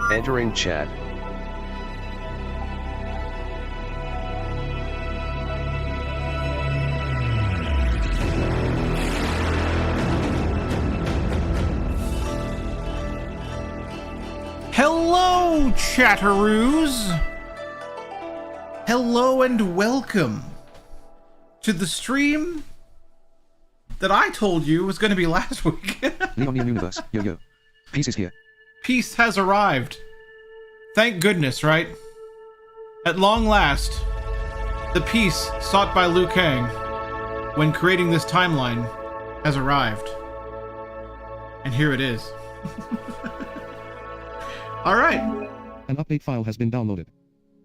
Entering chat. Hello, chatteroos! Hello and welcome to the stream that I told you was going to be last week. Leonian Universe, yo. Peace is here. Peace has arrived. Thank goodness, right? At long last, the peace sought by Liu Kang when creating this timeline has arrived. And here it is. Alright. An update file has been downloaded.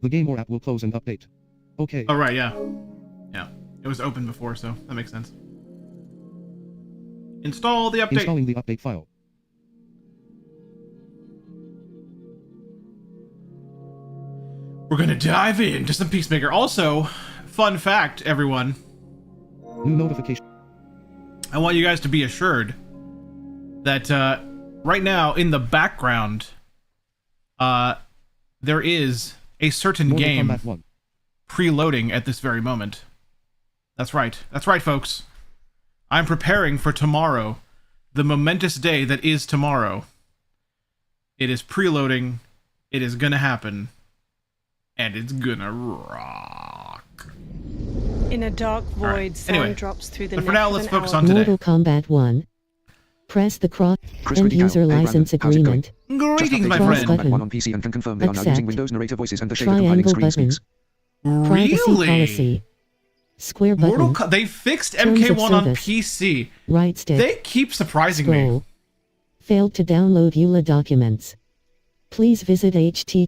The game or app will close and update. Okay. Alright, yeah. Yeah. It was open before, so that makes sense. Install the update. Installing the update file. We're gonna dive into some Peacemaker. Also, fun fact, everyone. New notification. I want you guys to be assured that right now in the background, there is a certain Mortal game Kombat 1. preloading at this very moment. That's right. That's right, folks. I'm preparing for tomorrow, the momentous day that is tomorrow. It is preloading. It is gonna happen. And it's gonna rock. In a dark void, right. sound Anyway, drops through the but for neck now, of let's an focus owl. on today. Mortal Kombat 1. Press the end user license agreement. Greetings, my Cross friend. button. 1 on PC and can confirm they are now using Accept. Windows narrator voices and the shade compiling Triangle screen button. speaks. Privacy Really? policy. Square button. They fixed Terms of MK1 on service. PC. Right stick. They keep surprising me. Scroll. Failed to download EULA documents. Please visit That is so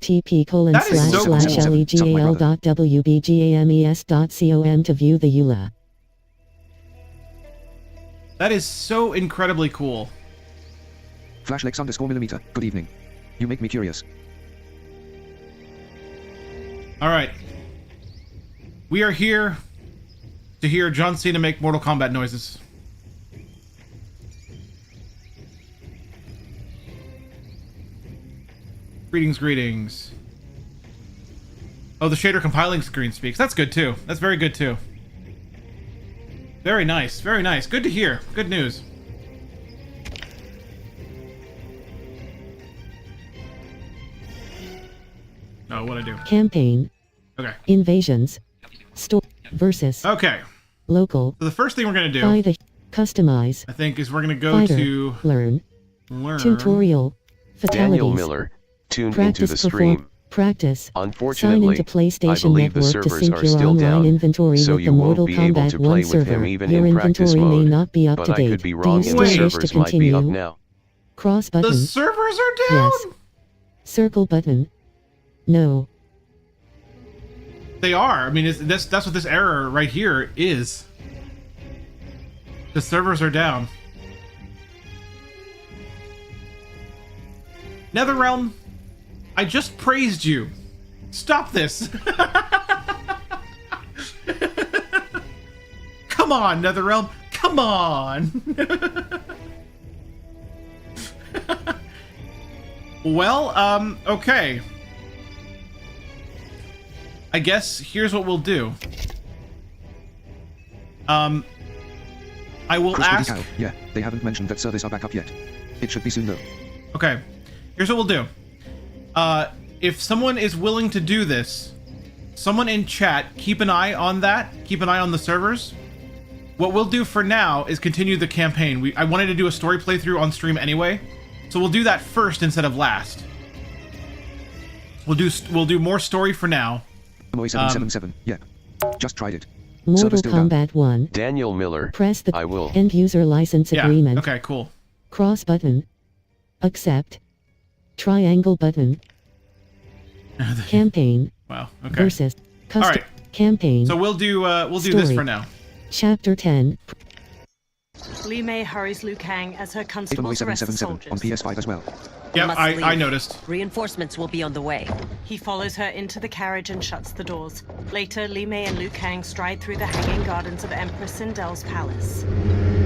cool. http://legal.wbgames.com to view the EULA. That is so incredibly cool. Flashlex_mm. Good evening. You make me curious. Alright. We are here to hear John Cena make Mortal Kombat noises. Greetings. Oh, the shader compiling screen speaks. That's good too. That's very good too. Very nice. Very nice. Good to hear. Good news. Oh, what'd I do? Campaign. Okay. Invasions. Store. Versus. Okay. Local. So the first thing we're gonna do, By the. Customize. I think, is we're gonna go Fighter. to Learn. learn. Tutorial. Fatalities. Daniel Miller, tuned into Practice the stream. perform. Practice. Sign Unfortunately, into PlayStation I believe the Network to servers sync are your still online down, inventory so with you the won't Mortal be able Kombat to 1 play with server. him even Your in practice inventory may mode. not be up But to I date. could be Do wrong you and still the wish to servers might be up continue? now. Cross button. The servers are down. Yes. Circle button. No. They are. I mean, that's what this error right here is. The servers are down. NetherRealm, I just praised you. Stop this. Come on, NetherRealm. Come on. Well, okay. I guess here's what we'll do. I will ask... Yeah, they haven't mentioned that servers are back up yet. It should be soon though. Okay, here's what we'll do. If someone is willing to do this, someone in chat, keep an eye on that. Keep an eye on the servers. What we'll do for now is continue the campaign. I wanted to do a story playthrough on stream anyway, so we'll do that first instead of last. We'll do more story for now. 777, yeah. Just tried it. Mortal Kombat 1. Daniel Miller, Press the I will. end user license agreement. Okay, cool. Cross button. Accept. Triangle button. Campaign. Wow. Okay. Versus. Custom. All right. Campaign. So we'll do this Story. for now. Chapter 10. Li Mei hurries Liu Kang as her constables arrest the 777 soldiers. on PS5 as well. Yep, must I leave. noticed. Reinforcements will be on the way. He follows her into the carriage and shuts the doors. Later, Li Mei and Liu Kang stride through the hanging gardens of Empress Sindel's palace.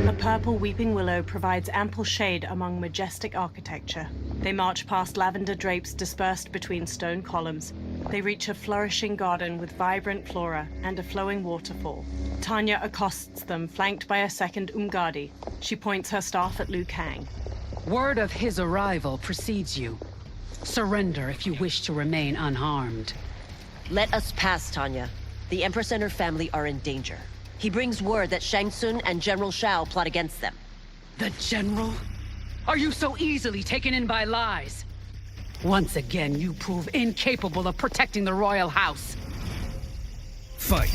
A purple weeping willow provides ample shade among majestic architecture. They march past lavender drapes dispersed between stone columns. They reach a flourishing garden with vibrant flora and a flowing waterfall. Tanya accosts them, flanked by a second Umgadi. She points her staff at Liu Kang. Word of his arrival precedes you. Surrender if you wish to remain unharmed. Let us pass, Tanya. The Empress and her family are in danger. He brings word that Shang Tsung and General Shao plot against them. The General? Are you so easily taken in by lies? Once again, you prove incapable of protecting the royal house. Fight.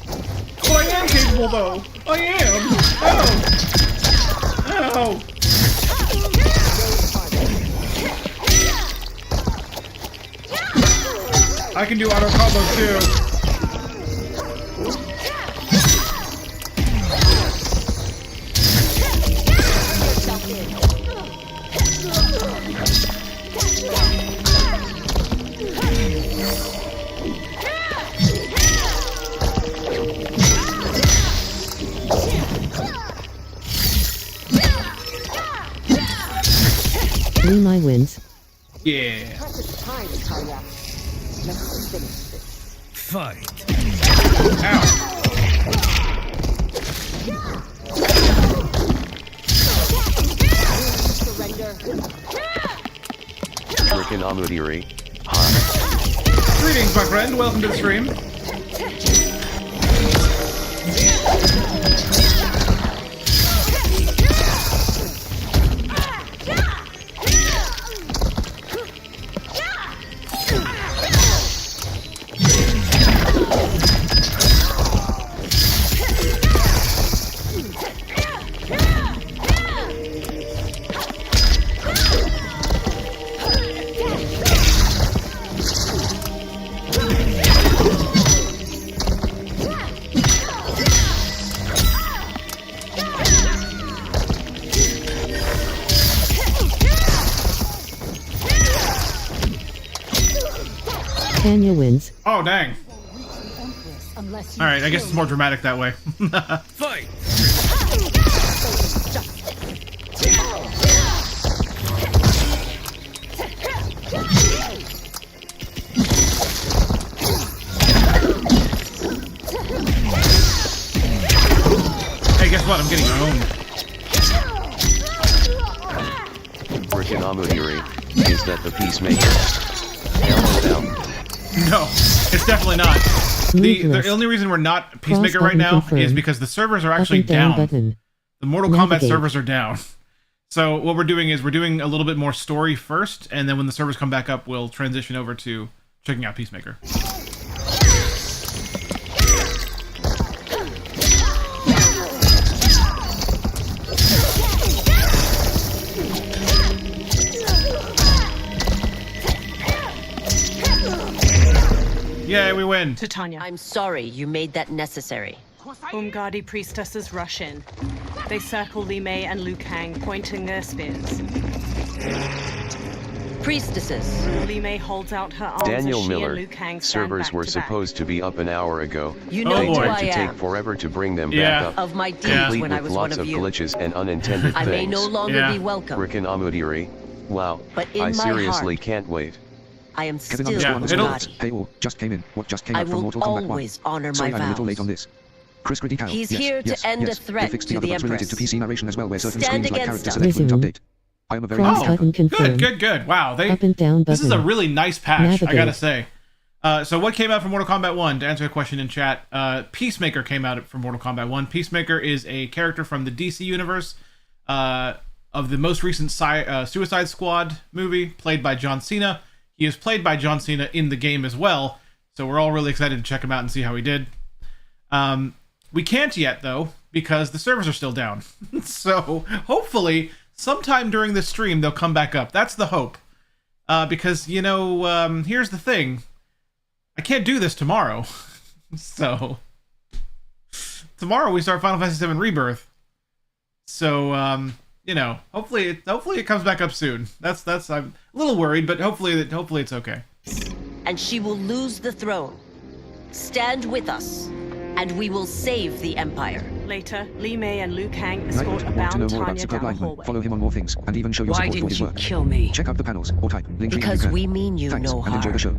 Oh, I am capable, though. I am. Ow. Ow. I can do auto combos too. Li Mei wins. Yeah. Fight. Ow. Frickin' Amudiri. Hi. Greetings, my friend. Welcome to the stream. Tanya wins. Oh, dang. Alright, I guess it's more dramatic that way. Fight. Hey, guess what? I'm getting owned. Frickin' Amudiri. Is that the Peacemaker? Hell no. No, it's definitely not. The Needless. only reason we're not Peacemaker Cross right now button is confirmed. because the servers are Up actually and down down. button. The Mortal Kombat Navigate. servers are down. So what we're doing is we're doing a little bit more story first, and then when the servers come back up, we'll transition over to checking out Peacemaker. Yay, we win. To Tanya. I'm sorry you made that necessary. Umgadi priestesses rush in. They circle Li Mei and Liu Kang, pointing their spears. Priestesses. Li Mei holds out her arms Daniel as she Miller. and Liu Kang stand Servers back were to back. supposed to be up an hour ago. You Oh, know They who boy. tend I to take am. forever to bring them Yeah. back up. Of my deeds Complete when I with was one lots of of you. glitches and unintended I may things. no longer Yeah. be welcome, Frickin' Amudiri. Wow. but in I my seriously heart, can't wait. I am still Yeah, it'll- Umgadi. Hey all, just came in. What just came I out from will Mortal Kombat 1. always honor Sorry, my I'm a little late on vows. this. Chris Critical. He's yes, here to yes, end a yes. threat They fixed the to other the bugs related to Empress. PC narration as well, where certain Stand screens like against character us. select wouldn't Resume. update. I am a very Cross Oh, button Good, confirmed. good. Wow, Up and down button. this is a really nice patch, I Navigate. gotta say. So what came out from Mortal Kombat 1? To answer a question in chat, Peacemaker came out from Mortal Kombat 1. Peacemaker is a character from the DC universe of the most recent Suicide Squad movie, played by John Cena. He is played by John Cena in the game as well, so we're all really excited to check him out and see how he did. We can't yet, though, because the servers are still down. So hopefully, sometime during this stream, they'll come back up. That's the hope. Because, you know, here's the thing. I can't do this tomorrow. So, tomorrow we start Final Fantasy VII Rebirth. So, you know, hopefully it comes back up soon. That's I'm a little worried, but hopefully it's okay. And she will lose the throne. Stand with us, and we will save the Empire. Later, Li Mei and Liu Kang Knight, escort a want to know bound more about Tanya Superb down the Lineman? hallway. Follow him on more things, and even show your Why support for didn't his you work. kill me? Check out the panels, or type Linktree Because if you we can. mean you Thanks, no and enjoy the show.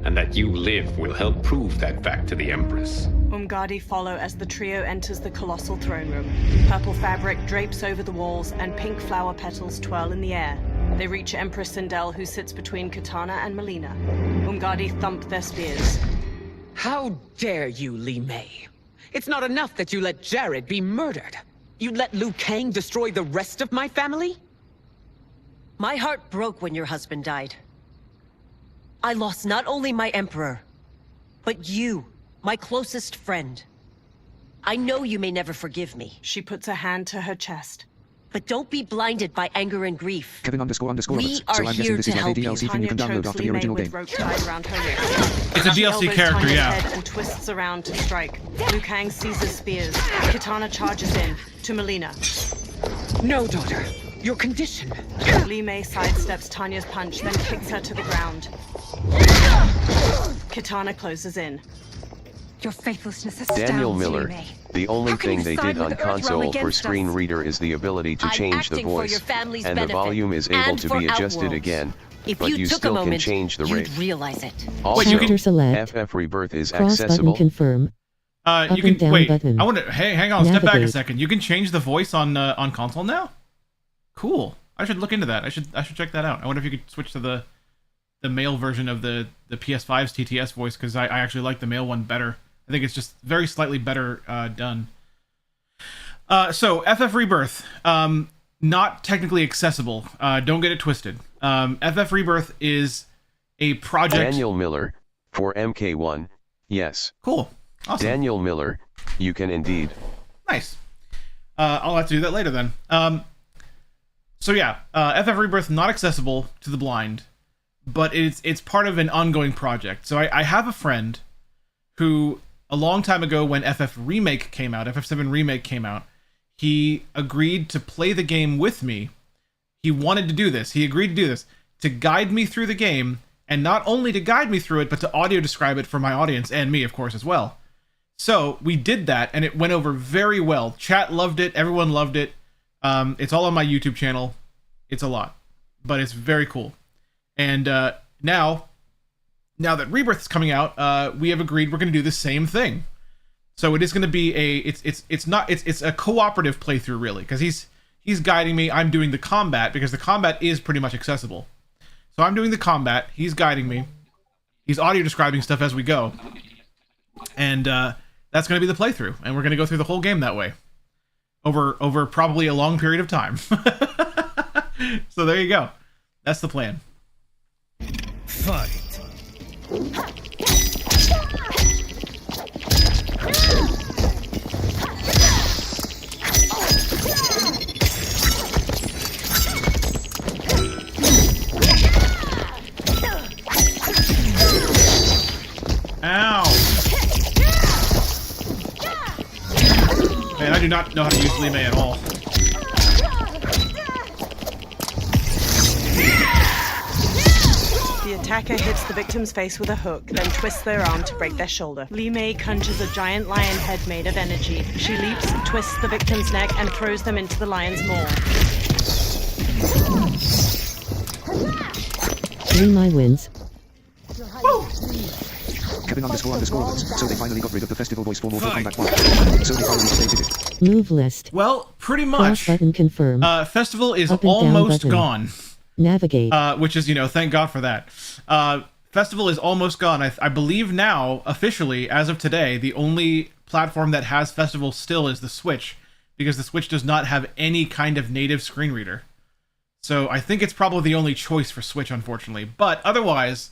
And that you live will help prove that fact to the Empress. Umgadi follow as the trio enters the colossal throne room. Purple fabric drapes over the walls and pink flower petals twirl in the air. They reach Empress Sindel, who sits between Katana and Melina. Umgadi thump their spears. How dare you, Li Mei? It's not enough that you let Jared be murdered. You let Liu Kang destroy the rest of my family? My heart broke when your husband died. I lost not only my Emperor, but you, my closest friend. I know you may never forgive me. She puts a hand to her chest. But don't be blinded by anger and grief. Kevin __ We Roberts. are So I'm here guessing this to is like help the you. DLC thing Tanya you can download chokes after Li the Mei original with game. rope tied around her wrist. It's a She DLC elbows character, Tanya's yeah. head and twists around to strike. Liu Kang seizes spears. Katana charges in to Melina. No, daughter. Your condition. Li Mei sidesteps Tanya's punch, then kicks her to the ground. Katana closes in. Your faithlessness astounds Daniel me, Miller. May. The only How can thing you they side did with on the Earth realm console for against screen us? reader is the ability to I'm change the acting for your voice, family's and the benefit, volume is able and to for be adjusted Outworld's. again, If but you you took a still can moment, change the you'd rate. realize it. Also, Chapter select. FF Rebirth is Cross button accessible. confirm. You Up can and down wait. button. I want to. Hey, hang on. Step back a Navigate. second. You can change the voice on console now. Cool. I should look into that. I should check that out. I wonder if you could switch to the male version of the PS5's TTS voice, because I actually like the male one better. I think it's just very slightly better done. So FF Rebirth, not technically accessible. Don't get it twisted. FF Rebirth is a project. Daniel Miller, for MK1, yes. Cool. Awesome. Daniel Miller, you can indeed. Nice. I'll have to do that later then. So yeah, FF Rebirth not accessible to the blind, but it's part of an ongoing project. So I have a friend who, a long time ago when FF Remake came out, FF7 Remake came out, he agreed to play the game with me. He wanted to do this. He agreed to do this, to guide me through the game, and not only to guide me through it, but to audio describe it for my audience, and me, of course, as well. So we did that, and it went over very well. Chat loved it. Everyone loved it. It's all on my YouTube channel. It's a lot, but it's very cool. And now that Rebirth is coming out, we have agreed we're going to do the same thing. So it is going to be it's a cooperative playthrough, really, because he's guiding me. I'm doing the combat, because the combat is pretty much accessible. So I'm doing the combat. He's guiding me. He's audio describing stuff as we go, and that's going to be the playthrough. And we're going to go through the whole game that way, over probably a long period of time. So there you go. That's the plan. Fight. Ow! Man, I do not know how to use Li Mei at all. The attacker hits the victim's face with a hook, then twists their arm to break their shoulder. Li Mei conjures a giant lion head made of energy. She leaps, twists the victim's neck, and throws them into the lion's maw. Li Mei wins. Kevin __ Roberts. So they finally got rid of the festival voice for Mortal Kombat 1. So they finally stated it. Move list. Well, pretty Cross much. button confirm. Festival is Up and down almost button. gone. Navigate. Which is, thank God for that. Festival is almost gone. I believe now, officially, as of today, the only platform that has Festival still is the Switch, because the Switch does not have any kind of native screen reader. So I think it's probably the only choice for Switch, unfortunately. But otherwise,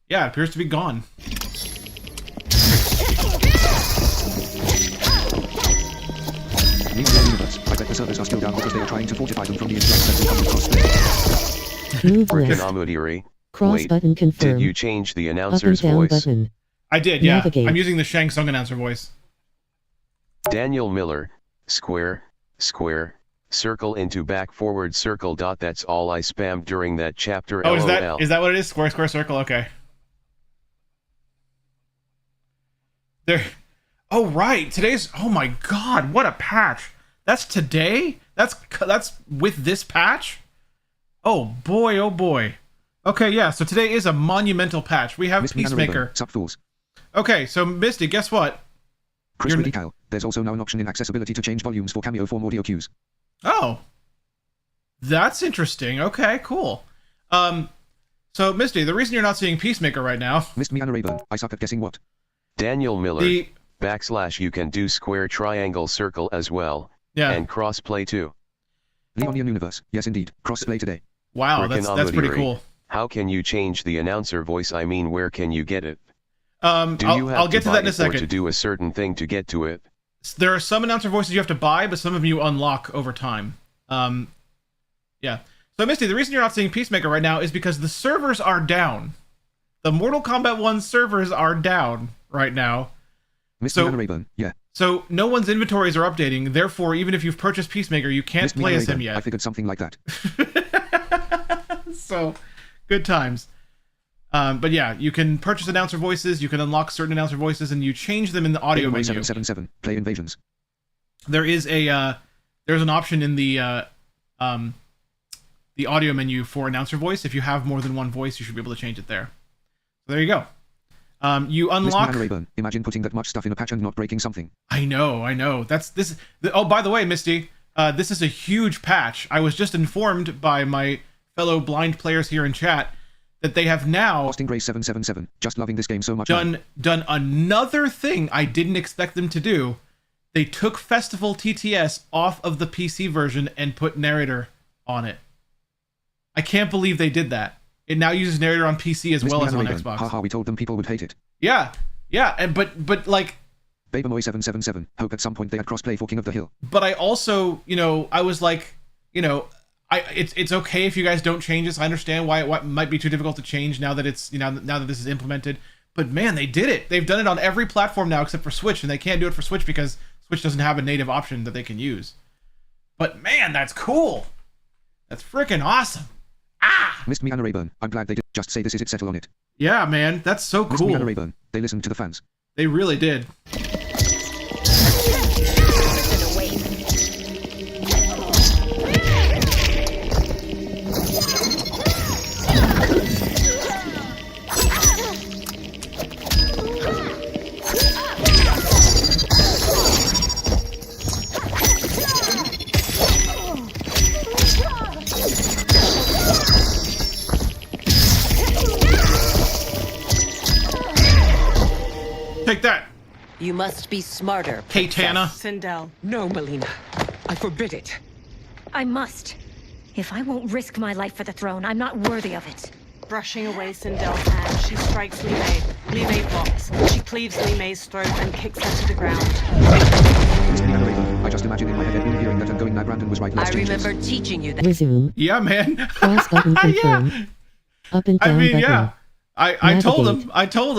yeah, it appears to be gone. Leave the universe. I bet the servers are still down because they are trying to fortify them from the influx that will come across. Move For list. Kanamudiri, Cross wait, button confirm. did you change the Up and announcer's down voice? button. I did, yeah. Navigate. I'm using the Shang Tsung announcer voice. Daniel Miller, square, circle into back forward circle dot. That's all I spammed during that chapter. Oh, LOL. is that what it is? Square, square, circle. Okay. There. Oh right, today's. Oh my God, what a patch! That's today. That's with this patch. Oh boy, oh boy. Okay, yeah. So today is a monumental patch. We have Peacemaker. Sub-Force. Okay, so Misty, guess what? Chris Decal. There's also now an option in accessibility to change volumes for cameo form audio cues. Oh, that's interesting. Okay, cool. So Misty, the reason you're not seeing Peacemaker right now. Missed me, Anna Rayburn. I suck at guessing what. Daniel Miller. Backslash. You can do square, triangle, circle as well. Yeah. And crossplay too. Leonian Universe. Yes, indeed. Crossplay today. Wow, that's pretty cool. How can you change the announcer voice? I mean, where can you get it? I'll get to that in a second. Or to do a certain thing to get to it. There are some announcer voices you have to buy, but some of you unlock over time. Yeah. So Misty, the reason you're not seeing Peacemaker right now is because the servers are down. The Mortal Kombat 1 servers are down right now. Mr. Rayburn, yeah. So no one's inventories are updating. Therefore, even if you've purchased Peacemaker, you can't play as him yet. I figured something like that. So, good times. But yeah, you can purchase announcer voices, you can unlock certain announcer voices, and you change them in the audio menu. 777, play invasions. There is there's an option in the audio menu for announcer voice. If you have more than one voice, you should be able to change it there. So there you go. You unlock. Rayburn, imagine putting that much stuff in a patch and not breaking something. I know. That's this. Oh, by the way, Misty, this is a huge patch. I was just informed by my fellow blind players here in chat that they have now Austin Gray 777, just loving this game so much. Done another thing I didn't expect them to do. They took Festival TTS off of the PC version and put narrator on it. I can't believe they did that. It now uses narrator on PC as well as on Xbox. Haha, we told them people would hate it. Yeah, and but like Babermoy 777, hope at some point they had crossplay for King of the Hill. But I also, I was like, it's okay if you guys don't change this. I understand why it might be too difficult to change now that it's now that this is implemented. But man, they did it. They've done it on every platform now except for Switch, and they can't do it for Switch because Switch doesn't have a native option that they can use. But man, that's cool. That's freaking awesome. Missed me, Anna Rayburn. I'm glad they did just say this is it, settle on it. Yeah, man, that's so cool. Missed me, Anna Rayburn. They listened to the fans. They really did. Take that. You must be smarter, Katana. Sindel. No, Melina. I forbid it. I must. If I won't risk my life for the throne, I'm not worthy of it. Brushing away Sindel's hand, she strikes Li Mei. Li Mei blocks. She cleaves Li Mei's throat and kicks her to the ground. I just imagined in my head hearing that and going mad. Brandon was right. I remember teaching you that. Resume. Yeah, man. Cross button confirm. Yeah. Up and down button. Yeah. I told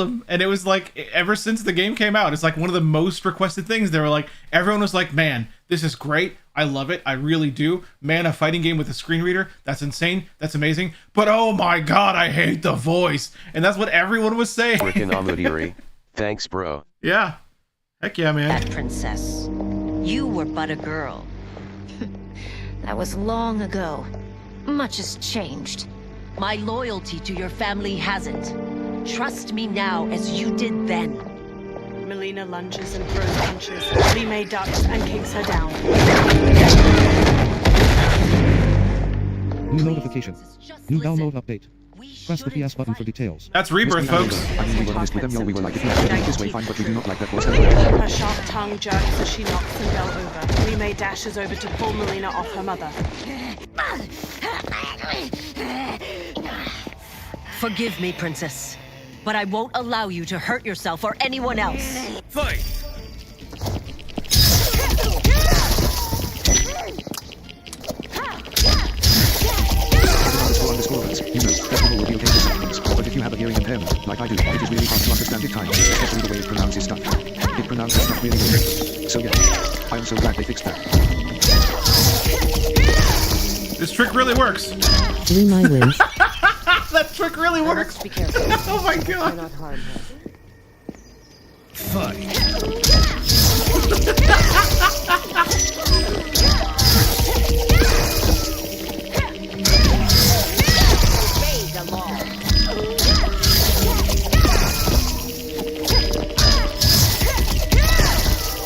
him, and it was like, ever since the game came out, it's like one of the most requested things. They were like, everyone was like, man, this is great. I love it. I really do. Man, a fighting game with a screen reader. That's insane. That's amazing. But oh my God, I hate the voice. And that's what everyone was saying. Frickin' Amudiri. Thanks, bro. Yeah. Heck yeah, man. That princess. You were but a girl. That was long ago. Much has changed. My loyalty to your family hasn't. Trust me now as you did then. Melina lunges and throws punches. Li Mei ducks and kicks her down. New notification. New download update. Press the PS button for details. That's Rebirth, folks. I mean, we were honest with them, we were like, if you this way, fine, but we do not like that voice. Her sharp tongue jerks as she knocks Sindel over. Li Mei dashes over to pull Melina off her mother. Forgive me, princess, but I won't allow you to hurt yourself or anyone else. Fight! You know, that will be okay with some things, but if you have a hearing impairment, like I do, it is really hard to understand it times, especially the way it pronounces stuff. It pronounces stuff really good. So yeah, I am so glad they fixed that. This trick really works. Lee Mai wins. That trick really works. Be careful. Oh my god. Do not harm her. Fight.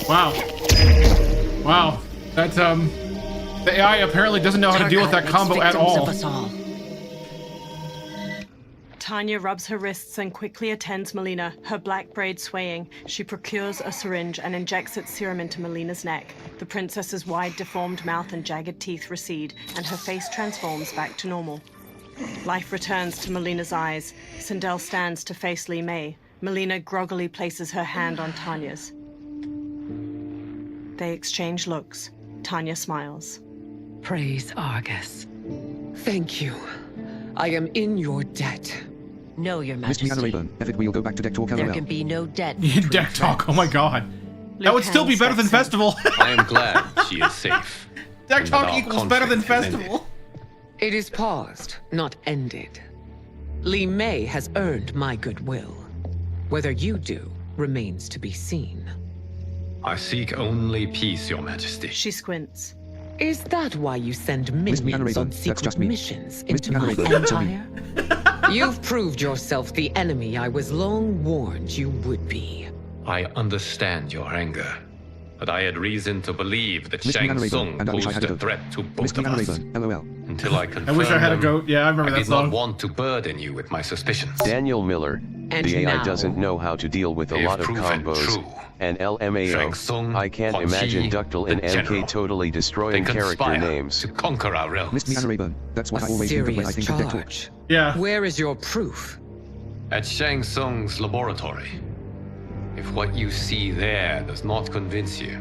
Wow. Wow. That's the AI apparently doesn't know how to deal with that combo at all. Tanya rubs her wrists and quickly attends Melina, her black braid swaying. She procures a syringe and injects its serum into Melina's neck. The princess's wide, deformed mouth and jagged teeth recede, and her face transforms back to normal. Life returns to Melina's eyes. Sindel stands to face Li Mei. Melina groggily places her hand on Tanya's. They exchange looks. Tanya smiles. Praise Argus. Thank you. I am in your debt. No, Your Miss me, Anna Majesty. Rayburn. If we'll go back to deck talk, There LOL. can be no debt. Deck talk. Oh my god. That would still be better than festival. I am glad she is safe. Deck and that talk our equals better than conflict has festival. It is paused, not ended. Li Mei has earned my goodwill. Whether you do remains to be seen. I seek only peace, Your Majesty. She squints. Is that why you send Miss me, Anna minions Rayburn. on That's secret just me. missions Miss into me, Anna my Rayburn. Tell me. empire? You've proved yourself the enemy I was long warned you would be. I understand your anger, but I had reason to believe that Miss me, Shang Anna Rayburn. Tsung And I wish I posed had a a goat. threat to Miss both me, of Anna us. Rayburn. LOL. Until I confirmed I wish I had a them, goat. Yeah, I remember I that did song. not want to burden you with my suspicions. Daniel Miller. And The AI now- doesn't know how to deal with a They have lot of proven combos. true. And Shang LMAO. Tsung, I can't Quan Chi, imagine Ductal and the MK general. totally They destroying character conspire names. to conquer our realms. Miss me, Anna Rayburn. That's what I A always think of when I serious think of deck talk. charge. Yeah. Where is your proof? At Shang Tsung's laboratory. If what you see there does not convince you,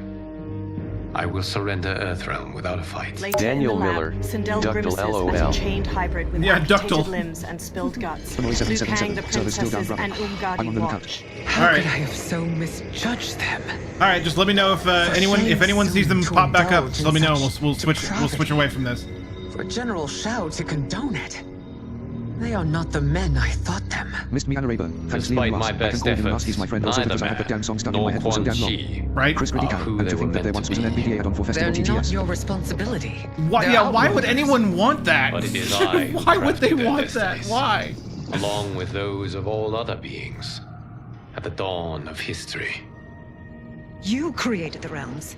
I will surrender Earthrealm without a fight. Later Daniel in the lab, Miller, Sindel Ductal grimaces LOL. at a chained hybrid with Yeah, amputated Ductal. limbs and spilled guts. From Liu 0777, Kang, the server's still down, princesses, brother. and I'm on the Umgadi lookout. watch. How All right. could I have so misjudged them? All right, just let me know if anyone sees them pop back up. Just let me know. We'll switch away from this. For General Shao to condone it. They are not the men I thought them. Miss me, Anna Rayburn. Thanks, Despite Liam my Ross. I can best call him efforts, Ross. He's my friend also neither because I had that damn man, song stuck in nor my head for so Quan damn long. Chi Right? Chris are Criticao. who And they to were think that there meant once to was an be. NVDA add-on for They're Festival not GTS. your responsibility. Why? They're Yeah. Why would outlaws. anyone want that? But it is I who Why would they crafted their want that? destinies. Why? Along with those of all other beings, at the dawn of history. You created the realms.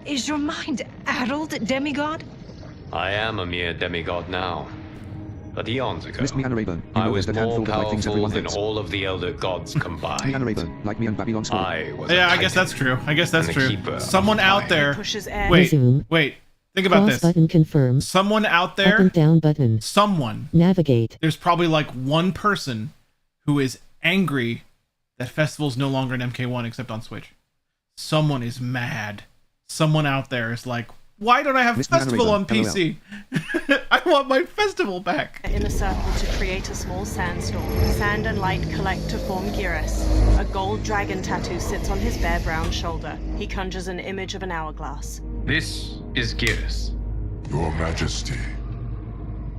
Is your mind addled, demigod? I am a mere demigod now. But eons ago, Miss me, Anna Rayburn. You I know was there's that more handful of like things powerful everyone than thinks. all of the elder gods Miss me, combined. Anna Rayburn. Like me and Babylon School. I was Yeah, a I guess that's titan. true. I guess that's And the true. keeper of Someone out fire. there. Pushes air. Wait, Resume. wait. Think about Cross this. button confirm. Someone out Up there. and down button. Someone. Navigate. There's probably like one person who is angry that Festival's no longer an MK1 except on Switch. Someone is mad. Someone out there is like, why don't I have Miss me, Anna Festival on Rayburn. PC? I want my Festival back. In a circle to create a small sandstorm. Sand and light collect to form Gyrus. A gold dragon tattoo sits on his bare brown shoulder. He conjures an image of an hourglass. This is Gyrus. Your Majesty,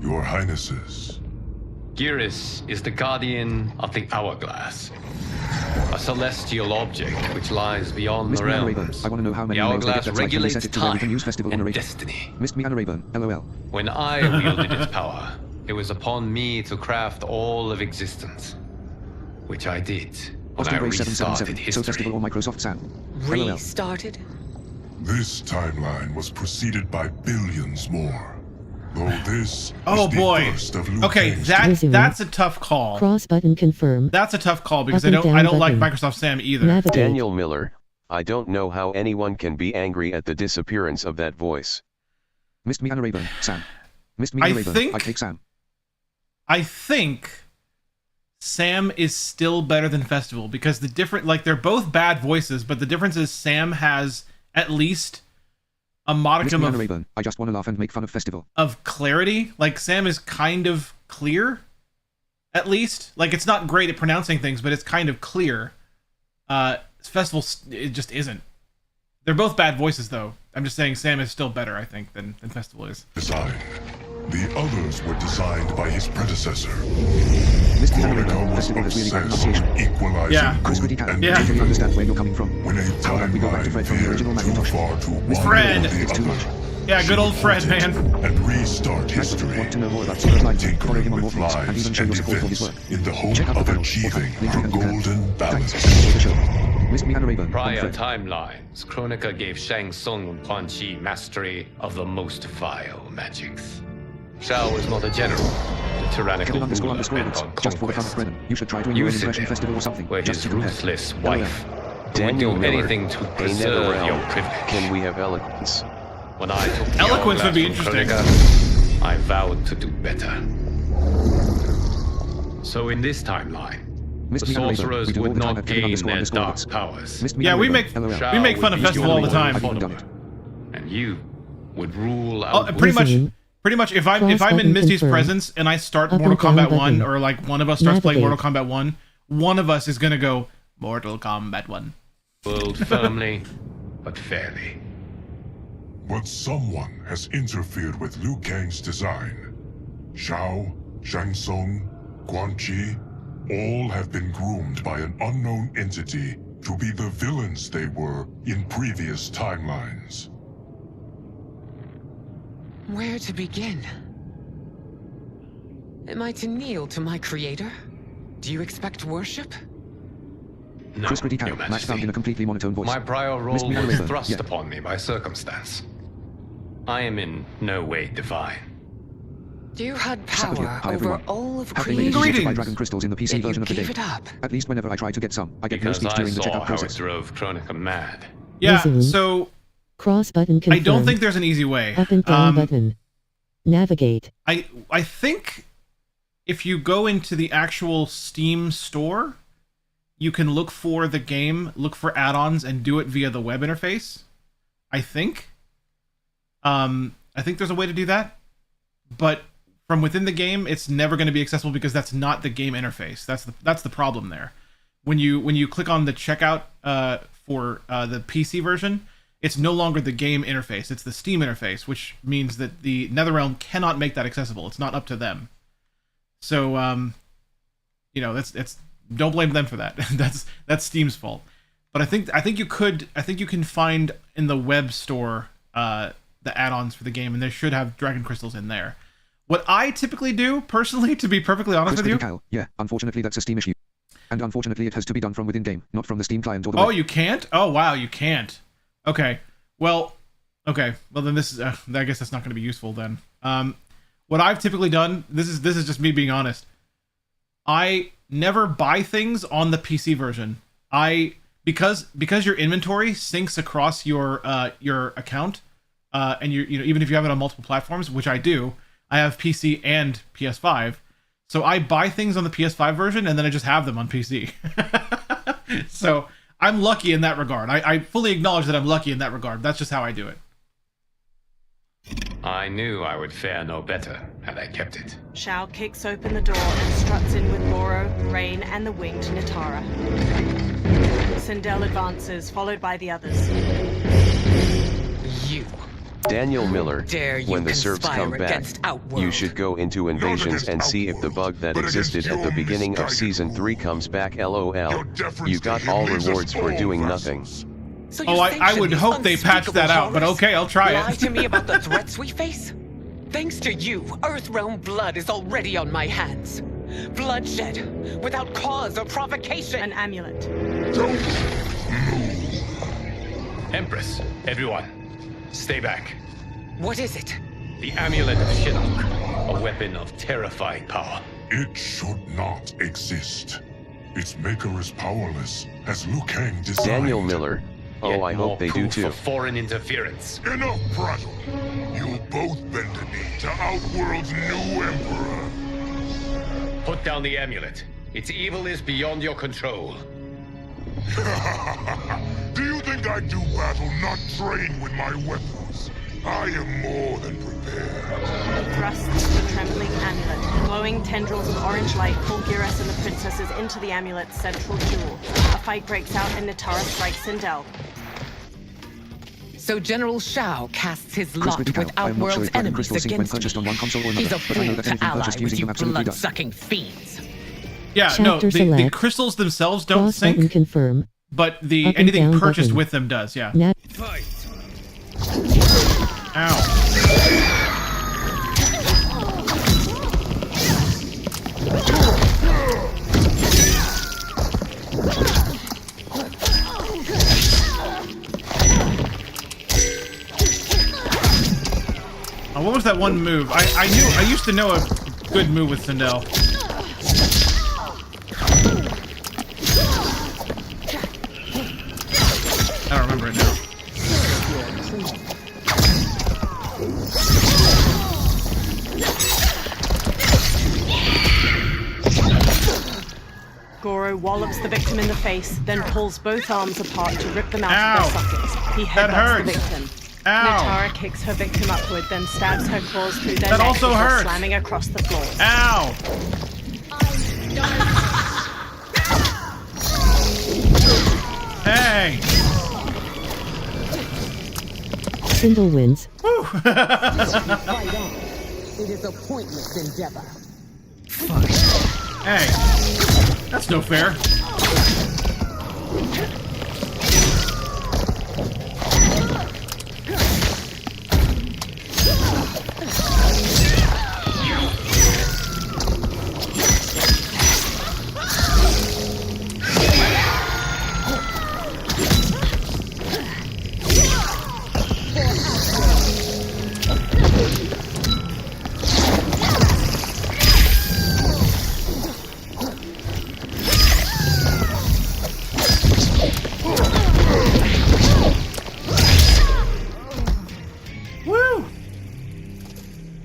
Your Highnesses. Gyrus is the guardian of the hourglass. A celestial object which lies beyond Miss the me, Anna Rayburn. realms. I want to know how many The emails they get hourglass that's like when we regulates set it to where we can time use Festival on and a radio. destiny. Miss me, Anna Rayburn. LOL. When I wielded its power, it was upon me to craft all of existence. Which I did when Austin I Gray restarted 777. So history. Festival or Microsoft Sam. LOL. Restarted? This timeline was preceded by billions more. Though this Oh is the boy. first of Liu Okay, Kang's that's a tough call. Cross button confirm. That's a tough call because Up I and don't down like button. Microsoft Sam either. Navigate. Daniel Miller. I don't know how anyone can be angry at the disappearance of that voice. Miss me, Anna Rayburn. Sam. Miss me, I Anna Rayburn. think- I take Sam. I think Sam is still better than Festival because the different, like, they're both bad voices, but the difference is Sam has at least a Miss modicum me, Anna of Rayburn. I just want to laugh and make fun of Festival. clarity. Like, Sam is kind of clear, at least. Like, it's not great at pronouncing things, but it's kind of clear. Festival, it just isn't. They're both bad voices, though. I'm just saying Sam is still better, I think, than Festival is. Design. The others were designed by his predecessor. Kronika was obsessed with equalizing good and yeah. Can you understand where you're coming from? When a timeline we go back to Fred from the original Macintosh. Fred! It's too much. Yeah, good old Fred, man. And restart history. Want to know more about Secret Life? Tinker Follow him on more with things and lives even show and your support for his events work. in the hope Check out the of panel. achieving Link the in the golden balance. Thanks. For the show. Miss me, Hannah Raven. Prior timelines, Kronika gave Shang Tsung and Quan Chi mastery of the most vile magics. Shao was not a general, a tyrannical ruler bent on just for the fun of conquest. Brennan. You should try to enjoy an impression festival or something. Where Just his to compare. ruthless wife Daniel would do Miller, anything to a preserve NetherRealm. your privilege. Can we have eloquence? When I took the Eloquence would be hourglass from interesting. Kronika, I vowed to do better. So in this timeline, the sorcerers would not gain their dark powers. Yeah, we make fun of Festival all the time. And you would rule out. Pretty much. If I'm in Misty's presence and I start Mortal Kombat 1, or like one of us starts playing Mortal Kombat 1, one of us is gonna go Mortal Kombat 1. World firmly, but fairly. But someone has interfered with Liu Kang's design. Shao, Shang Tsung, Quan Chi, all have been groomed by an unknown entity to be the villains they were in previous timelines. Where to begin? Am I to kneel to my creator? Do you expect worship? No, Chris Critic Your match Majesty. found in a completely monotone voice. My prior role Miss me, Hannah was Raven. thrust Yeah. upon me by circumstance. I am in no way divine. You had Sat with you. power Hi, over everyone. all of Have they made it creation. easier to buy dragon crystals in the PC Yet you version of the gave game? it up. At least whenever I try to get some, I get no Because speech I during the saw checkout how it process. drove Kronika mad. Yeah, Resume. so Cross button confirm. I don't think there's an easy way. Up and down button. Navigate. I think if you go into the actual Steam store, you can look for the game, look for add-ons, and do it via the web interface. I think. I think there's a way to do that, but from within the game, it's never going to be accessible because that's not the game interface. That's the problem there. When you click on the checkout for the PC version, it's no longer the game interface. It's the Steam interface, which means that the NetherRealm cannot make that accessible. It's not up to them. So, that's don't blame them for that. that's Steam's fault. But I think you can find in the web store the add-ons for the game, and they should have dragon crystals in there. What I typically do, personally, to be perfectly honest with you... Kyle. Yeah, unfortunately that's a Steam issue. And unfortunately it has to be done from within game, not from the Steam client or the Oh, web. you can't? Oh, wow, you can't. Okay. Well, then this is... I guess that's not going to be useful then. What I've typically done, this is just me being honest. I never buy things on the PC version. Because your inventory syncs across your account, and even if you have it on multiple platforms, which I do, I have PC and PS5, so I buy things on the PS5 version and then I just have them on PC. So I'm lucky in that regard. I fully acknowledge that I'm lucky in that regard. That's just how I do it. I knew I would fare no better had I kept it. Shao kicks open the door and struts in with Loro, Rain, and the winged Nitara. Sindel advances, followed by the others. You. Daniel Miller, Dare you when the serfs come conspire back, against Outworld? you should go into invasions and see if the bug that existed at the beginning of Season 3 comes back. LOL. You got all rewards for doing nothing. So Oh, I would hope they patch that out, but okay, I'll try Lie it. to me about the threats we face? Thanks to you, Earthrealm blood is already on my hands. Bloodshed, without cause or provocation. An amulet. Empress, everyone, stay back. What is it? The Amulet of Shinnok, a weapon of terrifying power. It should not exist. Its maker is powerless, as Liu Kang designed. Daniel Miller. Oh, Yet I more hope they do proof too. of foreign interference. Enough prattle. You'll both bend a knee to Outworld's new emperor. Put down the amulet. Its evil is beyond your control. Do you think I do battle not trained with my weapons? I am more than prepared. He thrusts the trembling amulet. Glowing tendrils of orange light pull Geras and the princesses into the amulet's central jewel. A fight breaks out and Nitara strikes Sindel. So General Shao casts his lot Critical. with I am not sure Outworld's if Dragon enemies Crystal Sync when against purchased me. on one console or He's another, a but I know fool that to anything ally purchased with using you them absolutely does. blood-sucking fiends. Yeah, Chapter no, the select. crystals themselves don't Cross button sync, confirm. but the Up and anything down purchased button. with them does, yeah. Nat. Fight. Ow. Oh, what was that one move? I used to know a good move with Sindel. I don't remember it now. Goro wallops the victim in the face, then pulls both arms apart to rip them out of their sockets. He headbutts the victim. Notara kicks her victim upward, then stabs her claws through their neck before slamming across the floor. Ow! Hey! Sindel wins. It is a pointless endeavor. Hey, that's no fair.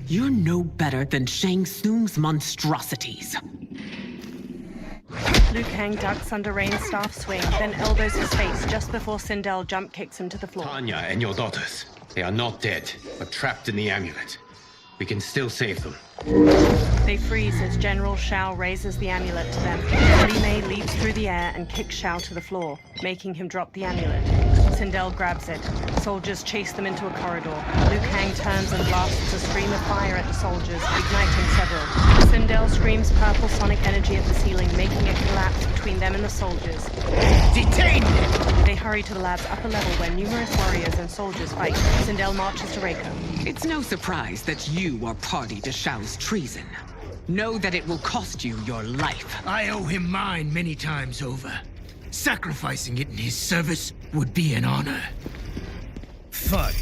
You're no better than Shang Tsung's monstrosities. Liu Kang ducks under Rain's staff swing, then elbows his face just before Sindel jump kicks him to the floor. Tanya and your daughters, they are not dead, but trapped in the amulet. We can still save them. They freeze as General Shao raises the amulet to them. Li Mei leaps through the air and kicks Shao to the floor, making him drop the amulet. Sindel grabs it. Soldiers chase them into a corridor. Liu Kang turns and blasts a stream of fire at the soldiers, igniting several. Sindel screams purple sonic energy at the ceiling, making it collapse between them and the soldiers. Detain them! They hurry to the lab's upper level where numerous warriors and soldiers fight. Sindel marches to Reiko. It's no surprise that you are party to Shao's treason. Know that it will cost you your life. I owe him mine many times over. Sacrificing it in his service would be an honor. Fight.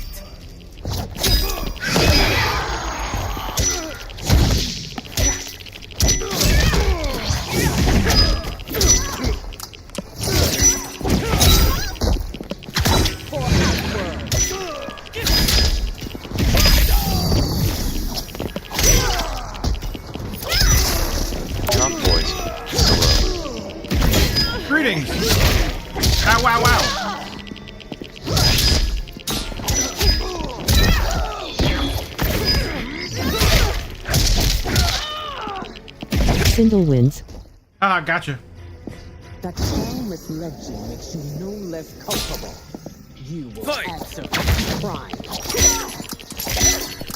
Greetings! Ow, wow, wow! Sindel wins. Ah, gotcha. That Shao misled you makes you no less culpable. You will answer for this crime.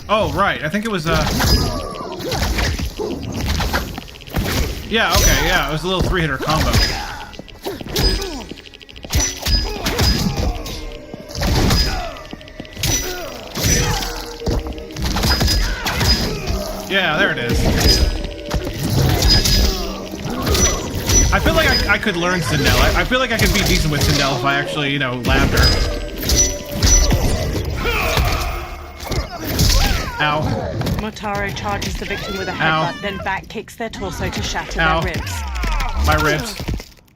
Oh, right. I think it was, yeah, okay, yeah. It was a little three-hitter combo. Yeah, there it is. I feel like I could learn Sindel. I feel like I could be decent with Sindel if I actually, you know, labbed her. Ow. Motaro charges the victim with a headbutt, then back kicks their torso to shatter their ribs. My ribs.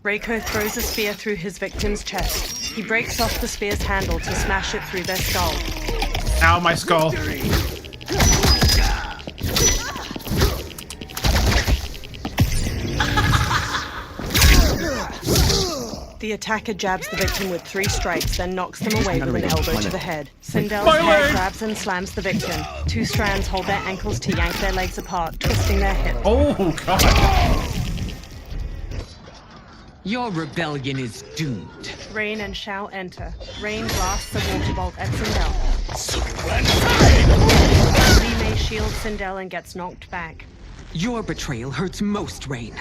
Reiko throws a spear through his victim's chest. He breaks off the spear's handle to smash it through their skull. Ow, my skull. The attacker jabs the victim with 3 strikes, then knocks them away with an elbow to the head. Sindel's hair grabs and slams the victim. 2 strands hold their ankles to yank their legs apart, twisting their hips. Oh, God. Your rebellion is doomed. Rain and Shao enter. Rain blasts a water bolt at Sindel. Li Mei shields Sindel and gets knocked back. Your betrayal hurts most, Rain.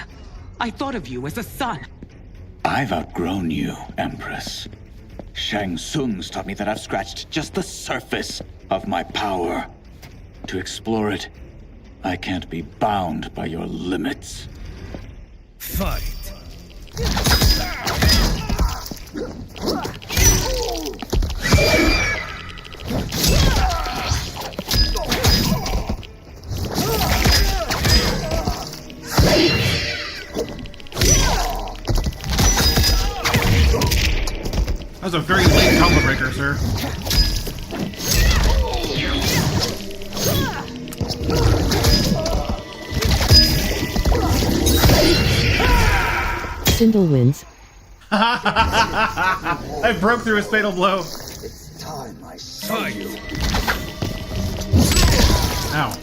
I thought of you as a son. I've outgrown you, Empress. Shang Tsung's taught me that I've scratched just the surface of my power. To explore it, I can't be bound by your limits. Fight. That was a very late combo breaker, sir. Sindel wins. I broke through his fatal blow. It's time I saw you. Ow.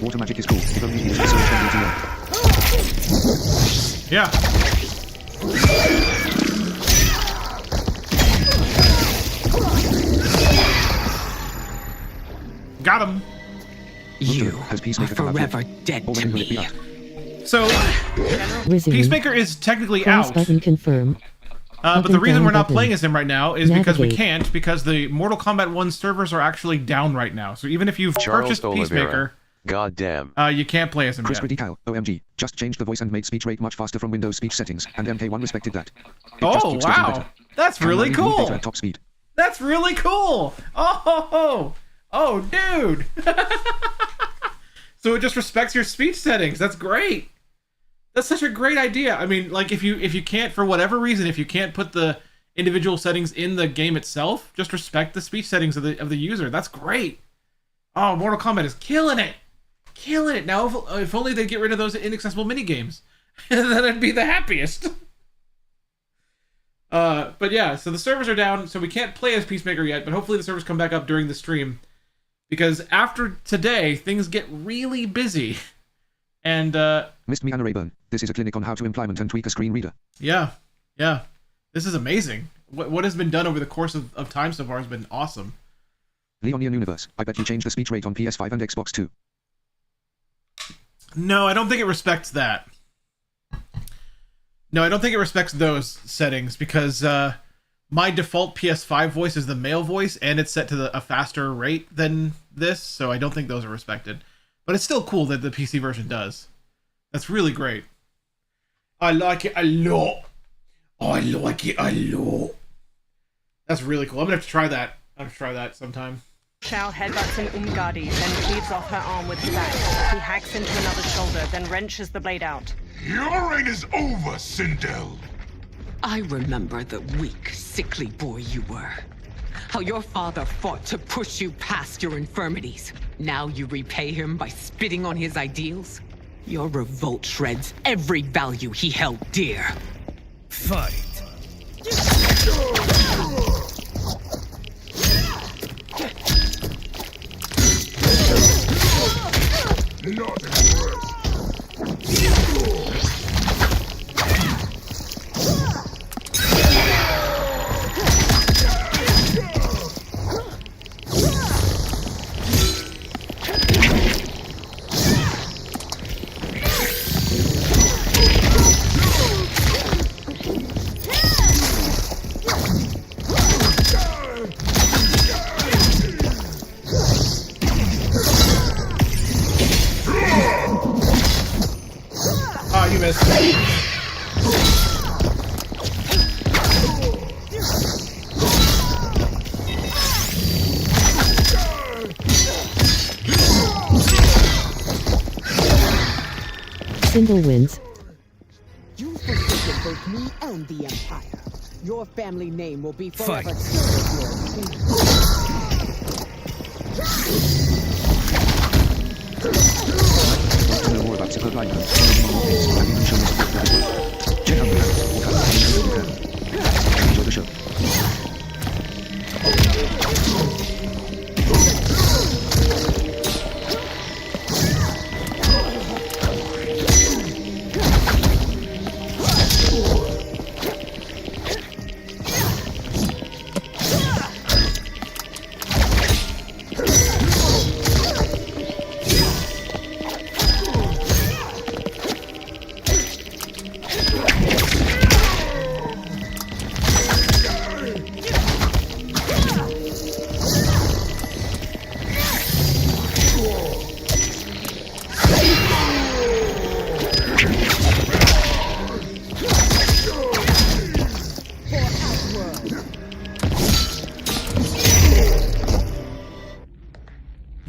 Water magic is cool. If only he was so friendly to learn. Yeah. Got him. You are forever dead to me. So, Resume. Peacemaker is technically Cross out. button confirm. But the reason we're not playing as him right now is because we Navigate. can't, because the Mortal Kombat 1 servers are actually down right now. So even if you've purchased Peacemaker, goddamn, you can't play as him Chris yet. Critical, OMG, just changed the voice and made speech rate much faster from Windows speech settings, and MK1 respected that. It just Oh, keeps getting wow. better. That's Can really now even cool. better at top speed. That's really cool. Oh, dude. So it just respects your speech settings. That's great. That's such a great idea. I mean, like if you can't, for whatever reason, if you can't put the individual settings in the game itself, just respect the speech settings of the user. That's great. Oh, Mortal Kombat is killing it. Killing it. Now, if only they get rid of those inaccessible minigames, then I'd be the happiest. But yeah, so the servers are down, so we can't play as Peacemaker yet, but hopefully the servers come back up during the stream. Because after today, things get really busy. And, Missed me, Anna Rayburn. This is a clinic on how to implement and tweak a screen reader. Yeah. This is amazing. What has been done over the course of time so far has been awesome. Leonian Universe, I bet you changed the speech rate on PS5 and Xbox too. No, I don't think it respects that. No, I don't think it respects those settings because my default PS5 voice is the male voice and it's set to a faster rate than this, so I don't think those are respected. But it's still cool that the PC version does. That's really great. I like it a lot. I like it a lot. That's really cool. I'm gonna have to try that. I'm gonna try that sometime. Shao headbutts an Umgadi, then cleaves off her arm with his axe. He hacks into another shoulder, then wrenches the blade out. Your reign is over, Sindel. I remember the weak, sickly boy you were. How your father fought to push you past your infirmities. Now you repay him by spitting on his ideals? Your revolt shreds every value he held dear. Fight. Not impressed. Sindel wins. You forsaken both me and the Empire. Your family name will be forever sealed with yours. To know more about Zipper Blind, have even shown us support as well. Check out the app or come and you can. Enjoy the show.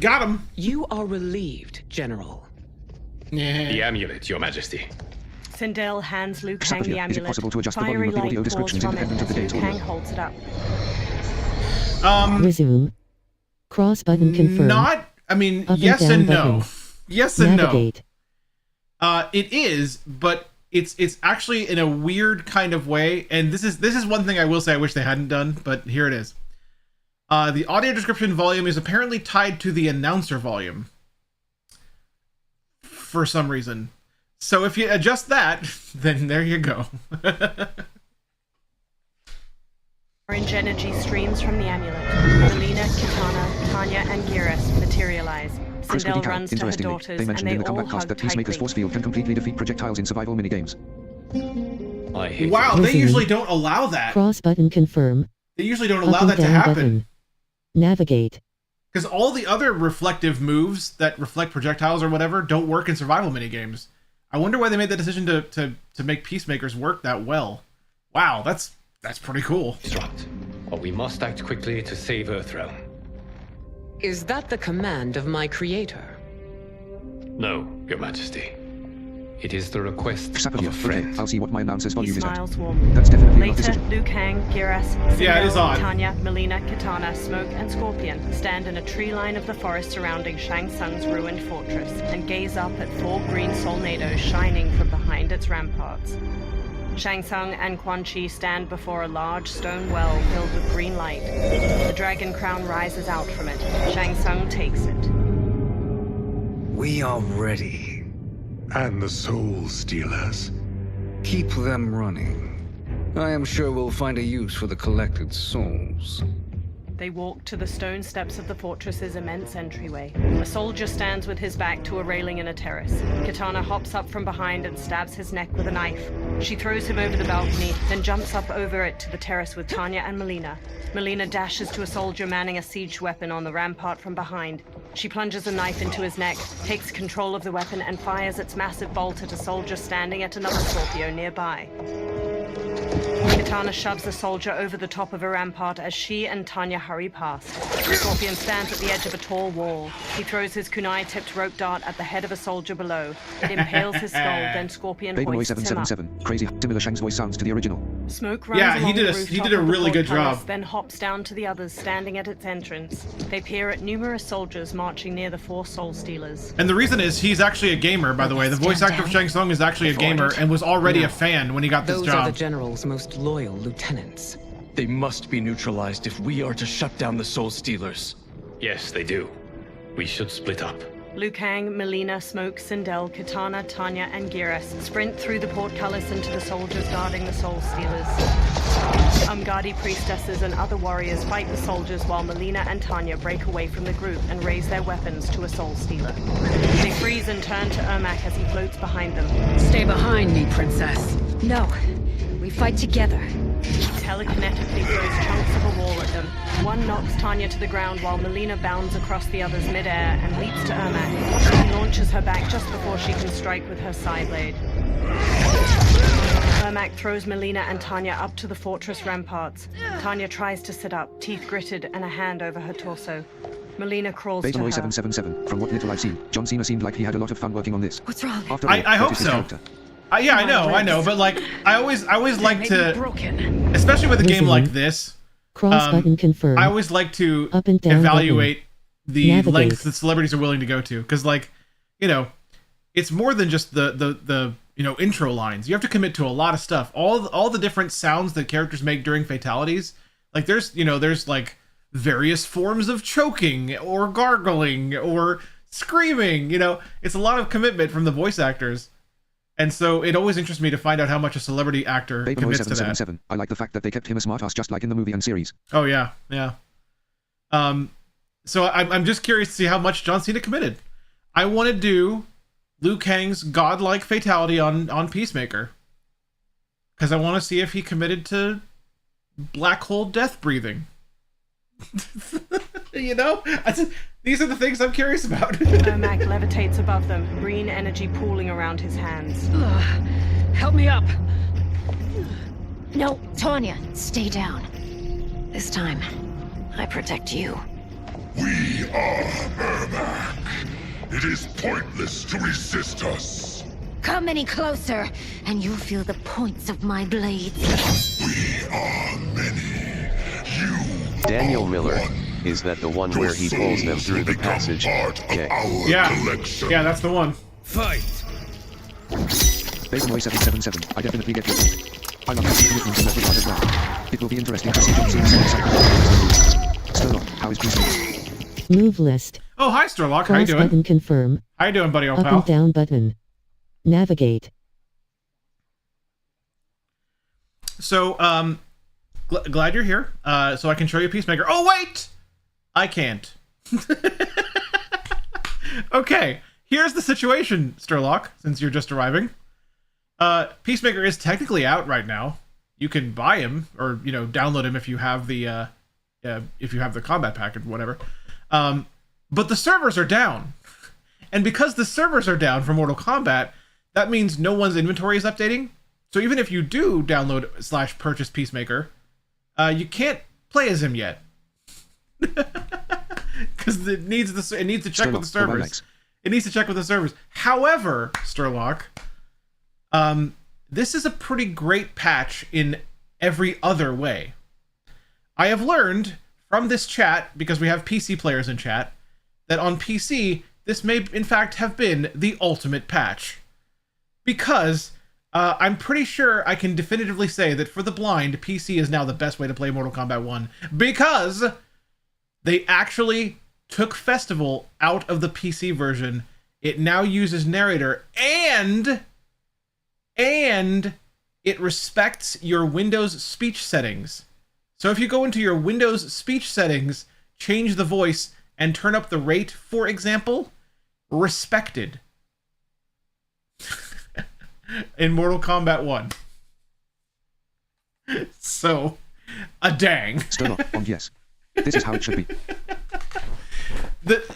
Got him. You are relieved, General. Yeah. The amulet, Your Majesty. Sindel hands Liu Kang the Sapphire, is it amulet. possible to adjust the Fiery volume of the audio light descriptions pours from independent it of the as day's Liu Kang audio? holds it up. Resume. Cross button confirm. Not, I mean, Up yes and and down no. button. Yes and Navigate. no. It is, but it's actually in a weird kind of way, and this is one thing I will say I wish they hadn't done, but here it is. The audio description volume is apparently tied to the announcer volume for some reason. So if you adjust that, then there you go. Orange energy streams from the amulet. Melina, Kitana, Tanya, and Geras materialize. Sindel runs to her Interestingly, daughters, they and mentioned they in the all Kombat cast hug that Peacemaker's tightly. force field can completely defeat projectiles in survival minigames. I hate Wow, it. they usually don't allow that. Cross button confirm. They usually don't Up allow and that to down happen. button. Navigate. Because all the other reflective moves that reflect projectiles or whatever don't work in survival minigames. I wonder why they made the decision to make Peacemakers work that well. Wow, that's pretty cool. Instruct. But we must act quickly to save Earthrealm. Is that the command of my creator? No, Your Majesty. It is the request Sapphire, of a friend. okay, I'll see what my announcer's He volume is at. smiles warmly. That's definitely not Later, decision. Liu Kang, Geras, Sindel, Yeah, it is odd. Tanya, Melina, Kitana, Smoke, and Scorpion stand in a tree line of the forest surrounding Shang Tsung's ruined fortress and gaze up at 4 green solnados shining from behind its ramparts. Shang Tsung and Quan Chi stand before a large stone well filled with green light. The dragon crown rises out from it. Shang Tsung takes it. We are ready. And the Soul Stealers. Keep them running. I am sure we'll find a use for the collected souls. They walk to the stone steps of the fortress's immense entryway. A soldier stands with his back to a railing in a terrace. Kitana hops up from behind and stabs his neck with a knife. She throws him over the balcony, then jumps up over it to the terrace with Tanya and Melina. Melina dashes to a soldier manning a siege weapon on the rampart from behind. She plunges a knife into his neck, takes control of the weapon, and fires its massive bolt at a soldier standing at another Scorpio nearby. Kitana shoves the soldier over the top of a rampart as she and Tanya hurry past. Scorpion stands at the edge of a tall wall. He throws his kunai-tipped rope dart at the head of a soldier below. It impales his skull, then Scorpion Baby Boy hoists him up. 777. Crazy. Similar Shang's voice sounds to the original. Smoke runs Yeah, he along did the a rooftop of the really good portcullis, job. then hops down to the others standing at its entrance. They peer at numerous soldiers marching near the 4 Soul Stealers. And the reason is he's actually a gamer, by the way. The voice actor of Shang Tsung is actually a gamer and was already a fan when he got this Those job. are the General's most loyal lieutenants. They must be neutralized if we are to shut down the Soul Stealers. Yes, they do. We should split up. Liu Kang, Melina, Smoke, Sindel, Kitana, Tanya, and Geras sprint through the portcullis into the soldiers guarding the Soul Stealers. Umgadi priestesses and other warriors fight the soldiers while Melina and Tanya break away from the group and raise their weapons to a Soul Stealer. They freeze and turn to Ermac as he floats behind them. Stay behind me, Princess. No, we fight together. He telekinetically throws chunks of a wall at them. One knocks Tanya to the ground while Melina bounds across the others midair and leaps to Ermac. She launches her back just before she can strike with her side blade. Ermac throws Melina and Tanya up to the fortress ramparts. Tanya tries to sit up, teeth gritted and a hand over her torso. Melina crawls Beta to her. 777. From what little I've seen, John Cena seemed like he had a lot of fun working on this. What's wrong? After all, I hope that is his so. character. Yeah, I know, but like, I always like to, especially with a game like this, Cross button confirm. I always like to Up and down evaluate button. the Navigate. lengths that celebrities are willing to go to, because like, you know, it's more than just the you know, intro lines. You have to commit to a lot of stuff. All the different sounds that characters make during fatalities. Like there's like various forms of choking or gargling or screaming. You know, it's a lot of commitment from the voice actors. And so it always interests me to find out how much a celebrity actor Beta commits to that. 777. I like the fact that they kept him a smartass just like in the movie and series. Oh yeah. So I'm just curious to see how much John Cena committed. I want to do Liu Kang's godlike fatality on Peacemaker, because I want to see if he committed to black hole death breathing. You know, these are the things I'm curious about. Ermac levitates above them, green energy pooling around his hands. Help me up. No, Tanya, stay down. This time, I protect you. We are Ermac. It is pointless to resist us. Come any closer, and you'll feel the points of my blades. We are many. You Daniel Miller. Is that the one where he pulls them through the passage? Okay. Yeah, that's the one. Fight! Beta 777. I definitely get your point. I love the movement in that regard as well. It will be interesting to see John Cena's cycle. Sturlock, how is Peacemaker? Move list. Oh, hi, Sturlock. How you Cross doing? button confirm. How you doing, buddy, old Up pal? and down button. Navigate. So, glad you're here. So I can show you Peacemaker. Oh, wait! I can't. Okay, here's the situation, Sturlock, since you're just arriving. Peacemaker is technically out right now. You can buy him, or, you know, download him if you have the, Kombat pack or whatever. But the servers are down. And because the servers are down for Mortal Kombat, that means no one's inventory is updating. So even if you do download / purchase Peacemaker, you can't play as him yet. Because it needs to check with the servers. It needs to check with the servers. However, Sturlock, this is a pretty great patch in every other way. I have learned from this chat, because we have PC players in chat, that on PC, this may in fact have been the ultimate patch. Because I'm pretty sure I can definitively say that for the blind, PC is now the best way to play Mortal Kombat 1. Because they actually took Festival out of the PC version. It now uses narrator, and it respects your Windows speech settings. So if you go into your Windows speech settings, change the voice, and turn up the rate, for example, respected. In Mortal Kombat 1. So, a dang. Yes. This is how it should be.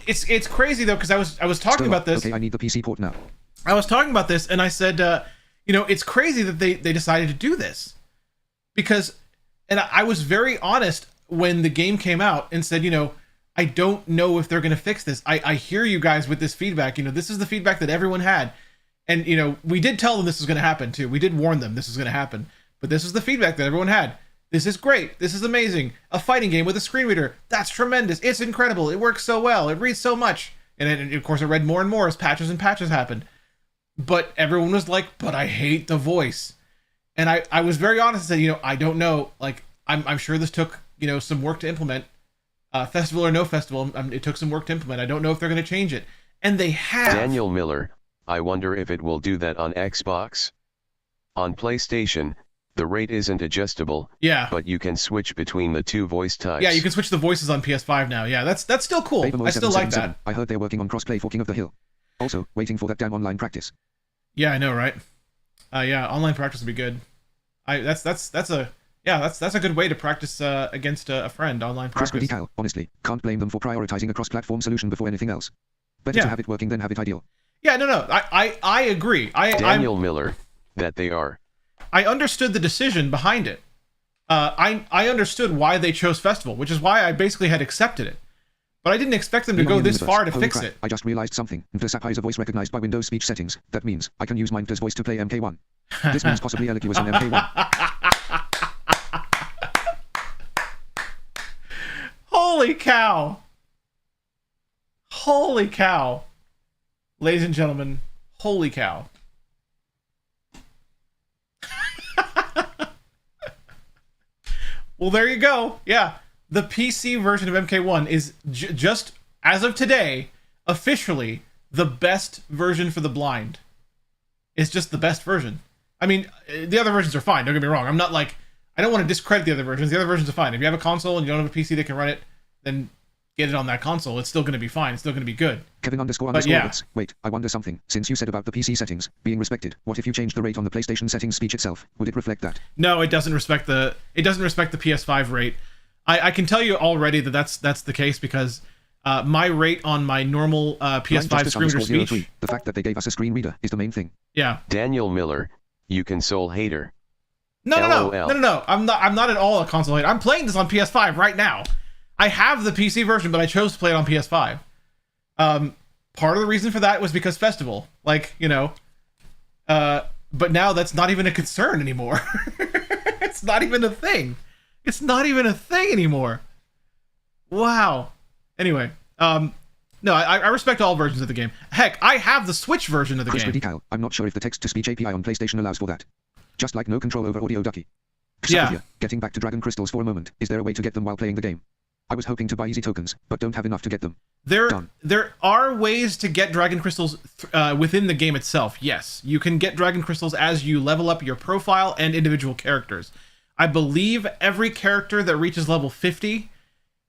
It's crazy though, because I was talking about this. Okay, I need the PC port now. I was talking about this, and I said, you know, it's crazy that they decided to do this, because, and I was very honest when the game came out and said, you know, I don't know if they're going to fix this. I hear you guys with this feedback. You know, this is the feedback that everyone had, and you know, we did tell them this was going to happen too. We did warn them this was going to happen, but this is the feedback that everyone had. This is great. This is amazing. A fighting game with a screen reader. That's tremendous. It's incredible. It works so well. It reads so much. And of course, it read more and more as patches and patches happened. But everyone was like, but I hate the voice. And I was very honest and said, you know, I don't know. Like, I'm sure this took, you know, some work to implement. Festival or no festival, it took some work to implement. I don't know if they're going to change it. And they have. Daniel Miller, I wonder if it will do that on Xbox. On PlayStation, the rate isn't adjustable. Yeah. But you can switch between the two voice types. Yeah, you can switch the voices on PS5 now. Yeah, that's still cool. I still like that. I heard they're working on crossplay for King of the Hill. Also, waiting for that damn online practice. Yeah, I know, right? Yeah, online practice would be good. That's a good way to practice against a friend. Online practice. Honestly, can't blame them for prioritizing a cross-platform solution before anything else. Better to have it working than have it ideal. Yeah, no, I agree. Daniel Miller, that they are. I understood the decision behind it. I understood why they chose Festival, which is why I basically had accepted it. But I didn't expect them to go this far to Holy fix crap, it. I just realized something. Versapai is a voice recognized by Windows speech settings. That means I can use Minder's voice to play MK1. This means possibly Eliki was on MK1. Holy cow! Holy cow! Ladies and gentlemen, holy cow. Well, there you go. Yeah, the PC version of MK1 is just, as of today, officially the best version for the blind. It's just the best version. I mean, the other versions are fine, don't get me wrong. I'm not like, I don't want to discredit the other versions. The other versions are fine. If you have a console and you don't have a PC that can run it, then get it on that console. It's still going to be fine. It's still going to be good. Kevin __ yeah. Wait, I wonder something. Since you said about the PC settings being respected, what if you changed the rate on the PlayStation settings speech itself? Would it reflect that? No, it doesn't respect the PS5 rate. I can tell you already that that's the case because my rate on my normal PS5 screen reader speech. The fact that they gave us a screen reader is the main thing. Yeah. Daniel Miller, you console hater. No. I'm not at all a console hater. I'm playing this on PS5 right now. I have the PC version, but I chose to play it on PS5. Part of the reason for that was because Festival, like, you know, but now that's not even a concern anymore. It's not even a thing. It's not even a thing anymore. Wow. Anyway, no, I respect all versions of the game. Heck, I have the Switch version of the game. Decal, I'm not sure if the text-to-speech API on PlayStation allows for that. Just like no control over audio ducky. Yeah. Getting back to Dragon Crystals for a moment, is there a way to get them while playing the game? I was hoping to buy easy tokens, but don't have enough to get them. There are ways to get Dragon Crystals within the game itself, yes. You can get Dragon Crystals as you level up your profile and individual characters. I believe every character that reaches level 50,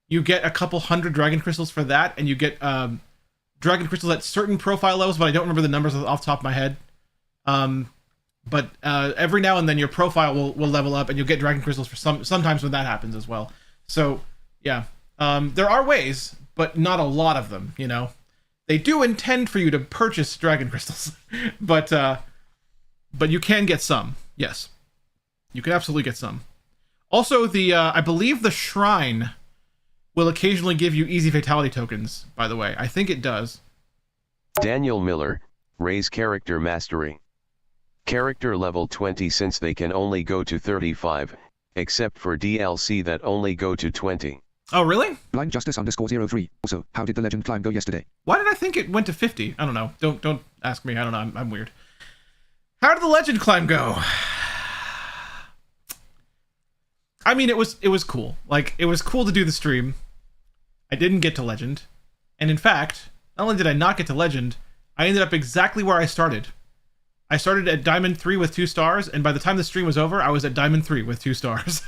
you get a couple hundred Dragon Crystals for that, and you get Dragon Crystals at certain profile levels, but I don't remember the numbers off the top of my head. But every now and then your profile will level up, and you'll get Dragon Crystals for sometimes when that happens as well. So, yeah. There are ways, but not a lot of them, you know. They do intend for you to purchase Dragon Crystals, but you can get some, yes. You can absolutely get some. Also, I believe the Shrine will occasionally give you easy fatality tokens, by the way. I think it does. Daniel Miller, raise character mastery. Character level 20 since they can only go to 35, except for DLC that only go to 20. Oh, really? Blind Justice _03. Also, how did the legend climb go yesterday? Why did I think it went to 50? I don't know. Don't ask me. I don't know. I'm weird. How did the legend climb go? I mean, it was cool. Like, it was cool to do the stream. I didn't get to legend. And in fact, not only did I not get to legend, I ended up exactly where I started. I started at Diamond 3 with 2 stars, and by the time the stream was over, I was at Diamond 3 with 2 stars.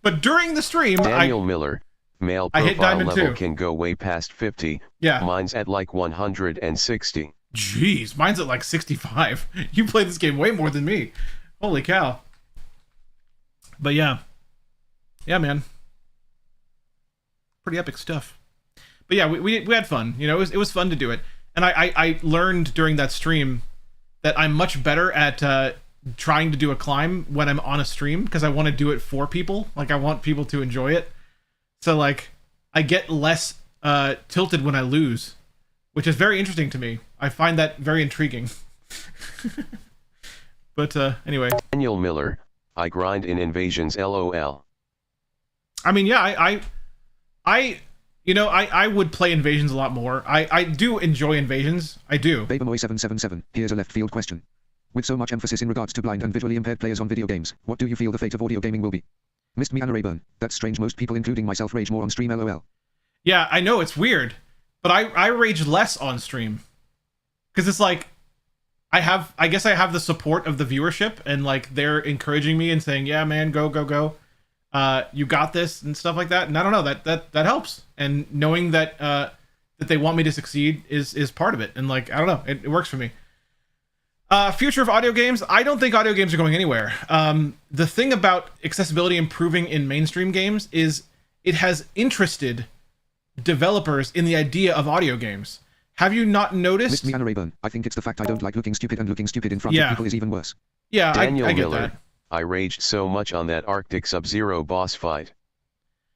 But during the stream, Daniel Miller, male profile level 2. Can go way past 50. Yeah. Mine's at like 160. Jeez, mine's at like 65. You played this game way more than me. Holy cow. But yeah. Yeah, man. Pretty epic stuff. But yeah, we had fun. You know, it was fun to do it. And I learned during that stream that I'm much better at trying to do a climb when I'm on a stream, because I want to do it for people. Like, I want people to enjoy it. So, like, I get less tilted when I lose, which is very interesting to me. I find that very intriguing. But anyway. Daniel Miller, I grind in Invasions LOL. I mean, yeah, I would play Invasions a lot more. I do enjoy Invasions. I do. Babermoy777, here's a left field question. With so much emphasis in regards to blind and visually impaired players on video games, what do you feel the fate of audio gaming will be? Missed me Anna Rayburn. That's strange, most people including myself rage more on stream LOL. Yeah, I know, it's weird. But I rage less on stream. Because it's like, I guess I have the support of the viewership, and like, they're encouraging me and saying, yeah, man, go. You got this, and stuff like that. And I don't know, that helps. And knowing that that they want me to succeed is part of it. And like, I don't know, it works for me. Future of audio games, I don't think audio games are going anywhere. The thing about accessibility improving in mainstream games is it has interested developers in the idea of audio games. Have you not noticed? Missed me Anna Rayburn. I think it's the fact I don't like looking stupid, and looking stupid in front of people is even worse. Yeah, Daniel I get Miller, that. I raged so much on that Arctic Sub-Zero boss fight.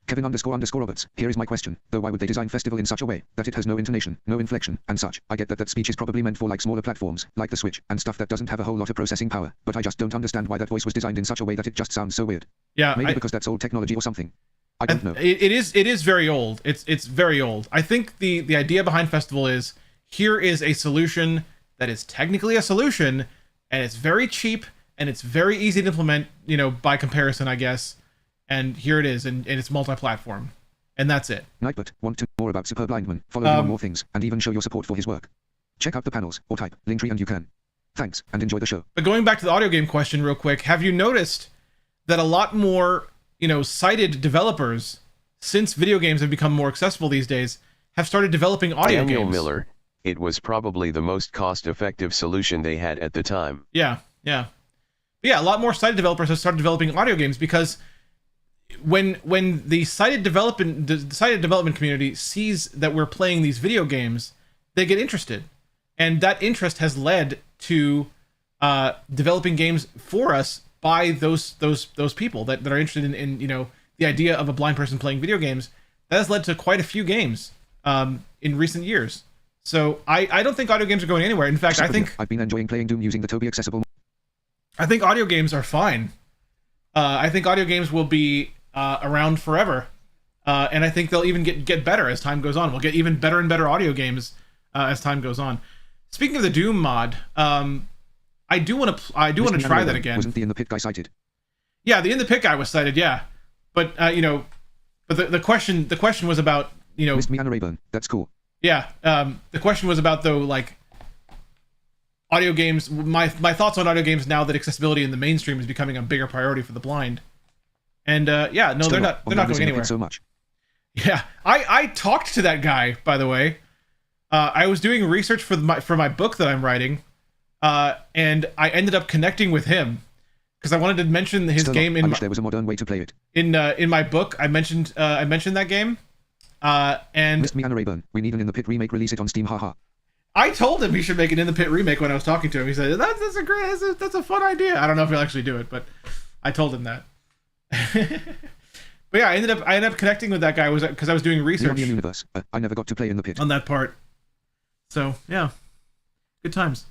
Kevin__Roberts. Here is my question. Though why would they design Festival in such a way that it has no intonation, no inflection, and such? I get that that speech is probably meant for like smaller platforms, like the Switch, and stuff that doesn't have a whole lot of processing power, but I just don't understand why that voice was designed in such a way that it just sounds so weird. Yeah, Maybe because that's old technology or something. I don't know. It is very old. It's very old. I think the idea behind Festival is here is a solution that is technically a solution, and it's very cheap and it's very easy to implement, you know, by comparison, I guess. And here it is, and it's multi-platform, and that's it. Nightbot, want to know more about Superb Blindman? Follow him on more things, and even show your support for his work. Check out the panels, or type Linktree and you can. Thanks, and enjoy the show. But going back to the audio game question real quick, have you noticed that a lot more, you know, sighted developers, since video games have become more accessible these days, have started developing audio Daniel games? Miller, it was probably the most cost-effective solution they had at the time. Yeah, yeah. But yeah, a lot more sighted developers have started developing audio games because when the sighted development community sees that we're playing these video games, they get interested, and that interest has led to developing games for us by those people that are interested in you know, the idea of a blind person playing video games. That has led to quite a few games in recent years. So I don't think audio games are going anywhere. In fact, I think I've been enjoying playing Doom using the Toby accessible. I think audio games are fine. I think audio games will be around forever, and I think they'll even get better as time goes on. We'll get even better and better audio games as time goes on. Speaking of the Doom mod, I do want to try that again. Wasn't the In the Pit guy cited? Yeah, the In the Pit guy was cited. Yeah, but you know, but the question was about, you know, Missed me Anna Rayburn. That's cool. Yeah, the question was about, though, like audio games. My thoughts on audio games now that accessibility in the mainstream is becoming a bigger priority for the blind. And yeah, no, they're not going anywhere. So much. Yeah, I talked to that guy, by the way. I was doing research for my book that I'm writing, and I ended up connecting with him because I wanted to mention his game. I wish there was a modern way to play it. In my book, I mentioned that game. And Missed me Anna Rayburn. We need an In the Pit remake. Release it on Steam. Haha. I told him he should make an In the Pit remake when I was talking to him. He said that's a fun idea. I don't know if he'll actually do it, but I told him that. But yeah, I ended up connecting with that guy because I was doing research. Universe. I never got to play In the Pit on that part. So yeah, good times.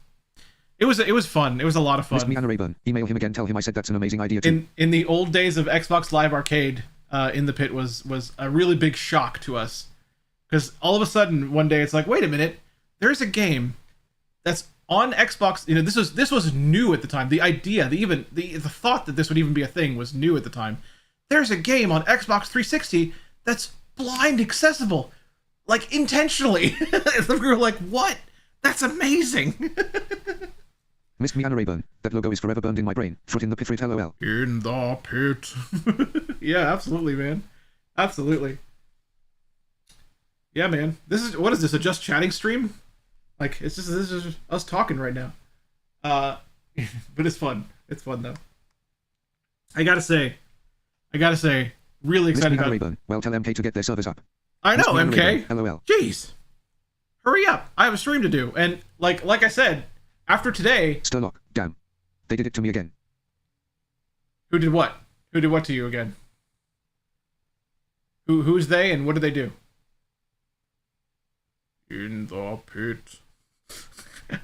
It was fun. It was a lot of fun. Missed me Anna Rayburn. Email him again. Tell him I said that's an amazing idea too. In the old days of Xbox Live Arcade, In the Pit was a really big shock to us, because all of a sudden one day it's like, wait a minute, there's a game that's on Xbox. You know, this was new at the time. The idea, the thought that this would even be a thing was new at the time. There's a game on Xbox 360 that's blind accessible, like intentionally. We were like, what? That's amazing. Missed me Anna Rayburn. That logo is forever burned in my brain. Fruit in the pit, LOL. In the pit. Yeah, absolutely, man. Absolutely. Yeah, man. What is this? A just chatting stream? Like, this is us talking right now. But it's fun. It's fun though. I gotta say, really excited about Rayburn. Well, tell MK to get their servers up. I know, MK. LOL. Jeez. Hurry up. I have a stream to do. And like I said, after today... Sturlock, damn. They did it to me again. Who did what? Who did what to you again? Who's they and what did they do? In the pit. Did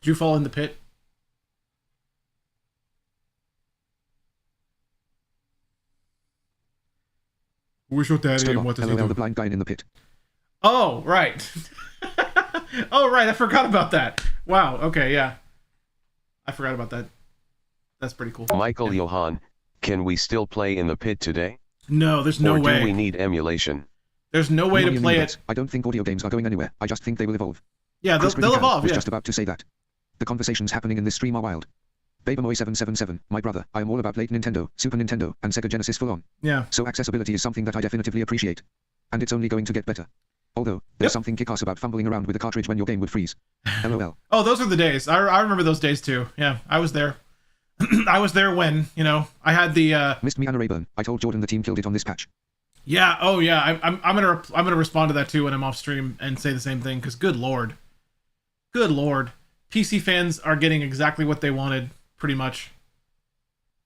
you fall in the pit? Who's your daddy Sturlock, and what does he LOL, do? the blind guy in the pit. Oh, right. Oh, right. I forgot about that. Wow. Okay, yeah. I forgot about that. That's pretty cool. Michael Johan, can we still play In the Pit today? No, there's no way. Or do we need emulation? There's no way to play it. I don't think audio games are going anywhere. I just think they will evolve. Yeah, they'll evolve, was just about to say that. The conversations happening in this stream are wild. Babermoy777, my brother, I am all about late Nintendo, Super Nintendo, and Sega Genesis full on. Yeah. So accessibility is something that I definitively appreciate. And it's only going to get better. Although, there's something kick-ass about fumbling around with a cartridge when your game would freeze. LOL. Oh, those are the days. I remember those days too. Yeah, I was there. I was there when, you know, I had the... Missed me Anna Rayburn. I told Jordan the team killed it on this patch. Yeah, oh yeah, I'm gonna respond to that too when I'm off stream and say the same thing, because good lord. PC fans are getting exactly what they wanted, pretty much.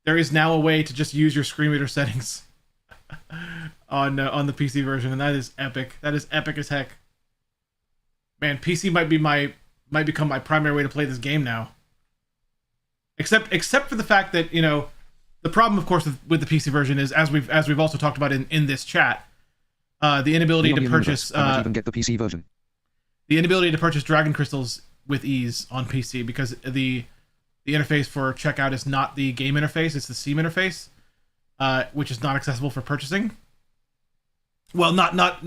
There is now a way to just use your screen reader settings. on the PC version, and that is epic. That is epic as heck. Man, PC might become my primary way to play this game now. Except for the fact that, you know, the problem, of course, with the PC version is, as we've also talked about in this chat, the inability to purchase I might even get the PC version. The inability to purchase Dragon Crystals with ease on PC, because the interface for checkout is not the game interface, it's the Steam interface, which is not accessible for purchasing. Well, not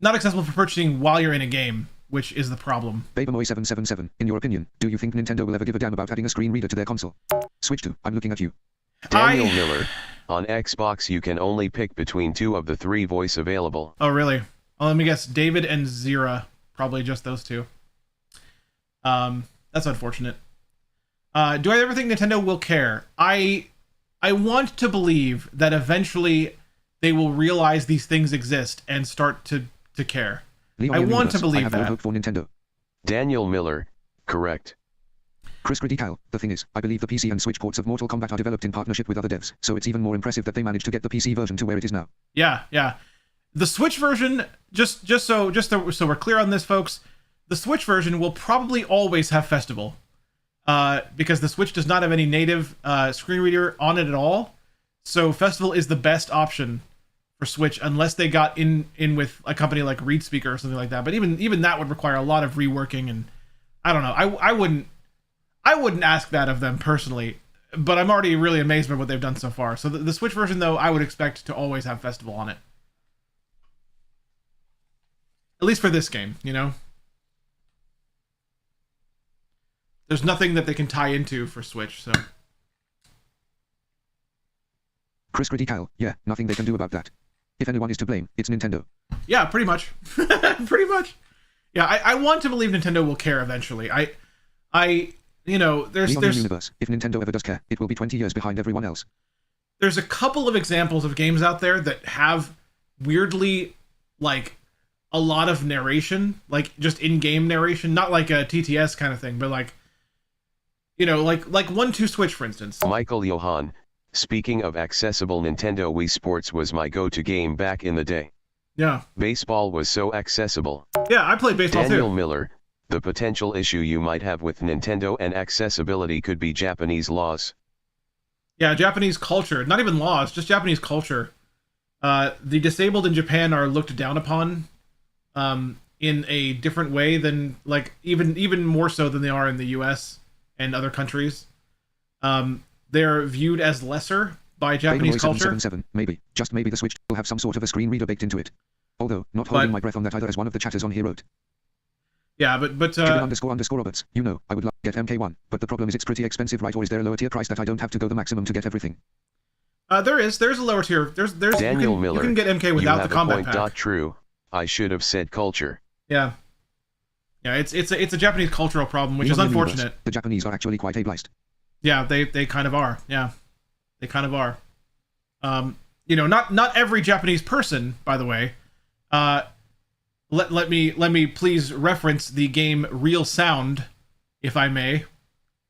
accessible for purchasing while you're in a game, which is the problem. Babamoy777, in your opinion, do you think Nintendo will ever give a damn about adding a screen reader to their console? Switch to, I'm looking at you. Daniel Miller, on Xbox you can only pick between 2 of the 3 voice available. Oh, really? Well, let me guess, David and Zira. Probably just those 2. That's unfortunate. Do I ever think Nintendo will care? I want to believe that eventually they will realize these things exist and start to care. I want to believe that. I have no hope for Nintendo. Daniel Miller, correct. Chris Critical, the thing is, I believe the PC and Switch ports of Mortal Kombat are developed in partnership with other devs, so it's even more impressive that they managed to get the PC version to where it is now. Yeah. The Switch version, just so we're clear on this, folks, the Switch version will probably always have Festival, because the Switch does not have any native screen reader on it at all. So Festival is the best option for Switch, unless they got in with a company like Reed Speaker or something like that. But even that would require a lot of reworking, and I don't know. I wouldn't ask that of them personally, but I'm already really amazed by what they've done so far. So the Switch version, though, I would expect to always have Festival on it. At least for this game, you know? There's nothing that they can tie into for Switch, so... Chris Critical, yeah, nothing they can do about that. If anyone is to blame, it's Nintendo. Yeah, pretty much. Pretty much. Yeah, I want to believe Nintendo will care eventually. You know, there's universe. If Nintendo ever does care, it will be 20 years behind everyone else. There's a couple of examples of games out there that have weirdly, like, a lot of narration, like just in-game narration, not like a TTS kind of thing, but like, you know, like 1-2 Switch, for instance. Michael Johan, speaking of accessible, Nintendo Wii Sports was my go-to game back in the day. Yeah. Baseball was so accessible. Yeah, I played baseball too. Daniel Miller, the potential issue you might have with Nintendo and accessibility could be Japanese laws. Yeah, Japanese culture. Not even laws, just Japanese culture. The disabled in Japan are looked down upon in a different way than, like, even more so than they are in the US and other countries. They're viewed as lesser by Japanese culture. 777, maybe, just maybe the Switch will have some sort of a screen reader baked into it. Although, not holding my breath on that either, as one of the chatters on here wrote. Yeah, but __Roberts, you know, I would love to get MK1, but the problem is it's pretty expensive, right? Or is there a lower tier price that I don't have to go the maximum to get everything? There's a lower tier. There's Daniel Miller, you can get MK without the combat point. pack. True. I should have said culture. Yeah. Yeah, it's a Japanese cultural problem, which is unfortunate. Universe. The Japanese are actually quite ableist. Yeah, they kind of are. Yeah. They kind of are. You know, not every Japanese person, by the way. Let me please reference the game Real Sound, if I may,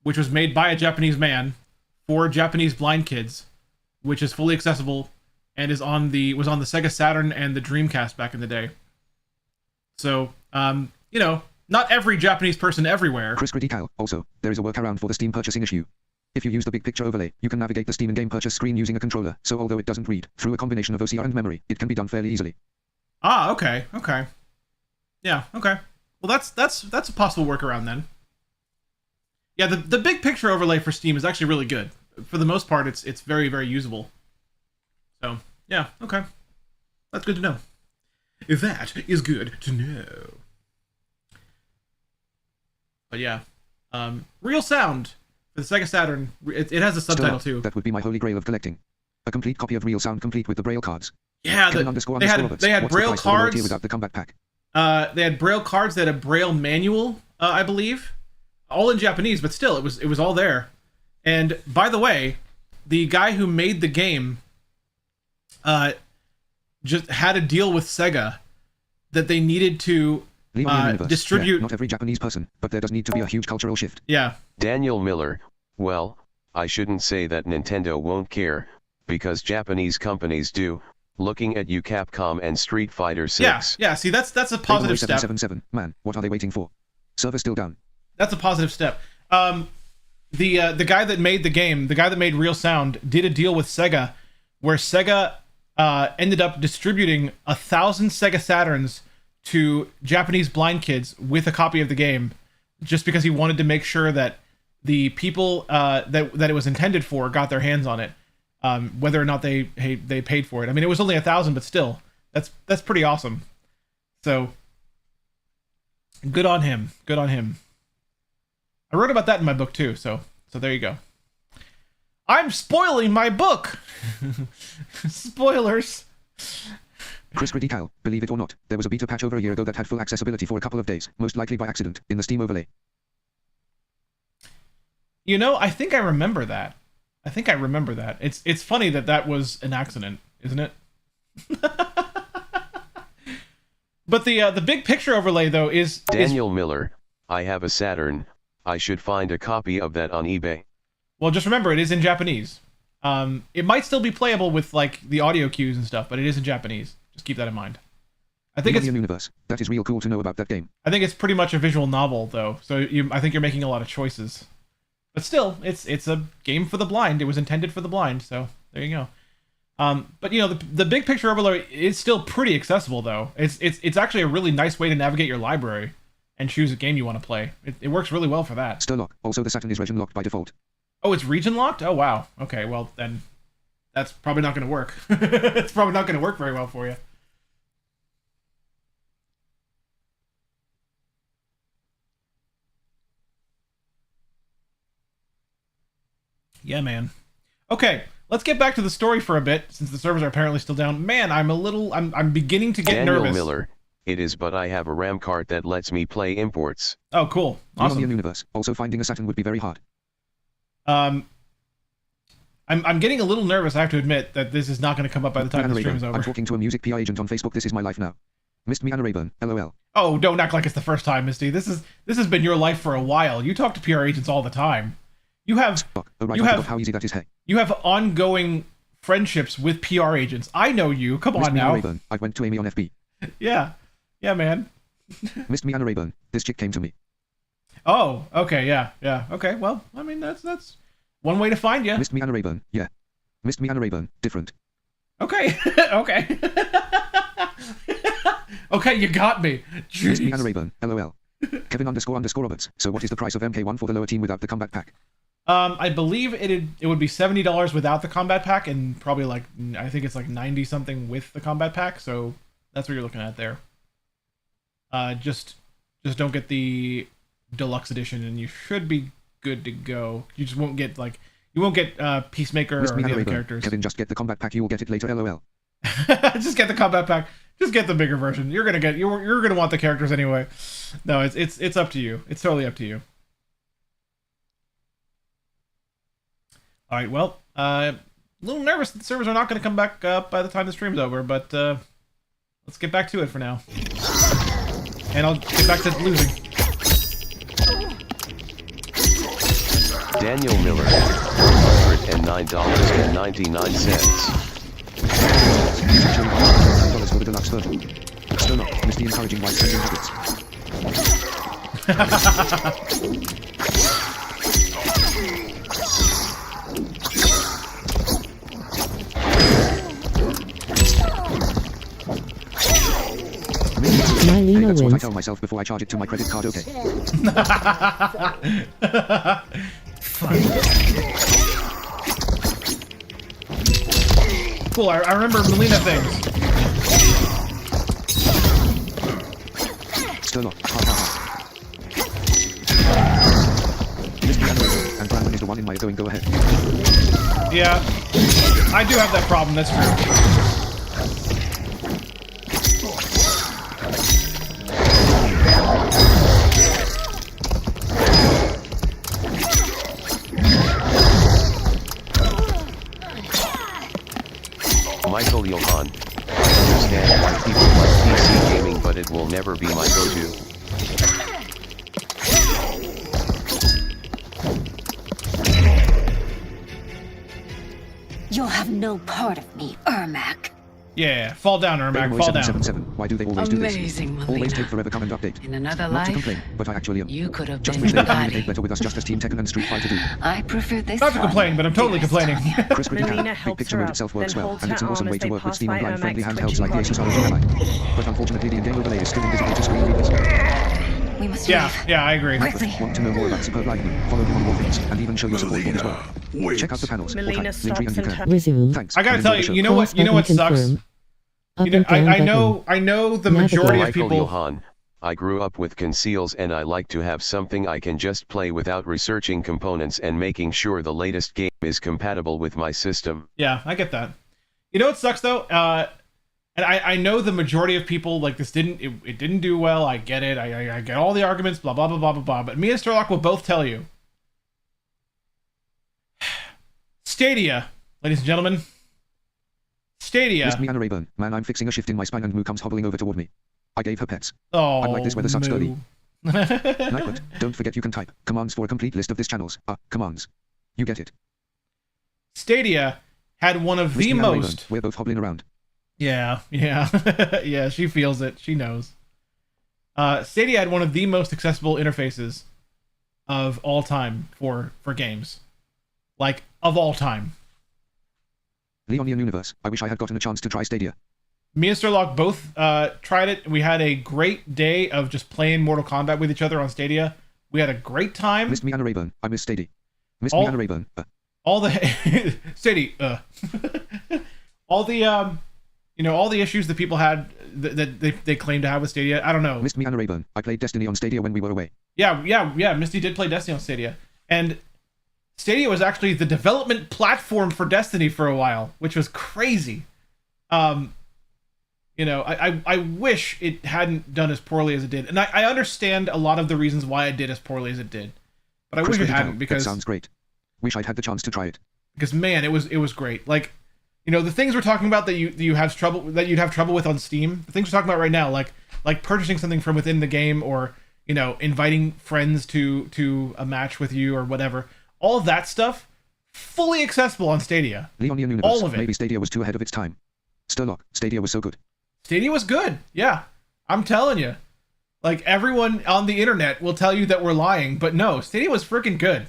which was made by a Japanese man for Japanese blind kids, which is fully accessible and was on the Sega Saturn and the Dreamcast back in the day. So, you know, not every Japanese person everywhere. Chris Critical, also, there is a workaround for the Steam purchasing issue. If you use the big picture overlay, you can navigate the Steam in-game purchase screen using a controller, so although it doesn't read, through a combination of OCR and memory, it can be done fairly easily. Ah, okay. Yeah, okay. Well, that's a possible workaround then. Yeah, the big picture overlay for Steam is actually really good. For the most part, it's very, very usable. So, yeah, okay. That's good to know. That is good to know. But yeah, Real Sound for the Sega Saturn. It has a subtitle too. That would be my holy grail of collecting. A complete copy of Real Sound, complete with the Braille cards. Yeah, they had Braille cards without the combat pack. They had Braille cards. They had a Braille manual, I believe, all in Japanese, but still, it was all there. And by the way, the guy who made the game just had a deal with Sega that they needed to distribute. Yeah, not every Japanese person, but there does need to be a huge cultural shift. Yeah. Daniel Miller, well, I shouldn't say that Nintendo won't care, because Japanese companies do, Looking at you, Capcom and Street Fighter 6. Yeah. See, that's a positive step. 777. Man, what are they waiting for? Server still down. That's a positive step. The guy that made the game, the guy that made Real Sound, did a deal with Sega, where Sega ended up distributing 1,000 Sega Saturns to Japanese blind kids with a copy of the game, just because he wanted to make sure that the people that it was intended for got their hands on it, whether or not they paid for it. I mean, it was only 1,000, but still, that's pretty awesome. So, good on him. Good on him. I wrote about that in my book too, so there you go. I'm spoiling my book. Spoilers. Chris Critical, believe it or not, there was a beta patch over a year ago that had full accessibility for a couple of days, most likely by accident, in the Steam overlay. You know, I think I remember that. It's funny that was an accident, isn't it? But the big picture overlay though is Daniel Miller. I have a Saturn. I should find a copy of that on eBay. Well, just remember, it is in Japanese. It might still be playable with like the audio cues and stuff, but it is in Japanese. Just keep that in mind. I think it's universe. That is real cool to know about that game. I think it's pretty much a visual novel, though. So I think you're making a lot of choices. But still, it's a game for the blind. It was intended for the blind, so there you go. But you know, the big picture overlay is still pretty accessible, though. It's actually a really nice way to navigate your library and choose a game you want to play. It works really well for that. Still lock. Also, the Saturn is region locked by default. Oh, it's region locked? Oh, wow. Okay, well, then that's probably not going to work. It's probably not going to work very well for you. Yeah, man. Okay, let's get back to the story for a bit, since the servers are apparently still down. Man, I'm beginning to get nervous. Daniel Miller. It is, but I have a RAM card that lets me play imports. Oh, cool. Awesome. Universe. Also, finding a Saturn would be very hard. I'm getting a little nervous, I have to admit, that this is not going to come up by the time the stream is over. I'm talking to a music PR agent on Facebook. This is my life now. Missed me, Anna Rayburn. LOL. Oh, don't act like it's the first time, Misty. This has been your life for a while. You talk to PR agents all the time. You have how easy that is. Hey. You have ongoing friendships with PR agents. I know you. Come on now. Rayburn. I went to Amy on FB. Yeah, man. Missed me, Anna Rayburn. This chick came to me. Oh, okay, yeah. Okay, well, I mean, that's one way to find you. Missed me, Anna Rayburn. Yeah. Missed me, Anna Rayburn. Different. Okay, okay. Okay, you got me. Jeez. Missed me, Anna Rayburn. LOL. Kevin __ Roberts. So what is the price of MK1 for the lower team without the combat pack? I believe it would be $70 without the combat pack, and probably like, I think it's like 90 something with the combat pack, so that's what you're looking at there. Just don't get the deluxe edition and you should be good to go. You just won't get Peacemaker or the other characters. Kevin, just get the combat pack, you will get it later, LOL. Just get the combat pack. Just get the bigger version. You're gonna want the characters anyway. No, it's up to you. It's totally up to you. All right, well, a little nervous that the servers are not going to come back up by the time the stream's over, but let's get back to it for now. And I'll get back to losing. Daniel Miller, $109.99. $9 for the deluxe version. Still not. Miss the encouraging white spending habits. Mylena that's wins. what I tell myself before I charge it to my credit card, okay? Cool, I remember Melina things. Still not. And Brandon is the one in my go ahead. Yeah, I do have that problem, that's true. Michael Johan. I understand why people like PC gaming, but it will never be my go-to. You'll have no part of me, Ermac. Yeah, fall down, Ermac, fall down. 777. Why do they always do this? Amazing, Always Melina. take forever come and update. In another Not life, to complain, but I actually am. you could have Just been wish they would Gotti. communicate better with us just as Team Tekken and Street Fighter do. I prefer this Not to one. complain, but I'm totally complaining. Chris Critic Melina Big helps picture her mode up, itself works then well, holds and it's an her awesome arm way as to they work with pass Steam by Online friendly Ermac's handhelds like the twitching Asus ROG Ally. But unfortunately the in-game overlay is still invisible to screen readers. We must Yeah, leave. yeah, I agree. Quickly. Want to know more about Superb Liveman? Follow him on more things, and even show your support for his work. Check out the panels. Melina stops and turns. Resume. Thanks. I gotta and tell enjoy you, the you show. know what sucks? Confirm. Up You know, and down I know the majority of Michael people. Johan, I grew up with conceals and I like to have something I can just play without researching components and making sure the latest game is compatible with my system. Yeah, I get that. You know what sucks though? And I know the majority of people like this it didn't do well. I get it. I get all the arguments. Blah blah blah blah blah blah. But me and Starlock will both tell you. Stadia, ladies and gentlemen. Stadia. Missed me Anna Rayburn. Man, I'm fixing a shift in my spine and Moo comes hobbling over toward me. I gave her pets. Oh, I'm like this weather sucks Moo. girly. Nightbot, don't forget you can type commands for a complete list of this channels. Commands. You get it. Stadia had one of Missed the me Anna Rayburn. most. We're both hobbling around. Yeah, yeah, she feels it. She knows. Stadia had one of the most accessible interfaces of all time for games, like of all time. Leonian Universe. I wish I had gotten a chance to try Stadia. Me and Starlock both tried it. We had a great day of just playing Mortal Kombat with each other on Stadia. We had a great time. Missed me Anna Rayburn. I miss Stadia. Missed me Anna Rayburn. All the Stadia. All the all the issues that people had that they claim to have with Stadia. I don't know. Missed me Anna Rayburn. I played Destiny on Stadia when we were away. Yeah. Misty did play Destiny on Stadia, and Stadia was actually the development platform for Destiny for a while, which was crazy. I wish it hadn't done as poorly as it did, and I understand a lot of the reasons why it did as poorly as it did, but I wish it hadn't because that sounds great. Wish I'd had the chance to try it. Because man, it was great. Like, the things we're talking about that you'd have trouble with on Steam, the things we're talking about right now, like purchasing something from within the game, or inviting friends to a match with you or whatever. All of that stuff, fully accessible on Stadia. Leonian Universe. All of it. Maybe Stadia was too ahead of its time. Starlock, Stadia was so good. Stadia was good. Yeah, I'm telling you. Like, everyone on the internet will tell you that we're lying, but no, Stadia was freaking good.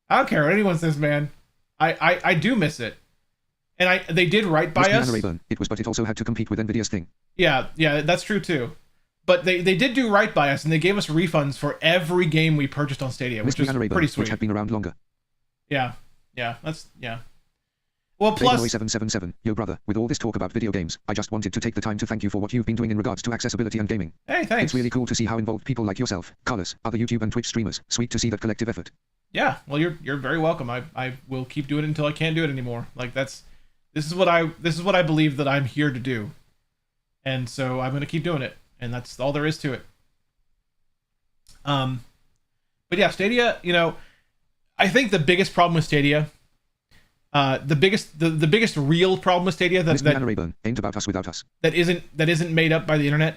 I don't care what anyone says, man. I do miss it. And they did right by us. It was, but it also had to compete with Nvidia's thing. Yeah, that's true too. But they did do right by us, and they gave us refunds for every game we purchased on Stadia, which was pretty sweet. Which had been around longer. Yeah, that's. Well, plus 777, yo brother, with all this talk about video games, I just wanted to take the time to thank you for what you've been doing in regards to accessibility and gaming. Hey, thanks. It's really cool to see how involved people like yourself, Carlos, other YouTube and Twitch streamers. Sweet to see that collective effort. Yeah, well, you're very welcome. I will keep doing it until I can't do it anymore. Like, this is what I believe that I'm here to do, and so I'm gonna keep doing it, and that's all there is to it. But yeah, Stadia. I think the biggest problem with Stadia, the biggest real problem with Stadia that ain't about us without us. that isn't made up by the internet,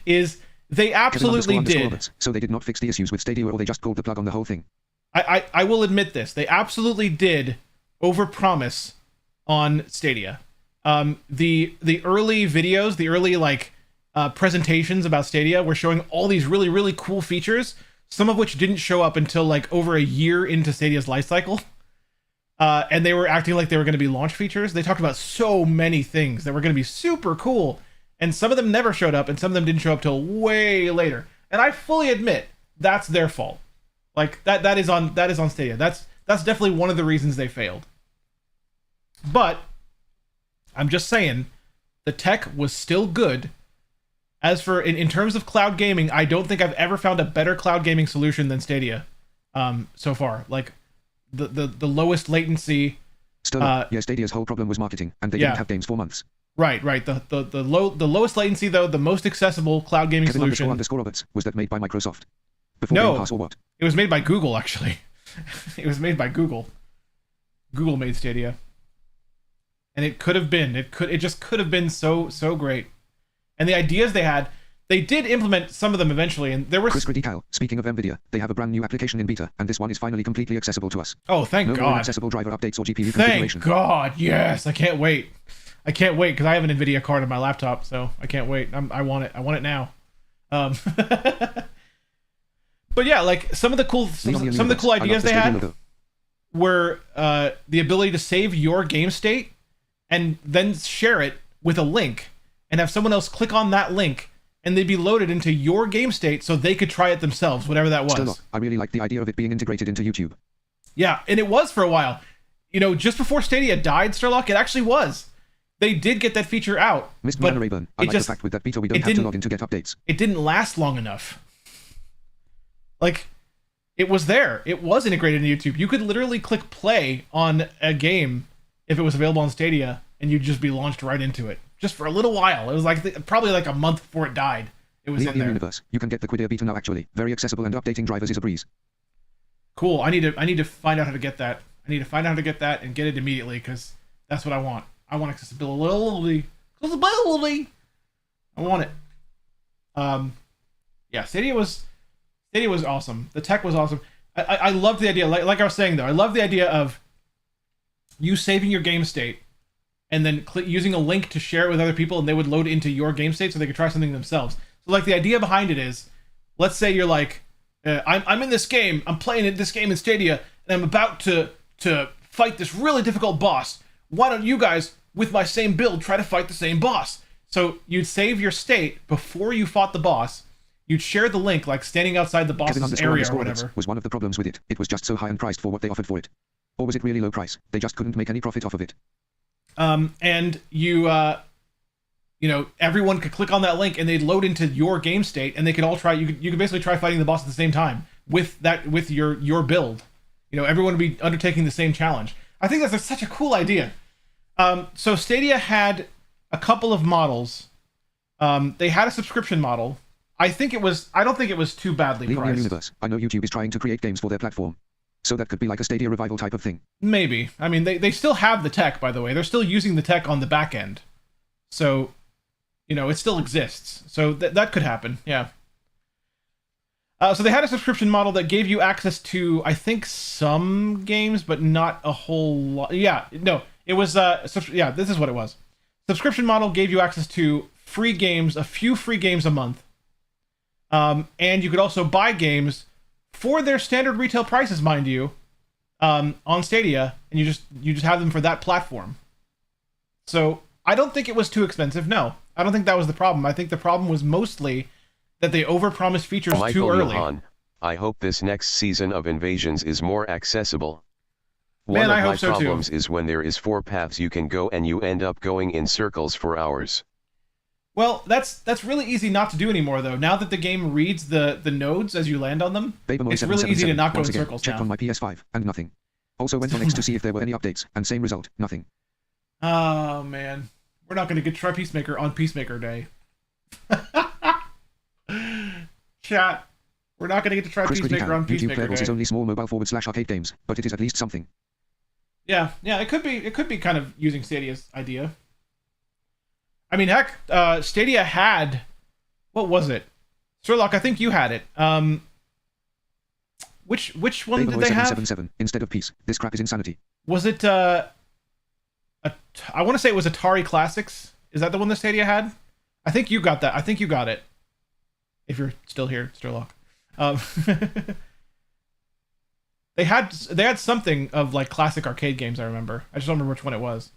is they absolutely did. So they did not fix the issues with Stadia, or they just pulled the plug on the whole thing. I will admit this. They absolutely did overpromise on Stadia. The early videos, the early presentations about Stadia were showing all these really, really cool features, some of which didn't show up until over a year into Stadia's life cycle. And they were acting like they were going to be launch features. They talked about so many things that were going to be super cool, and some of them never showed up, and some of them didn't show up till way later. And I fully admit that's their fault. That is on Stadia. That's definitely one of the reasons they failed. But I'm just saying, the tech was still good. As for in terms of cloud gaming, I don't think I've ever found a better cloud gaming solution than Stadia so far. The lowest latency. Stadia's whole problem was marketing, and they didn't have games for months. Right. The lowest latency, though, the most accessible cloud gaming solution. Roberts, was that made by Microsoft? Before Game Pass or what? It was made by Google, actually. It was made by Google. Google made Stadia, and it could have been. It just could have been so great. And the ideas they had, they did implement some of them eventually, and there was. Chris Critical, speaking of Nvidia, they have a brand new application in beta, and this one is finally completely accessible to us. Oh, thank God! No more accessible driver updates or GPU configuration. configuration. Thank God! Yes, I can't wait. I can't wait because I have an NVIDIA card on my laptop, so I can't wait. I want it. I want it now. But yeah, like some of the cool ideas they had were the ability to save your game state and then share it with a link and have someone else click on that link and they'd be loaded into your game state so they could try it themselves, whatever that was. I really like the idea of it being integrated into YouTube. Yeah, and it was for a while. You know, just before Stadia died, Sturlock, it actually was. They did get that feature out. Mr. Man Rayburn, I like the fact with that beta we don't have to log in to get updates. It didn't last long enough. Like, it was there. It was integrated into YouTube. You could literally click play on a game if it was available on Stadia, and you'd just be launched right into it. Just for a little while. It was like probably like a month before it died. It was in there. Universe. You can get the Quidia beta now actually. Very accessible and updating drivers is a breeze. Cool. I need to find out how to get that. I need to find out how to get that and get it immediately because that's what I want. I want accessibility. Accessibility. I want it. Yeah, Stadia was awesome. The tech was awesome. I loved the idea. Like I was saying though, I love the idea of you saving your game state and then using a link to share it with other people, and they would load into your game state so they could try something themselves. So like the idea behind it is, let's say you're like, I'm in this game, I'm playing this game in Stadia, and I'm about to fight this really difficult boss. Why don't you guys, with my same build, try to fight the same boss? So you'd save your state before you fought the boss. You'd share the link, like standing outside the boss's area or whatever. Was one of the problems with it. It was just so high and priced for what they offered for it. Or was it really low price? They just couldn't make any profit off of it. And you know, everyone could click on that link and they'd load into your game state, and they could all try. You could basically try fighting the boss at the same time with your build. You know, everyone would be undertaking the same challenge. I think that's such a cool idea. So Stadia had a couple of models. They had a subscription model. I don't think it was too badly priced. Universe. I know YouTube is trying to create games for their platform. So that could be like a Stadia revival type of thing. Maybe. I mean, they still have the tech, by the way. They're still using the tech on the back end. So, you know, it still exists. So that could happen, yeah. So they had a subscription model that gave you access to, I think, some games, but not a whole lot. Yeah, no, it was, yeah, this is what it was. Subscription model gave you access to free games, a few free games a month. And you could also buy games for their standard retail prices, mind you, on Stadia, and you just have them for that platform. So I don't think it was too expensive. No, I don't think that was the problem. I think the problem was mostly that they overpromised features too early. Johan, I hope this next season of Invasions is more accessible. Man, One I of hope my so too. problems is when there is 4 paths you can go and you end up going in circles for hours. Well, that's really easy not to do anymore, though. Now that the game reads the nodes as you land on them, it's really easy to not go in circles now. Checked on my PS5, and nothing. Also went on X to see if there were any updates, and same result, nothing. Oh, man. We're not going to try Peacemaker on Peacemaker Day. Chat. We're not going to get to try Peacemaker on Peacemaker YouTube Day. is only small mobile/arcade games, but it is at least something. Yeah, it could be kind of using Stadia's idea. I mean, heck, Stadia had, what was it? Sherlock, I think you had it. Which one did they have? 777 instead of Peace. This crap is insanity. Was it, I want to say it was Atari Classics. Is that the one that Stadia had? I think you got that. I think you got it. If you're still here, Sturlock. They had something of like classic arcade games, I remember. I just don't remember which one it was.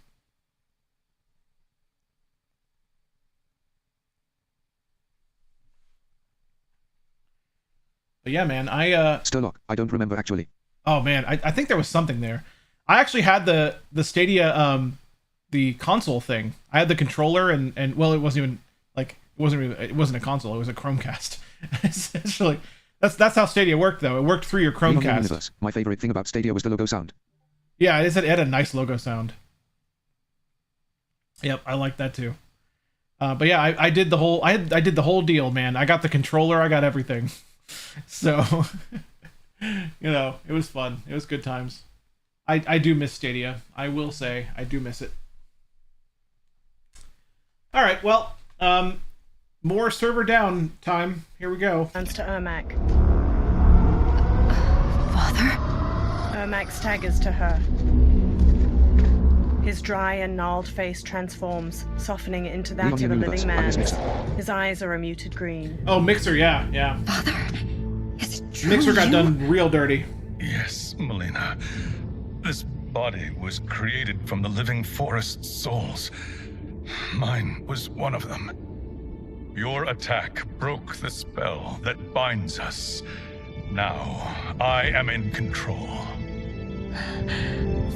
But yeah, man, Sturlock, I don't remember actually. Oh man, I think there was something there. I actually had the Stadia the console thing. I had the controller and well, it wasn't even like it wasn't a console, it was a Chromecast. Essentially. That's how Stadia worked though. It worked through your Chromecast. My favorite thing about Stadia was the logo sound. Yeah, it had a nice logo sound. Yep, I like that too. But yeah, I did the whole deal, man. I got the controller, I got everything. So you know, it was fun. It was good times. I do miss Stadia. I will say I do miss it. All right, well, more server down time. Here we go. Turns to Ermac. Father? Ermac staggers to her. His dry and gnarled face transforms, softening into that of a living man's. His eyes are a muted green. Oh, Mixer, yeah. Father, is it true? Mixer got done real dirty. Yes, Melina. This body was created from the living forest's souls. Mine was one of them. Your attack broke the spell that binds us. Now, I am in control.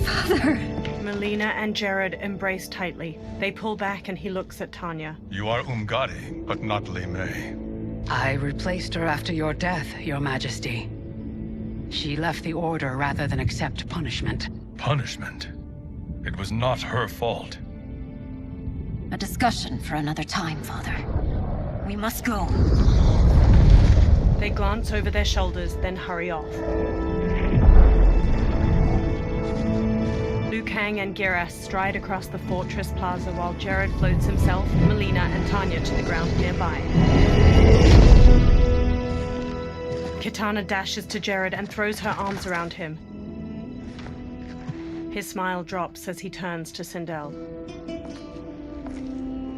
Father! Melina and Jared embrace tightly. They pull back and he looks at Tanya. You are Umgadi, but not Li Mei. I replaced her after your death, Your Majesty. She left the Order rather than accept punishment. Punishment? It was not her fault. A discussion for another time, Father. We must go. They glance over their shoulders, then hurry off. Liu Kang and Geras stride across the fortress plaza while Jared floats himself, Melina, and Tanya to the ground nearby. Kitana dashes to Jared and throws her arms around him. His smile drops as he turns to Sindel.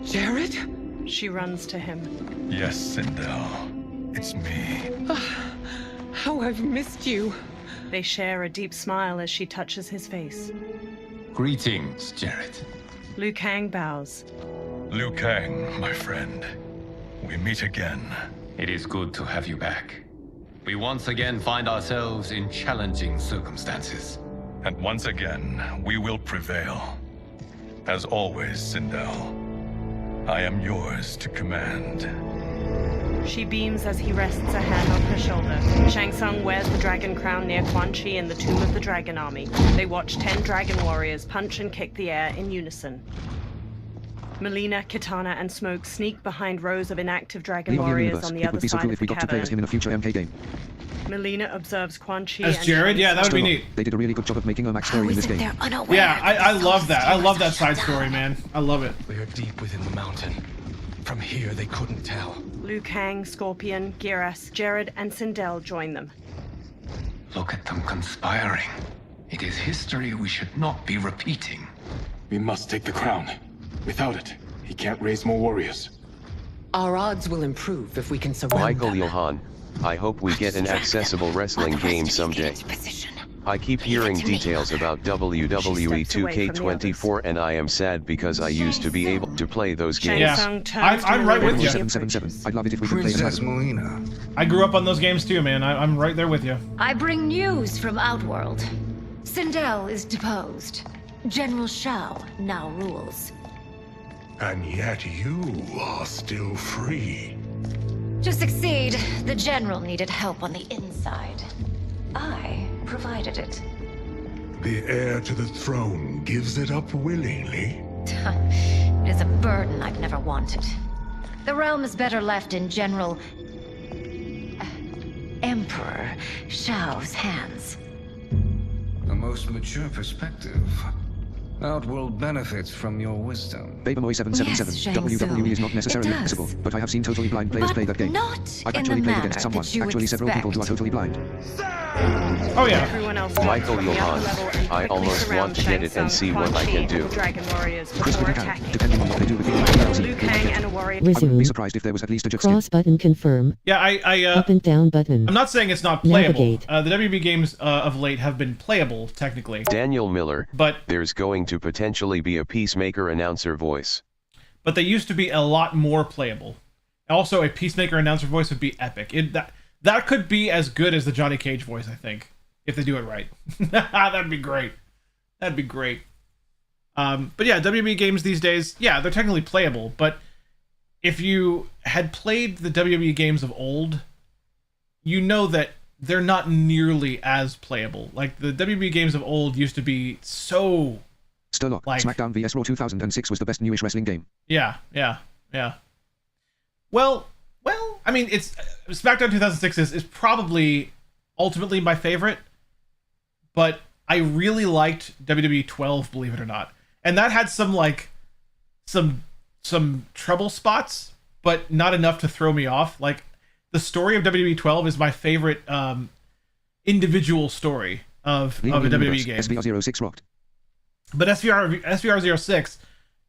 Jared? She runs to him. Yes, Sindel. It's me. How I've missed you. They share a deep smile as she touches his face. Greetings, Jared. Liu Kang bows. Liu Kang, my friend. We meet again. It is good to have you back. We once again find ourselves in challenging circumstances. And once again, we will prevail. As always, Sindel, I am yours to command. She beams as he rests a hand on her shoulder. Shang Tsung wears the dragon crown near Quan Chi in the Tomb of the Dragon Army. They watch 10 dragon warriors punch and kick the air in unison. Melina, Kitana, and Smoke sneak behind rows of inactive dragon warriors on the other side of the got to play as him cavern. in a future MK game. Melina observes Quan Chi As and Jared? Yeah, that would be neat. They did a really good job of making Ermac scary in this game. Yeah, I love that. I love that side story, man. I love it. We are deep within the mountain. From here, they couldn't tell. Liu Kang, Scorpion, Geras, Jared, and Sindel join them. Look at them conspiring. It is history we should not be repeating. We must take the crown. Without it, he can't raise more warriors. Our odds will improve if we can surround Michael them. Johan, I hope we get an accessible wrestling game someday. I keep hearing details about WWE 2K24 and I am sad because I used to be able to play those games. Yeah, I'm right with you. 777. I'd love it if we could play Princess Melina. I grew up on those games too, man. I'm right there with you. I bring news from Outworld. Sindel is deposed. General Shao now rules. And yet you are still free. To succeed, the General needed help on the inside. I provided it. The heir to the throne gives it up willingly. It is a burden I've never wanted. The realm is better left in General... Emperor Shao's hands. A most mature perspective. Outworld benefits from your wisdom. Babermoy 777. Yes, Shang Tsung. WWE is not necessarily It does. accessible, but I have seen totally blind players But play that game. not I've in actually the played manner against someone, that you actually several people who are expect. totally blind. Oh yeah. Everyone else Michael Johan, I almost want to get it and see what I can do. Dragon warriors Chris before can, attacking. depending on what they do with the Liu Kang and a warrior. I wouldn't be Resume. surprised if there was at least a jet Cross button confirm. Yeah, Up and down button. I'm not saying it's not playable. Navigate. The WB games of late have been playable, technically. Daniel Miller, but there's going to potentially be a Peacemaker announcer voice. But they used to be a lot more playable. Also, a Peacemaker announcer voice would be epic. That could be as good as the Johnny Cage voice, I think, if they do it right. That'd be great. That'd be great. But yeah, WB games these days, yeah, they're technically playable, but if you had played the WB games of old, you know that they're not nearly as playable. Like, the WB games of old used to be so... Sturlock, SmackDown vs. Raw 2006 was the best newish wrestling game. Yeah. Well, I mean, it's SmackDown 2006 is probably ultimately my favorite, but I really liked WWE 12, believe it or not. And that had some trouble spots, but not enough to throw me off. Like, the story of WWE 12 is my favorite individual story of a WWE game. SVR06 rocked. But SVR06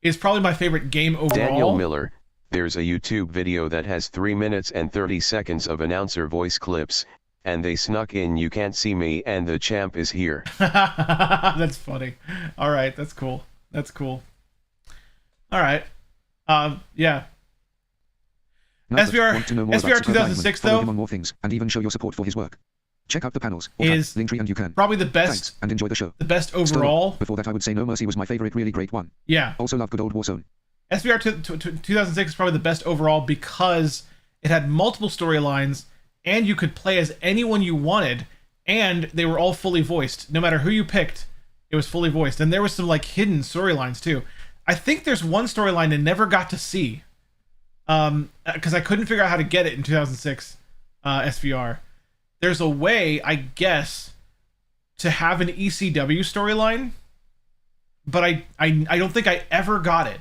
is probably my favorite game overall. Daniel Miller, there's a YouTube video that has 3 minutes and 30 seconds of announcer voice clips, and they snuck in "You Can't See Me" and "The Champ is Here." That's funny. All right, that's cool. That's cool. All right. Yeah. SVR 2006 though. Him on more things, and even show your support for his work. Check out the panels. Is Linktree and you can. Probably the best. Thanks, and enjoy the show. The best overall. Still, before that, I would say No Mercy was my favorite, really great one. Yeah. Also love good old Warzone. SVR 2006 is probably the best overall because it had multiple storylines, and you could play as anyone you wanted, and they were all fully voiced. No matter who you picked, it was fully voiced. And there was some like hidden storylines too. I think there's one storyline I never got to see, because I couldn't figure out how to get it in 2006 SVR. There's a way, I guess, to have an ECW storyline, but I don't think I ever got it,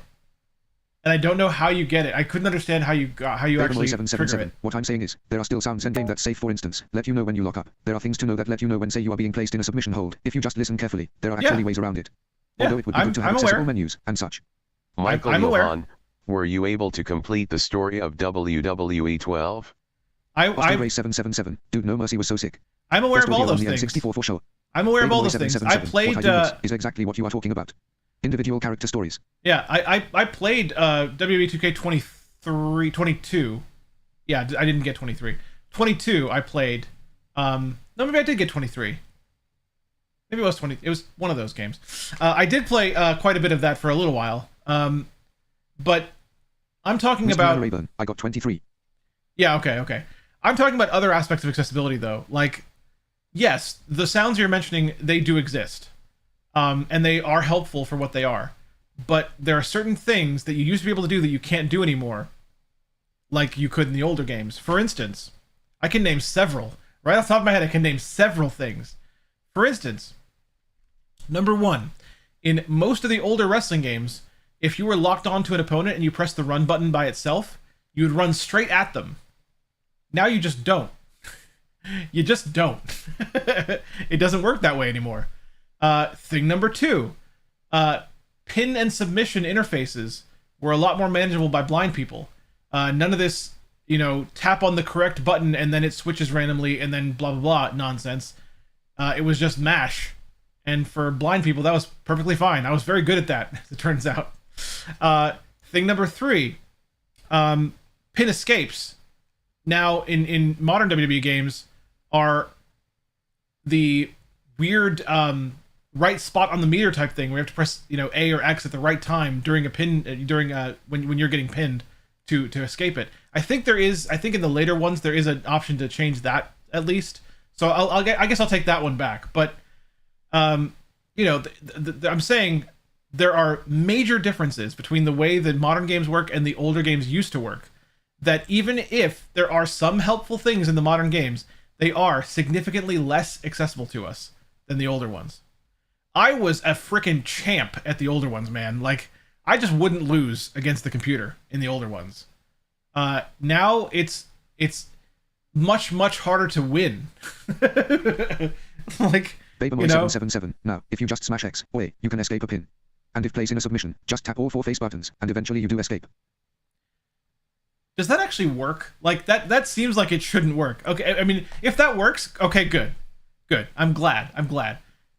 and I don't know how you get it. I couldn't understand how you actually trigger it. What I'm saying is, there are still sounds endgame that safe, for instance, let you know when you lock up. There are things to know that let you know when, say, you are being placed in a submission hold. If you just listen carefully, there are actually ways around it. Although it would be good to have accessible menus and such. Michael I'm Johan, were you able to complete the story of WWE 12? Ray 777. Dude, No Mercy was so sick. I'm aware of all those things. N64 for sure. I'm aware of all those things. I played. What I do is exactly what you are talking about. Individual character stories. Yeah, I played WWE 2K 22. Yeah, I didn't get 23. 22 I played. No, maybe I did get 23. Maybe it was 20. It was one of those games. I did play quite a bit of that for a little while. But I'm talking about. Rayburn, I got 23. Yeah, okay. I'm talking about other aspects of accessibility, though. Like, yes, the sounds you're mentioning, they do exist. And they are helpful for what they are. But there are certain things that you used to be able to do that you can't do anymore, like you could in the older games. For instance, I can name several. Right off the top of my head, I can name several things. For instance, number one, in most of the older wrestling games, if you were locked onto an opponent and you pressed the run button by itself, you would run straight at them. Now you just don't. You just don't. It doesn't work that way anymore. Thing number two, pin and submission interfaces were a lot more manageable by blind people. None of this, tap on the correct button and then it switches randomly and then blah, blah, blah nonsense. It was just mash. And for blind people, that was perfectly fine. I was very good at that, as it turns out. Thing number three, pin escapes. Now, in modern WWE games, are the weird right spot on the meter type thing where you have to press A or X at the right time during a pin when you're getting pinned to escape it. I think in the later ones there is an option to change that at least. So I guess I'll take that one back. But I'm saying there are major differences between the way that modern games work and the older games used to work. That even if there are some helpful things in the modern games, they are significantly less accessible to us than the older ones. I was a freaking champ at the older ones, man. Like, I just wouldn't lose against the computer in the older ones. Now it's much, much harder to win. Like, Babermoy 777. Now, if you just smash X or A, you can escape a pin. And if placed in a submission, just tap all 4 face buttons, and eventually you do escape. Does that actually work? Like, that seems like it shouldn't work. Okay, I mean, if that works, okay, good. I'm glad.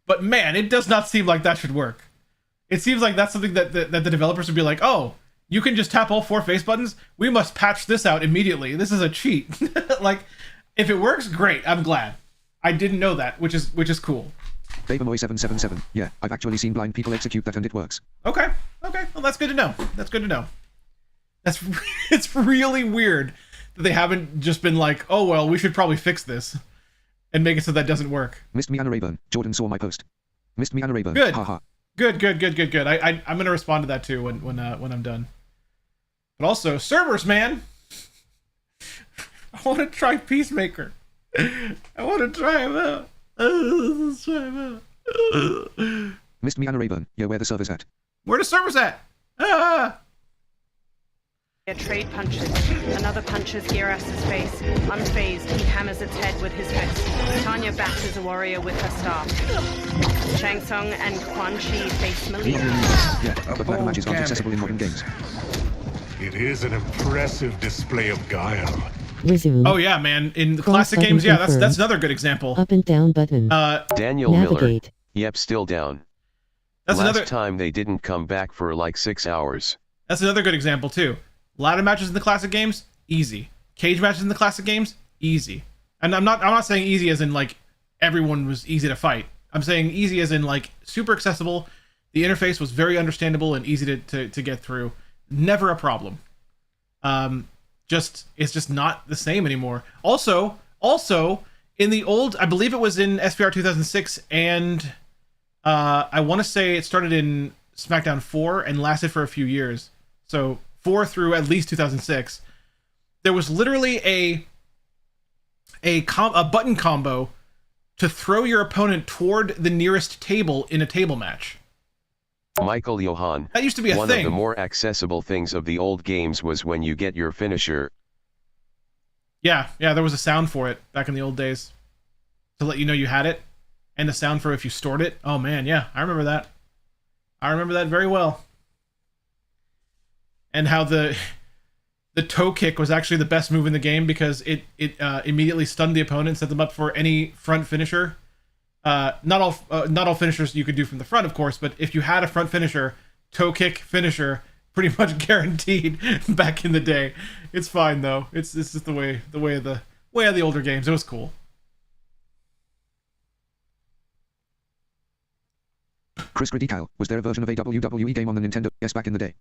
But man, it does not seem like that should work. It seems like that's something that the developers would be like, oh, you can just tap all 4 face buttons? We must patch this out immediately. This is a cheat. Like, if it works, great. I'm glad. I didn't know that, which is cool. Babermoy 777. Yeah, I've actually seen blind people execute that and it works. Okay. Well, that's good to know. It's really weird that they haven't just been like, oh, well, we should probably fix this and make it so that doesn't work. Missed me, Anna Rayburn. Jordan saw my post. Missed me, Anna Rayburn. Good. Haha. Good. I'm going to respond to that too when I'm done. But also, servers, man. I want to try Peacemaker. I want to try him out. Let's try him out. Missed me, Anna Rayburn. Yeah, where the server's at? Where the server's at? Trade punches. Another punches Giras's face. Unfazed, he hammers its head with his fist. Tanya batters a warrior with her staff. Shang Tsung and Quan Chi face Melina. Yeah, but ladder matches aren't accessible in modern games. It is an impressive display of guile. Resume. Oh yeah, man. In the Cross classic button games, yeah, confirmed. that's another good example. Up and down button. Daniel Miller. Navigate. Yep, still down. That's Last another time they didn't come back for like 6 hours. That's another good example too. Ladder matches in the classic games, easy. Cage matches in the classic games, easy. And I'm not saying easy as in like everyone was easy to fight. I'm saying easy as in like super accessible. The interface was very understandable and easy to get through. Never a problem. It's just not the same anymore. Also in the old, I believe it was in SVR 2006, and I want to say it started in SmackDown 4 and lasted for a few years. So 4 through at least 2006. There was literally a button combo to throw your opponent toward the nearest table in a table match. Michael Johan. That used to be a one thing. One of the more accessible things of the old games was when you get your finisher. Yeah, there was a sound for it back in the old days to let you know you had it, and the sound for if you stored it. Oh man, yeah, I remember that. I remember that very well. And how the toe kick was actually the best move in the game because it immediately stunned the opponent and set them up for any front finisher. Not all finishers you could do from the front, of course, but if you had a front finisher, toe kick finisher, pretty much guaranteed back in the day. It's fine though. It's just the way of the older games. It was cool. Chris Gritty Kyle, was there a version of a WWE game on the Nintendo DS back in the day?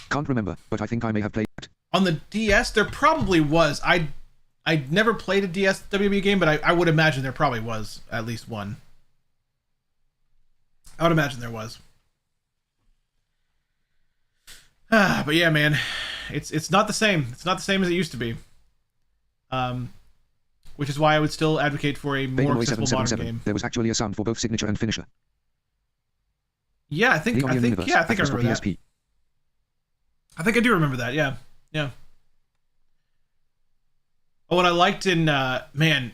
Can't remember, but I think I may have played it. On the DS, there probably was. I never played a DS WWE game, but I would imagine there probably was at least one. I would imagine there was. But yeah, man, it's not the same. It's not the same as it used to be. Which is why I would still advocate for a more accessible modern game. There was actually a sound for both signature and finisher. Yeah, I think I remember that. I think I do remember that. Yeah. Oh, and I liked in man,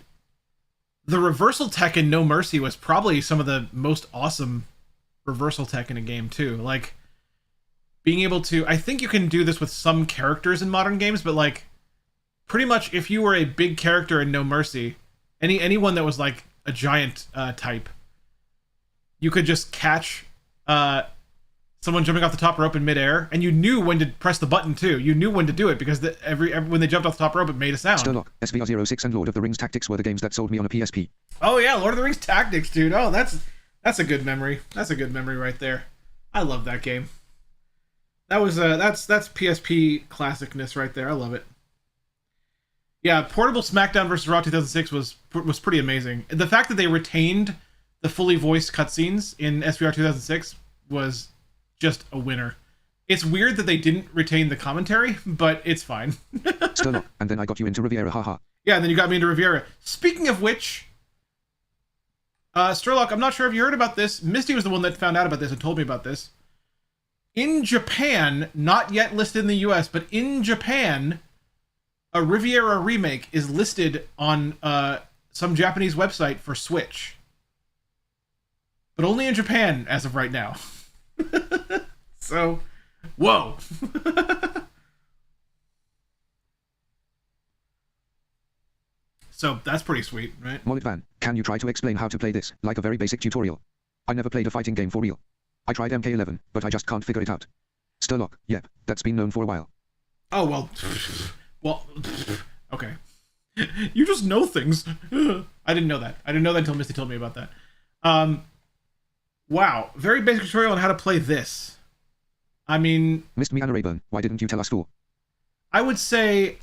the reversal tech in No Mercy was probably some of the most awesome reversal tech in a game too. Like being able to, I think you can do this with some characters in modern games, but like pretty much if you were a big character in No Mercy, anyone that was like a giant type, you could just catch someone jumping off the top rope in midair, and you knew when to press the button too. You knew when to do it because when they jumped off the top rope, it made a sound. Sturlock, SVR06 and Lord of the Rings Tactics were the games that sold me on a PSP. Oh yeah, Lord of the Rings Tactics, dude. Oh, that's a good memory. That's a good memory right there. I love that game. That was that's PSP classicness right there. I love it. Yeah, portable SmackDown vs. Raw 2006 was pretty amazing. The fact that they retained the fully voiced cutscenes in SVR 2006 was just a winner. It's weird that they didn't retain the commentary, but it's fine. Sturlock, and then I got you into Riviera, haha. Yeah, and then you got me into Riviera. Speaking of which, Sturlock, I'm not sure if you heard about this. Misty was the one that found out about this and told me about this. In Japan, not yet listed in the US, but in Japan, a Riviera remake is listed on some Japanese website for Switch. But only in Japan as of right now. So, whoa. So that's pretty sweet, right? Molitvan, can you try to explain how to play this, like a very basic tutorial? I never played a fighting game for real. I tried MK11, but I just can't figure it out. Sturlock, yep, that's been known for a while. Oh, well, okay. You just know things. I didn't know that. I didn't know that until Misty told me about that. Wow, very basic tutorial on how to play this. I mean... Missed me, Anna Rayburn. Why didn't you tell us for? I would say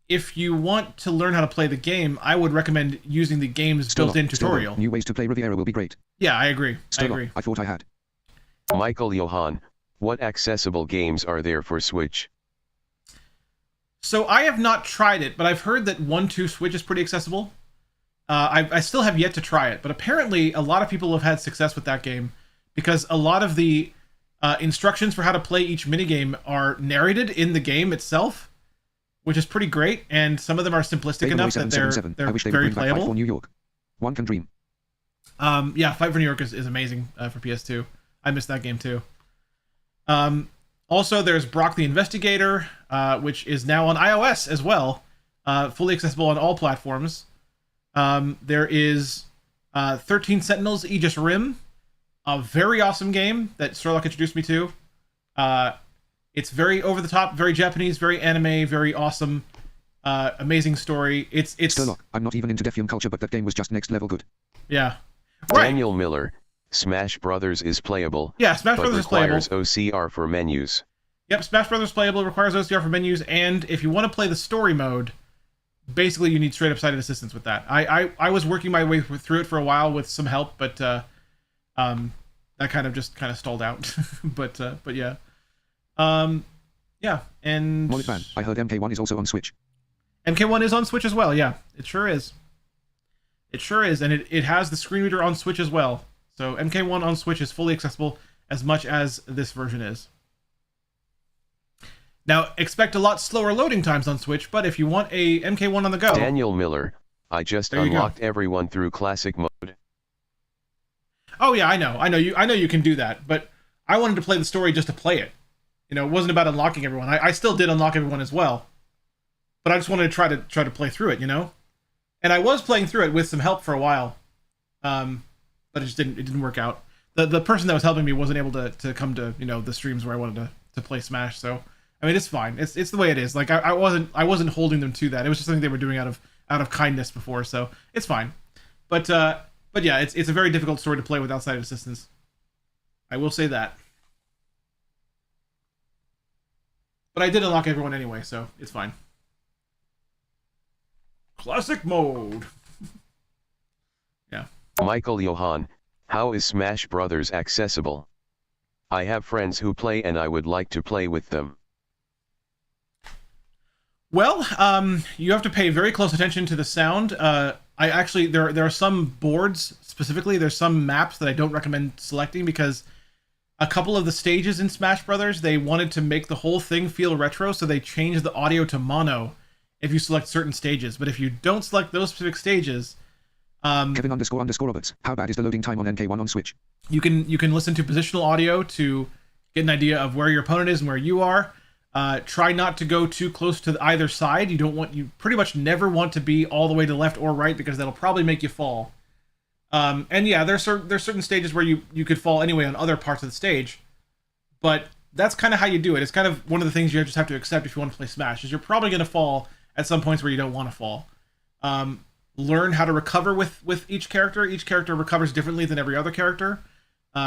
if you want to learn how to play the game, I would recommend using the game's built-in tutorial. New ways to play Riviera will be great. Yeah, I agree. I thought I had. Michael Johan, what accessible games are there for Switch? So I have not tried it, but I've heard that 1-2 Switch is pretty accessible. I still have yet to try it, but apparently a lot of people have had success with that game because a lot of the instructions for how to play each minigame are narrated in the game itself, which is pretty great, and some of them are simplistic enough that they're very playable. Fight for New York. One can dream. Yeah, Fight for New York is amazing for PS2. I missed that game too. Also, there's Brock the Investigator, which is now on iOS as well, fully accessible on all platforms. There is 13 Sentinels Aegis Rim, a very awesome game that Sherlock introduced me to. It's very over the top, very Japanese, very anime, very awesome, amazing story. It's Sherlock. I'm not even into Defiant culture, but that game was just next level good. Yeah. Right. Daniel Miller, Smash Brothers is playable. Yeah, Smash Brothers is playable. Requires OCR for menus. Yep, Smash Brothers playable, requires OCR for menus, and if you want to play the story mode, basically you need straight up sighted assistance with that. I was working my way through it for a while with some help, but that kind of stalled out. but yeah. Yeah, and Molitvan, I heard MK1 is also on Switch. MK1 is on Switch as well, yeah. It sure is. It sure is, and it has the screen reader on Switch as well. So MK1 on Switch is fully accessible as much as this version is. Now, expect a lot slower loading times on Switch, but if you want a MK1 on the go... Daniel Miller, I just unlocked everyone through classic mode. Oh yeah, I know you can do that, but I wanted to play the story just to play it. You know, it wasn't about unlocking everyone. I still did unlock everyone as well, but I just wanted to try to play through it, you know? And I was playing through it with some help for a while, but it just didn't work out. The person that was helping me wasn't able to come to, you know, the streams where I wanted to play Smash. So I mean, it's fine. It's the way it is. Like I wasn't holding them to that. It was just something they were doing out of kindness before, so it's fine. But yeah, it's a very difficult story to play with outside assistance. I will say that. But I did unlock everyone anyway, so it's fine. Classic mode. Yeah. Michael Johan, how is Smash Brothers accessible? I have friends who play and I would like to play with them. Well, you have to pay very close attention to the sound. I actually, there are some boards specifically, there's some maps that I don't recommend selecting because a couple of the stages in Smash Brothers, they wanted to make the whole thing feel retro, so they changed the audio to mono if you select certain stages. But if you don't select those specific stages... Kevin__Roberts, how bad is the loading time on MK1 on Switch? You can listen to positional audio to get an idea of where your opponent is and where you are. Try not to go too close to either side. You pretty much never want to be all the way to left or right because that'll probably make you fall. And yeah, there's certain stages where you could fall anyway on other parts of the stage, but that's kind of how you do it. It's kind of one of the things you just have to accept if you want to play Smash, is you're probably going to fall at some points where you don't want to fall. Learn how to recover with each character. Each character recovers differently than every other character.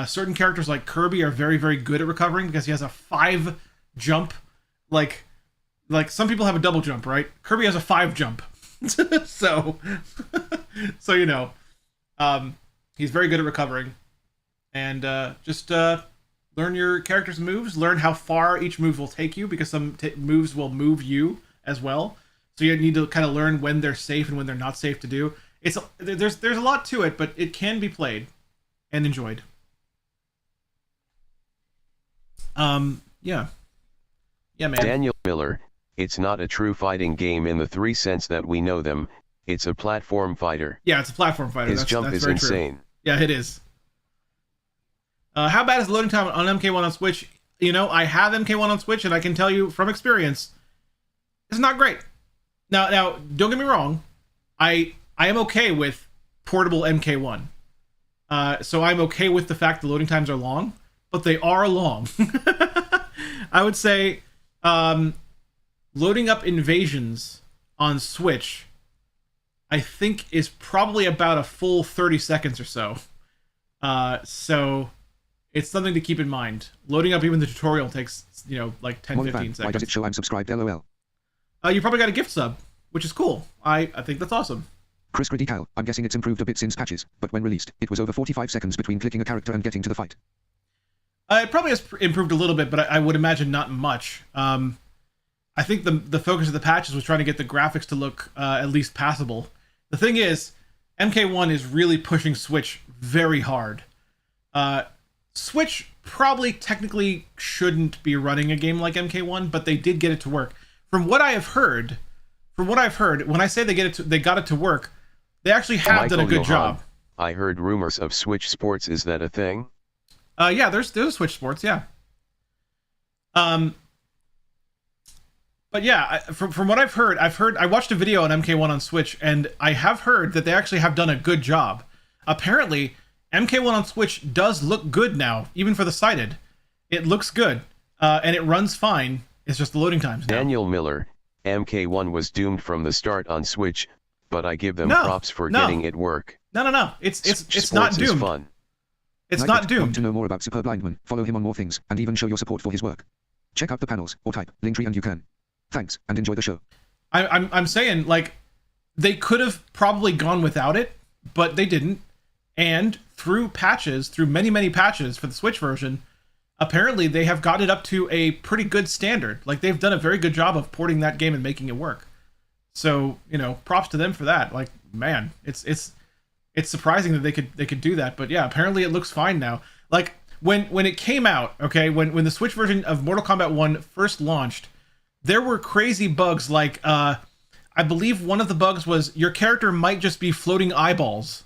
Certain characters like Kirby are very, very good at recovering because he has a 5 jump. Like some people have a double jump, right? Kirby has a 5 jump. so you know, he's very good at recovering. And just learn your character's moves. Learn how far each move will take you, because some moves will move you as well. So you need to kind of learn when they're safe and when they're not safe to do. There's a lot to it, but it can be played and enjoyed. Yeah, man. Daniel Miller, it's not a true fighting game in the 3 sense that we know them. It's a platform fighter. Yeah, it's a platform fighter. His jump is insane. True. Yeah, it is. How bad is the loading time on MK1 on Switch? You know, I have MK1 on Switch, and I can tell you from experience, it's not great. Now, don't get me wrong. I am okay with portable MK1. So I'm okay with the fact the loading times are long, but they are long. I would say loading up Invasions on Switch, I think, is probably about a full 30 seconds or so. So it's something to keep in mind. Loading up even the tutorial takes, you know, like 10, 15 seconds. Why does it show I'm subscribed, LOL? You probably got a gift sub, which is cool. I think that's awesome. Chris Critical, I'm guessing it's improved a bit since patches, but when released, it was over 45 seconds between clicking a character and getting to the fight. It probably has improved a little bit, but I would imagine not much. I think the focus of the patches was trying to get the graphics to look at least passable. The thing is, MK1 is really pushing Switch very hard. Switch probably technically shouldn't be running a game like MK1, but they did get it to work. From what I have heard, when I say they got it to work, they actually have done a good job. I heard rumors of Switch Sports. Is that a thing? Yeah, there's a Switch Sports, yeah. But yeah, from what I've heard, I watched a video on MK1 on Switch, and I have heard that they actually have done a good job. Apparently, MK1 on Switch does look good now, even for the sighted. It looks good, and it runs fine. It's just the loading times now. Daniel Miller, MK1 was doomed from the start on Switch, but I give them props for getting it work. No. It's not doomed. Is fun. It's not doomed. Want to know more about Superb Blindman? Follow him on more things, and even show your support for his work. Check out the panels, or type Linktree and you can. Thanks, and enjoy the show. I'm saying, like, they could have probably gone without it, but they didn't. And through many patches for the Switch version, apparently they have got it up to a pretty good standard. Like, they've done a very good job of porting that game and making it work. So, you know, props to them for that. Like, man, it's surprising that they could do that. But yeah, apparently it looks fine now. Like, when it came out, okay, when the Switch version of Mortal Kombat 1 first launched, there were crazy bugs like, I believe one of the bugs was your character might just be floating eyeballs.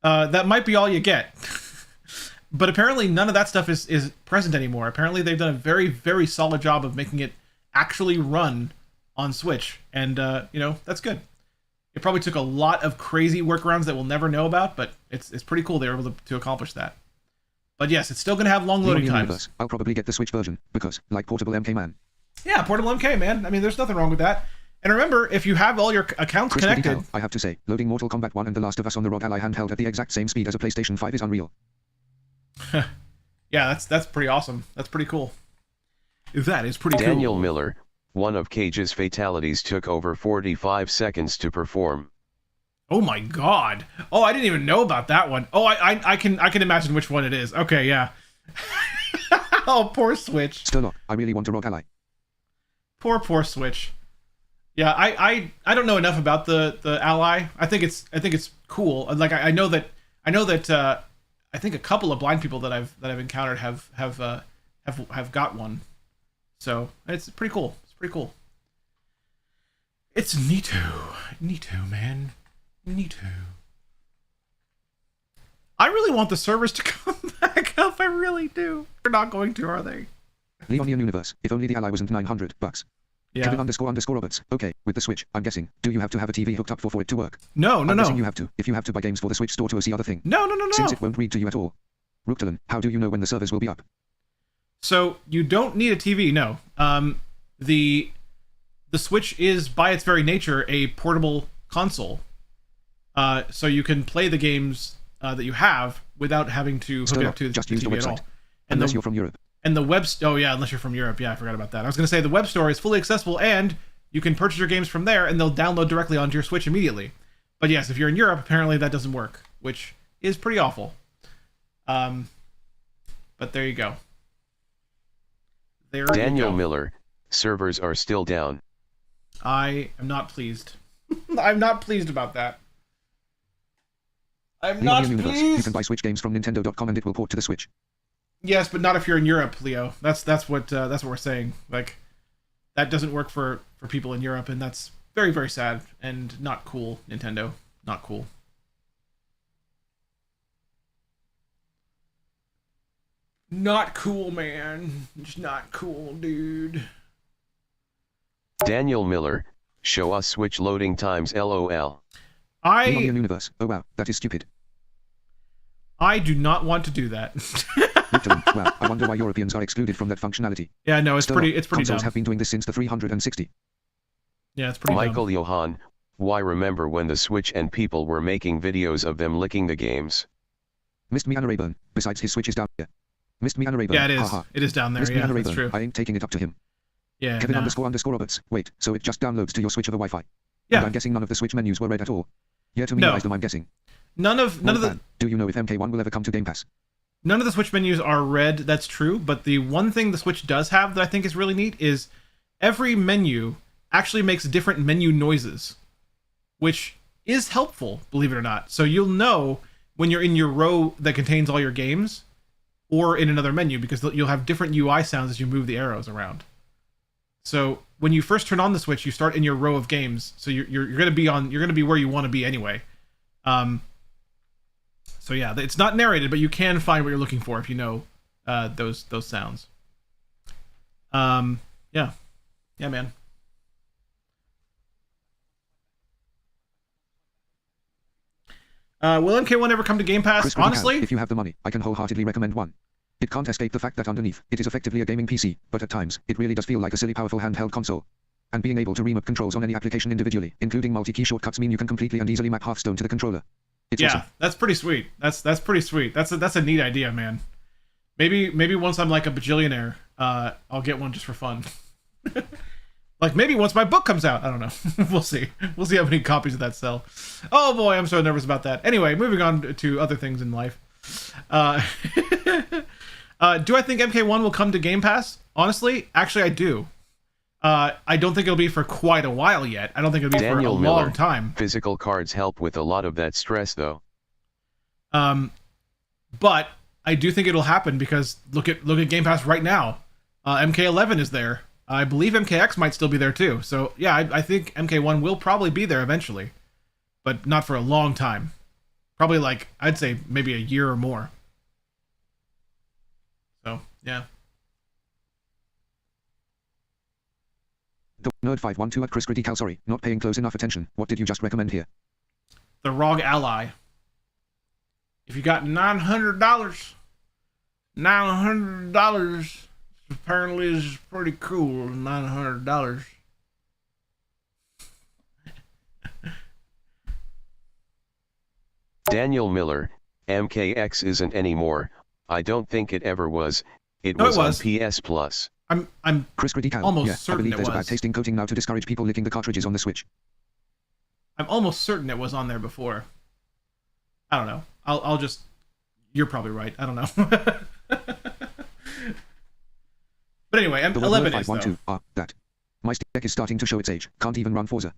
That might be all you get. But apparently none of that stuff is present anymore. Apparently they've done a very, very solid job of making it actually run on Switch. And, you know, that's good. It probably took a lot of crazy workarounds that we'll never know about, but it's pretty cool they were able to accomplish that. But yes, it's still going to have long loading times. I'll probably get the Switch version, because, like Portable MK Man. Yeah, Portable MK, man. I mean, there's nothing wrong with that. And remember, if you have all your accounts connected... I have to say, loading Mortal Kombat 1 and The Last of Us on the ROG Ally handheld at the exact same speed as a PlayStation 5 is unreal. Yeah, that's pretty awesome. That's pretty cool. That is pretty cool. Daniel Miller, one of Cage's fatalities took over 45 seconds to perform. Oh my god. Oh, I didn't even know about that one. Oh, I can imagine which one it is. Okay, yeah. Oh, poor Switch. Sturlock, I really want a ROG Ally. Poor Switch. Yeah, I don't know enough about the Ally. I think it's cool. Like I know that I think a couple of blind people that I've encountered have got one. So it's pretty cool. It's pretty cool. It's neato, man. Neato. I really want the servers to come back up. I really do. They're not going to, are they? Leonian Universe. If only the Ally wasn't $900. Yeah. Kevin _ Roberts. Okay, with the Switch, I'm guessing. Do you have to have a TV hooked up for it to work? No. I'm guessing you have to. If you have to buy games for the Switch store to see other thing. No. Since it won't read to you at all. Rooktalan, how do you know when the servers will be up? So you don't need a TV. No. The Switch is by its very nature a portable console. So you can play the games that you have without having to hook it up to the TV at all. Unless you're from Europe. And the unless you're from Europe. Yeah, I forgot about that. I was going to say the web store is fully accessible and you can purchase your games from there and they'll download directly onto your Switch immediately. But yes, if you're in Europe, apparently that doesn't work, which is pretty awful. But there you go. Daniel Miller, servers are still down. I am not pleased. I'm not pleased about that. I'm not pleased. You can buy Switch games from Nintendo.com and it will port to the Switch. Yes, but not if you're in Europe, Leo. That's what we're saying. Like, that doesn't work for people in Europe, and that's very, very sad and not cool. Nintendo, not cool. Not cool, man. Just not cool, dude. Daniel Miller, show us Switch loading times, LOL. Universe. Oh wow, that is stupid. I do not want to do that. Well, I wonder why Europeans are excluded from that functionality. Yeah, no, it's pretty consoles dumb. Have been doing this since the 360. Yeah, it's pretty Michael dumb. Johan, why remember when the Switch and people were making videos of them licking the games? Missed me Anna Rayburn. Besides, his Switch is down here. Missed me Anna Rayburn. Yeah, it is. Haha. It is down there. Missed Yeah, me Anna that's Rayburn. true. I ain't taking it up to him. Yeah. Kevin nah. _ Roberts. Wait, so it just downloads to your Switch over Wi-Fi? Yeah. And I'm guessing none of the Switch menus were read at all. Yeah, to minimize them, I'm guessing. None of the. Do you know if MK1 will ever come to Game Pass? None of the Switch menus are red, that's true, but the one thing the Switch does have that I think is really neat is every menu actually makes different menu noises, which is helpful, believe it or not. So you'll know when you're in your row that contains all your games, or in another menu, because you'll have different UI sounds as you move the arrows around. So when you first turn on the Switch, you start in your row of games. So you're gonna be where you want to be anyway. So yeah, it's not narrated, but you can find what you're looking for if you know those sounds. Yeah, man. Will MK1 ever come to Game Pass? Honestly, if you have the money, I can wholeheartedly recommend one. It can't escape the fact that underneath, it is effectively a gaming PC, but at times, it really does feel like a silly powerful handheld console. And being able to remap controls on any application individually, including multi-key shortcuts, mean you can completely and easily map Hearthstone to the controller. It's awesome. That's pretty sweet. That's pretty sweet. That's a neat idea, man. Maybe once I'm like a bajillionaire, I'll get one just for fun. Like maybe once my book comes out, I don't know. We'll see. We'll see how many copies of that sell. Oh boy, I'm so nervous about that. Anyway, moving on to other things in life. Do I think MK1 will come to Game Pass? Honestly, actually, I do. I don't think it'll be for quite a while yet. I don't think it'll be for a long time. Physical cards help with a lot of that stress, though. But I do think it'll happen because look at Game Pass right now. MK11 is there. I believe MKX might still be there too. So yeah, I think MK1 will probably be there eventually, but not for a long time. Probably like I'd say maybe a year or more. So yeah. Nerd512 at Chris Critical, sorry, not paying close enough attention. What did you just recommend here? The Rogue Ally. If you got $900 apparently is pretty cool. $900. Daniel Miller, MKX isn't anymore. I don't think it ever was. It was on PS Plus. I'm Chris Critical. almost certain I believe it there's was. a bad tasting coating now to discourage people licking the cartridges on the Switch. I'm almost certain it was on there before. I don't know. I'll just. You're probably right. I don't know. But anyway, M11 is though. That. My deck is starting to show its age. Can't even run Forza.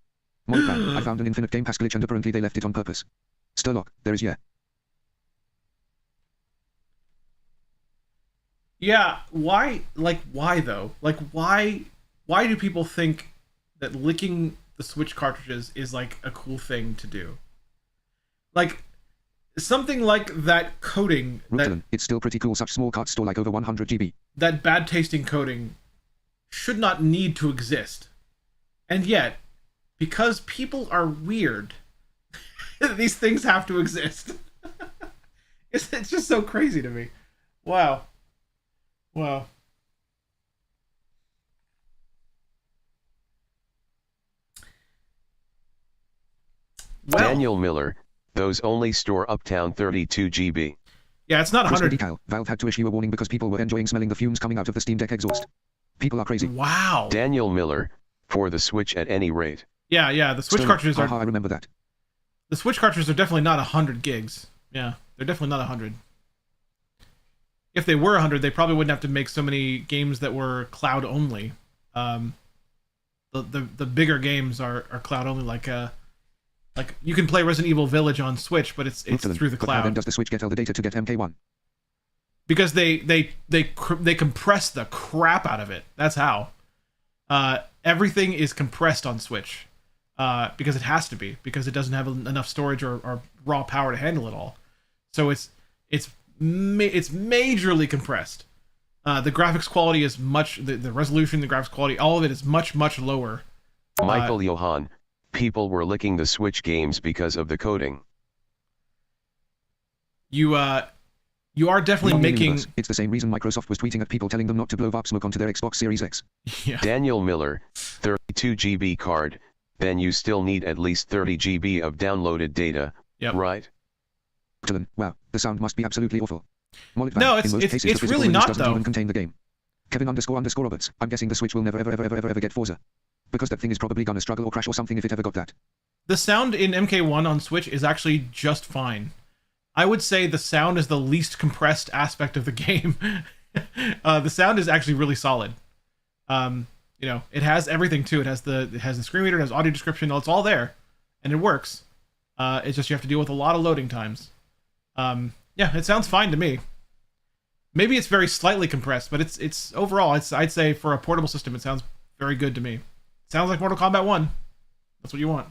Moneygram, I found an infinite Game Pass glitch and apparently they left it on purpose. Sturlock, there is Yeah, why though? Like why do people think that licking the Switch cartridges is like a cool thing to do? Like something like that coating it's still pretty cool. Such small carts store like over 100 GB. That bad tasting coating should not need to exist. And yet, because people are weird, these things have to exist. It's just so crazy to me. Wow. Well, Daniel Miller, those only store Uptown 32 GB. Yeah, it's not 100. Valve had to issue a warning because people were enjoying smelling the fumes coming out of the Steam Deck exhaust. People are crazy. Wow. Daniel Miller, for the Switch at any rate. Yeah, the Switch cartridges are... I remember that. The Switch cartridges are definitely not 100 gigs. Yeah, they're definitely not 100. If they were 100, they probably wouldn't have to make so many games that were cloud only. The bigger games are cloud only, like you can play Resident Evil Village on Switch, but it's through the cloud. But how then does the Switch get all the data to get MK1? Because they compress the crap out of it. That's how. Everything is compressed on Switch because it has to be, because it doesn't have enough storage or raw power to handle it all. So it's majorly compressed. The graphics quality is the resolution, the graphics quality, all of it is much lower. Michael Johan, people were licking the Switch games because of the coding. You are definitely making... It's the same reason Microsoft was tweeting at people telling them not to blow up smoke onto their Xbox Series X. Yeah. Daniel Miller, 32 GB card, then you still need at least 30 GB of downloaded data, right? Wow, the sound must be absolutely awful. No, it's really not, doesn't though. even contain the game. Kevin__Roberts, I'm guessing the Switch will never ever get Forza. Because that thing is probably gonna struggle or crash or something if it ever got that. The sound in MK1 on Switch is actually just fine. I would say the sound is the least compressed aspect of the game. The sound is actually really solid. It has everything too. It has the screen reader, it has audio description, it's all there, and it works. It's just you have to deal with a lot of loading times. Yeah, it sounds fine to me. Maybe it's very slightly compressed, but it's overall, I'd say for a portable system, it sounds very good to me. Sounds like Mortal Kombat 1. That's what you want.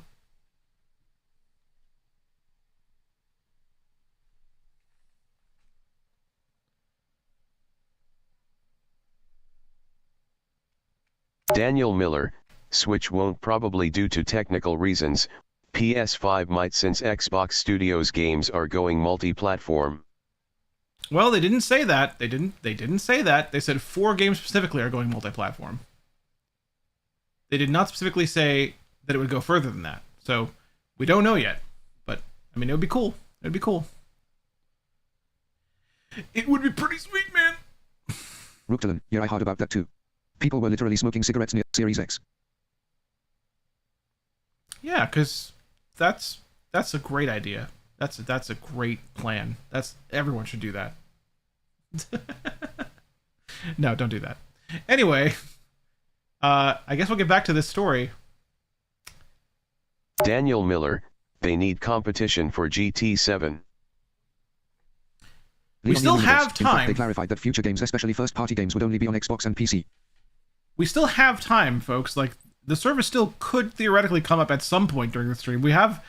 Daniel Miller, Switch won't probably due to technical reasons, PS5 might since Xbox Studios games are going multi-platform. Well, they didn't say that. They didn't say that. They said 4 games specifically are going multi-platform. They did not specifically say that it would go further than that. So, we don't know yet. But, I mean, it would be cool. It would be cool. It would be pretty sweet, man. Rooktalon, yeah, I heard about that too. People were literally smoking cigarettes near Series X. Yeah, because that's a great idea. That's a great plan. Everyone should do that. No, don't do that. Anyway, I guess we'll get back to this story. Daniel Miller, they need competition for GT7. We still have time. They clarified that future games, especially first-party games, would only be on Xbox and PC. We still have time, folks. Like, the service still could theoretically come up at some point during the stream. We have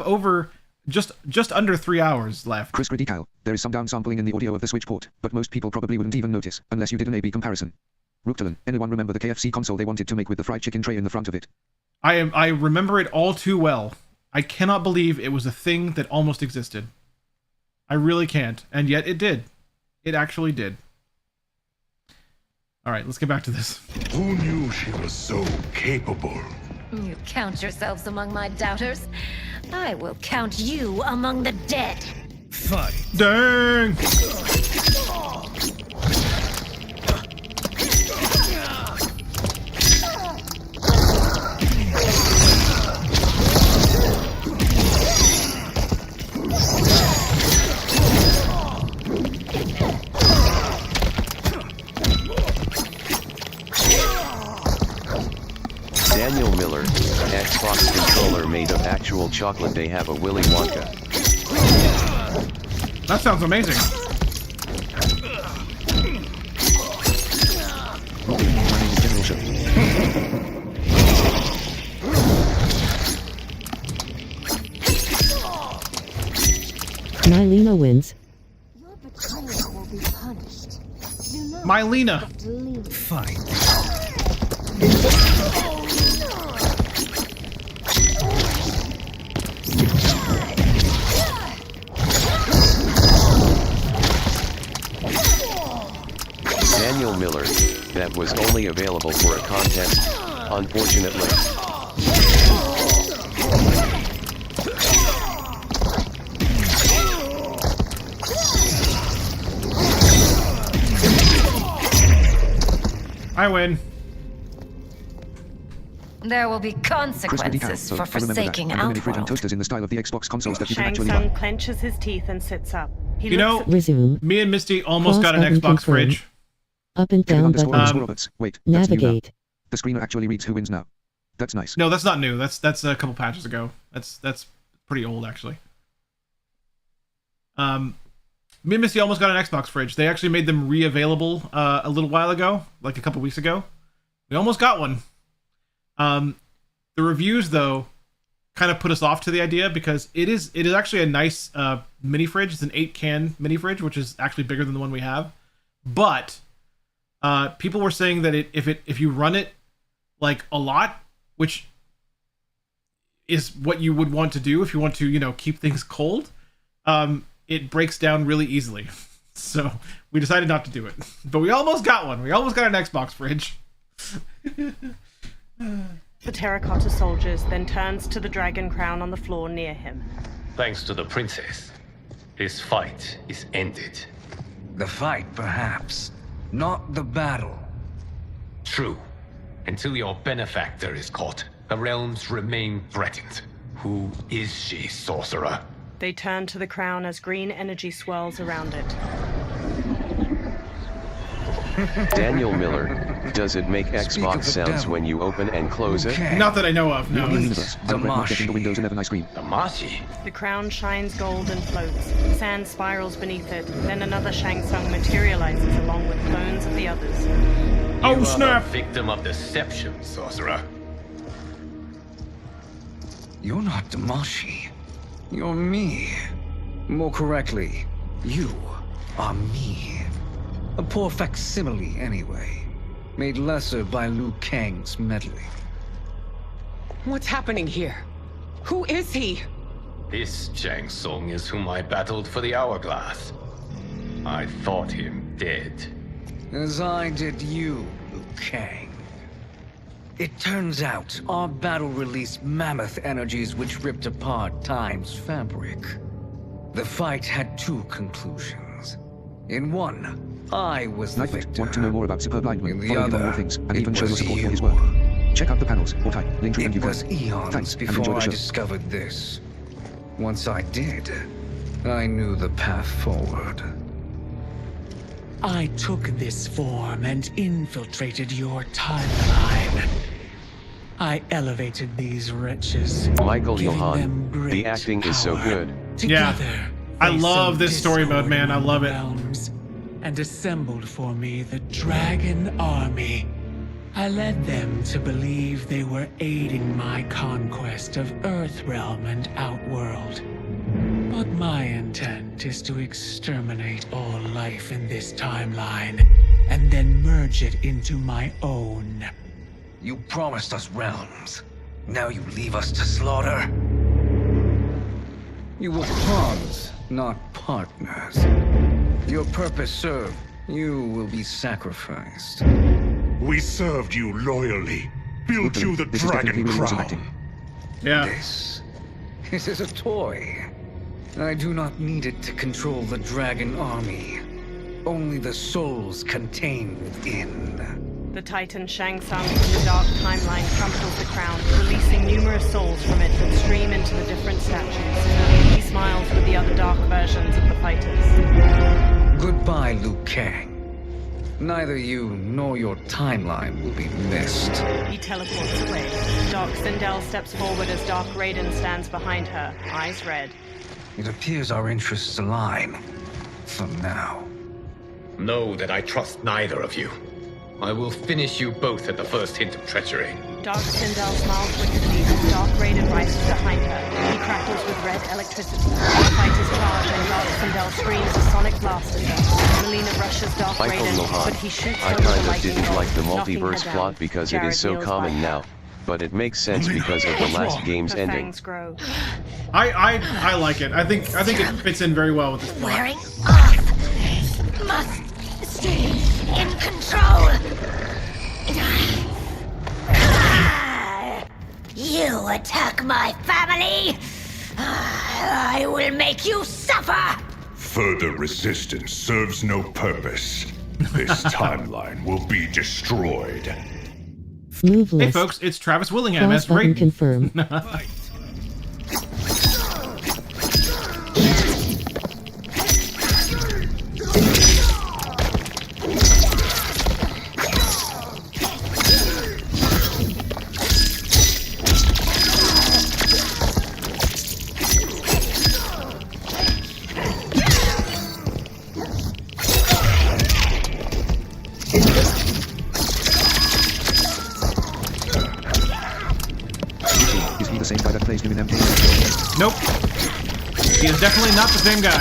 over just under 3 hours left. Chris Radical, there is some downsampling in the audio of the Switch port, but most people probably wouldn't even notice, unless you did an A/B comparison. Rooktalon, anyone remember the KFC console they wanted to make with the fried chicken tray in the front of it? I remember it all too well. I cannot believe it was a thing that almost existed. I really can't, and yet it did. It actually did. All right, let's get back to this. Who knew she was so capable? You count yourselves among my doubters. I will count you among the dead. Fight. Dang! Daniel Miller, Xbox controller made of actual chocolate. They have a Willy Wonka. That sounds amazing. Mylena wins. Your betrayal will be punished. Mylena. Fight. Daniel Miller, that was only available for a contest, unfortunately. I win. There will be consequences for forsaking Outworld. Toasters in the style of the Xbox consoles that you can Shang actually Tsung buy. clenches his teeth and sits up. He You know, Resume. me and Misty almost Pause got an button Xbox confirm. fridge. Up and down button. Roberts. Wait, that's new now. Navigate. The screener actually reads who wins now. That's nice. No, that's not new. That's a couple patches ago. That's pretty old, actually. Me and Misty almost got an Xbox fridge. They actually made them re-available a little while ago, like a couple weeks ago. We almost got one. The reviews, though, kind of put us off to the idea because it is actually a nice mini fridge. It's an 8-can mini fridge, which is actually bigger than the one we have. But people were saying that if you run it like a lot, which is what you would want to do if you want to, keep things cold, it breaks down really easily. So we decided not to do it. But we almost got one. We almost got an Xbox fridge. The terracotta soldiers then turns to the dragon crown on the floor near him. Thanks to the princess, his fight is ended. The fight, perhaps. Not the battle. True. Until your benefactor is caught, the realms remain threatened. Who is she, sorcerer? They turn to the crown as green energy swirls around it. Daniel Miller, does it make Xbox sounds when you open and close it? Not that I know of, no. The crown shines gold and floats. Sand spirals beneath it. Then another Shang Tsung materializes along with clones of the others. You are a victim of deception, sorcerer. You're not Damashi. You're me. More correctly, you are me. A poor facsimile, anyway. Made lesser by Liu Kang's meddling. What's happening here? Who is he? This Shang Tsung is whom I battled for the Hourglass. I thought him dead. As I did you, Liu Kang. It turns out our battle released mammoth energies which ripped apart time's fabric. The fight had two conclusions. In one, I was the victor. Want to know more about Superb Lineman? In the Follow him on other, more things, and it even show your was support for you. his work. Check out the panels, or type, link tree and you It was can. eons Thanks, and enjoy before the I show. discovered this. Once I did, I knew the path forward. I took this form and infiltrated your timeline. I elevated these wretches. Michael giving Johan, them great the acting is so good. Together, I they love sowed this story mode, discord man. I among love it. realms and assembled for me the Dragon Army. I led them to believe they were aiding my conquest of Earthrealm and Outworld. But my intent is to exterminate all life in this timeline, and then merge it into my own. You promised us realms. Now you leave us to slaughter? You were pawns, not partners. Your purpose served, you will be sacrificed. We served you loyally. Built you the dragon crown. Yeah. This is a toy. I do not need it to control the dragon army. Only the souls contained within. The Titan Shang Tsung from the Dark Timeline tramples the crown, releasing numerous souls from it that stream into the different statues. He smiles with the other dark versions of the fighters. Goodbye, Liu Kang. Neither you nor your timeline will be missed. He teleports away. Dark Sindel steps forward as Dark Raiden stands behind her, eyes red. It appears our interests align. For now. Know that I trust neither of you. I will finish you both at the first hint of treachery. Dark Sindel smiles wickedly as Dark Raiden rises behind her. He crackles with red electricity. The fighters charge and Dark Sindel screams a sonic blast at her. Melina rushes Dark Michael Raiden, Johan, but he shoots I her with a kind of lightning didn't bolt, like the knocking her multiverse down. plot because it Jared is so kneels common by her. now. But it makes sense because of the last game's Her ending. fangs grow. I like it. I think it fits in very well with this plot. Wearing off. Must stay in control. You attack my family. I will make you suffer. Further resistance serves no purpose. This timeline will be destroyed. Move Hey list. folks, it's Travis Willingham Cross as button Raiden. confirm. Is he the same guy that plays him in MK? Nope. He is definitely not the same guy.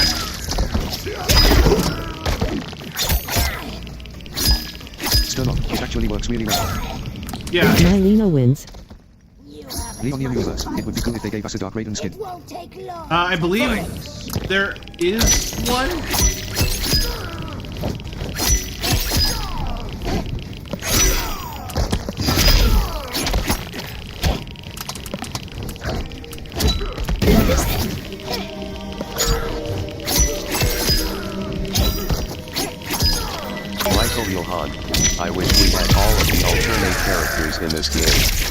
Still not. It actually works really well. Yeah. Mylena wins. Leon the universe. It would be cool if they gave us a Dark Raiden skin. I believe there is one. Michael Johan, I wish we had all of the alternate characters in this game.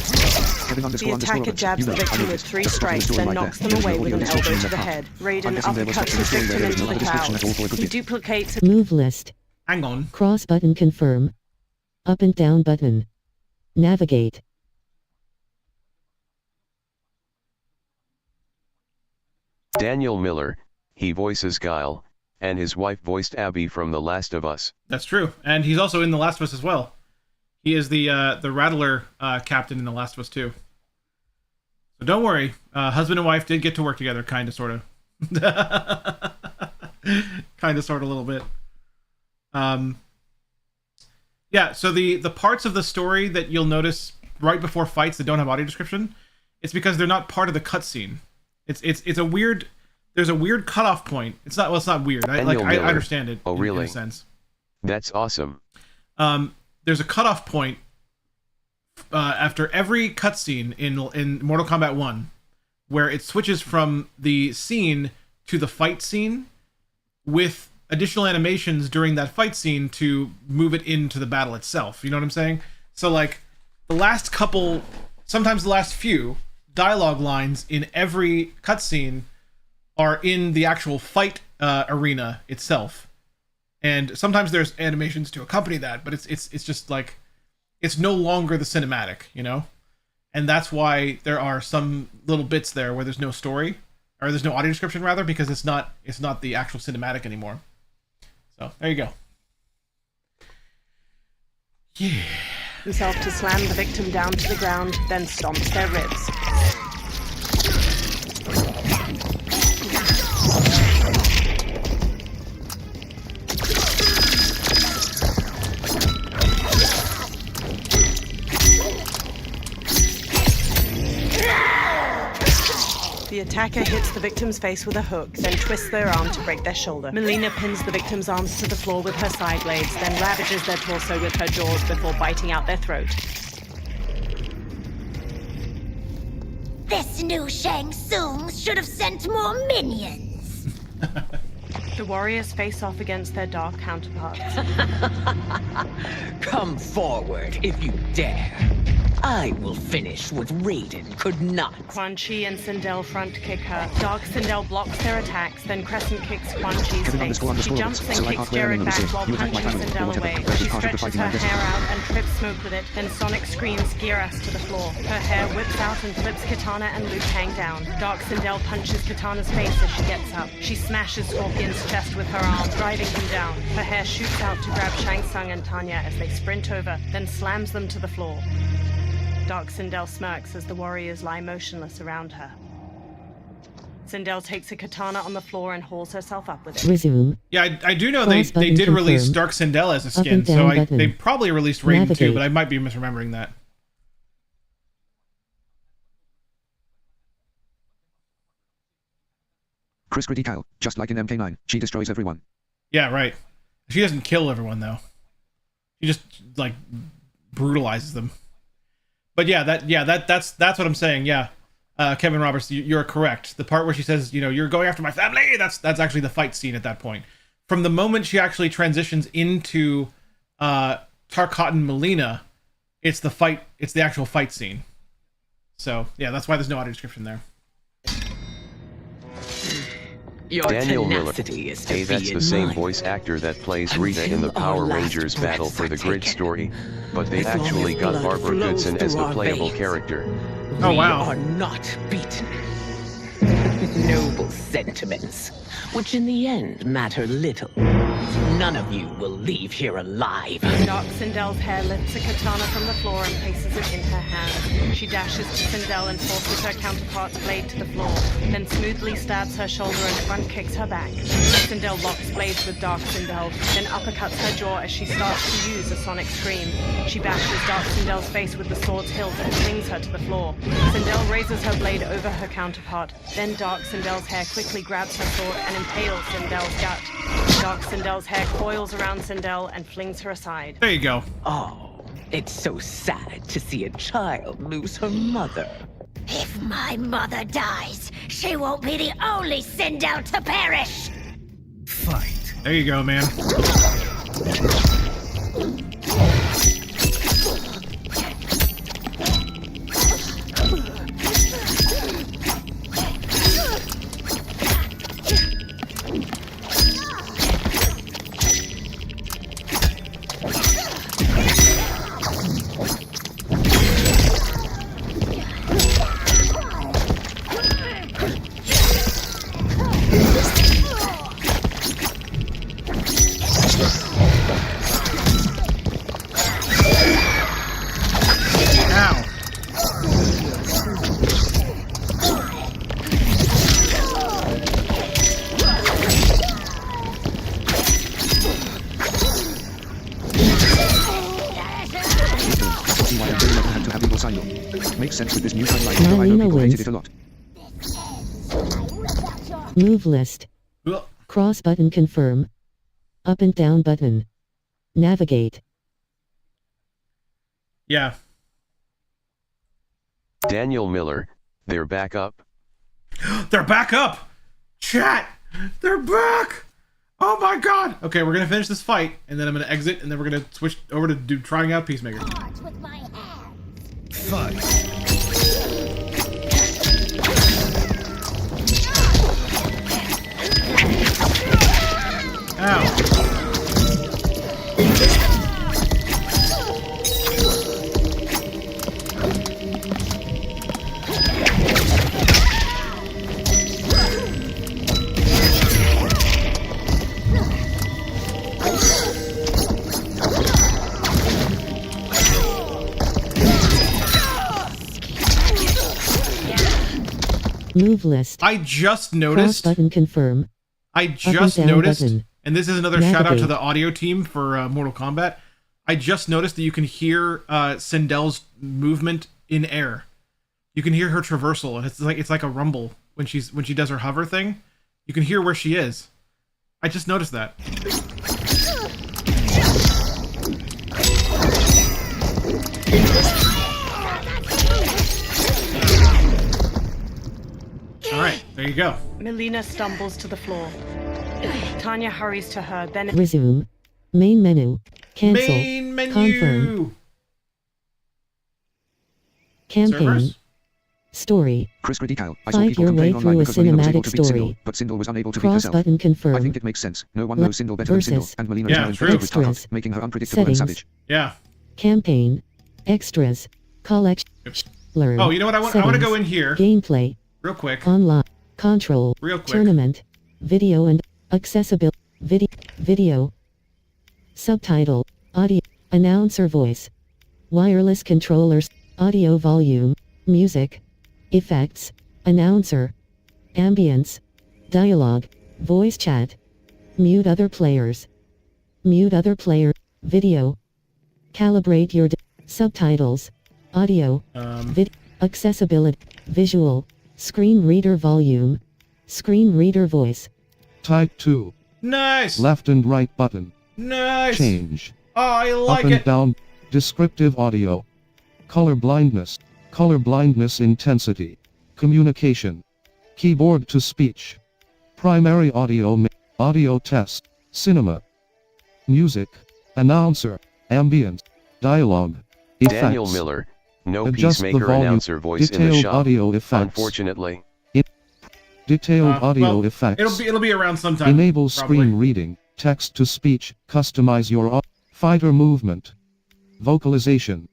The attacker jabs the victim with 3 strikes, then knocks them away with an elbow to the head. Raiden uppercuts the victim into the clouds. He duplicates it. Move list. Hang on. Cross button confirm. Up and down button. Navigate. Daniel Miller, he voices Guile, and his wife voiced Abby from The Last of Us. That's true. And he's also in The Last of Us as well. He is the Rattler captain in The Last of Us 2. So don't worry. Husband and wife did get to work together, kind of, sort of. Kind of, sort of, a little bit. Yeah, so the parts of the story that you'll notice right before fights that don't have audio description, it's because they're not part of the cutscene. It's a weird... There's a weird cutoff point. It's not weird. I understand it. Oh, really? In a sense. That's awesome. There's a cutoff point after every cutscene in Mortal Kombat 1 where it switches from the scene to the fight scene with additional animations during that fight scene to move it into the battle itself. You know what I'm saying? So, like, the last couple, sometimes the last few dialogue lines in every cutscene are in the actual fight arena itself, and sometimes there's animations to accompany that, but it's just like it's no longer the cinematic, you know, and that's why there are some little bits there where there's no story or there's no audio description rather, because it's not the actual cinematic anymore. So there you go. Yeah. Himself to slam the victim down to the ground, then stomps their ribs. The attacker hits the victim's face with a hook, then twists their arm to break their shoulder. Melina pins the victim's arms to the floor with her side blades, then ravages their torso with her jaws before biting out their throat. This new Shang Tsung should have sent more minions. The warriors face off against their dark counterparts. Come forward if you dare. I will finish what Raiden could not. Quan Chi and Sindel front kick her. Dark Sindel blocks their attacks, then crescent kicks Quan Chi's face. She jumps and kicks Jared back while punching Sindel away. She stretches her hair out and trips Smoke with it, then Sonic screams Geras to the floor. Her hair whips out and flips Katana and Liu Kang down. Dark Sindel punches Katana's face as she gets up. She smashes Scorpion's chest with her arm, driving him down. Her hair shoots out to grab Shang Tsung and Tanya as they sprint over, then slams them to the floor. Dark Sindel smirks as the warriors lie motionless around her. Sindel takes a katana on the floor and hauls herself up with it. Resume. Yeah, I do know they did release Dark Sindel as a skin, so they probably released Raiden too, but I might be misremembering that. Chris Gritty Cal, just like in MK9, she destroys everyone. Yeah, right. She doesn't kill everyone though. She just like brutalizes them. But that's what I'm saying. Yeah, Kevin Roberts, you're correct. The part where she says, you know, you're going after my family, that's actually the fight scene at that point. From the moment she actually transitions into Tarkatan Melina, it's the actual fight scene. So yeah, that's why there's no audio description there. Your Daniel Miller. is to Hey, that's be the same mine. voice actor that plays Rita in the Power Rangers Battle for the Grid story, but they actually got Barbara Goodson as the playable character. Oh wow. We are not beaten. Noble sentiments, which in the end matter little. None of you will leave here alive. Dark Sindel's hair lifts a katana from the floor and places it in her hand. She dashes to Sindel and forces her counterpart's blade to the floor, then smoothly stabs her shoulder and front kicks her back. Sindel locks blades with Dark Sindel, then uppercuts her jaw as she starts to use a sonic scream. She bashes Dark Sindel's face with the sword's hilt and flings her to the floor. Sindel raises her blade over her counterpart, then Dark Sindel's hair quickly grabs her sword and impales Sindel's gut. Dark Sindel's hair coils around Sindel and flings her aside. There you go. Oh, it's so sad to see a child lose her mother. If my mother dies, she won't be the only Sindel to perish. Fight. There you go, man. Silo. Makes sense with this new timeline, though I know people hated it a lot. Move list. Cross button confirm. Up and down button. Navigate. Yeah. Daniel Miller, they're back up. They're back up! Chat! They're back! Oh my god! Okay, we're gonna finish this fight, and then I'm gonna exit, and then we're gonna switch over to trying out Peacemaker. Fight. Ow. Move list. I just Cross noticed. button confirm. I Up and just down noticed, button. and this is another shout out to Navigate. the audio team for Mortal Kombat. I just noticed that you can hear Sindel's movement in air. You can hear her traversal, and it's like a rumble when she does her hover thing. You can hear where she is. I just noticed that. All right, there you go. Melina stumbles to the floor. Tanya hurries to her, then Resume. Main menu. Cancel. Main menu. Confirm. Campaign. Servers? Story. Chris Critical. I saw people Fight your complain way online through a because Melina was able cinematic to beat Sindel, story. but Sindel was unable to beat Cross herself. button confirm. I think it makes sense. No one knows Sindel better than Sindel, Versus. and Melina Yeah, is now true. infected with Tarkov, Extras. making her unpredictable and Settings. savage. Yeah. Campaign. Extras. Collection. Learn. Oh, you know what? I want to Settings. go in here Gameplay. real quick. Online. Control. Real quick. Tournament. Video and accessibility. Video. Subtitle. Audio. Announcer voice. Wireless controllers. Audio volume. Music. Effects. Announcer. Ambience. Dialogue. Voice chat. Mute other players. Mute other player. Video. Calibrate your subtitles. Audio. Accessibility. Visual. Screen reader volume. Screen reader voice. Type 2. Nice. Left and right button. Nice. Change. Oh, I like Up and it. down. Descriptive audio. Color blindness. Color blindness intensity. Communication. Keyboard to speech. Primary audio. Audio test. Cinema. Music. Announcer. Ambience. Dialogue. Effects. Daniel Miller, no Adjust the Peacemaker volume. announcer voice in the Detailed shop. audio effects. Unfortunately. Detailed audio well, effects. It'll be around sometime. Enable probably. screen reading, text to speech, customize your fighter movement, vocalization,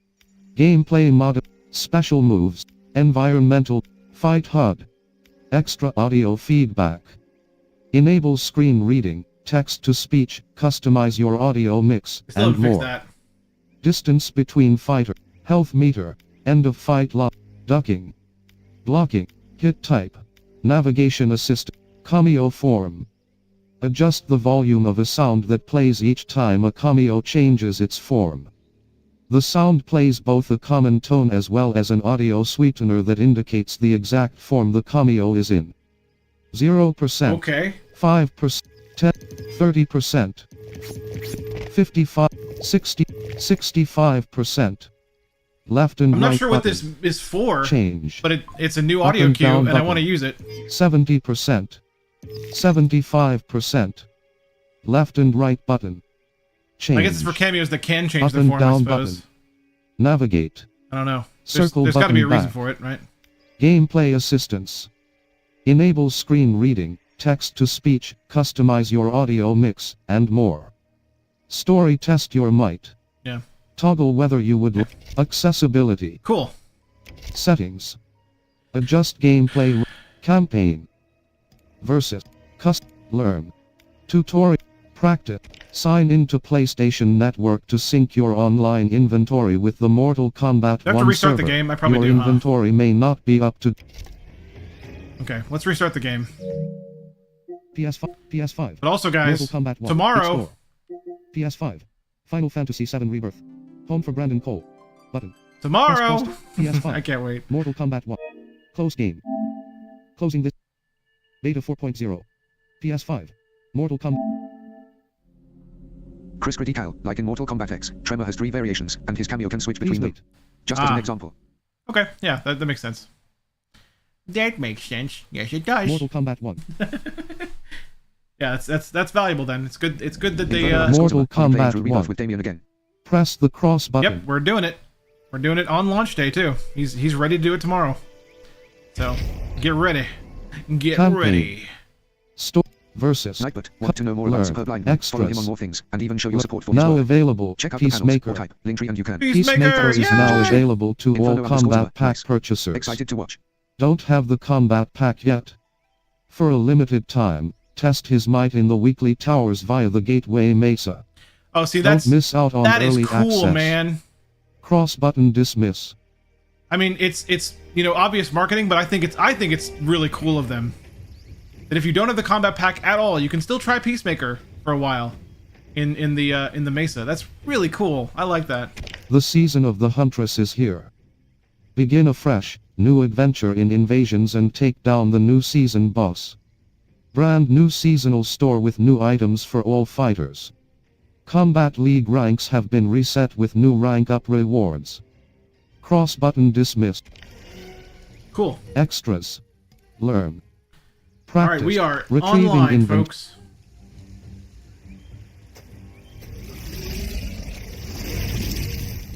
gameplay mod, special moves, environmental, fight HUD, extra audio feedback. Enable screen reading, text to speech, customize your audio mix, Still and haven't fixed more. that. Distance between fighter, health meter, end of fight lock, ducking, blocking, hit type, navigation assist, cameo form. Adjust the volume of a sound that plays each time a cameo changes its form. The sound plays both a common tone as well as an audio sweetener that indicates the exact form the cameo is in. 0%, Okay. 5%, 10, 30%, 55, 60, 65%. Left and I'm right not sure what this button. is for, Change. but it's a new Up audio and cue, down and I button. want to use it. 70%. 75%. Left and right button. Change. I guess it's for cameos that can change Up the and form, I down suppose. button. Navigate. I don't know. Circle There's got to be a button reason back. for it, right? Gameplay assistance. Enable screen reading, text to speech, customize your audio mix, and more. Story test your might. Yeah. Toggle whether you would accessibility. Cool. Settings. Adjust gameplay. Campaign. Versus. Learn. Tutorial. Practice. Sign into PlayStation Network to sync your online inventory with the Mortal Kombat Do I have to 1 restart the server. game? I probably your do, huh? inventory may not be up to Okay, let's restart the game. PS5. But also, guys, Mortal Kombat 1. tomorrow- Explore. PS5. Final Fantasy VII Rebirth. Home for Brandon Cole. Button. Tomorrow! PS5. I can't wait. Mortal Kombat 1. Close game. Closing this. Beta 4.0. PS5. Mortal Kombat. Chris Critical, like in Mortal Kombat X, Tremor has 3 variations, and his cameo can switch between them. wait. Just as an example. Okay, yeah, that makes sense. That makes sense. Yes, it does. Mortal Kombat 1. Yeah, that's valuable then. It's good that they Mortal Kombat 1. With Damien again. Press the cross button. Yep, we're doing it. We're doing it on launch day too. He's ready to do it tomorrow. So, get ready. Get Campaign. ready. Store versus. Nightbot, want to know more about Superblind? Follow him on more things, and even show your support for his Now work. available. Check out Peacemaker. the panels, or type, Linktree and you can. Peacemaker is now available to all Inferno underscore Combat Zuma. Pack Nice. purchasers. Excited to watch. Don't have the Combat Pack yet? For a limited time, test his might in the weekly towers via the Gateway Mesa. Oh, see, Don't miss out on that early is cool, access. man. Cross button dismiss. I mean, it's obvious marketing, but I think it's really cool of them. That if you don't have the combat pack at all, you can still try Peacemaker for a while in the Mesa. That's really cool. I like that. The season of the Huntress is here. Begin a fresh, new adventure in Invasions and take down the new season boss. Brand new seasonal store with new items for all fighters. Combat League ranks have been reset with new rank up rewards. Cross button dismissed. Cool. Extras. Learn. All Practice. right, we are Retrieving online, invent- folks.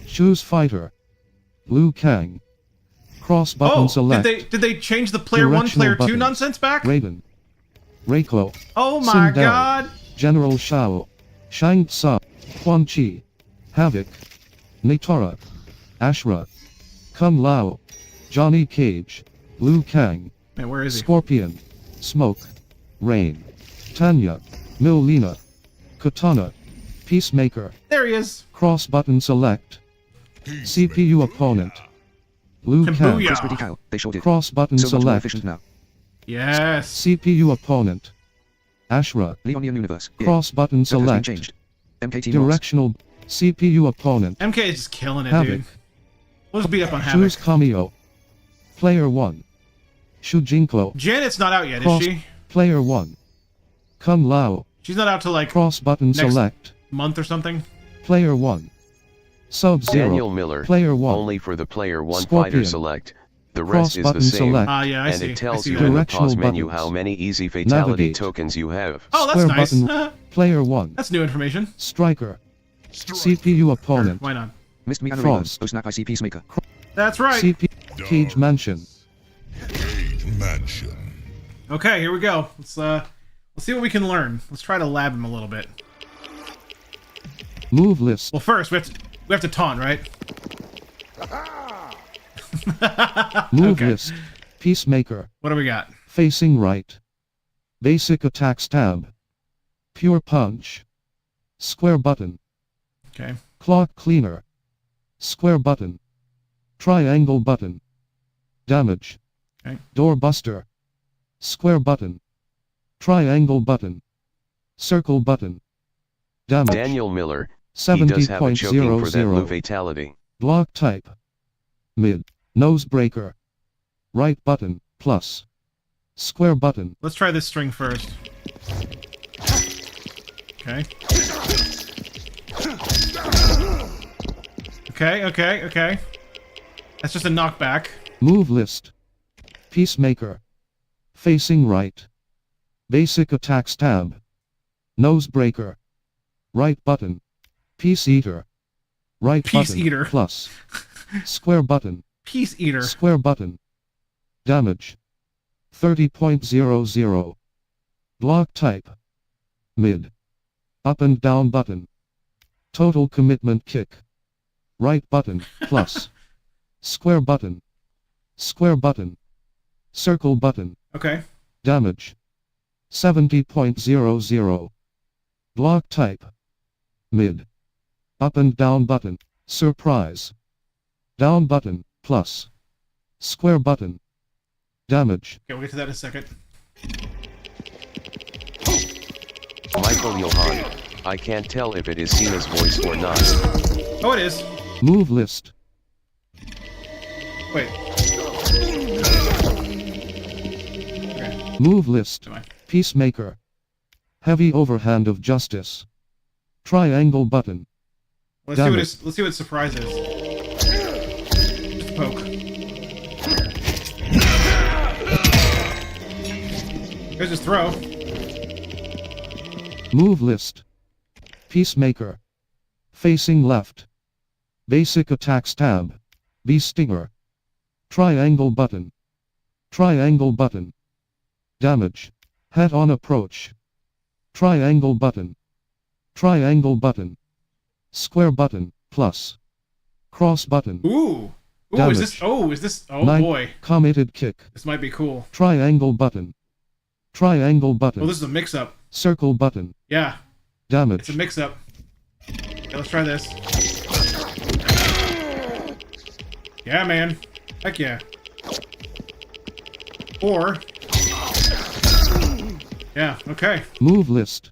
Choose fighter. Liu Kang. Cross button Oh, select. did they change the player 1, Directional player 2 buttons. nonsense back? Raiden. Reiko. Oh my Sindel, god. General Shao. Shang Tsung. Quan Chi. Havoc. Nitara. Ashra. Kung Lao. Johnny Cage. Liu Kang. Man, where is he? Scorpion. Smoke. Rain. Tanya. Milena. Katana. Peacemaker. There he is. Cross button select. CPU opponent. Liu Kang. Booyah. Chris Critical, they showed it. Cross button So much more select. efficient now. Yes. CPU opponent. Ashra. Leonian Universe. Yeah. Cross button That has been select. changed. MKT mods. Directional. CPU opponent. MK is just killing it, Havoc. dude. We'll just beat up on Havoc. Choose Kamio. Player 1. Shujinko. Janet's not out yet, Cross. is she? Player 1. Kung Lao. She's not out till like Cross button next select. month or something. Player 1. Sub-Zero. Daniel Miller. Player 1. Only for the player 1 Scorpion. fighter select. The rest is the Cross-button same. select. Ah, yeah, I and see. it I tells see you that. in the Directional pause menu buttons. how many easy fatality Navigate. tokens you have. Oh, that's Square nice. button. Player 1. That's new information. Striker. CPU opponent. Why not? Missed me and Frost. Oh snap, I see Peacemaker. That's right. Cage Mansion. Okay, here we go. Let's see what we can learn. Let's try to lab him a little bit. Move list. Well, first we have to taunt, right? Move Okay. list. Peacemaker. What do we got? Facing right. Basic attack stab. Pure punch. Square button. Okay. Clock cleaner. Square button. Triangle button. Damage. Okay. Doorbuster. Square button. Triangle button. Circle button. Damage. Daniel Miller. He does have a choking for that 70.00. blue fatality. Block type. Mid. Nose breaker. Right button. Plus. Square button. Let's try this string first. Okay. Okay. That's just a knockback. Move list. Peacemaker. Facing right. Basic attack stab. Nose breaker. Right button. Peace eater. Right Peace button. eater. Plus. Square button. Peace eater. Square button. Damage. 30.00. Block type. Mid. Up and down button. Total commitment kick. Right button. Plus. Square button. Square button. Circle button. Okay. Damage. 70.00. Block type. Mid. Up and down button. Surprise. Down button. Plus. Square button. Damage. Okay, we'll get to that in a second. Michael Johann. I can't tell if it is Cena's voice or not. Oh, it is. Move list. Wait. Move list. Peacemaker. Heavy overhand of justice. Triangle button. Let's see what his surprise is. Just a poke. Here's his throw. Move list. Peacemaker. Facing left. Basic attacks tab. B stinger. Triangle button. Triangle button. Damage. Head on approach. Triangle button. Triangle button. Square button, plus. Cross button. Ooh! Ooh, Damage. is this, oh 9, boy. Committed kick. This might be cool. Triangle button. Triangle button. Oh, this is a mix-up. Circle button. Yeah. Damage. It's a mix-up. Okay, let's try this. Yeah, man. Heck yeah. Or... Yeah, okay. Move list.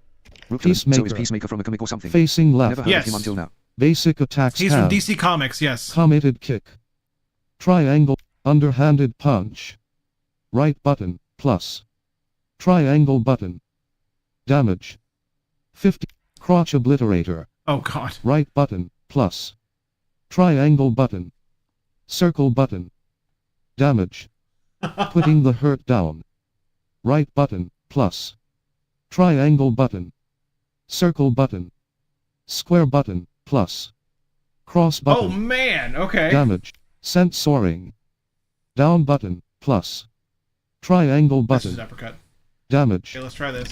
Peacemaker. So is Peacemaker from a comic or something? Facing left. Never heard of him until now. Basic attacks He's tab. from DC Comics, yes. Committed kick. Triangle. Underhanded punch. Right button, plus. Triangle button. Damage. 50. Crotch obliterator. Oh god. Right button, plus. Triangle button. Circle button. Damage. Putting the hurt down. Right button, plus. Triangle button. Circle button. Square button, plus. Cross button. Oh man, okay. Damage. Sent soaring. Down button, plus. Triangle button. This is uppercut. Damage. Okay, let's try this.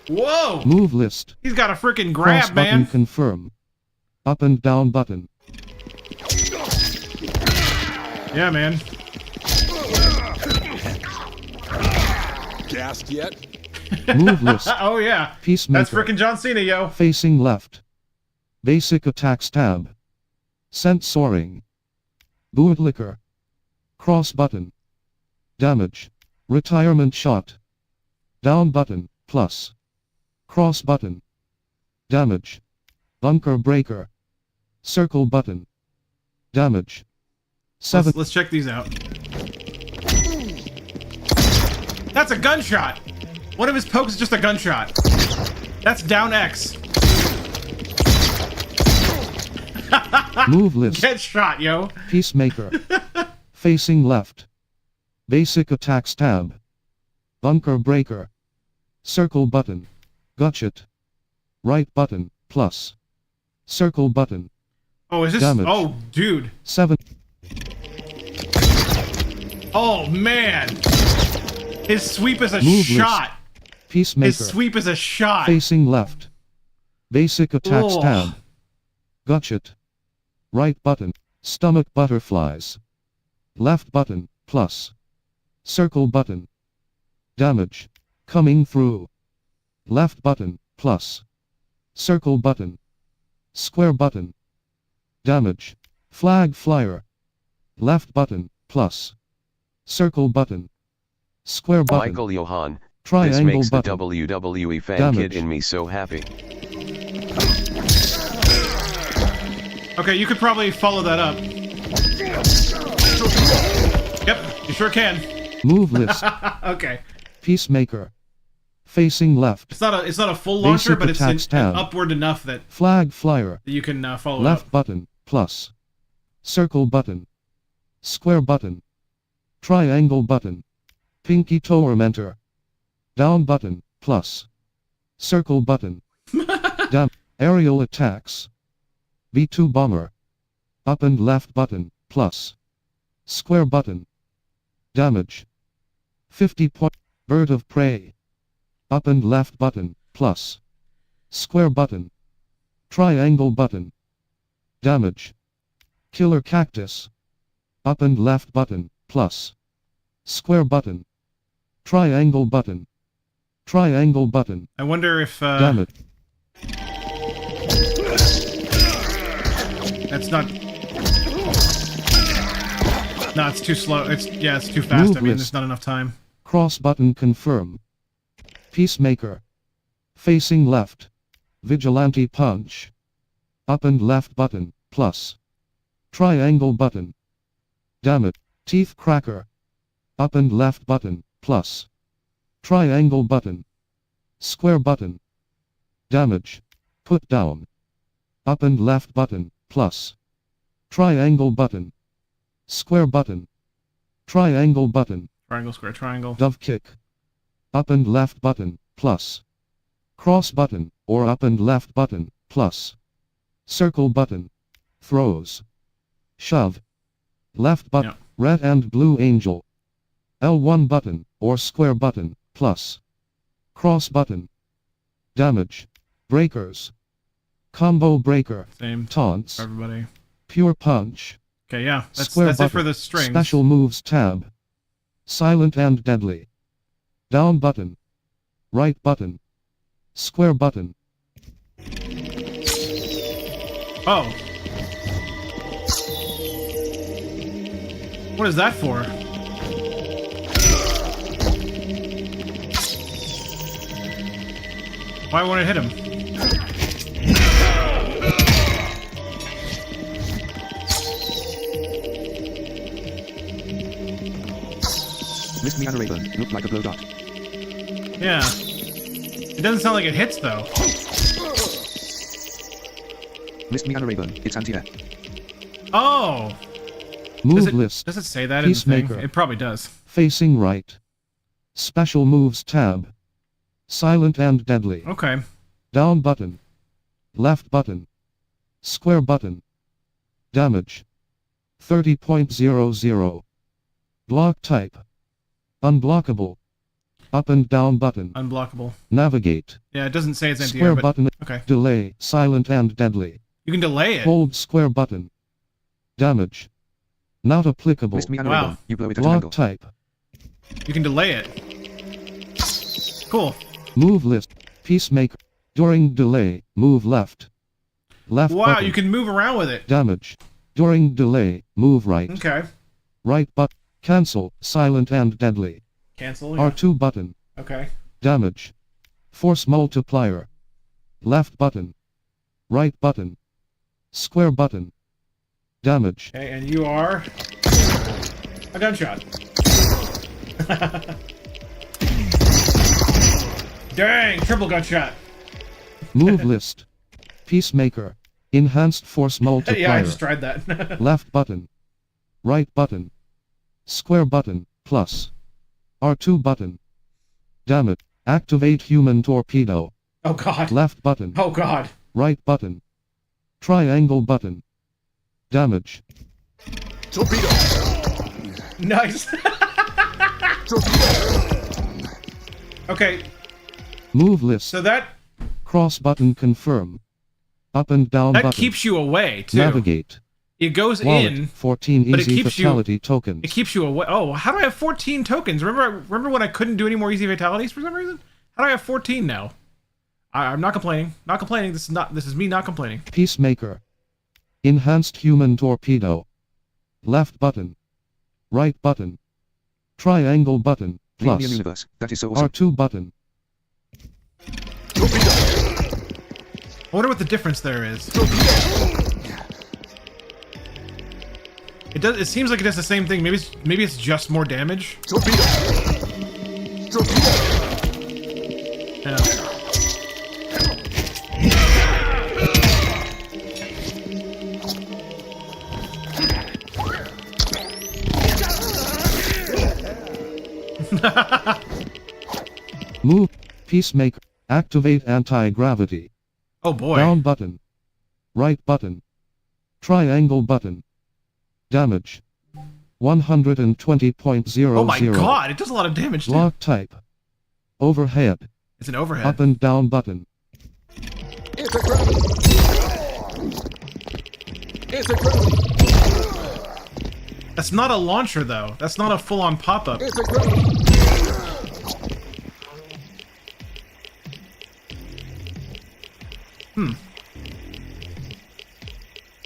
Whoa! Move list. He's got a freaking Cross grab, button man. confirm. Up and down button. Yeah, man. Gassed yet? Move list. Oh yeah. Peacemaker. That's freaking John Cena, yo. Facing left. Basic attacks tab. Sent soaring. Bootlicker. Cross button. Damage. Retirement shot. Down button, plus. Cross button. Damage. Bunker breaker. Circle button. Damage. 7. Let's check these out. That's a gunshot. One of his pokes is just a gunshot. That's down X. Move list. Get shot, yo. Peacemaker. Facing left. Basic attacks tab. Bunker breaker. Circle button. Gotchet. Right button, plus. Circle button. Oh, is this? Damage. Oh, dude. 7. Oh, man. His sweep is a Move shot. List. Peacemaker. His sweep is a shot. Facing left. Basic attacks Oh. tab. Gotchet. Right button. Stomach butterflies. Left button, plus. Circle button. Damage. Coming through. Left button, plus. Circle button. Square button. Damage. Flag flyer. Left button, plus. Circle button. Square button. Michael Johan, Triangle this makes button. the WWE fan Damage. kid in me so happy. Okay, you could probably follow that up. Yep, you sure can. Move list. Okay. Peacemaker. Facing left. It's not a full launcher, Basic but it's attacks tab. upward enough that Flag flyer. you can follow Left up. button, plus. Circle button. Square button. Triangle button. Pinky tormentor. Down button, plus. Circle button. Down. Aerial attacks. B2 bomber. Up and left button, plus. Square button. Damage. 50 point. Bird of prey. Up and left button, plus. Square button. Triangle button. Damage. Killer cactus. Up and left button, plus. Square button. Triangle button. Triangle button. I wonder if Damage. that's not. No, it's too slow. It's too fast. Move I mean, list. there's not enough time. Cross button confirm. Peacemaker. Facing left. Vigilante punch. Up and left button, plus. Triangle button. Damage. Teeth cracker. Up and left button, plus. Triangle button. Square button. Damage. Put down. Up and left button, plus. Triangle button. Square button. Triangle button. Triangle, square, triangle. Dove kick. Up and left button, plus. Cross button, or up and left button, plus. Circle button. Throws. Shove. Left button, red and blue angel. L1 button, or square button, plus. Cross button. Damage. Breakers. Combo breaker. Same. Taunts. For everybody. Pure punch. Okay, yeah. That's Square it button. for the strings. Special moves tab. Silent and deadly. Down button. Right button. Square button. Oh. What is that for? Why won't it hit him? Missed me and a Rayburn. Looked like a blow dot. Yeah. It doesn't sound like it hits, though. Missed me and a Rayburn. It's anti-air. Oh! Move list. Does it say that in the Peacemaker. thing? It probably does. Facing right. Special moves tab. Silent and deadly. Okay. Down button. Left button. Square button. Damage. 30.00. Block type. Unblockable. Up and down button. Unblockable. Navigate. Yeah, it doesn't say it's anti-air, Square but... button. Okay. Delay. Silent and deadly. You can delay it. Hold square button. Damage. Not applicable. Missed me and a Wow. Rayburn. You blow it at an Block angle. type. You can delay it. Cool. Move list. Peacemaker. During delay, move left. Left Wow, button. you can move around with it. Damage. During delay, move right. Okay. Right button. Cancel. Silent and deadly. Cancel, yeah. R2 button. Okay. Damage. Force multiplier. Left button. Right button. Square button. Damage. Okay, and you are... a gunshot. Dang, triple gunshot. Move list. Peacemaker. Enhanced force multiplier. Yeah, I just tried that. Left button. Right button. Square button, plus. R2 button. Damage. Activate human torpedo. Oh god. Left button. Oh god. Right button. Triangle button. Damage. Torpedo. Nice. Okay. Move list. So that Cross button confirm. Up and down that button. keeps you away too. Navigate. It goes Wallet, in. 14 but it easy keeps fatality tokens. It keeps you away. Oh, how do I have 14 tokens? Remember when I couldn't do any more easy fatalities for some reason? How do I have 14 now? I'm not complaining. Not complaining. This is me not complaining. Peacemaker. Enhanced human torpedo. Left button. Right button. Triangle button. Plus. Alien universe. That is so awesome. R2 button. I wonder what the difference there is. It seems like it does the same thing. Maybe it's just more damage. Yeah. Move. Peacemaker. Activate anti-gravity. Oh boy. Down button. Right button. Triangle button. Damage. 120.00. Oh my god, it does a lot of damage too. Block type. Overhead. It's an overhead. Up and down button. It's a gravity. It's a gravity. That's not a launcher though. That's not a full-on pop-up. It's a gravity.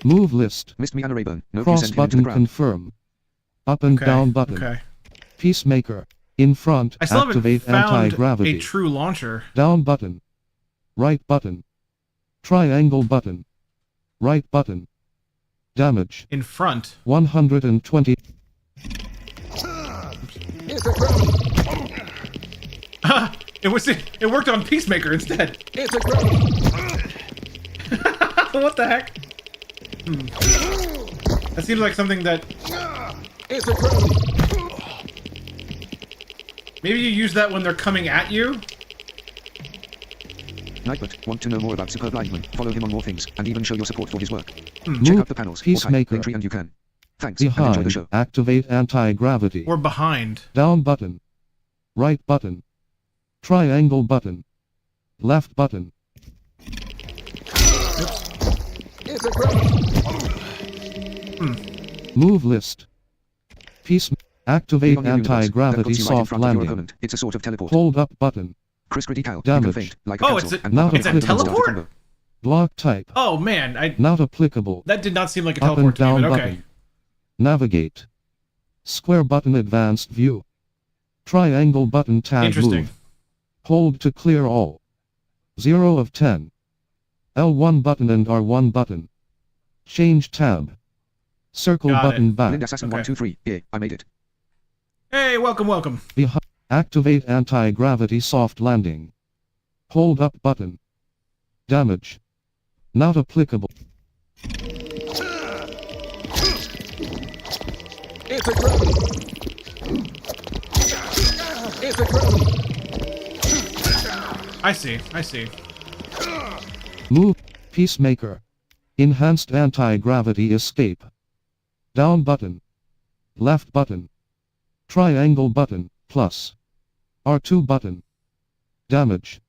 Move list. Missed me and a Rayburn. No Cross sent him into button the ground. confirm. Up and Okay, down button. okay. Peacemaker. In front. I still haven't Activate found anti-gravity. a true launcher. Down button. Right button. Triangle button. Right button. Damage. In front. 120. It worked on Peacemaker instead. What the heck? That seems like something that... Maybe you use that when they're coming at you? Nightbot, want to know more about Superb Lineman? Follow him on more things, and even show your support for his work. Move Check out the panels, Peacemaker. Linktree and you can. Thanks, and enjoy the Behind. show. Activate anti-gravity. Or behind. Down button. Right button. Triangle button. Left button. Move list. Activate Click on the universe. That anti-gravity puts you right in soft front of your landing. opponent. It's a sort of teleport. Hold up button. Chris Critical. You Damage. can faint, like a Oh, cancel, it's a, and Not it's a applicable. teleport? Block type. Oh man, Not applicable. that did not seem like a Up and teleport to me, down but okay. button. Navigate. Square button advanced view. Triangle button tag Interesting. move. Hold to clear all. 0 of 10. L1 button and R1 button. Change tab. Circle Got button it. back. Linda Assassin 123. Yeah, I made it. Hey, welcome. Activate anti-gravity soft landing. Hold up button. Damage. Not applicable. I see. Move. Peacemaker. Enhanced anti-gravity escape. Down button. Left button. Triangle button, plus. R2 button. Damage.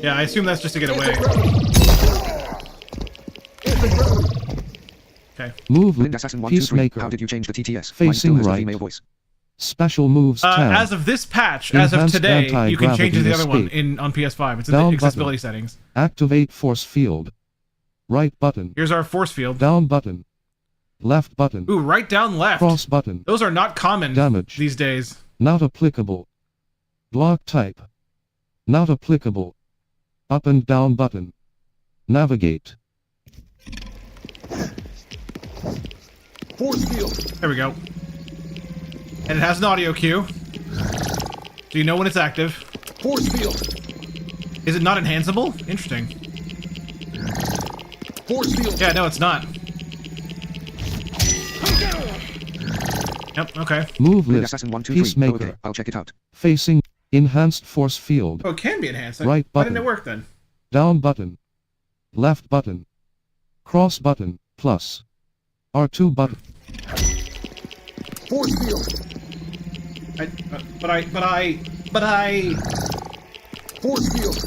Yeah, I assume that's just to get away. Okay. Move. Linda Assassin 123. Peacemaker. How did you change the TTS? Mine Facing still has the right. female voice. Special moves tab. As of this patch, as of Enhanced today, you can change it to the other one anti-gravity on PS5. It's in Down the accessibility button. settings. Activate force field. Right button. Here's our force field. Down button. Left button. Ooh, right, down, left. Cross button. Those are not common Damage. these days. Not applicable. Block type. Not applicable. Up and down button. Navigate. Force field. There we go. And it has an audio cue. So you know when it's active. Force field. Is it not enhanceable? Interesting. Force field. Yeah, no, it's not. Yep, okay. Move Linda list. Assassin 123. Peacemaker. Okay, I'll check it out. Facing. Enhanced force field. Oh, it can be enhanced. Right Why button. didn't it work then? Down button. Left button. Cross button. Plus. R2 button. Force field. But I... Force field.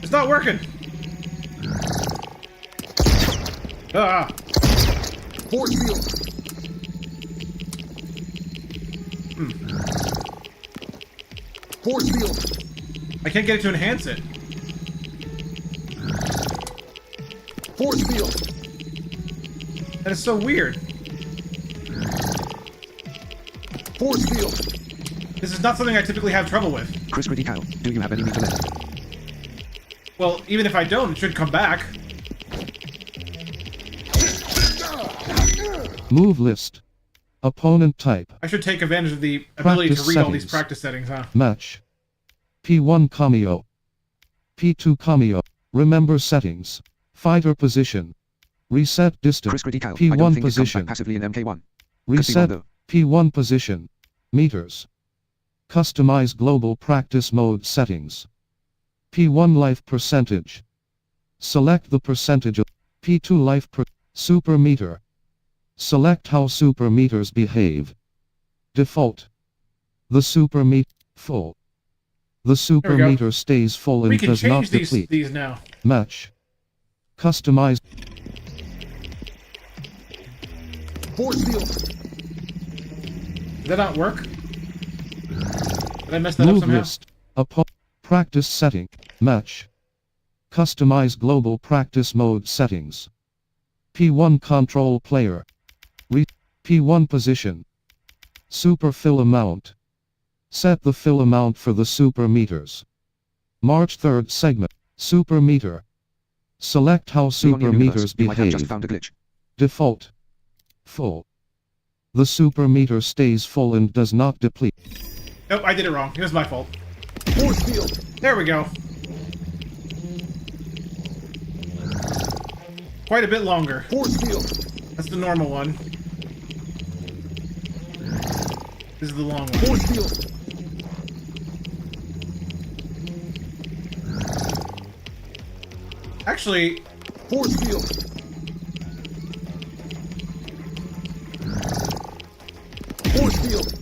It's not working. Ah. Force field. Force field. I can't get it to enhance it. Force field. That is so weird. Force field. This is not something I typically have trouble with. Chris Critical. Do you have any meter left? Well, even if I don't, it should come back. Move list. Opponent type. I should take advantage of the ability to Practice read all these settings. practice settings, huh? Match. P1 cameo. P2 cameo. Remember settings. Fighter position. Reset distance. Chris Critical. I don't P1 think it comes position. back passively in MK1. Reset. though. P1 position. Meters. Customize global practice mode settings. P1 life percentage. Select the percentage of P2 life per super meter. Select how super meters behave. Default. The super meter full. The super go. meter stays full We and can does not change deplete. these now. Match. Customize. Force field. Did that not work? Did I mess that up Move somehow? list. Practice setting. Match. Customize global practice mode settings. P1 control player. P1 position. Super fill amount. Set the fill amount for the super meters. March 3rd segment. Super meter. Select how super meters you might have behave. just found a glitch. Default. Full. The super meter stays full and does not deplete. Nope, I did it wrong. It was my fault. Force field. There we go. Quite a bit longer. Force field. That's the normal one. This is the long one. Force field. Actually, force field. Force field.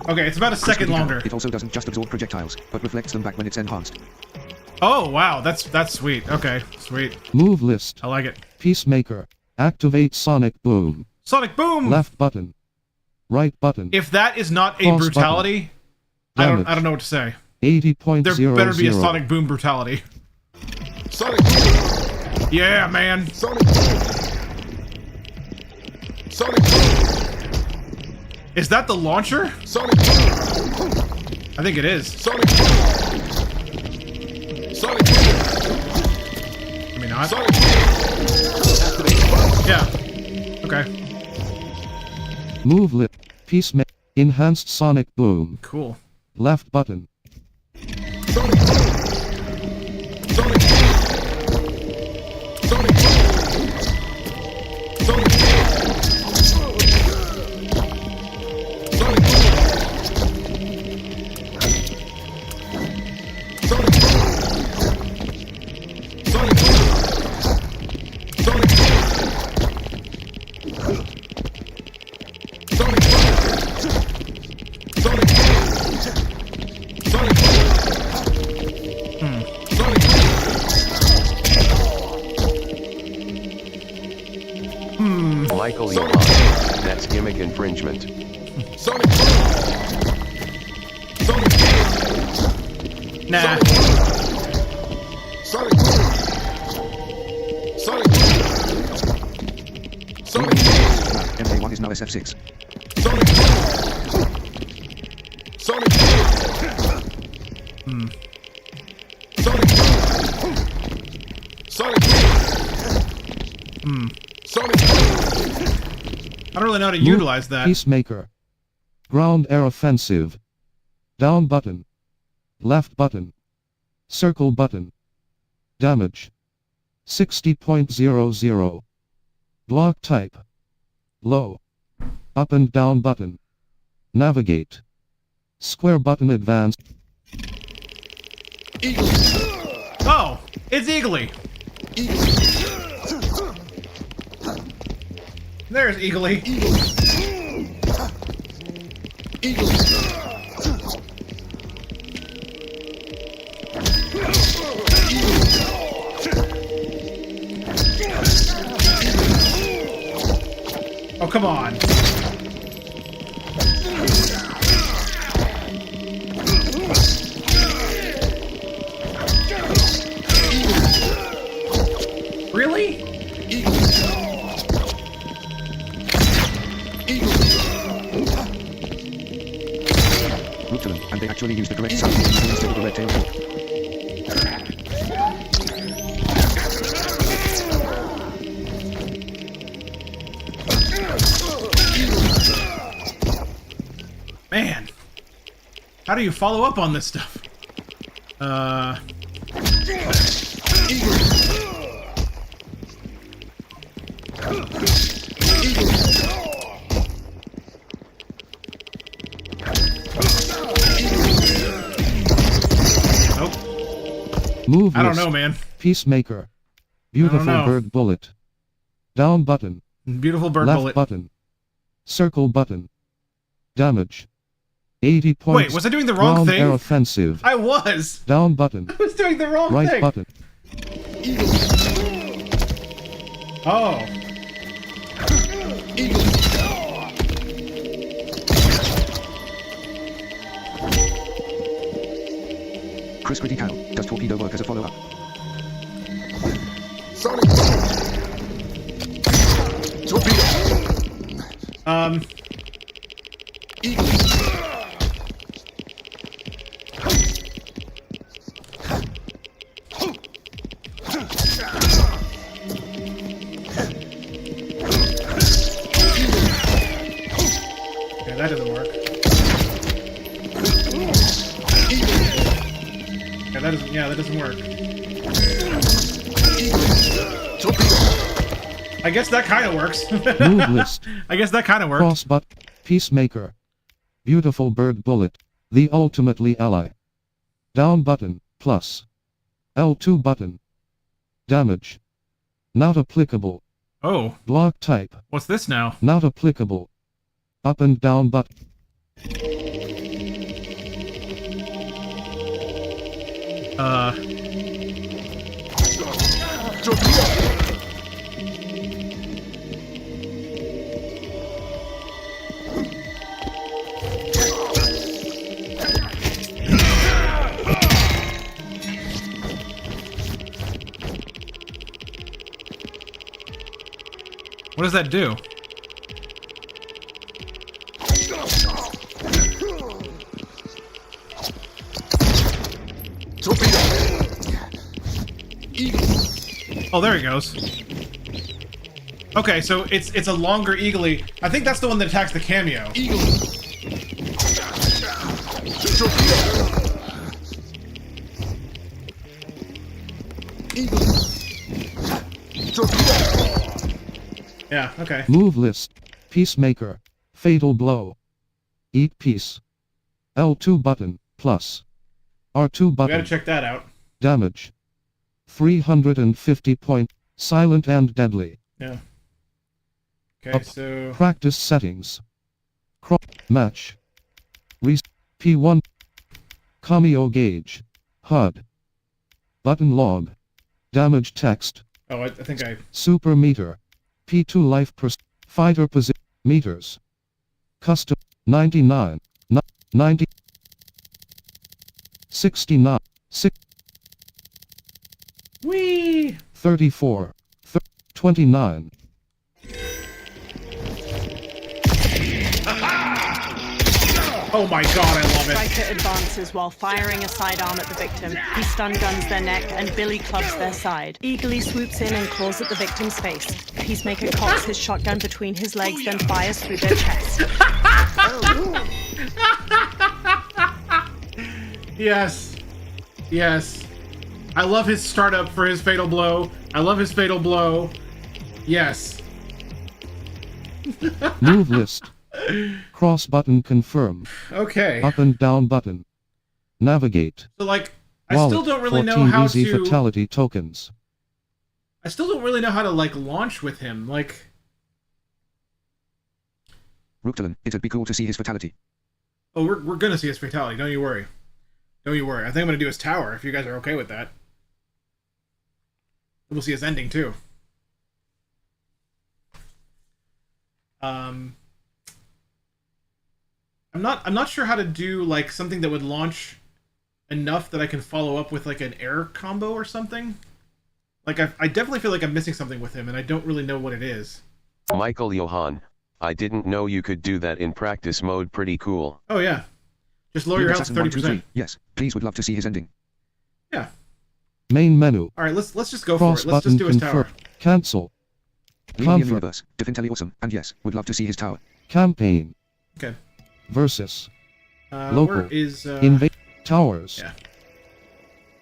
okay, it's about a second longer. It also doesn't just absorb projectiles, but reflects them back when it's enhanced. Oh, wow, that's sweet. Okay, sweet. Move list. I like it. Peacemaker. Activate Sonic Boom. Sonic Boom! Left button. Right button. If that is not a Cross brutality, I don't know what to say. 80.00. There better be a Sonic Boom brutality. Sonic Boom. Yeah, man. Sonic Boom. Sonic Boom. Is that the launcher? Sonic Boom. I think it is. Sonic Boom. Sonic Boom. Maybe not. Sonic Boom. Yeah. Okay. Move lip. Peacemaker. Enhanced Sonic Boom. Cool. Left button. Sonic Boom. Sonic Boom. Sonic Boom. Sonic Boom. Sonic Boom. Sonic Boom. Sonic Boom. Sonic Boom. Sonic Boom. Sonic Boom. Sonic Boom. Sonic Michael Johan. That's gimmick infringement. Sonic Boom. Sonic Boom. Nah. Sonic Boom. Sonic Boom. Sonic Boom. MK1 is now SF6. Sonic Boom. Sonic Boom. Sonic Boom. Sonic Boom. Sonic Boom. I don't really know how to utilize that. Peacemaker. Ground air offensive. Down button. Left button. Circle button. Damage. 60.00. Block type. Low. Up and down button. Navigate. Square button advanced. Oh, it's Eagly. There's Eagly. Oh, come on. Really? Brutalin, and they actually use the correct sound instead of the red tail hawk. Man. How do you follow up on this stuff? Move I don't list. know, man. Peacemaker. Beautiful know. bird bullet. Down button. Beautiful bird Left bullet. button. Circle button. Damage. 80 points. Wait, was I doing the wrong Ground thing? air offensive. I was. Down button. I was doing the wrong Right thing. button. Oh. Chris Critical. Does torpedo work as a follow-up? Sonic Boom. Torpedo. that doesn't work. Yeah, that doesn't work. I guess that kind of works. Move list. I guess that kind of works. Cross button. Peacemaker. Beautiful bird bullet. The ultimately ally. Down button. Plus. L2 button. Damage. Not applicable. Oh. Block type. What's this now? Not applicable. Up and down button. What does that do? Oh, there he goes. Okay, so it's a longer eagly. I think that's the one that attacks the cameo. Yeah, okay. Move list. Peacemaker. Fatal blow. Eat piece. L2 button. Plus. R2 button. We gotta check that out. Damage. 350 point. Silent and deadly. Yeah. Okay, so... Practice settings. Match. P1. Cameo gauge. HUD. Button log. Damage text. Oh, I think I... Super meter. P2 life per... Fighter position. Meters. Custom. 99. 90. 69. 6. Whee! 34. 29. Oh my god, I love it. Striker advances while firing a sidearm at the victim. He stun guns their neck and Billy clubs their side. Eagerly swoops in and claws at the victim's face. Peacemaker cocks his shotgun between his legs, then fires through their chest. Yes. Yes. I love his startup for his fatal blow. I love his fatal blow. Yes. Move list. Cross button confirm. Okay. Up and down button. Navigate. So like, I Wallet, still don't really know 14 how easy to... fatality tokens. I still don't really know how to like launch with him. Like... Rooktalon, it'd be cool to see his fatality. Oh, we're gonna see his fatality. Don't you worry. Don't you worry. I think I'm gonna do his tower if you guys are okay with that. We'll see his ending too. I'm not sure how to do like something that would launch enough that I can follow up with like an air combo or something. Like I definitely feel like I'm missing something with him and I don't really know what it is. Michael Johan, I didn't know you could do that in practice mode. Pretty cool. Oh yeah. Just lower your health 30%. Yes, please would love to see his ending. Yeah. Main menu. All right, let's just go Cross for it. Let's just do his tower. Cancel. Medium universe, definitely awesome, and yes, would love to see his tower. Campaign. Okay. Versus. Local. Where is invade towers. Yeah.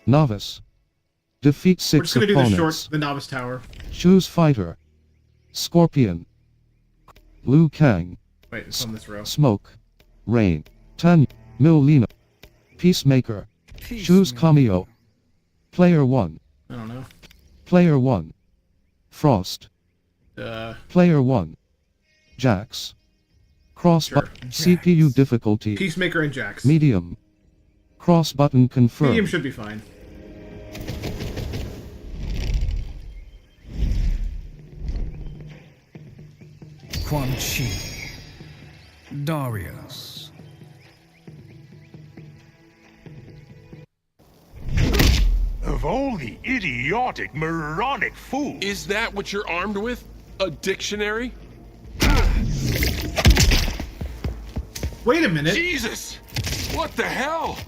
Novice. Defeat 6 We're just gonna opponents. do the short, the novice tower. Choose fighter. Scorpion. Liu Kang. Wait, it's on this row. Smoke. Rain. Tanya. Milena. Peacemaker. Choose cameo. Player 1. I don't know. Player 1. Frost. Player 1. Jax. Cross Sure. CPU difficulty. Peacemaker and Jax. Medium. Cross button confirm. Medium should be fine. Quan Chi. Darius. Of all the idiotic, moronic fools... Is that what you're armed with? A dictionary? Wait a minute. Jesus! What the hell?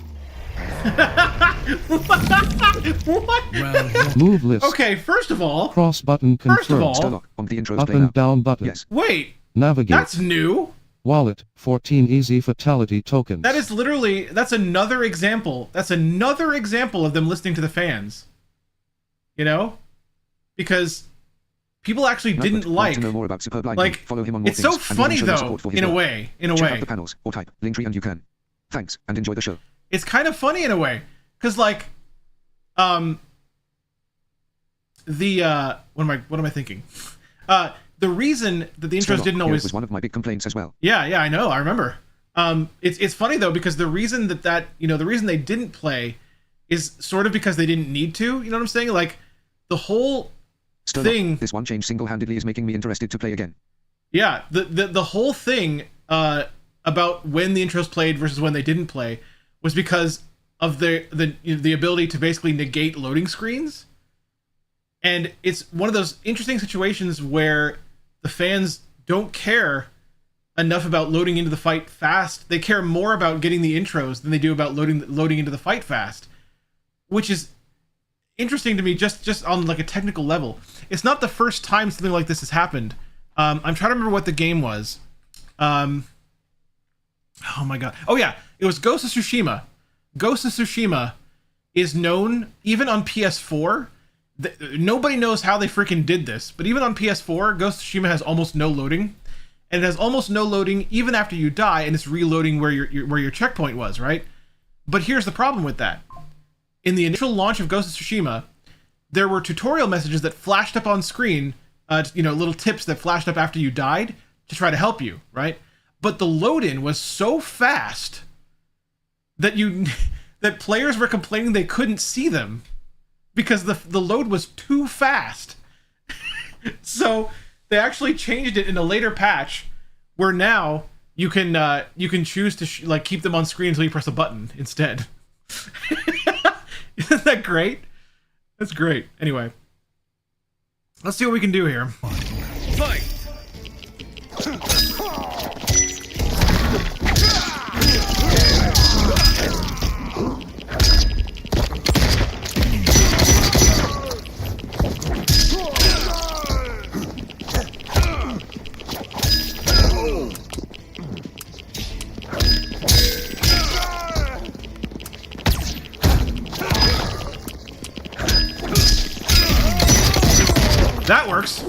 What? Move list. Okay, first of all. Cross button confirmed. First of all. On the intros Up play and now. down button. Yes. Wait. Navigate. That's new. Wallet. 14 easy fatality tokens. That is literally, that's another example. That's another example of them listening to the fans. You know? Because people actually didn't like. To know more about Superb Line, like, follow him on more it's things, so and funny even show your though, support for his in a work. way. In a Check way. out the panels, or type Linktree and you can. Thanks, and enjoy the show. It's kind of funny in a way. Because like, what am I thinking? The reason that the intros didn't always was one of my big complaints as well. Yeah, I know, I remember. It's funny though, because the reason the reason they didn't play is sort of because they didn't need to. You know what I'm saying? Like the whole thing. This one change single-handedly is making me interested to play again. Yeah, the whole thing about when the intros played versus when they didn't play was because of the ability to basically negate loading screens. And it's one of those interesting situations where the fans don't care enough about loading into the fight fast. They care more about getting the intros than they do about loading into the fight fast, which is interesting to me just on like a technical level. It's not the first time something like this has happened. I'm trying to remember what the game was. Oh my god. Oh yeah, it was Ghost of Tsushima. Ghost of Tsushima is known, even on PS4, nobody knows how they freaking did this, but even on PS4, Ghost of Tsushima has almost no loading. And it has almost no loading even after you die, and it's reloading where your checkpoint was, right? But here's the problem with that. In the initial launch of Ghost of Tsushima, there were tutorial messages that flashed up on screen, little tips that flashed up after you died to try to help you, right? But the load-in was so fast that that players were complaining they couldn't see them because the load was too fast. So they actually changed it in a later patch where now you can choose to keep them on screen until you press a button instead. Isn't that great? That's great. Anyway, let's see what we can do here. Fight! That works.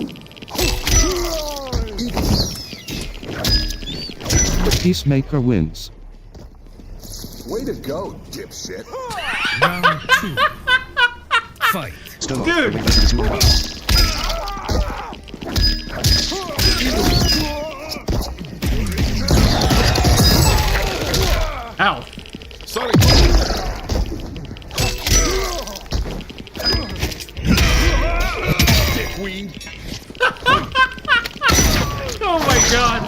The Peacemaker wins. Way to go, dipshit. Round 2. Fight. Dude. Ow. Sorry. Queen. Oh my god.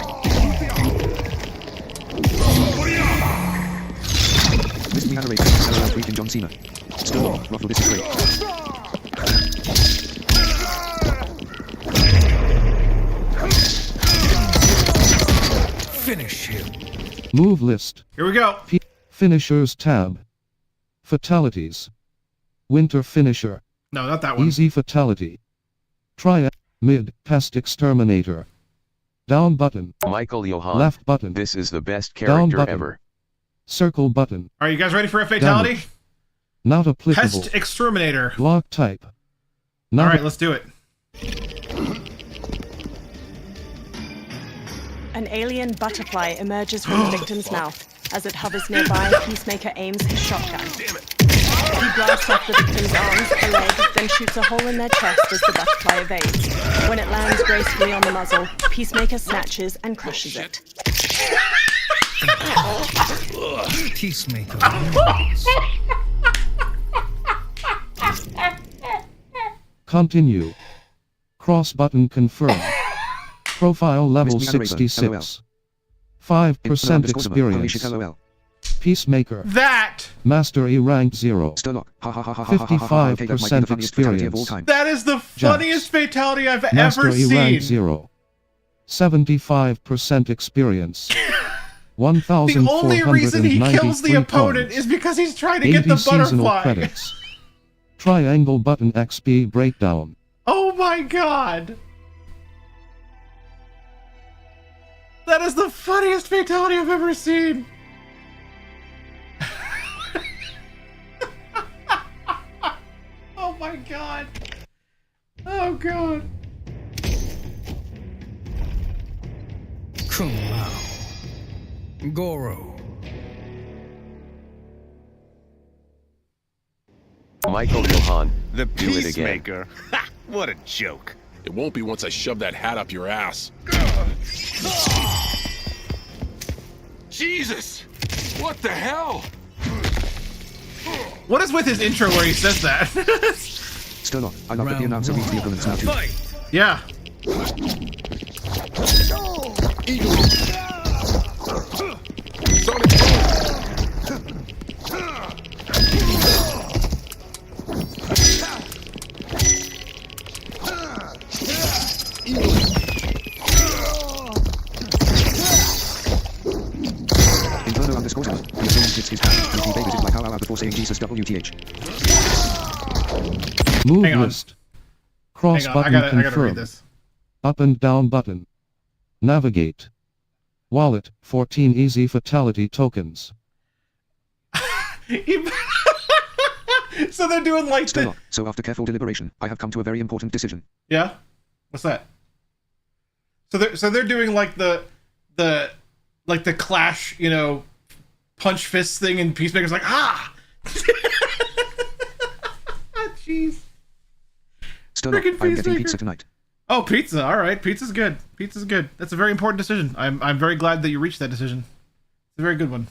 Miss me narrator, LOL freaking John Cena. Still on, Ruffle, this is great. Finish him. Move list. Here we go. Finishers tab. Fatalities. Winter finisher. No, not that one. Easy fatality. Triad. Mid. Past exterminator. Down button. Michael Johan. Left button. This is the best Down character button. ever. Circle button. Are you guys ready for a fatality? Damage. Not applicable. Pest exterminator. Block type. Not All right, let's do it. An alien butterfly emerges from the victim's mouth. As it hovers nearby, Peacemaker aims his shotgun. He blasts off the victim's arms, a leg, then shoots a hole in their chest as the butterfly evades. When it lands gracefully on the muzzle, Peacemaker snatches and crushes it. Peacemaker. Continue. Cross button confirm. Profile level 66. 5% experience. Peacemaker. That! Mastery rank 0. 55% experience. That is the funniest fatality I've ever Mastery seen. rank 0. 75% experience. The only reason he kills the opponent is because he's trying to get the seasonal butterfly. credits. Triangle button XP breakdown. Oh my god. That is the funniest fatality I've ever seen. Oh my god. Oh god. Kung Lao. Goro. Michael Johan, The do it again. Peacemaker. Ha! What a joke. It won't be once I shove that hat up your ass. Jesus! What the hell? What is with his intro where he says that? Sturlock, I love that the announcer reads the opponents now too. Yeah. Inferno underscore tower. The opponent hits his hand, and he evaded it like how before saying Jesus WTH. Move Hang on. list. Cross Hang on, button I gotta confirm. read this. Up and down button. Navigate. Wallet, 14 easy fatality tokens. So they're doing like Sturlock, so after careful deliberation, I have come to a very important decision. Yeah? What's that? So they're doing like the Clash, you know, punch fist thing, and Peacemaker's like, ah! Jeez. Sturlock, Frickin' I'm getting Peacemaker. pizza tonight. Oh, pizza. All right, pizza's good. Pizza's good. That's a very important decision. I'm very glad that you reached that decision. It's a very good one.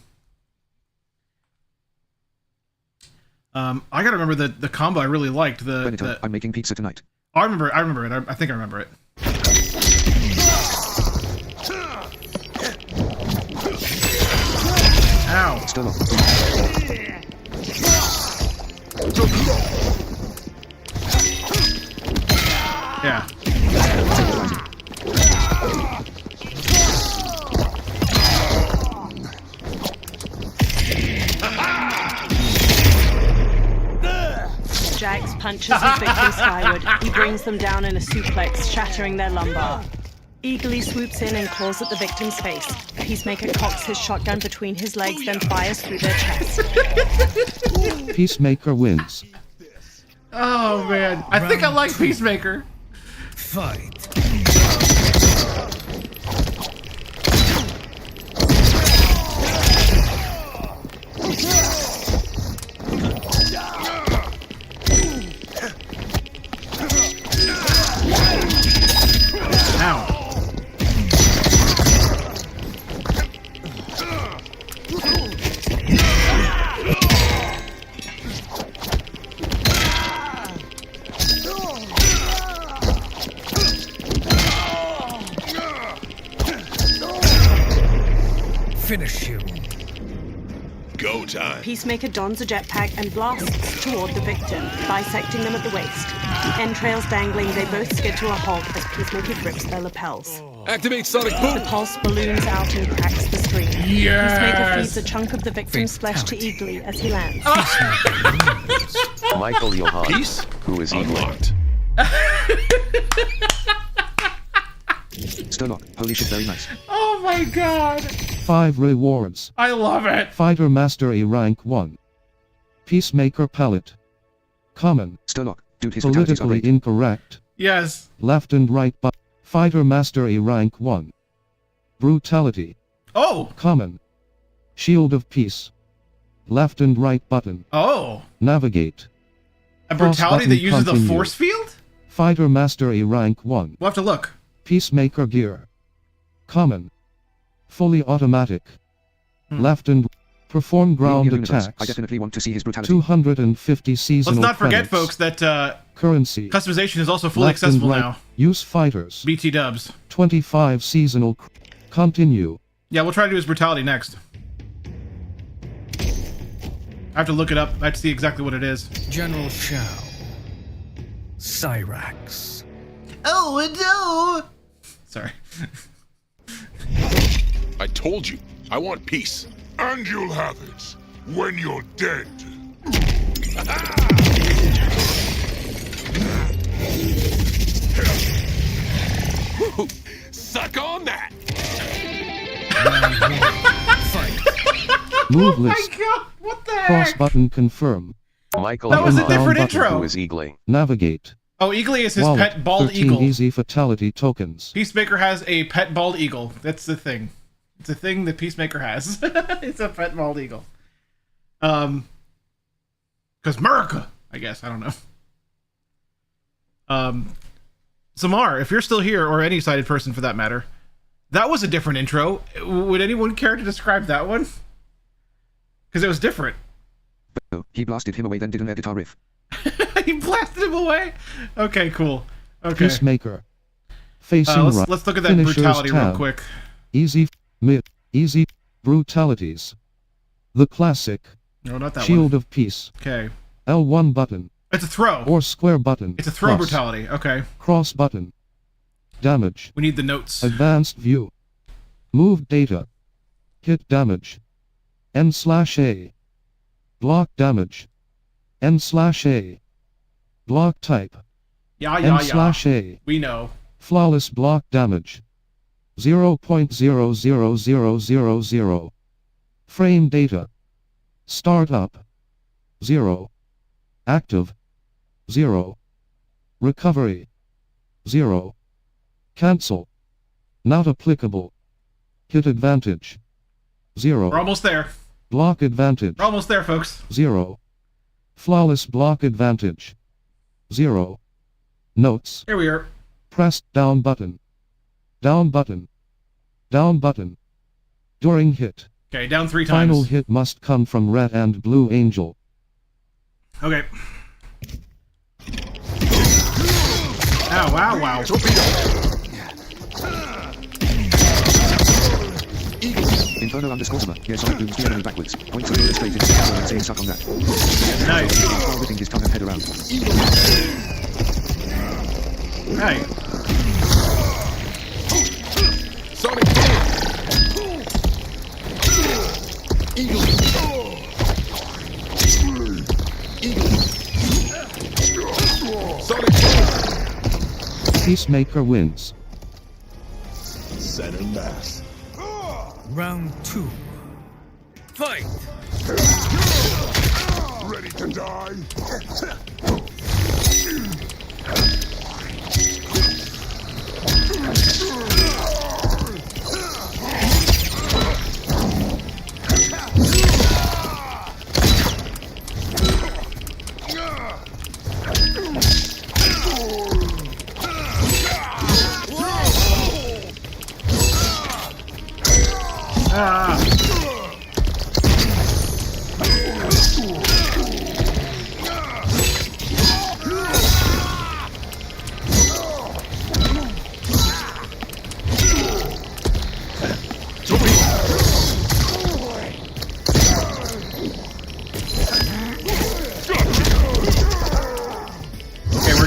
I gotta remember the combo I really liked. Benito, I'm making pizza tonight. Oh, I remember it. I think I remember it. Ow. Sturlock. Yeah. Jax punches his victim skyward. He brings them down in a suplex, shattering their lumbar. Eagerly swoops in and claws at the victim's face. Peacemaker cocks his shotgun between his legs, then fires through their chest. Peacemaker wins. Oh man, I think I like Peacemaker. Fight. Ow. Finish you. Go time. Peacemaker dons a jetpack and blasts toward the victim, bisecting them at the waist. Entrails dangling, they both skid to a halt as Peacemaker grips their lapels. Activate Sonic Boom. The pulse balloons out and cracks the screen. Yes! Peacemaker feeds a chunk of the victim's flesh to Eagly as he lands. Michael Johan, Peace? who is Unlocked. Sturlock, holy shit, very nice. Oh my god. 5 rewards. I love it. Fighter Mastery Rank 1. Peacemaker Palette. Common. Sturlock, dude, his fatalities are Politically great. incorrect. Yes. Left and right but Fighter Mastery Rank 1. Brutality. Oh. Common. Shield of Peace. Left and right button. Oh. Navigate. A brutality button that uses the continue. force field? Fighter Mastery Rank 1. We'll have to look. Peacemaker Gear. Common. Fully automatic. Left and perform ground Universe, attacks. I definitely want to see his brutality. 250 seasonal Let's not forget, credits. folks, that Currency. customization is also fully Left and accessible right. now. Use fighters. BT dubs. 25 seasonal. Continue. Yeah, we'll try to do his brutality next. I have to look it up. I have to see exactly what it is. General Shao. Cyrax. Oh no! Sorry. I told you, I want peace. And you'll have it when you're dead. Suck on that! Move Oh my list. god, what the Cross heck? button confirm. Michael, That was a Up and down different button. intro. Who is Eagly? Navigate. Oh, Eagly is his Wallet, pet bald 13 eagle. easy fatality tokens. Peacemaker has a pet bald eagle. That's the thing. It's a thing that Peacemaker has. It's a pet bald eagle. Because America, I guess. I don't know. Samar, if you're still here, or any sighted person for that matter, that was a different intro. Would anyone care to describe that one? Because it was different. Oh, he blasted him away, then didn't edit our riff. He blasted him away? Okay, cool. Okay. Peacemaker. Facing right. Let's look at that Finishers brutality real tab. quick. Easy, mid, easy, brutalities. The classic. No, not that Shield one. of Peace. Okay. L1 button. It's a throw. Or square button. It's a throw plus. brutality. Okay. Cross button. Damage. We need the notes. Advanced view. Move data. Hit damage. N/A. Block damage. N/A. Block type. Yeah. N/A. We know. Flawless block damage. 0.00000. Frame data. Start up. 0. Active. 0. Recovery. 0. Cancel. Not applicable. Hit advantage. 0. We're almost there. Block advantage. We're almost there, folks. 0. Flawless block advantage. 0. Notes. Here we are. Press down button. Down button. Down button. During hit. Okay, down 3 times. Final hit must come from Red and Blue Angel. Okay. Ow, wow, wow. Inferno underscore summer. Yes, I booms the enemy backwards. Points the bullet straight into the camera and saying suck on that. Nice. While whipping his tongue and head around. Hey. Sonic Eagle. Sonic Peacemaker wins. Set in mass. Round 2. Fight! Ready to die?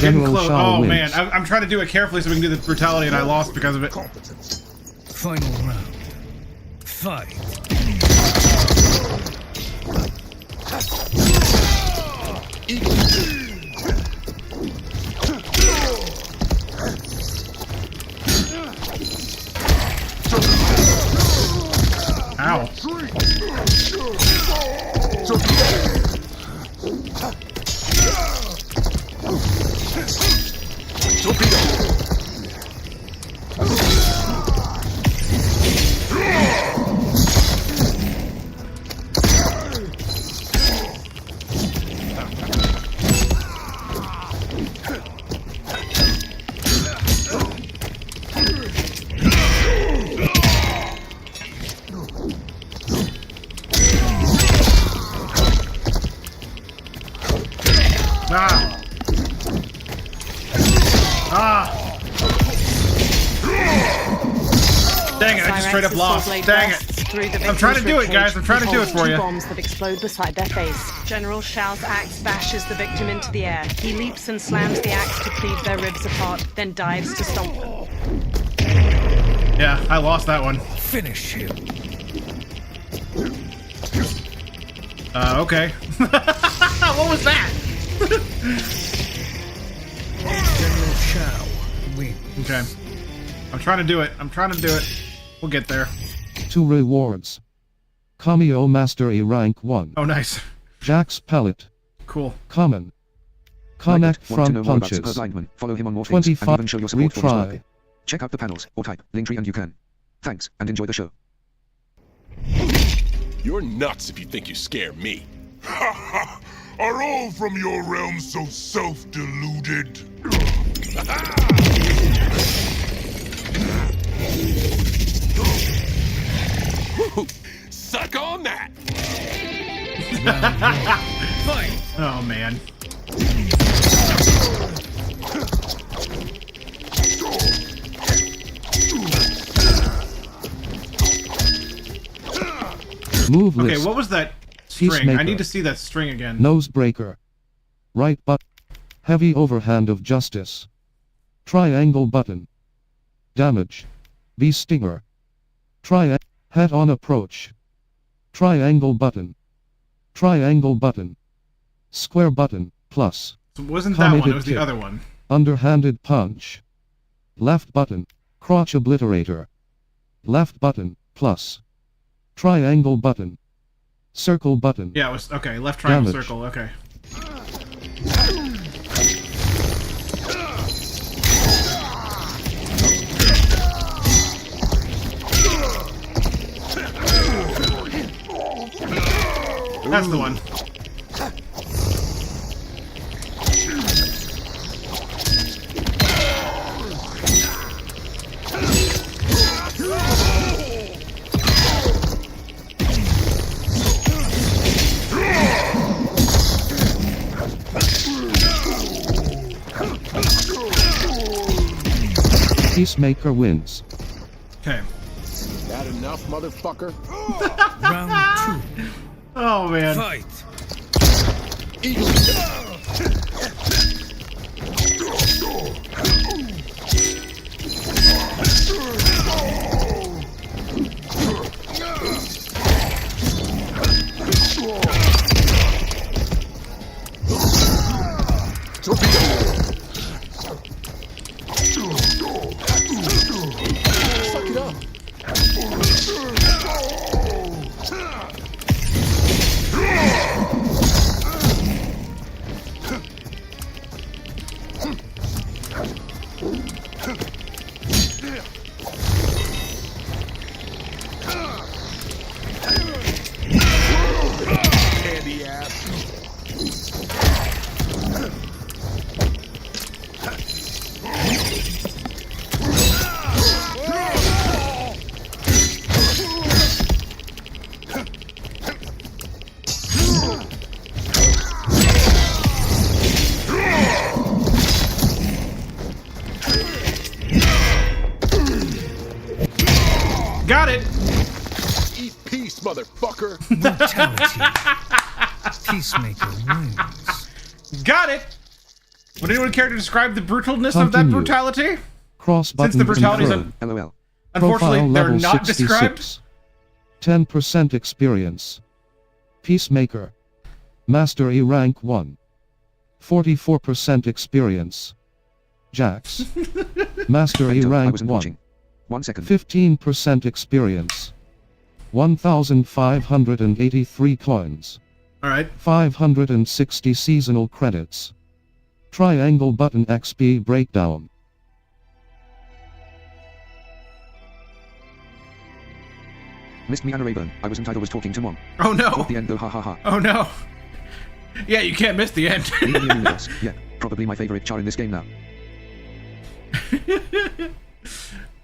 Getting close. Shaw Oh wins. man, I'm trying to do it carefully so we can do the brutality, and I lost because of it. Final round. Fight! Ow. Ah. Ah. Dang it, I just straight up lost. Dang it. I'm trying to do it, guys. I'm trying to do it for you. Bombs that explode beside their face. General Shao's axe bashes the victim into the air. He leaps and slams the axe to cleave their ribs apart, then dives to stomp them. Yeah, I lost that one. Finish him. Okay. What was that? General Shao wins. Okay. I'm trying to do it. We'll get there. 2 rewards. Kamio Mastery Rank 1. Oh, nice. Jack's Pellet. Cool. Common. Connect front punches. Follow him on more things, and 25. even show your support for his work. Retry. Check out the panels, or type Linktree and you can. Thanks, and enjoy the show. You're nuts if you think you scare me. Are all from your realm so self-deluded? Suck on that! Fight! Oh, man. Move Okay, list. what was that string? Peacemaker. I need to see that string again. Nosebreaker. Right button. Heavy overhand of justice. Triangle button. Damage. V stinger. Head on approach. Triangle button. Triangle button. Square button, plus. So it wasn't that one, it Committed was the kick. other one. Underhanded punch. Left button, crotch obliterator. Left button, plus. Triangle button. Circle button. Yeah, it was, okay, left triangle, Damage. circle, okay. That's the one. Peacemaker wins. Okay. That enough, motherfucker? Round 2. Oh, man. Fight! Suck it up! Candy ass. Got it! Eat peace, motherfucker! Brutality. Peacemaker wins. Got it! Would anyone care to describe the brutalness of that Continue. brutality? Cross button. Since the brutalities confirmed. LOL. unfortunately Profile they're level not 66. described. 10% experience. Peacemaker. Mastery rank 1. 44% experience. Jax. Mastery I rank wasn't 1. watching. 1 second. 15% experience. 1,583 coins. Alright. 560 seasonal credits. Triangle button XP breakdown. Missed me, Anna Rayburn. I wasn't. I was talking to Mom. Oh no! Caught the end though, ha ha ha. Oh no! Yeah, you can't miss the end. Leaving the universe. Yeah, probably my favorite char in this game now.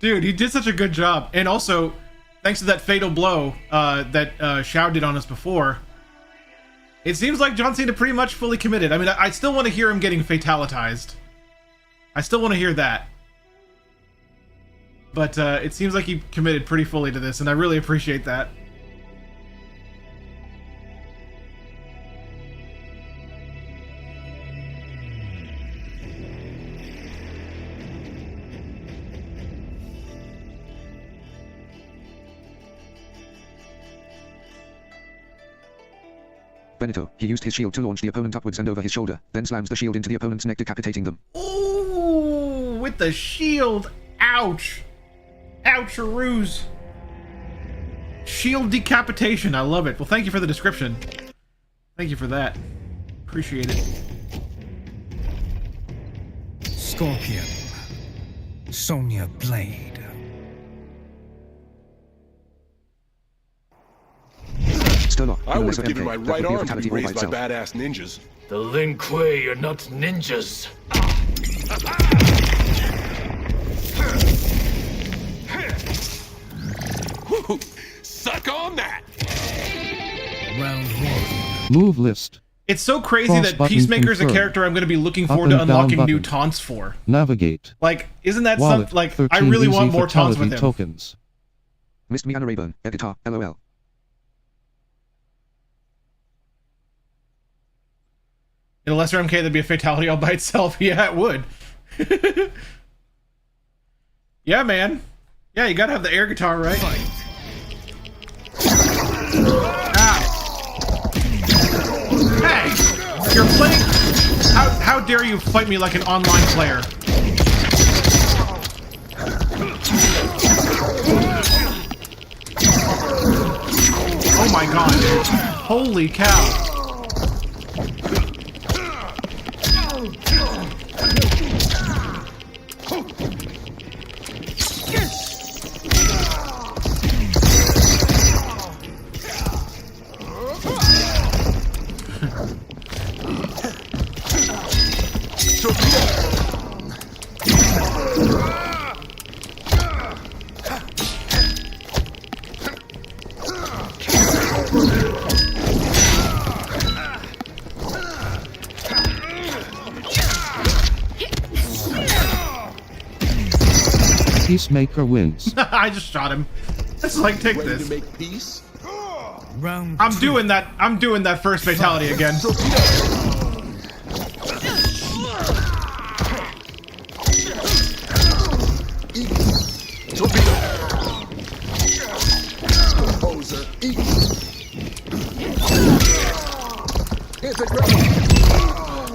Dude, he did such a good job. And also, thanks to that fatal blow that Shao did on us before, it seems like John Cena pretty much fully committed. I mean, I still want to hear him getting fatalitized. I still want to hear that. But it seems like he committed pretty fully to this, and I really appreciate that. Benito, he used his shield to launch the opponent upwards and over his shoulder, then slams the shield into the opponent's neck, decapitating them. Ooh, with the shield. Ouch. Ouch-a-roos. Shield decapitation. I love it. Well, thank you for the description. Thank you for that. Appreciate it. Scorpion. Sonya Blade. Sturlock, I would have given MK. my That right would be a arm to be fatality all by raised by itself. badass ninjas. The Lin Kuei are not ninjas. Suck on that! Round 1. Move list. It's so crazy Cross that button Peacemaker is a confirmed. character I'm going to be looking Up forward to and down unlocking new button. taunts for. Navigate. Like, isn't that Wallet, something? Like, 13 I really want easy more taunts fatality with him. tokens. Missed me Anna Rayburn, editor, LOL. In a lesser MK, that'd be a fatality all by itself. Yeah, it would. Yeah, man. Yeah, you gotta have the air guitar, right? Ow. Hey! You're playing... How dare you fight me like an online player? Oh my god. Holy cow. Peacemaker wins. I just shot him. It's like, take Ready this. to make peace? Round I'm 2. doing that first fatality again. Torpedo! Poser, eat! Anti-gravity!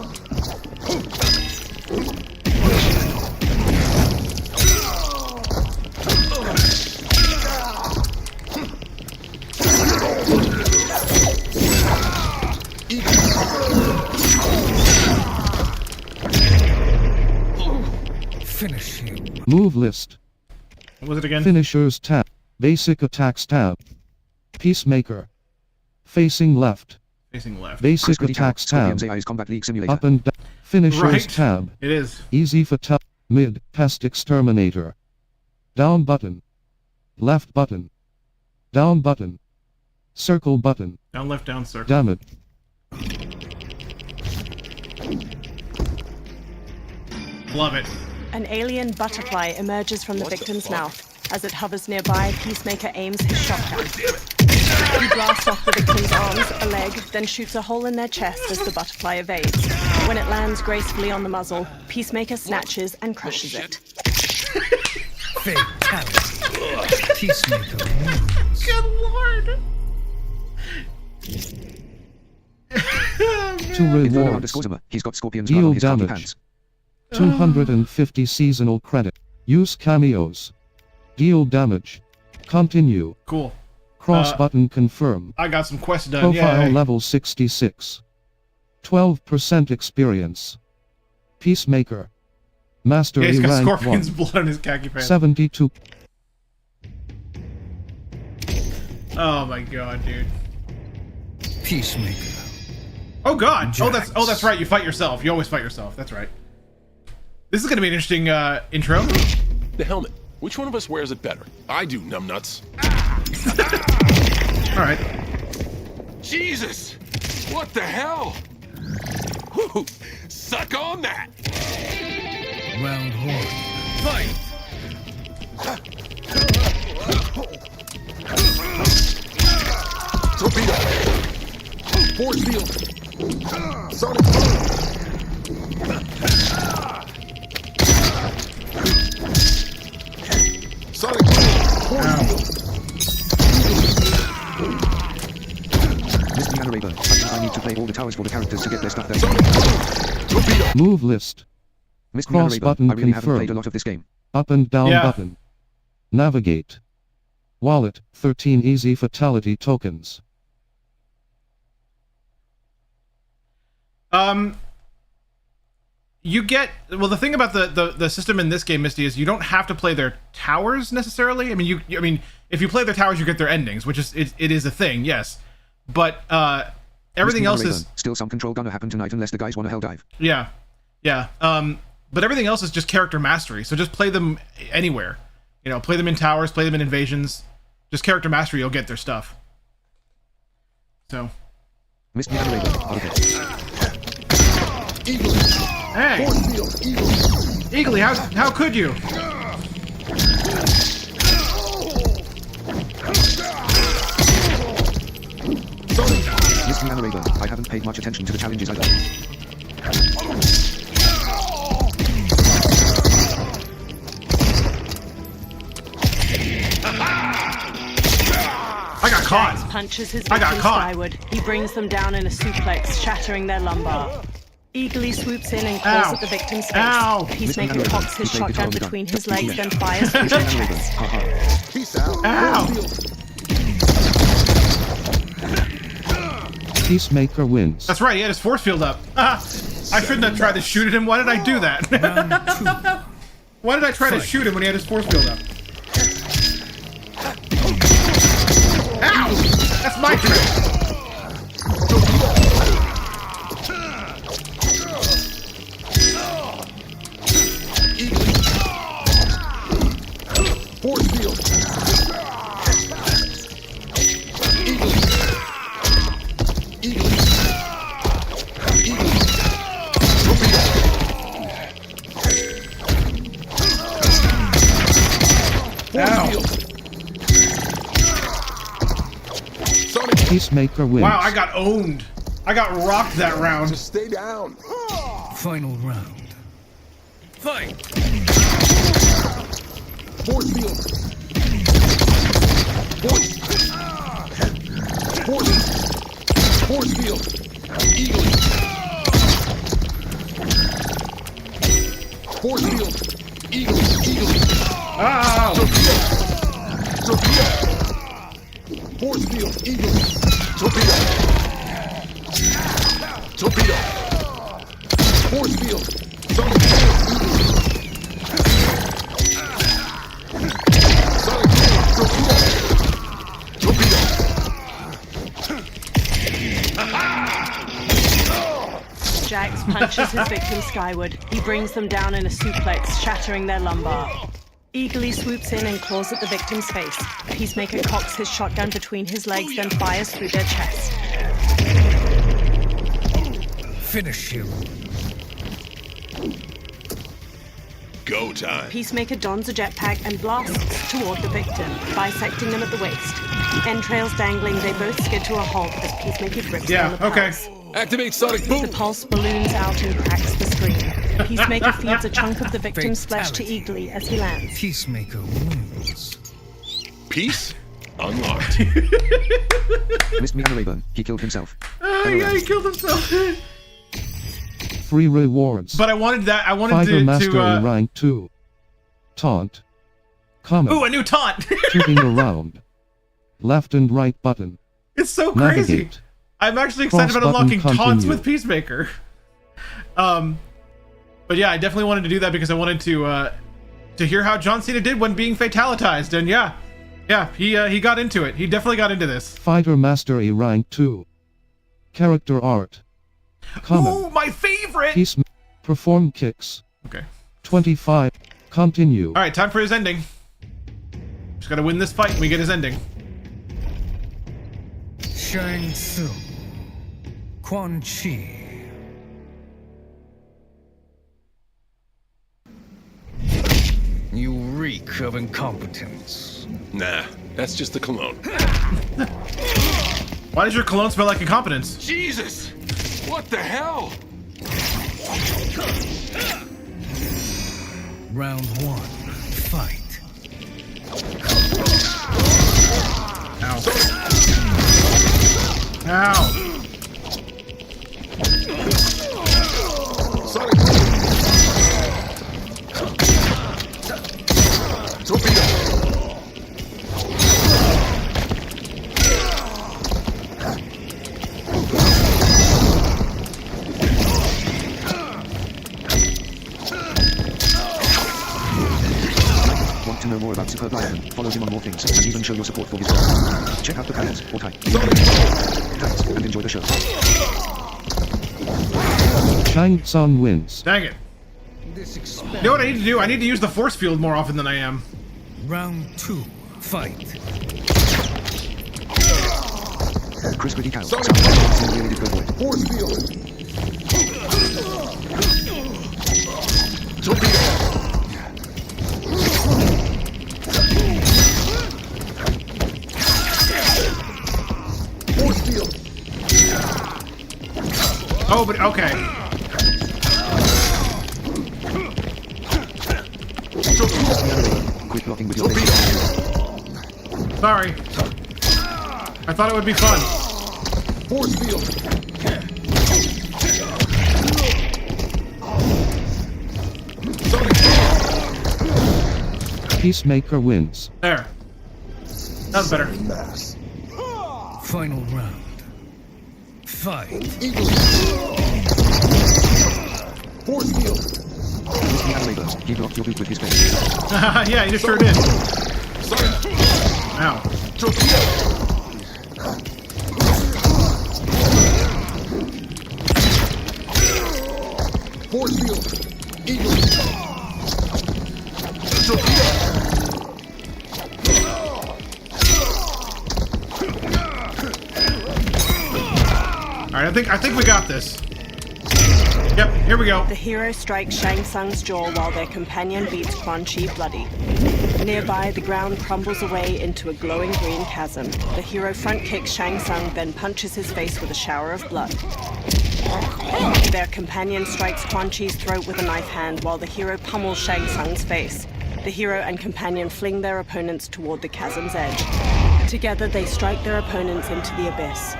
Finish him. Move list. What was it again? Finishers tab. Basic attacks tab. Peacemaker. Facing left. Facing left. Basic Chris attacks Scorpion's tab. AI's Combat League Simulator. Up and down. Finishers Right. tab. It is. Easy fatal. Mid. Pest exterminator. Down button. Left button. Down button. Circle button. Down, left, down, circle. Damage. Love it. An alien butterfly emerges from the victim's mouth. As it hovers nearby, Peacemaker aims his shotgun. He blasts off the victim's arms, a leg, then shoots a hole in their chest as the butterfly evades. When it lands gracefully on the muzzle, Peacemaker snatches and crushes it. Fatality. Peacemaker wins. Good lord. Two Inferno rewards. underscores him. He's got Scorpion's blood Deal on his khaki damage. pants. 250 seasonal credit. Use cameos. Deal damage. Continue. Cool. Cross button confirm. I got some quests done. Profile Yay. level 66. 12% experience. Peacemaker. Mastery Yeah, he's got rank Scorpion's 1. blood on his khaki pants. 72. Oh my god, dude. Peacemaker. Oh god. Jax. Oh that's right. You fight yourself. You always fight yourself. That's right. This is gonna be an interesting intro. The helmet. Which one of us wears it better? I do, numbnuts. All right. Jesus! What the hell? Woo! Suck on that! Round 1. Fight! Torpedo! Force field! Sonic boom! Sonic boom! Force field! Missed me Anna Rayburn. I think I need to play all the towers for the characters to get their stuff there. Move list. Missed Cross button I really haven't confirm. played a lot of this game. Up and down button. Navigate. Wallet, 13 easy fatality tokens. You get, well, the thing about the system in this game, Misty, is you don't have to play their towers necessarily. I mean, if you play their towers, you get their endings, which is it is a thing, yes. But everything else is still some control gonna happen tonight unless the guys want to hell dive. Yeah. But everything else is just character mastery. So just play them anywhere. You know, play them in towers, play them in invasions. Just character mastery, you'll get their stuff. So. Missed me okay. Hey! Eagly, how could you? Missed me I haven't paid much attention to the challenges either. I got caught. Jax punches his victim skyward. He brings them down in a suplex, shattering their lumbar. Eagerly swoops in and claws at the victim's face. Peacemaker cocks his shotgun between his legs, then fires through their chest. Peace out. Ow! Peacemaker wins. That's right, he had his force field up. I shouldn't have tried to shoot at him. Why did I do that? Why did I try to shoot him when he had his force field up? Ow! That's my trick! Force field. Peacemaker wins. Wow, I got owned. I got rocked that round. Just stay down. Final round. Fight! Force field. Force field. Eagle. Force field. Eagle. Ow! Torpedo. Force field. Eagle. Torpedo. Force field. Sonic field. Jax punches his victim skyward. He brings them down in a suplex, shattering their lumbar. Eagerly swoops in and claws at the victim's face. Peacemaker cocks his shotgun between his legs, then fires through their chest. Finish him. Go time. Peacemaker dons a jetpack and blasts toward the victim, bisecting them at the waist. Entrails dangling, they both skid to a halt as Peacemaker grips on the pulse. Activate sonic boom. The pulse balloons out and cracks the screen. Peacemaker feeds a chunk of the victim's flesh to Eagerly as he lands. Peacemaker wins. Peace unlocked. Missed me Rayburn. He killed himself. Yeah, he killed himself. Free rewards. But I wanted that. I wanted Fighter to Mastery rank 2. Taunt. Comment. Ooh, a new taunt. Shooting around. Left and right button. It's so crazy. Navigate. I'm actually excited about unlocking taunts with Peacemaker. But yeah, I definitely wanted to do that because I wanted to hear how John Cena did when being fatalitized, and yeah, he got into it. He definitely got into this. Fighter Mastery rank 2. Character art. Comment. Ooh, my favorite. Perform kicks. Okay. 25. Continue. All right, time for his ending. Just gotta win this fight and we get his ending. Shang Tsung. Quan Chi. You reek of incompetence. Nah, that's just the cologne. Why does your cologne smell like incompetence? Jesus! What the hell? Round 1. Fight. Ow. Ow. multiply them, follow him on more things, and even show your support for his cause. Check out the panels, or type. Thanks, and enjoy the show. Shang Tsung wins. Dang it. You know what I need to do? I need to use the force field more often than I am. Round 2, fight. Chris Pretty Cow. Really did go for it. Force field. Force field. Oh, but okay. Quit blocking with your face. Sorry. I thought it would be fun. Force field. Peacemaker wins. There. That's better. Final round. Fight. Force field. He blocked your boot with his face. Yeah, you sure did. Ow. Force field. Eagle. Alright, I think we got this. Yep, here we go. The hero strikes Shang Tsung's jaw while their companion beats Quan Chi bloody. Nearby, the ground crumbles away into a glowing green chasm. The hero front kicks Shang Tsung, then punches his face with a shower of blood. Their companion strikes Quan Chi's throat with a knife hand while the hero pummels Shang Tsung's face. The hero and companion fling their opponents toward the chasm's edge. Together, they strike their opponents into the abyss.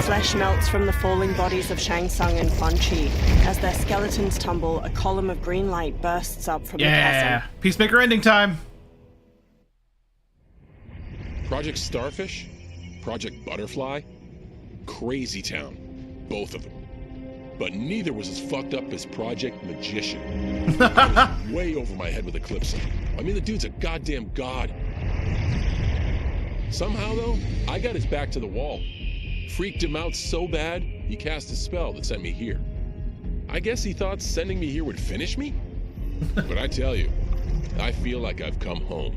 Flesh melts from the falling bodies of Shang Tsung and Quan Chi. As their skeletons tumble, a column of green light bursts up from the chasm. Peacemaker ending time. Project Starfish? Project Butterfly? Crazy Town. Both of them. But neither was as fucked up as Project Magician. I was way over my head with Eclipse. I mean, the dude's a goddamn god. Somehow, though, I got his back to the wall. Freaked him out so bad, he cast a spell that sent me here. I guess he thought sending me here would finish me? But I tell you, I feel like I've come home.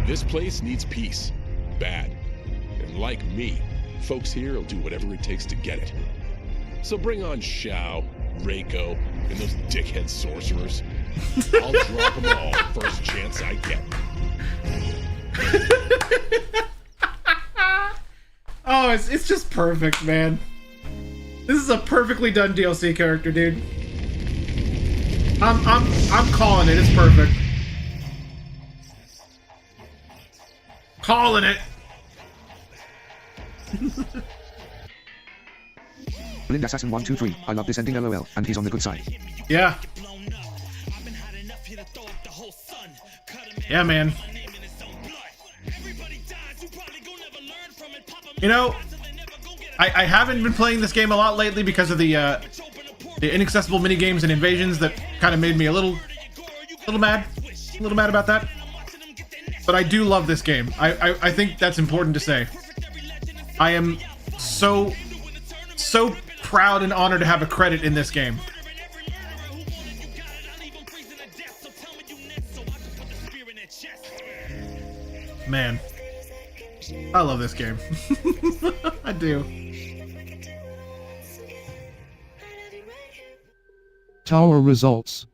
This place needs peace. Bad. And like me, folks here will do whatever it takes to get it. So bring on Shao, Reiko, and those dickhead sorcerers. I'll drop them all first chance I get. Oh, it's just perfect, man. This is a perfectly done DLC character, dude. I'm calling it. It's perfect. Calling it. Blind Assassin 123. I love this ending, LOL, and he's on the good side. Yeah. Yeah, man. You know, I haven't been playing this game a lot lately because of the inaccessible mini games and invasions that kind of made me a little mad about that. But I do love this game. I think that's important to say. I am so proud and honored to have a credit in this game. Man, I love this game. I do. Tower results.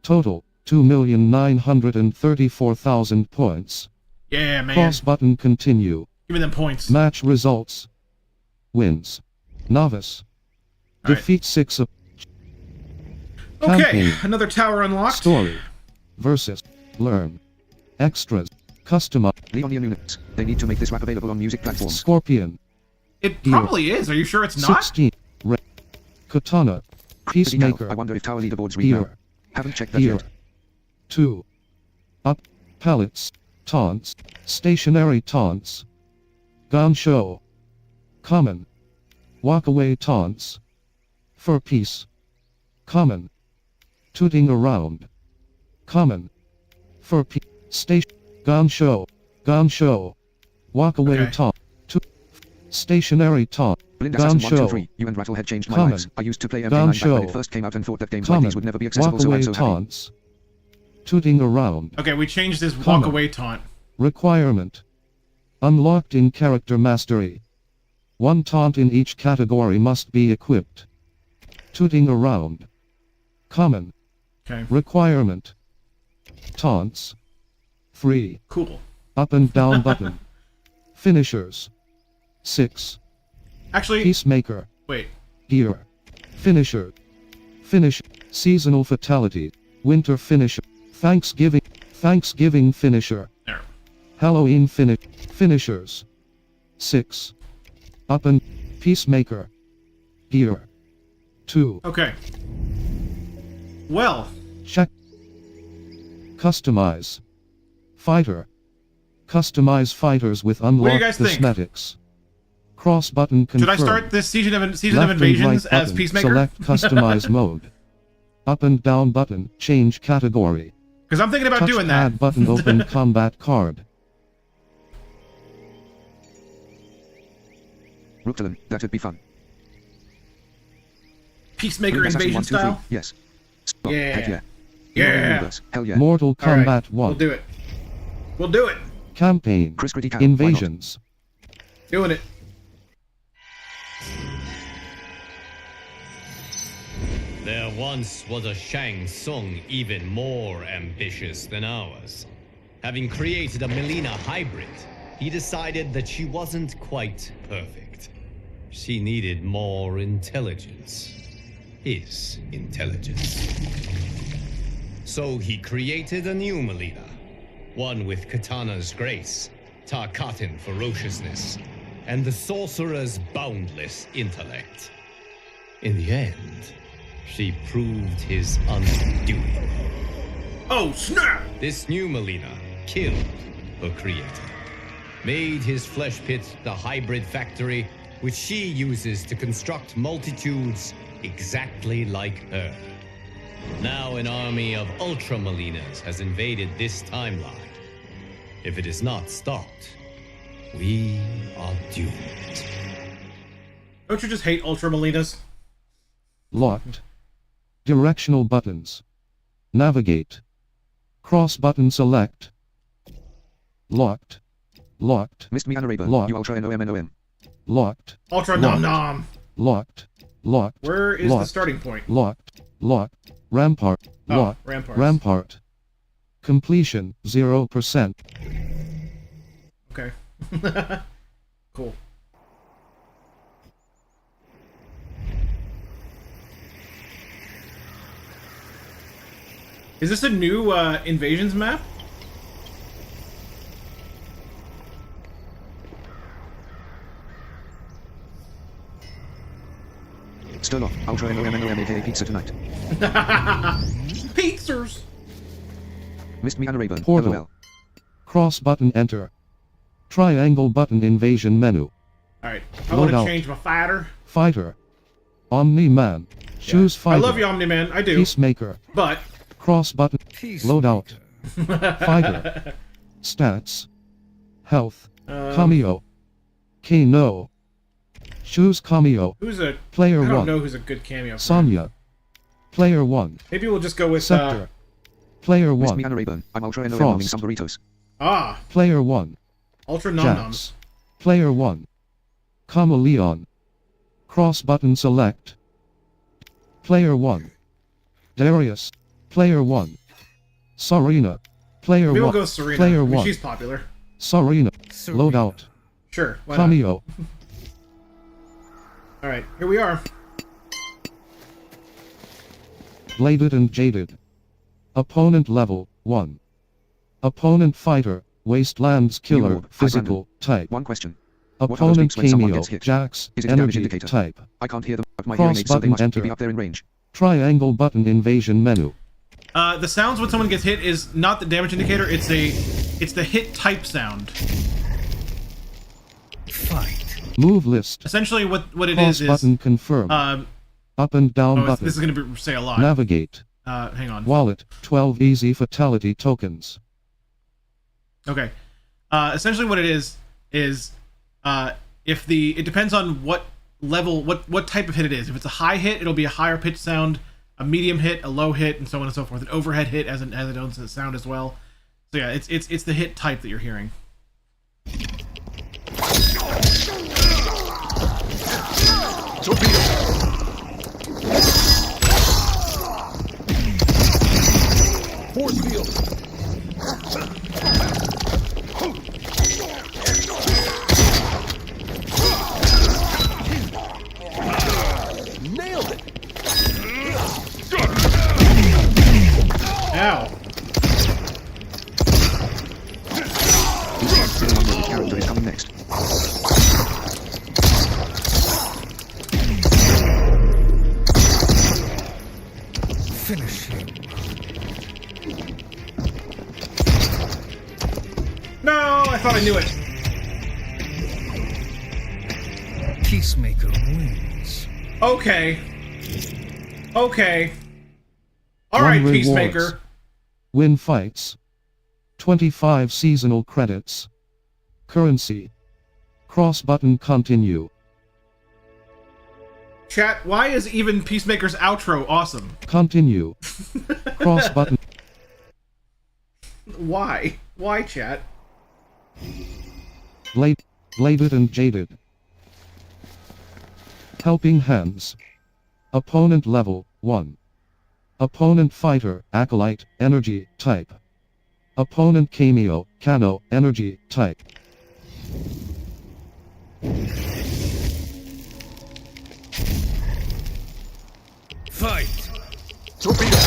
Total, 2,934,000 points. Yeah, man. Cross button continue. Give me them points. Match results. Wins. Novice. All Defeat 6 of... Okay, Campaign. another tower unlocked. Story. Versus. Learn. Extras. Customer. Leon units. They need to make this rap available on music platforms. Scorpion. It probably is. Are you sure it's not? 16. Katana. Peacemaker. I wonder if tower leaderboards read now. Haven't checked that Here. yet. 2. Up. Pallets. Taunts. Stationary taunts. Gun show. Common. Walk away taunts. For peace. Common. Tooting around. Common. For P. Station. Gansho. Gansho. Walk away Okay. taunt. 2. Stationary taunt. Blind Assassin 1, 2, Gansho. 3. You and Rattlehead changed my Common. lives. I used to play MK9 back when Gansho. it first came out and thought that games like Common. these would never be accessible, Walk so away I'm so happy. taunts. Tooting around. Okay, we changed this walk Common. away taunt. Requirement. Unlocked in character mastery. One taunt in each category must be equipped. Tooting around. Common. Okay. Requirement. Taunts. 3. Cool. Up and down button. Finishers. 6. Actually. Peacemaker. Wait. Gear. Finisher. Finish. Seasonal fatality. Winter finisher. Thanksgiving. Thanksgiving finisher. There. Halloween finishers. 6. Up and Peacemaker. Gear. 2. Okay. Well. Check. Customize. Fighter. Customize fighters with What do you unlocked guys think? cosmetics. Cross button confirm. Should I start this season of Left invasions and right as button, Peacemaker? Select customize mode. Up and down button, change category. Because I'm thinking about doing that. Add button, open combat card. Ruptalon, that'd be fun. Peacemaker Blind Assassin invasion 1, 2, 3. style? Yes. Oh, Yeah. heck yeah. Yeah. Universe. Hell yeah. Mortal All right, Kombat 1. We'll do it. We'll do it. Campaign. Chris Gritty Cat, why not? Invasions. Doing it. There once was a Shang Tsung even more ambitious than ours. Having created a Melina hybrid, he decided that she wasn't quite perfect. She needed more intelligence. His intelligence. So he created a new Melina. One with Katana's grace, Tarkatan ferociousness, and the sorcerer's boundless intellect. In the end, she proved his undoing. Oh, snap! This new Melina killed her creator. Made his flesh pit the hybrid factory, which she uses to construct multitudes exactly like her. Now an army of Ultra Melinas has invaded this timeline. If it is not stopped, we are doomed. Don't you just hate Ultra Melinas? Locked. Directional buttons. Navigate. Cross button select. Locked. Locked. Missed me Anaraber. Locked. You Ultra NOM. Locked. Ultra Locked. Nom Nom. Locked. Locked. Where is Locked. the starting point? Locked. Locked. Rampart. Oh, Locked. ramparts. Rampart. Completion 0%. Okay. Cool. Is this a new invasions map? Sturlock, Ultra NOM aka pizza tonight. Pizzas! Missed me Anaraber. Portal. LOL. Cross button enter. Triangle button invasion menu. Alright, I want to Loadout. change my fighter. Fighter. Omni-Man. Choose I fighter. love you, Omni-Man. I do. Peacemaker. But... Cross button. Loadout. Fighter. Stats. Health. Cameo. Kano. Choose cameo. Who's a... Player I don't 1. know who's a good cameo. for Sonya. Player 1. Maybe we'll just go with... Sector. Player Missed 1. me Anaraber. I'm Ultra NOM Frost. owning some burritos. Ah! Player 1. Ultra Nom Noms. Jax. Player 1. Chameleon. Cross button select. Player 1. Darius. Player 1. Serena. Player Maybe 1. we'll go Serena. Player I mean, 1. she's popular. Serena. Loadout. Sure, why not? Cameo. Alright, here we are. Bladed and Jaded. Opponent level 1. Opponent fighter. Wastelands killer. orb. Hi, Physical Brandon. type. One question. What are those Opponent beeps when someone cameo. gets hit? Jax. Is it a damage Energy indicator? type. I can't hear them, but my hearing Cross aids, so they button must enter. be up there in range. Triangle button invasion menu. The sounds when someone gets hit is not the damage indicator, it's the hit type sound. Move list. Essentially what it Cross is button confirm. Up and down button. this is gonna say a lot. Navigate. Hang on. Wallet. 12 easy fatality tokens. Okay. Essentially what it is if it depends on what level, what type of hit it is. If it's a high hit, it'll be a higher pitch sound, a medium hit, a low hit, and so on and so forth. An overhead hit as it owns sound as well. So yeah, it's the hit type that you're hearing. Torpedo! Force field! Nailed it! Ow! The character is coming next. Finish him. No, I thought I knew it. Peacemaker wins. Okay. All One right, rewards. Peacemaker. Win fights. 25 seasonal credits. Currency. Cross button continue. Chat, why is even Peacemaker's outro awesome? Continue. Cross button. Why? Why, chat? Bladed and jaded. Helping hands. Opponent level 1. Opponent fighter, acolyte, energy, type. Opponent cameo, Kano, energy, type. Fight! Torpedo!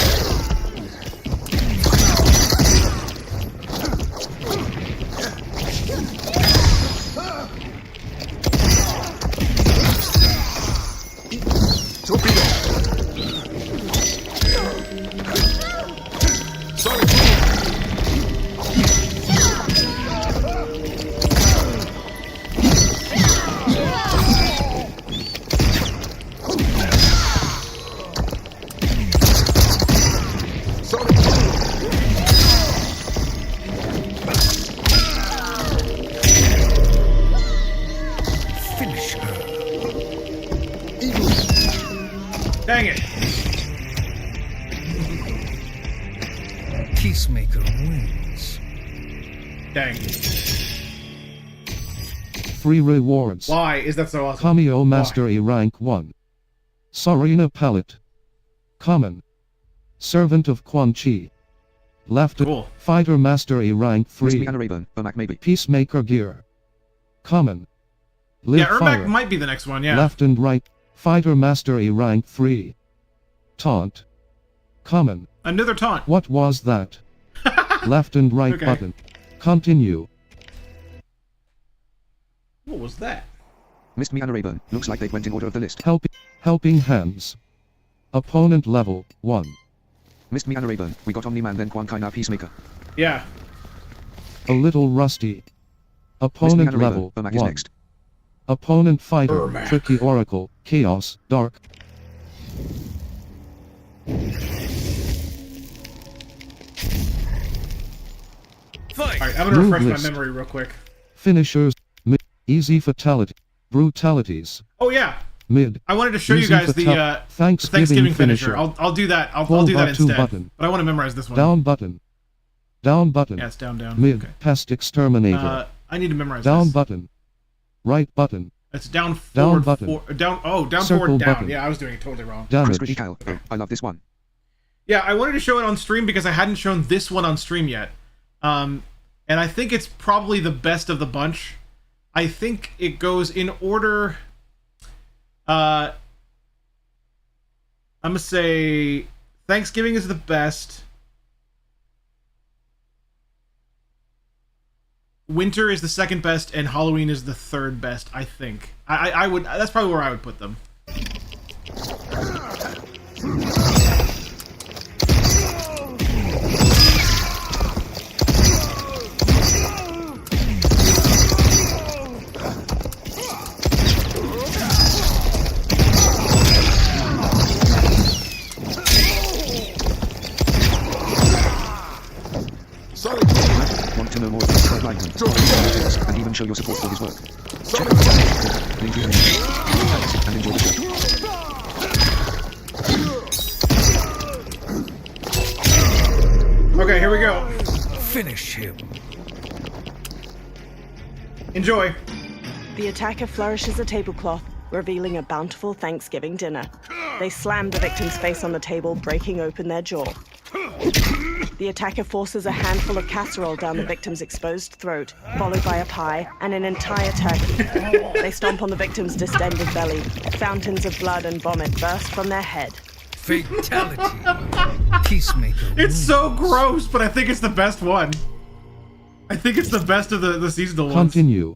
Torpedo! Sonic boom! Sonic boom! Finish her. Eagle! Dang it. Peacemaker wins. Dang. 3 rewards. Why is that so awesome? Cameo Mastery rank 1. Sarina Palette. Common. Servant of Quan Chi. Left. Cool. Fighter Mastery rank 3. Maybe. Peacemaker gear. Common. Live Yeah, Ermac fire. might be the next one, yeah. Left and right. Fighter Mastery rank 3. Taunt. Common. Another taunt. What was that? Left and right Okay. button. Continue. What was that? Missed me and a Rayburn. Looks like they went in order of the list. Helping hands. Opponent level 1. Missed me and a Rayburn. We got Omni-Man then Quan Kai now Peacemaker. Yeah. A little rusty. Opponent level Ermac is 1. next. Opponent fighter. Ermac. Tricky Oracle. Chaos. Dark. Fight! Alright, I'm gonna Move refresh list. my memory real quick. Finishers. Easy fatality. Brutalities. Oh yeah. Mid. I wanted to show you Easy guys the Thanksgiving finisher. I'll do that. I'll do that R2 instead. button. But I want to memorize this one. Down button. Down button. Yeah, it's down. Mid. Okay. Pest exterminator. I need to memorize Down this. button. Right button. It's down Down forward. button. Down Circle forward, down. button. Yeah, I was doing it totally wrong. Damage. Chris Kyle. Oh, I love this one. Yeah, I wanted to show it on stream because I hadn't shown this one on stream yet. And I think it's probably the best of the bunch. I think it goes in order. I'm gonna say Thanksgiving is the best. Winter is the second best, and Halloween is the third best. I think. I would. That's probably where I would put them. Want to know more? show your support for his work. Check out the link here and enjoy the show. Okay, here we go. Finish him. Enjoy. The attacker flourishes a tablecloth, revealing a bountiful Thanksgiving dinner. They slam the victim's face on the table, breaking open their jaw. The attacker forces a handful of casserole down the victim's exposed throat, followed by a pie and an entire turkey. They stomp on the victim's distended belly. Fountains of blood and vomit burst from their head. Fatality. Peacemaker. It's so gross, but I think it's the best one. I think it's the best of the seasonal ones. Continue.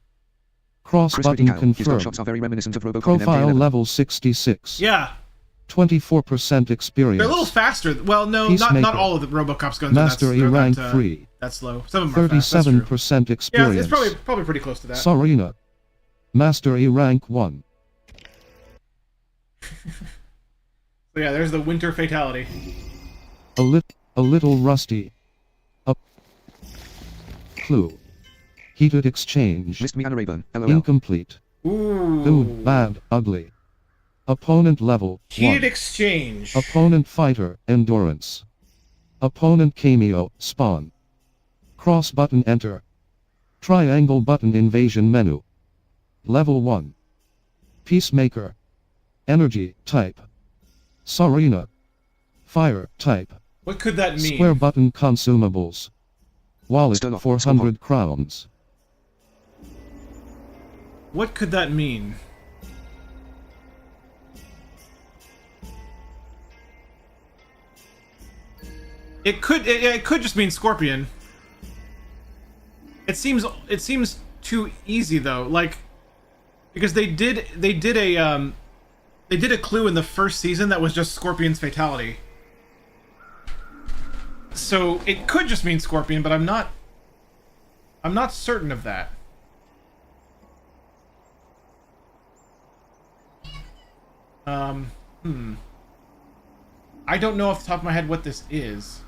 Cross button His confirmed. shots are very reminiscent of Robocop Profile in MK11. level 66. Yeah. 24% experience. They're a little faster. Well, no, not all of the RoboCop's guns Master E are rank that, 3. That's slow. Some of them are fast. That's 37% true. experience. Yeah, it's probably pretty close to that. Sarina. Master E rank 1. So yeah, there's the winter fatality. A little rusty. A clue. Heated exchange. Missed me on a Rayburn. LOL. Incomplete. Ooh. Bad, ugly. Opponent level 1. Heated exchange. Opponent fighter, endurance. Opponent cameo, spawn. Cross button enter. Triangle button invasion menu. Level 1. Peacemaker. Energy, type. Sarina. Fire, type. What could that mean? Square button consumables. Wallet, Still off. 400 crowns. What could that mean? It could just mean Scorpion. It seems too easy though, like because they did a clue in the first season that was just Scorpion's fatality. So it could just mean Scorpion, but I'm not certain of that. I don't know off the top of my head what this is.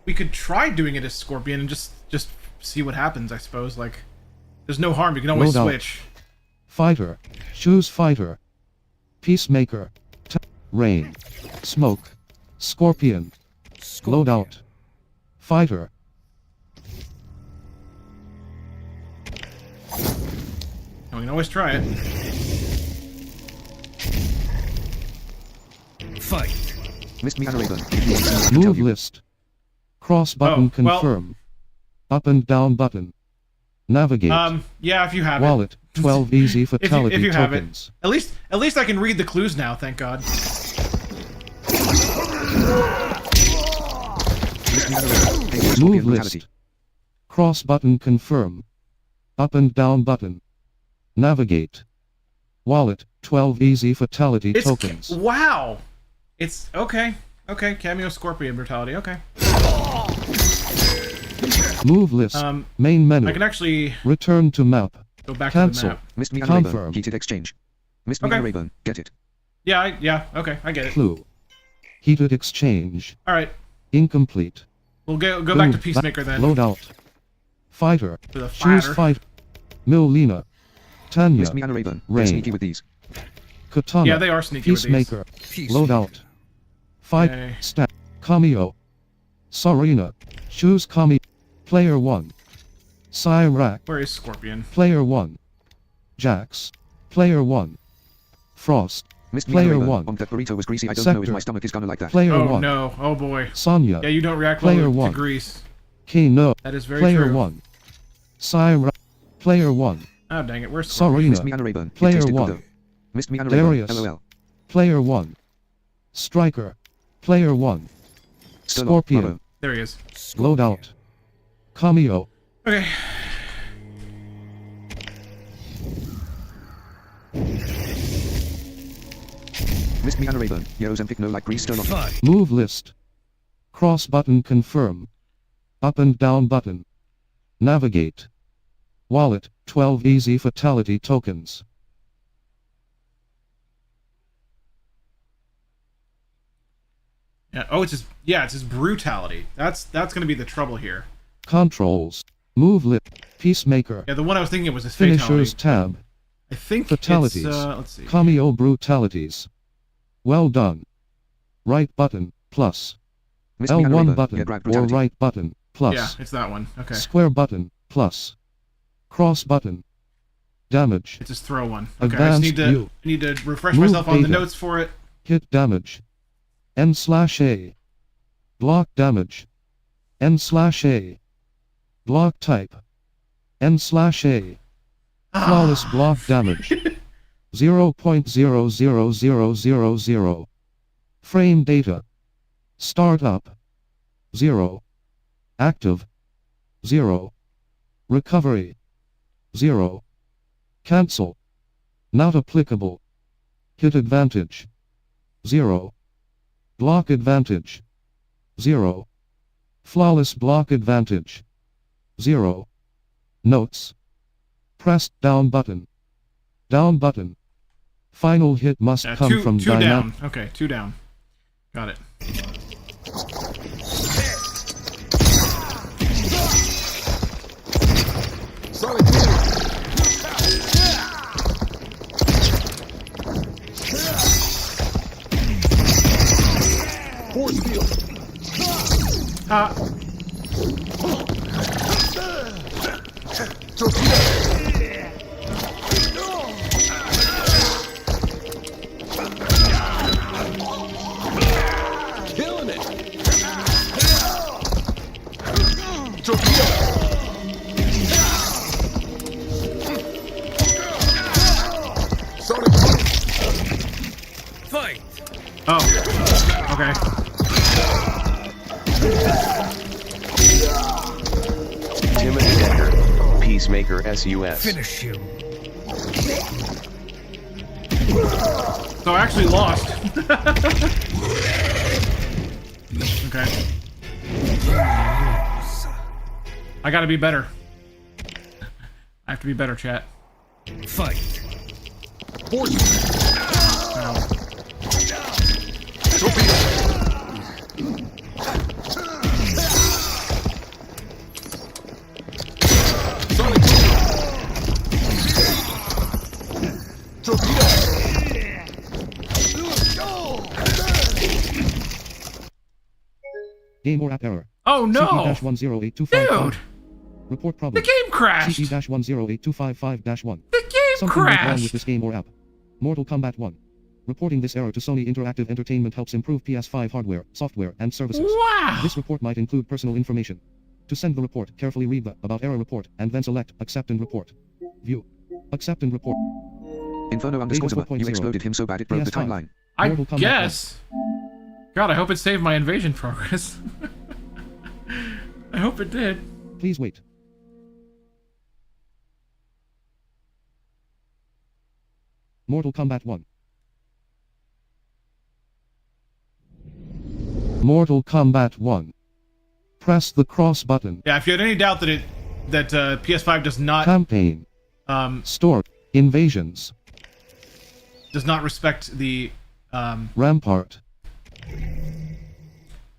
We could try doing it as Scorpion and just see what happens, I suppose. Like, there's no harm. You can always switch. Fighter. Choose fighter. Peacemaker. Rain. Smoke. Scorpion. Loadout. Fighter. And we can always try it. Fight. Missed me on a Rayburn. Move list. Cross button confirm. Up and down button. Navigate. Yeah, if you have Wallet. 12 easy fatality if you have it. tokens. At least I can read the clues now, thank God. Move list. Cross button confirm. Up and down button. Navigate. Wallet. 12 easy fatality tokens. Wow. It's okay. Okay, cameo Scorpion brutality. Okay. Move list. Main menu. I can actually return to map. Go back Cancel. to the map. Missed me on Confirm. Rayburn. Heated exchange. Missed me on Rayburn. Get it. Yeah, okay, I get it. Clue. Heated exchange. All right. Incomplete. We'll go back to Peacemaker then. Loadout. Fighter. For the Choose fighter. fighter. Milena. Tanya. Missed me on a Rayburn. They're Rain. sneaky with these. Katana. Yeah, they are sneaky with these. Peacemaker. Loadout. Fight. Okay. Stat. Cameo. Sarina. Choose Kami. Player 1. Cyrac. Where is Scorpion? Player 1. Jax. Player 1. Frost. Missed me on a Player Rayburn. 1. That burrito was greasy. I don't know if Sector. my stomach is gonna like that. Player Oh 1. no! Oh boy! Sonya. Yeah, you don't react Player well 1. to grease. Kino. That is very Player true. 1. Cyrac. Player 1. Oh dang it! Where's Scorpion? Sarina. Missed me on a Rayburn. It Player tasted good 1. though. Missed me on a Rayburn. Darius. LOL. Player 1. Striker. Player 1. Still on. Scorpion. Bravo. There he is. Loadout. Cameo. Okay. Missed me on a Rayburn. Yo, Zempic no like grease. Still on. Move list. Cross button confirm. Up and down button. Navigate. Wallet. 12 easy fatality tokens. Yeah. Oh, it's just brutality. That's gonna be the trouble here. Controls. Move lip. Peacemaker. Yeah, the one I was thinking of was his Finishers fatality. tab. I think Fatalities. it's, let's see. Cameo brutalities. Well done. Right button, plus. L1 button, or right button, plus. Yeah, it's that one. Okay. Square button, plus. Cross button. Damage. It's his throw one. Okay, Advanced I view. need to refresh Move myself on the data. notes for it. Hit damage. N/A. Block damage. N/A. Block type. N/A. Flawless block damage. 0.00000. Frame data. Start up. 0. Active. 0. Recovery. 0. Cancel. Not applicable. Hit advantage. 0. Block advantage. 0. Flawless block advantage. 0. Notes. Pressed down button. Down button. Final hit must come from two down. Okay, 2 down. Got it. Sonic Boom! Force field! Torpedo! Killing it! Torpedo! Sonic Boom! Fight! Oh. Okay. Timothy Decker, Peacemaker SUS. Finish him. So I actually lost. Okay. I gotta be better. I have to be better, chat. Fight. Torpedo! Sonic Boom! Torpedo! Game or app error. Oh no! CE-108255. Dude! Report problem. The game crashed! CE-108255-1. The game Something went wrong crashed! with this game or app. Mortal Kombat 1. Reporting this error to Sony Interactive Entertainment helps improve PS5 hardware, software, and services. Wow! This report might include personal information. To send the report, carefully read the About Error report, and then select Accept and Report. View. Accept and Report. Inferno_Zuma, you exploded him so bad it broke the PS5. timeline. I Mortal Kombat guess. God, I hope it saved my invasion progress. I hope it did. Please wait. Mortal Kombat 1. Mortal Kombat 1. Press the cross button. Yeah, if you had any doubt that PS5 does not Campaign. Store. Invasions. does not respect the Rampart.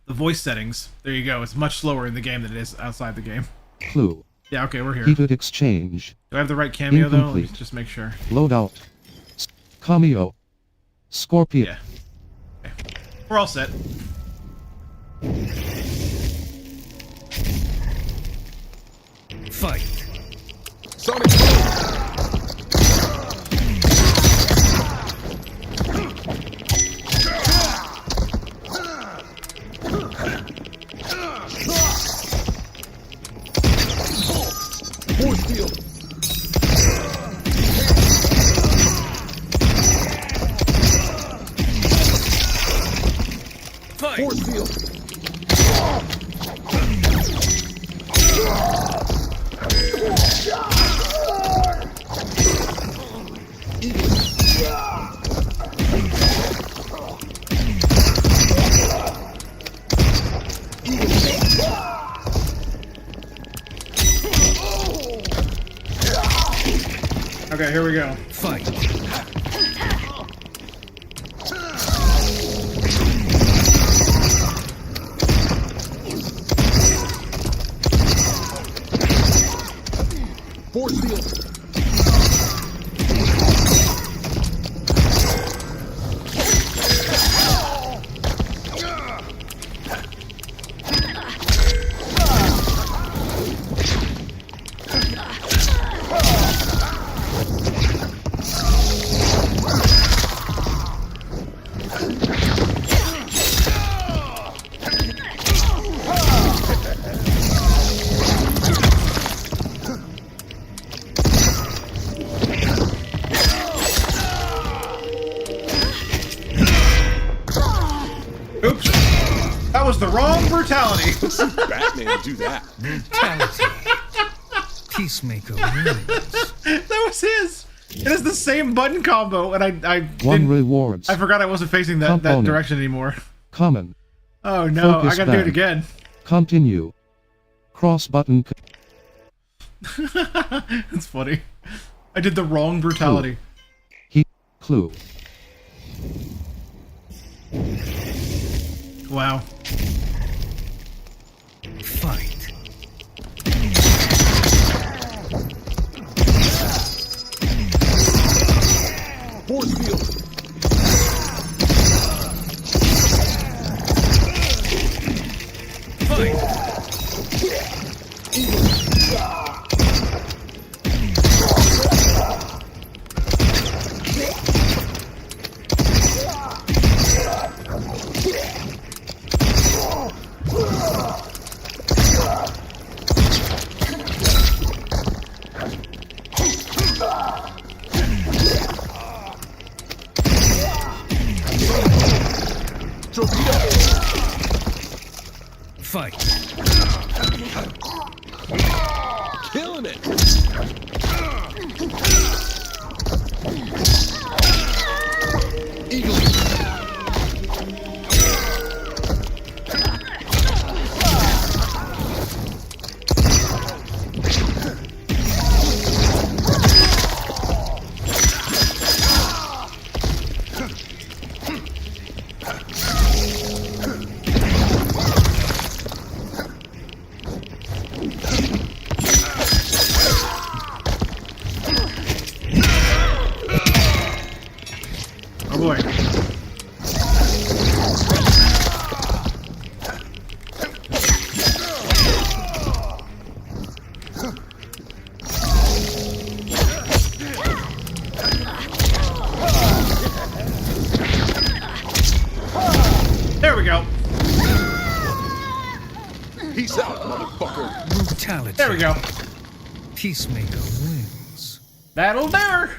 the voice settings. There you go. It's much slower in the game than it is outside the game. Clue. Yeah, okay, we're here. Heated exchange. Do I have the right cameo though? Let me Incomplete. just make sure. Loadout. Cameo. Scorpion. Yeah. Okay. We're all set. Fight. Sonic Boom! Force field! Fight. Force field! Okay, here we go. Fight. Force field. Oops. That was the wrong brutality. Batman do that. Brutality. Peacemaker wins. That was his. It is the same button combo, and I One rewards. I forgot I wasn't facing that direction anymore. Common. Oh no, Focus I gotta do it band. again. Continue. Cross button. That's funny. I did the wrong brutality. Clue. Wow. Fight. Force field. Fight. Killing it. Eagle. Oh boy. There we go. Peace out, motherfucker. Brutality. There we go. Peacemaker wins. That'll do her.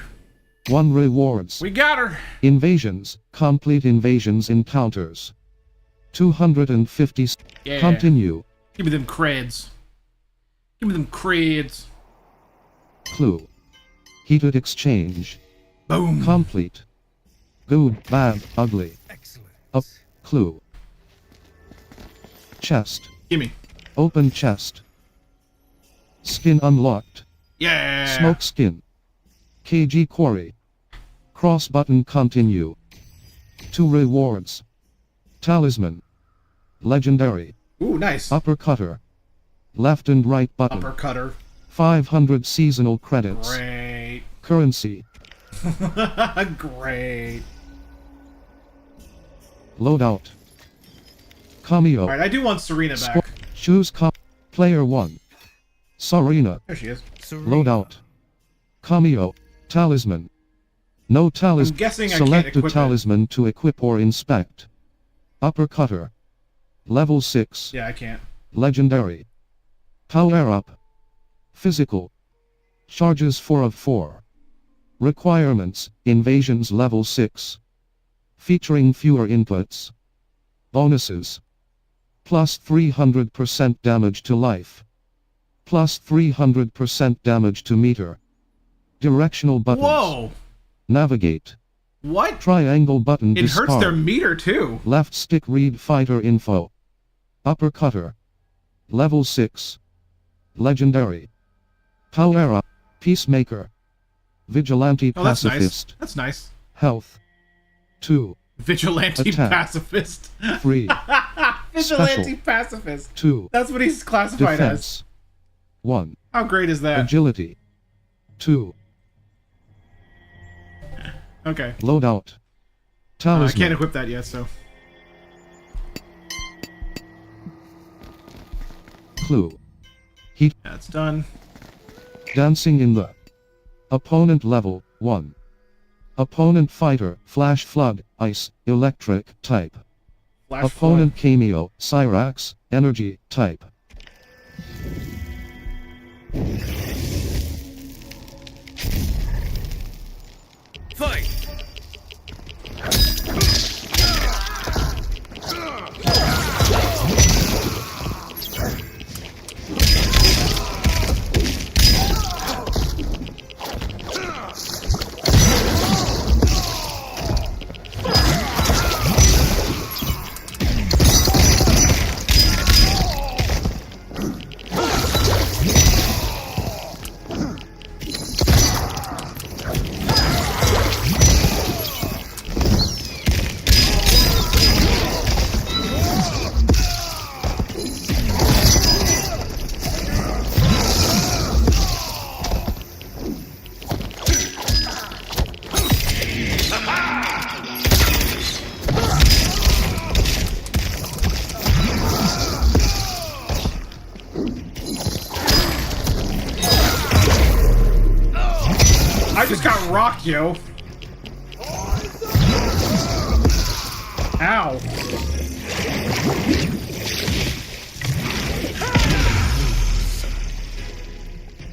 One rewards. We got her. Invasions. Complete invasions encounters. 250. Yeah. Continue. Give me them creds. Give me them creds. Clue. Heated exchange. Boom. Complete. Good, bad, ugly. Excellent. Up. Clue. Chest. Gimme. Open chest. Skin unlocked. Yeah. Smoke skin. KG quarry. Cross button continue. 2 rewards. Talisman. Legendary. Ooh, nice. Uppercutter. Left and right button. Uppercutter. 500 seasonal credits. Great. Currency. Great. Loadout. Cameo. Alright, I do want Serena back. Choose Player 1. Serena. There she is. Loadout. Cameo. Talisman. No talisman. I'm guessing I Select can't a equip talisman to equip or inspect. Uppercutter. Level 6. Yeah, I can't. Legendary. Power up. Physical. Charges 4 of 4. Requirements. Invasions level 6. Featuring fewer inputs. Bonuses. Plus 300% damage to life. Plus 300% damage to meter. Directional buttons. Whoa! Navigate. What? Triangle button It discard. hurts their meter too. Left stick read fighter info. Uppercutter. Level 6. Legendary. Power up. Peacemaker. Vigilante Oh, that's pacifist. nice. That's nice. Health. 2. Vigilante Attack. pacifist. 3. Vigilante Special. pacifist. 2. That's what he's classified Defense. 1. as. How great is that? Agility. 2. Okay. Loadout. I Talisman. can't equip that yet, so. Clue. Heat. That's done. Dancing in the. Opponent level 1. Opponent fighter, flash flood, ice, electric, type. Flash Opponent cameo, Cyrax, energy, type. Fight! I just got rocked, yo. Ow.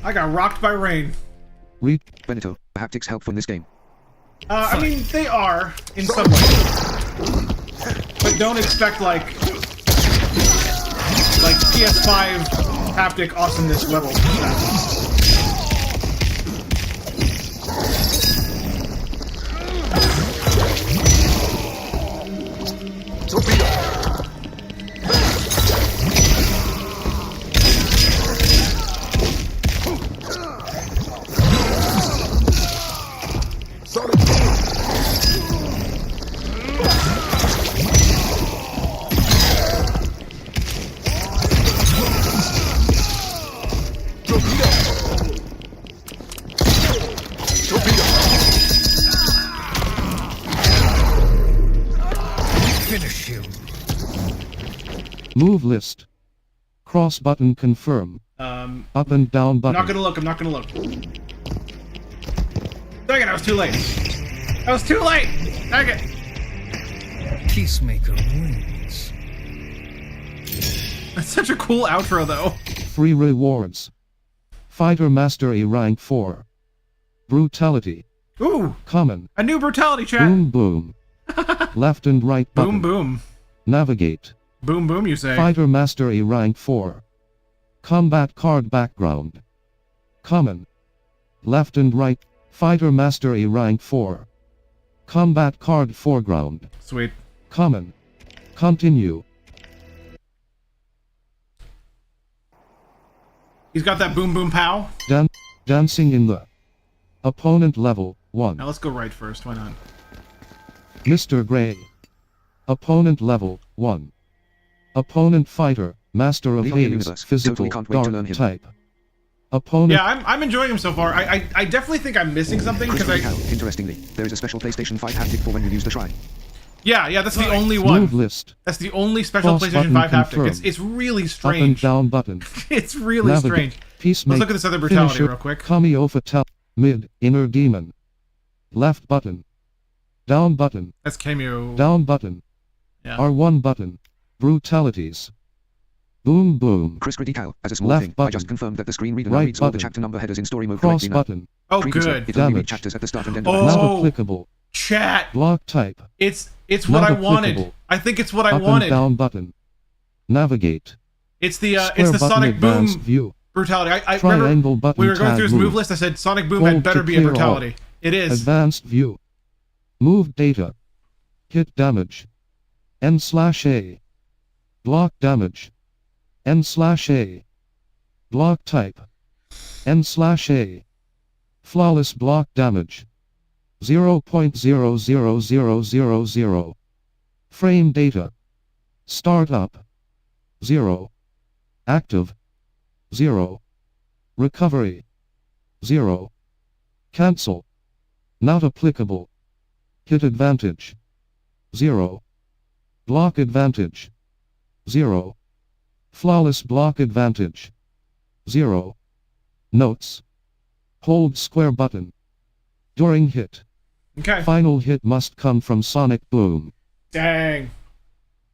I got rocked by rain. Read. Benito, haptics helpful in this game. I mean, they are, in some ways. But don't expect, like PS5 haptic awesomeness level. Finish you. Move list. Cross button confirm. Up and down button. I'm not gonna look. Dang it, I was too late. I was too late! Dang it! Peacemaker wins. That's such a cool outro, though. 3 rewards. Fighter Mastery rank 4. Brutality. Ooh! Common. A new brutality chat! Boom boom. Left and right button. Boom boom. Navigate. Boom boom, you say? Fighter Mastery rank 4. Combat card background. Common. Left and right. Fighter Mastery rank 4. Combat card foreground. Sweet. Common. Continue. He's got that boom boom pow. Dancing in the. Opponent level 1. Now let's go right first, why not? Mr. Gray. Opponent level 1. Opponent fighter, master of haze, physical, dark type. Opponent. Yeah, I'm enjoying him so far. I definitely think I'm missing something because Interestingly, there is a special PlayStation 5 haptic for when you use the shrine. Yeah, that's the only one. Move list. That's the only special Cross PlayStation 5 button haptic. It's really Up and strange. down button. It's really Navigate. strange. Peacemaker. Let's look at this other brutality Finisher. real quick. Cameo fatal. Mid. Inner demon. Left button. Down button. That's cameo. Down button. Yeah. R1 button. Brutalities. Boom boom. Chris Critical, as a small Left thing, button. I just confirmed that the screen reader Right reads all the button. chapter number headers in story mode Cross correctly now. button. Oh, Previously, good. It only read Damage. chapters at the start and end Oh. of the Not applicable. Chat. Block type. It's what Not I wanted. applicable. I think it's what I Up wanted. and down button. Navigate. It's the Square button Sonic Boom advanced view. brutality. I Triangle remember button we were going tag through his move. move list. I said Sonic Boom Hold had better to be a clear all. brutality. It is. Advanced view. Move data. Hit damage. N/A. Block damage. N/A. Block type. N/A. Flawless block damage. 0.00000. Frame data. Startup. 0. Active. 0. Recovery. 0. Cancel. Not applicable. Hit advantage. 0. Block advantage. 0. Flawless block advantage. 0. Notes. Hold square button. During hit. Okay. Final hit must come from Sonic Boom. Dang.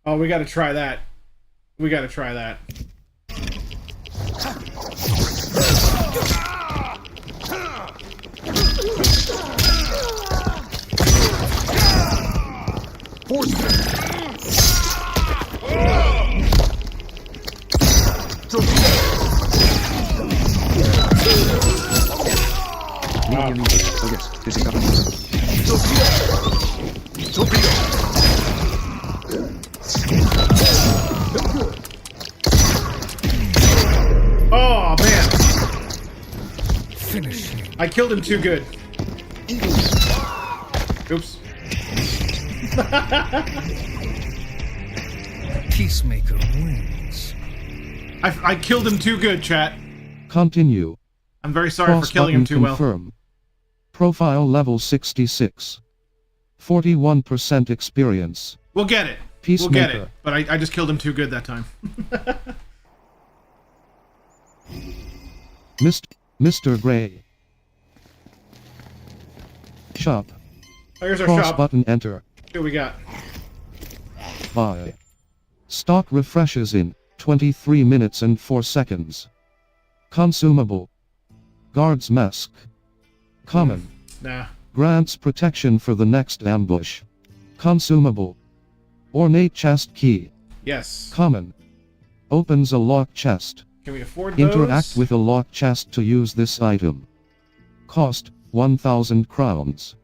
Oh, we gotta try that. We gotta try that. Oh yes, this is Oh man. Finish him. I killed him too good. Oops. Peacemaker wins. I killed him too good, chat. Continue. I'm very sorry for killing him too well. Confirm. Profile level 66. 41% experience. We'll get it. Peacemaker. We'll get it. But I just killed him too good that time. Mr. Gray. Shop. Here's our Cross shop. button enter. Here we got. Buy. Stock refreshes in 23 minutes and 4 seconds. Consumable. Guard's mask. Common. Nah. Grants protection for the next ambush. Consumable. Ornate chest key. Yes. Common. Opens a locked chest. Can we afford those? Interact with a locked chest to use this item. Cost 1,000 crowns.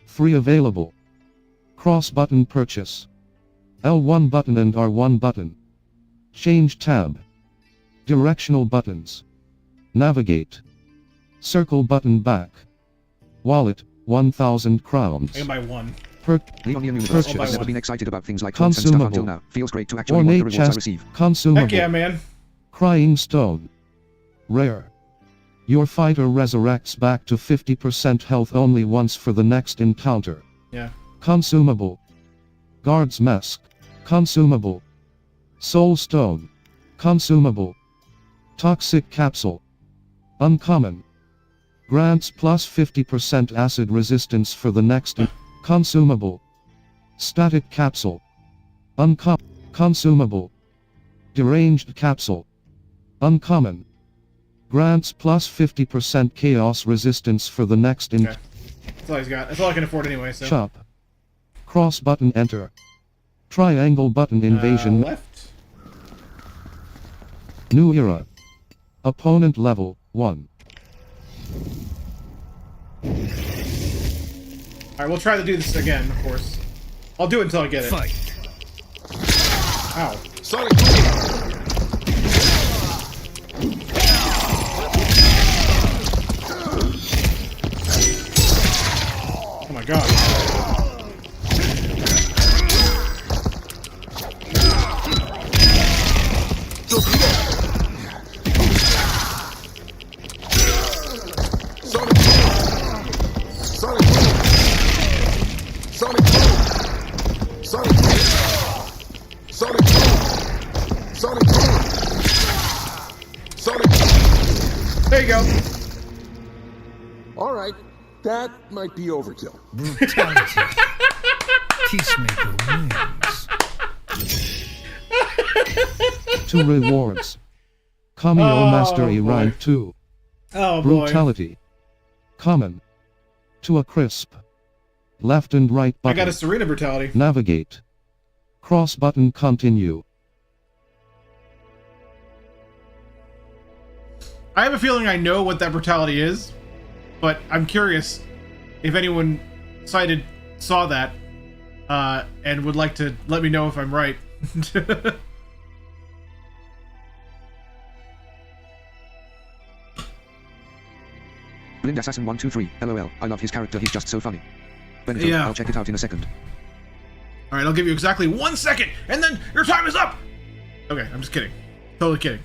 3 available. Cross button purchase. L1 button and R1 button. Change tab. Directional buttons. Navigate. Circle button back. Wallet, 1,000 crowns. I can buy one. Leon Universe. Purchase. I've never been excited about things like taunts and stuff until now. Feels great to actually want the Ornate rewards I chest. receive. Consumable. Heck yeah, man. Crying Stone. Rare. Your fighter resurrects back to 50% health only once for the next encounter. Yeah. Consumable. Guard's Mask. Consumable. Soul Stone. Consumable. Toxic Capsule. Uncommon. Grants plus 50% acid resistance for the next consumable. Static Capsule. Consumable. Deranged Capsule. Uncommon. Grants plus 50% chaos resistance for the next Okay. That's all he's got. That's all I can afford anyway, so. Shop. Cross button enter. Triangle button invasion. Left. New era. Opponent level 1. Alright, we'll try to do this again, of course. I'll do it until I get it. Fight. Ow. Sonic. Oh my god. There you go. All right, that might be overkill. Brutality. Peacemaker wins. 2 rewards. Cameo Mastery boy. Rank 2. Oh boy. Brutality. Common. To a crisp. Left and right I button. got a Serena Brutality. Navigate. Cross button continue. I have a feeling I know what that brutality is, but I'm curious if anyone saw that, and would like to let me know if I'm right. Blind Assassin 123. LOL. I love his character. He's just so funny. Benito, Yeah. I'll check it out in a second. Alright, I'll give you exactly 1 second, and then your time is up! Okay, I'm just kidding. Totally kidding.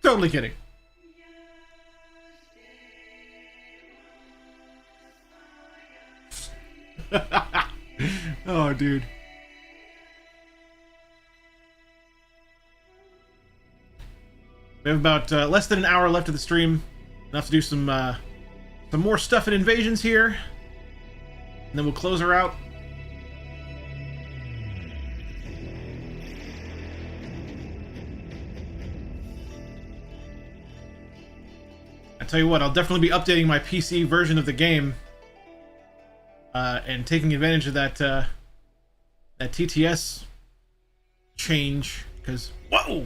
Totally kidding. Oh, dude. We have about less than an hour left of the stream. Enough to do some more stuff in Invasions here. And then we'll close her out. I tell you what, I'll definitely be updating my PC version of the game. And taking advantage of that TTS change. Because, whoa!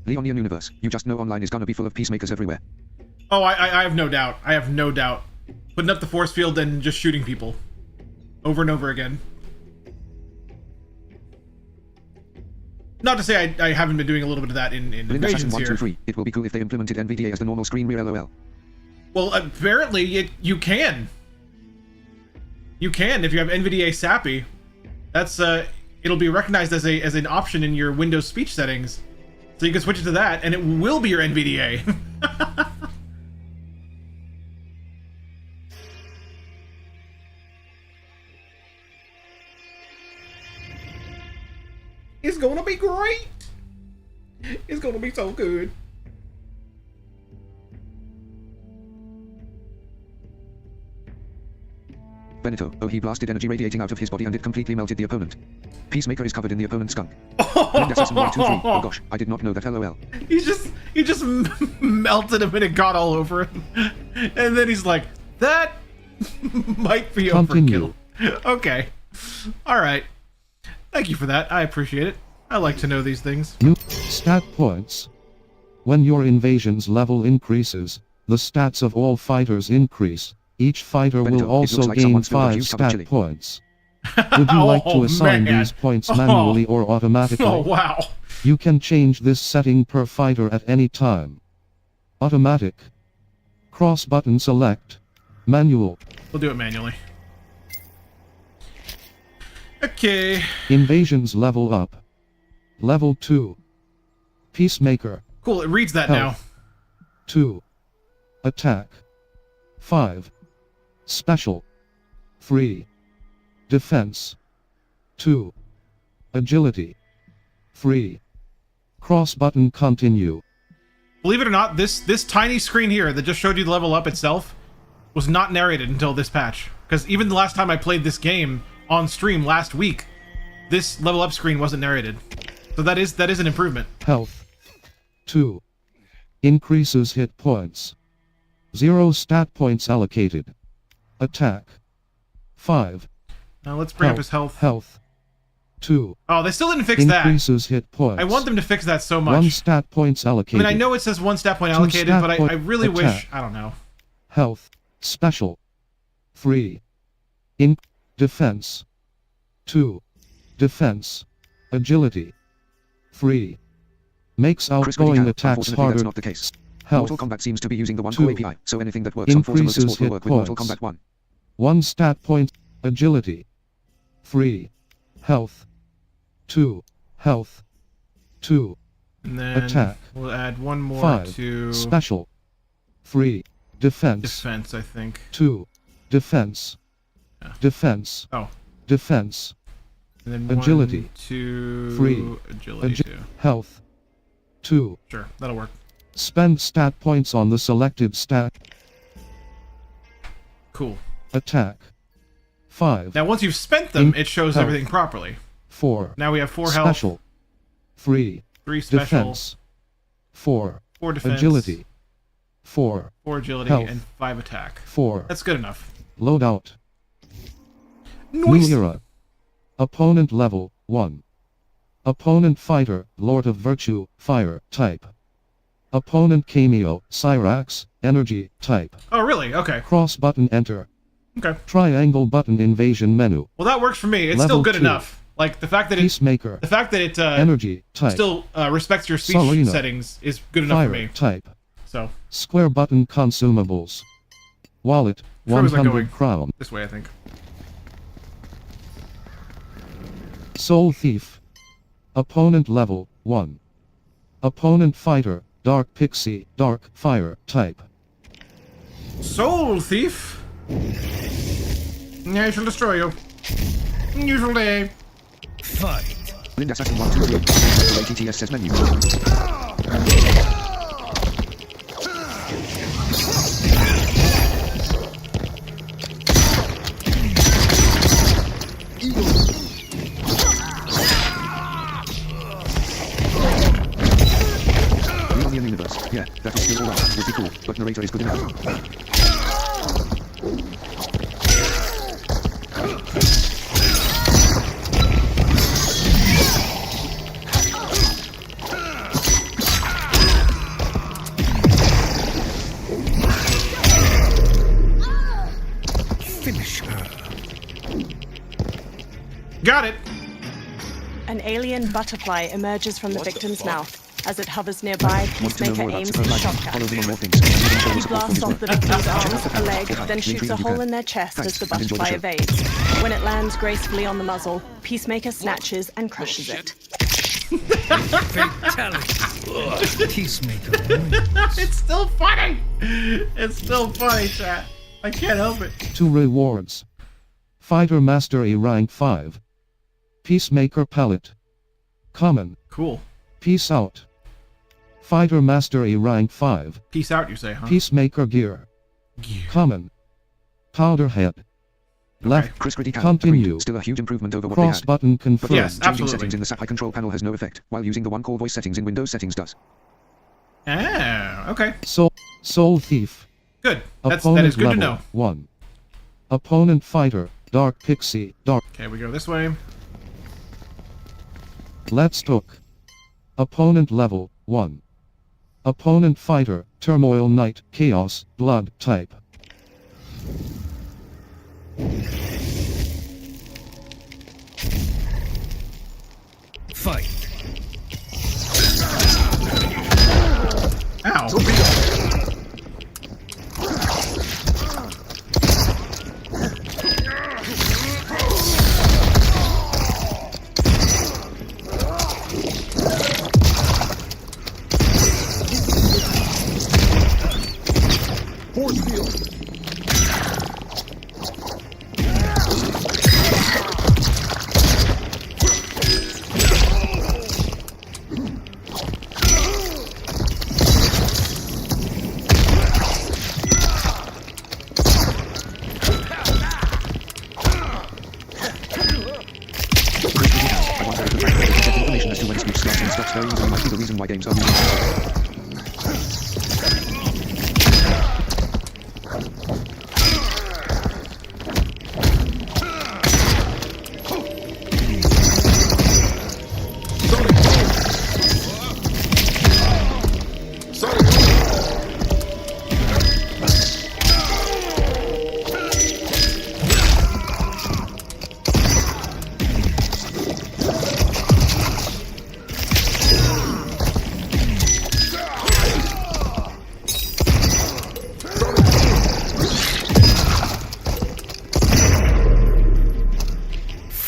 Leonian universe. You just know online is gonna be full of peacemakers everywhere. Oh, I have no doubt. I have no doubt. Putting up the force field and just shooting people. Over and over again. Not to say I haven't been doing a little bit of that in Invasions here. 123. It will be cool if they implemented NVDA as the normal screen rear LOL. Well, apparently you can. You can if you have NVDA SAPI. That's it'll be recognized as an option in your Windows speech settings. So you can switch it to that, and it will be your NVDA. It's gonna be great. It's gonna be so good. Benito, oh, he blasted energy radiating out of his body and it completely melted the opponent. Peacemaker is covered in the opponent's skunk. Assassin 123. Oh gosh, I did not know that. LOL. He just melted him and it got all over him. And then he's like, that might be overkill. Okay. Alright. Thank you for that. I appreciate it. I like to know these things. New stat points. When your invasion's level increases, the stats of all fighters increase. Each fighter Benito, will also like gain 5 stat points. Would you like to assign these points manually or automatically? Oh, wow. You can change this setting per fighter at any time. Automatic. Cross button select. Manual. We'll do it manually. Okay. Invasions level up. Level 2. Peacemaker. Cool, it reads that Health. now. 2. Attack. 5. Special. 3. Defense. 2. Agility. 3. Cross button continue. Believe it or not, this tiny screen here that just showed you the level up itself was not narrated until this patch. Because even the last time I played this game on stream last week, this level up screen wasn't narrated. So that is an improvement. Health. 2. Increases hit points. 0 stat points allocated. Attack. 5. Now let's bring up his health. Health. 2. Oh, they still didn't fix that. Increases hit points. I want them to fix that so much. 1 stat points allocated. I mean, I know it says 1 stat point 2 allocated, stat but point I really attack. wish... I don't know. Health. Special. 3. Defense. 2. Defense. Agility. 3. Makes outgoing attacks harder. That's not the case. Health. Mortal Kombat seems to be using the 1 2. core API, so anything that works on Forza Increases Motorsport will hit work with Mortal points. Kombat 1. 1 stat point. Agility. 3. Health. 2. Health. 2. And then Attack. we'll add one more 5. to... Special. 3. Defense. Defense, I think. 2. Defense. Yeah. Defense. Oh. Defense. And then Agility. 1, 2... 3. Agility, 2. Health. 2. Sure, that'll work. Spend stat points on the selected stat. Cool. Attack. 5. Now, once you've spent them, it shows health. everything properly. 4. Now we have 4 health. Special. 3. 3 special. Defense. 4. 4 defense. Agility. 4. 4 agility Health. and 5 attack. 4. That's good enough. Loadout. Nice. New era. Opponent level 1. Opponent fighter, Lord of Virtue, fire type. Opponent cameo, Cyrax, energy type. Oh, really? Okay. Cross button enter. Okay. Triangle button invasion menu. Well, that works for me. It's Level still good 2. enough. Like the fact that Peacemaker. the fact that it energy type. still respects your speech Selena. settings is good enough Fire for me. type. So. Square button consumables. Wallet, Where was I 100 going? crown. This way, I think. Soul Thief. Opponent level 1. Opponent fighter, Dark Pixie, Dark Fire type. Soul Thief? I shall destroy you. Usually. Fight. Linda Sutton 1, 2, 3. TTS says menu. Universe. Yeah, that is still alright. Would be cool, but narrator is good enough. Finish her. Got it. An alien butterfly emerges from the victim's mouth. As it hovers nearby, Peacemaker aims his shotgun. He blasts off the victim's arms, a leg, then shoots a hole in their chest as the butterfly evades. When it lands gracefully on the muzzle, Peacemaker snatches and crushes it. Fatality. Peacemaker wins. It's still funny. It's still funny, chat. I can't help it. 2 rewards. Fighter Master E rank 5. Peacemaker palette. Common. Cool. Peace out. Fighter Master E rank 5. Peace out, you say, huh? Peacemaker gear. Common. Powderhead. Left. Continue. Still a huge improvement over what Cross they had. button confirm. Yes, Changing absolutely. settings in the SAP control panel has no effect, while using the one-call voice settings in Windows settings does. Ah, okay. Soul Thief. Good. That is Opponent good to level know. 1. Opponent fighter, Dark Pixie, Dark. Okay, we go this way. Let's talk. Opponent level 1. Opponent fighter, Turmoil Knight, Chaos, Blood type. Fight. Ow. Force field. Information as to when speech starts and stops very easily might be the reason why games are used.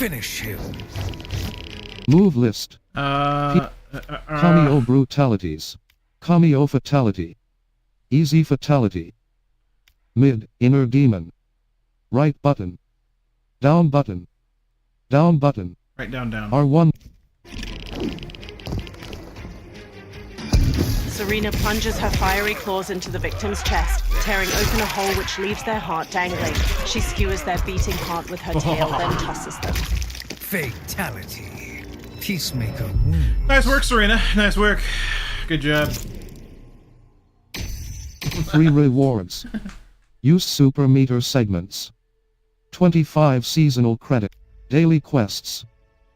Finish him. Move list. Cameo brutalities. Cameo fatality. Easy fatality. Mid, inner demon. Right button. Down button. Down button. Right, down. R1. Serena plunges her fiery claws into the victim's chest, tearing open a hole which leaves their heart dangling. She skewers their beating heart with her tail, then tosses them. Fatality. Peacemaker wins. Nice work, Serena. Nice work. Good job. 3 rewards. Use super meter segments. 25 seasonal credit. Daily quests.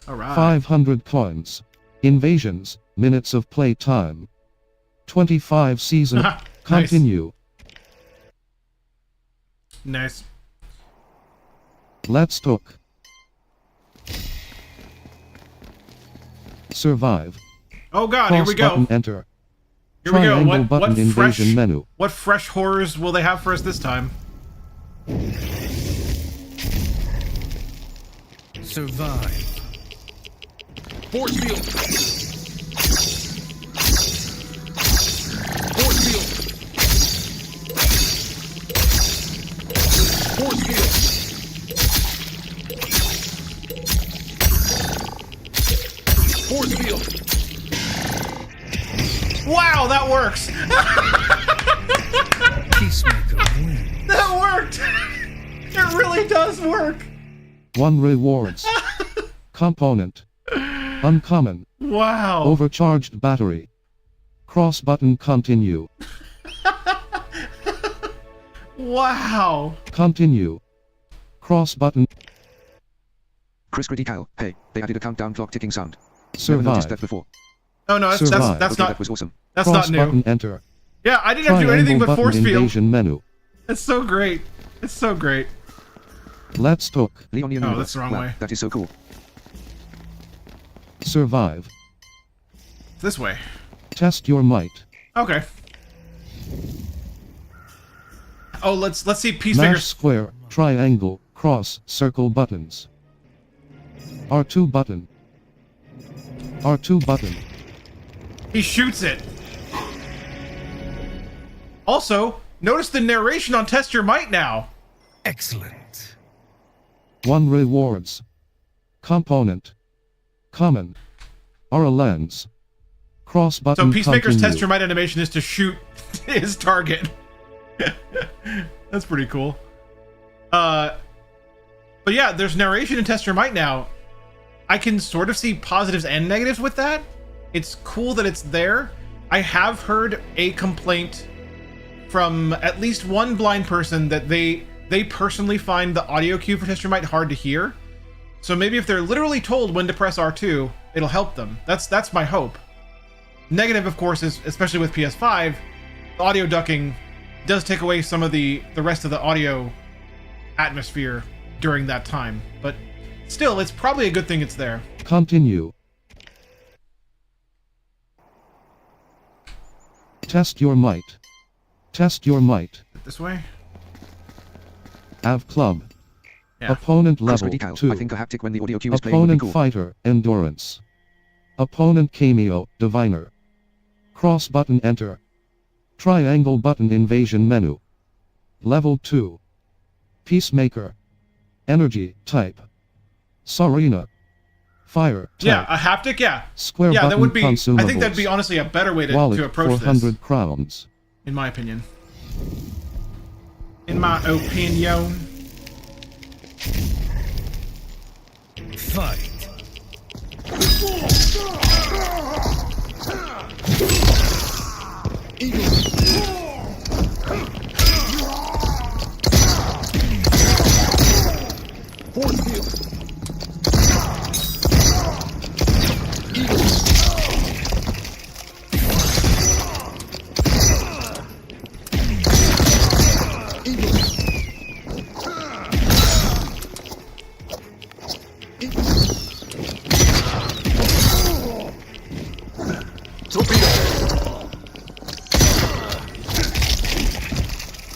Alright. 500 coins. Invasions. Minutes of play time. 25 season. Continue. Nice. Let's talk. Survive. Oh god, here we go. Button enter. Here we go. Triangle What button invasion fresh menu. What fresh horrors will they have for us this time? Survive. Force field. Force field. Force field. Force field. Wow, that works. Peacemaker wins. That worked. It really does work. 1 rewards. Component. Uncommon. Wow. Overcharged battery. Cross button continue. Wow. Continue. Cross button. Chris Critical. Hey, they added a countdown clock ticking sound. Never Survive. noticed that before. Oh no, that's Okay, not. that was awesome. That's Cross not new. button enter. Yeah, I didn't have to do anything but Triangle force button field. invasion menu. It's so great. It's so great. Let's talk. Leonian Oh, universe. that's the wrong Wow, way. That is so cool. Survive. This way. Test your might. Okay. Oh, let's see Peacemaker. Mash square, triangle, cross, circle buttons. R2 button. R2 button. He shoots it. Also, notice the narration on Test Your Might now. Excellent. 1 rewards. Component. Common. R a lens. Cross button So Peacemaker's continue. Test Your Might animation is to shoot his target. That's pretty cool. But yeah, there's narration in Test Your Might now. I can sort of see positives and negatives with that. It's cool that it's there. I have heard a complaint from at least one blind person that they personally find the audio cue for Test Your Might hard to hear. So maybe if they're literally told when to press R2, it'll help them. That's my hope. Negative, of course, is especially with PS5, audio ducking does take away some of the rest of the audio atmosphere during that time. But still, it's probably a good thing it's there. Continue. Test your might. Test your might. This way? Av club. Yeah. Opponent Chris level Critical. 2. I think a haptic when the audio cue is playing would be Opponent cool. fighter, endurance. Opponent cameo, diviner. Cross button enter. Triangle button invasion menu. Level 2. Peacemaker. Energy, type. Sarina. Fire, type. Yeah, a haptic, yeah. Square yeah, that button would be. I think consumables. that'd be honestly a better way to Wallet, approach 400 this, crowns. in my opinion. In my opinion. Fight. Force field.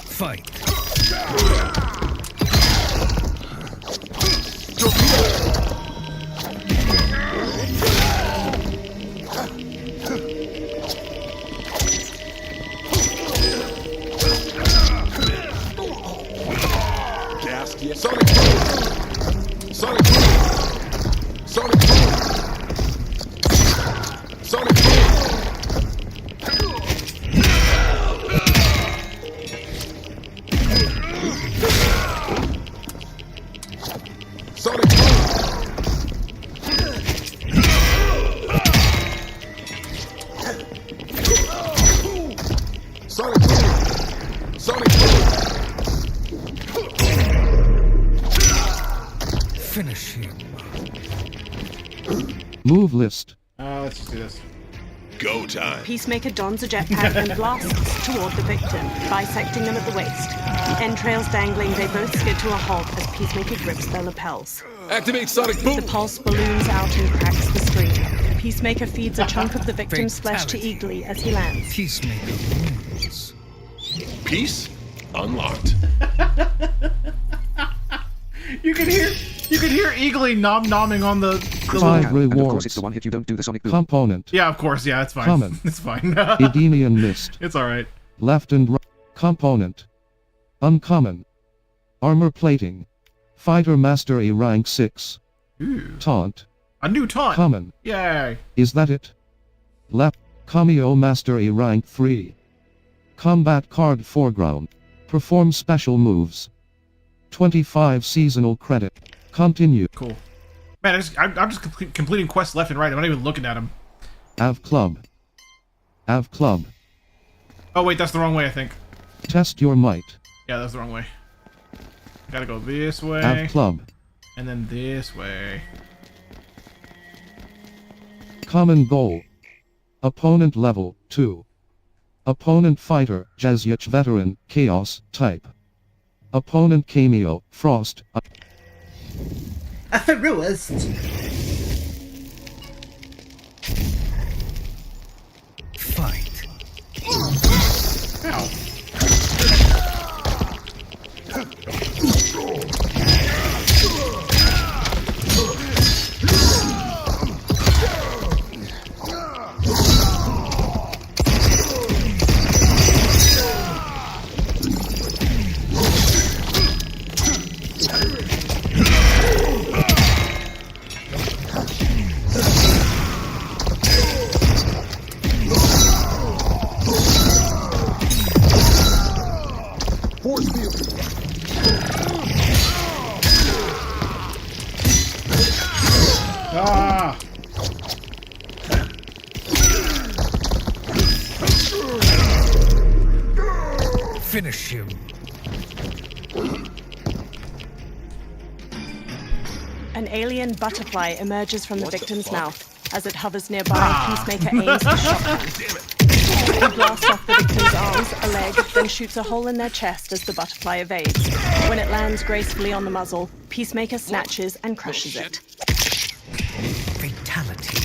Fight. Nasty. Sonic boom. Sonic boom. Sonic boom. Sonic boom. Sonic boom. Sonic boom. Sonic boom. Finish him. Move list. Let's just do this. Go time. Peacemaker dons a jetpack and blasts toward the victim, bisecting them at the waist. Entrails dangling, they both skid to a halt as Peacemaker grips their lapels. Activate Sonic boom. The pulse balloons out and cracks the screen. Peacemaker feeds a chunk of the victim's flesh to Eagly as he lands. Peacemaker wins. Peace unlocked. You could hear Eagly nom-nomming on the 5 rewards. And of course it's the one hit you don't do the sonic boom. Component. Yeah, of course. Yeah, it's fine. Common. It's fine. Edenian mist. It's alright. Left and right. Component. Uncommon. Armor plating. Fighter Mastery rank 6. Ooh. Taunt. A new taunt. Common. Yay. Is that it? Left. Cameo Mastery rank 3. Combat card foreground. Perform special moves. 25 seasonal credit. Continue. Cool. Man, I'm just completing quests left and right. I'm not even looking at them. Av Club. Av Club. Oh wait, that's the wrong way, I think. Test your might. Yeah, that's the wrong way. Gotta go this way. Av Club. And then this way. Common goal. Opponent level 2. Opponent fighter, Jazyach veteran, chaos, type. Opponent cameo, frost. A Ferruist. Fight. Ow. Force field. Ah! Finish him. An alien butterfly emerges from the victim's mouth. As it hovers nearby, Peacemaker aims his shotgun. He blasts off the victim's arms, a leg, then shoots a hole in their chest as the butterfly evades. When it lands gracefully on the muzzle, Peacemaker snatches and crushes it. Fatality.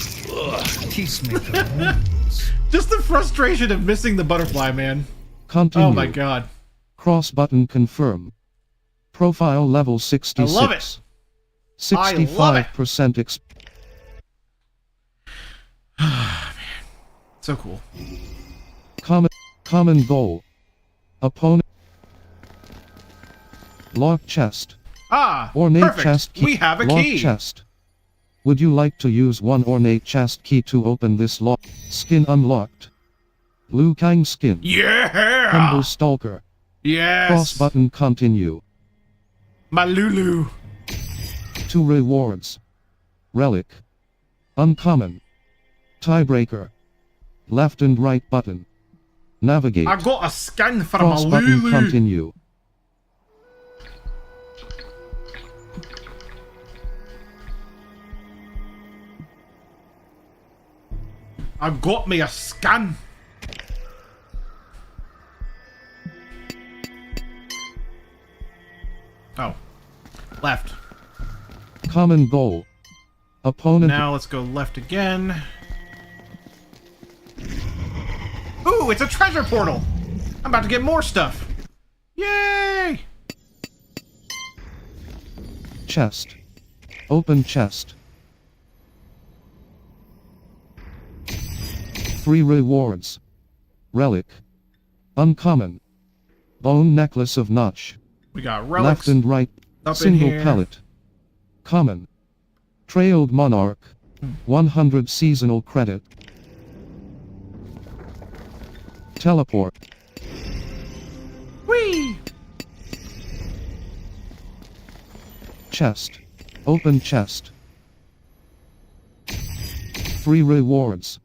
Peacemaker. Just the frustration of missing the butterfly, man. Continue. Oh my god. Cross button confirm. Profile level 66. I love it. 65% exp. Man. So cool. Common goal. Opponent. Lock chest. Ah, ornate perfect. chest key. We have a lock key. Chest. Would you like to use one ornate chest key to open this lock? Skin unlocked. Liu Kang skin. Yeah. Humble stalker. Yes. Cross button continue. My Lulu. 2 rewards. Relic. Uncommon. Tiebreaker. Left and right button. Navigate. I got a scan for Cross my button Lulu. continue. I got me a scan. Oh. Left. Common goal. Opponent. Now let's go left again. Ooh, it's a treasure portal! I'm about to get more stuff. Yay! Chest. Open chest. 3 rewards. Relic. Uncommon. Bone necklace of notch. We got relics. Left and right. Up in Single here. pellet. Common. Trailed monarch. 100 seasonal credit. Teleport. Whee! Chest. Open chest. 3 rewards.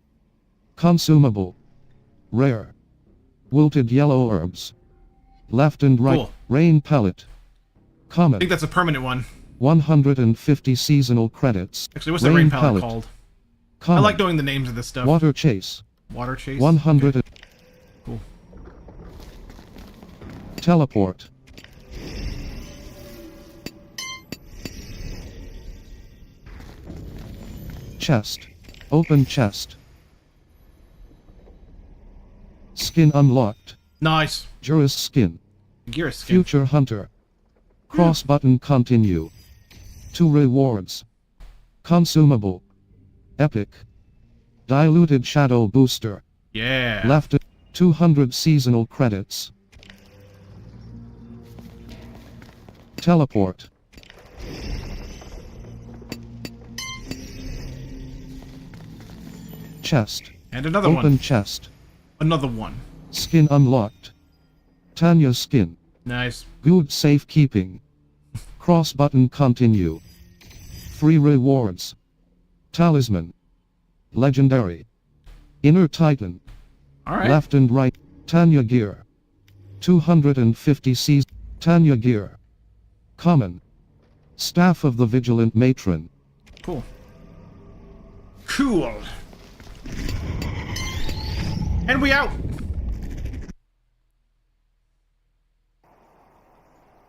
Consumable. Rare. Wilted yellow herbs. Left and right. Cool. Rain pellet. I Common. think that's a permanent one. 150 seasonal credits. Actually, what's the rain palette called? Common. I like knowing the names of this stuff. Water chase. Water chase? 100. Okay. Cool. Teleport. Chest. Open chest. Skin unlocked. Nice. Juris skin. Gear skin. Future hunter. Cross button continue. 2 rewards. Consumable. Epic. Diluted Shadow Booster. Yeah. Left 200 seasonal credits. Teleport. Chest. And another Open one. chest. Another one. Skin unlocked. Tanya skin. Nice. Good safekeeping. Cross button continue. Free rewards. Talisman. Legendary. Inner Titan. Alright. Left and right. Tanya gear. 250 Cs. Tanya gear. Common. Staff of the Vigilant Matron. Cool. Cool. And we out.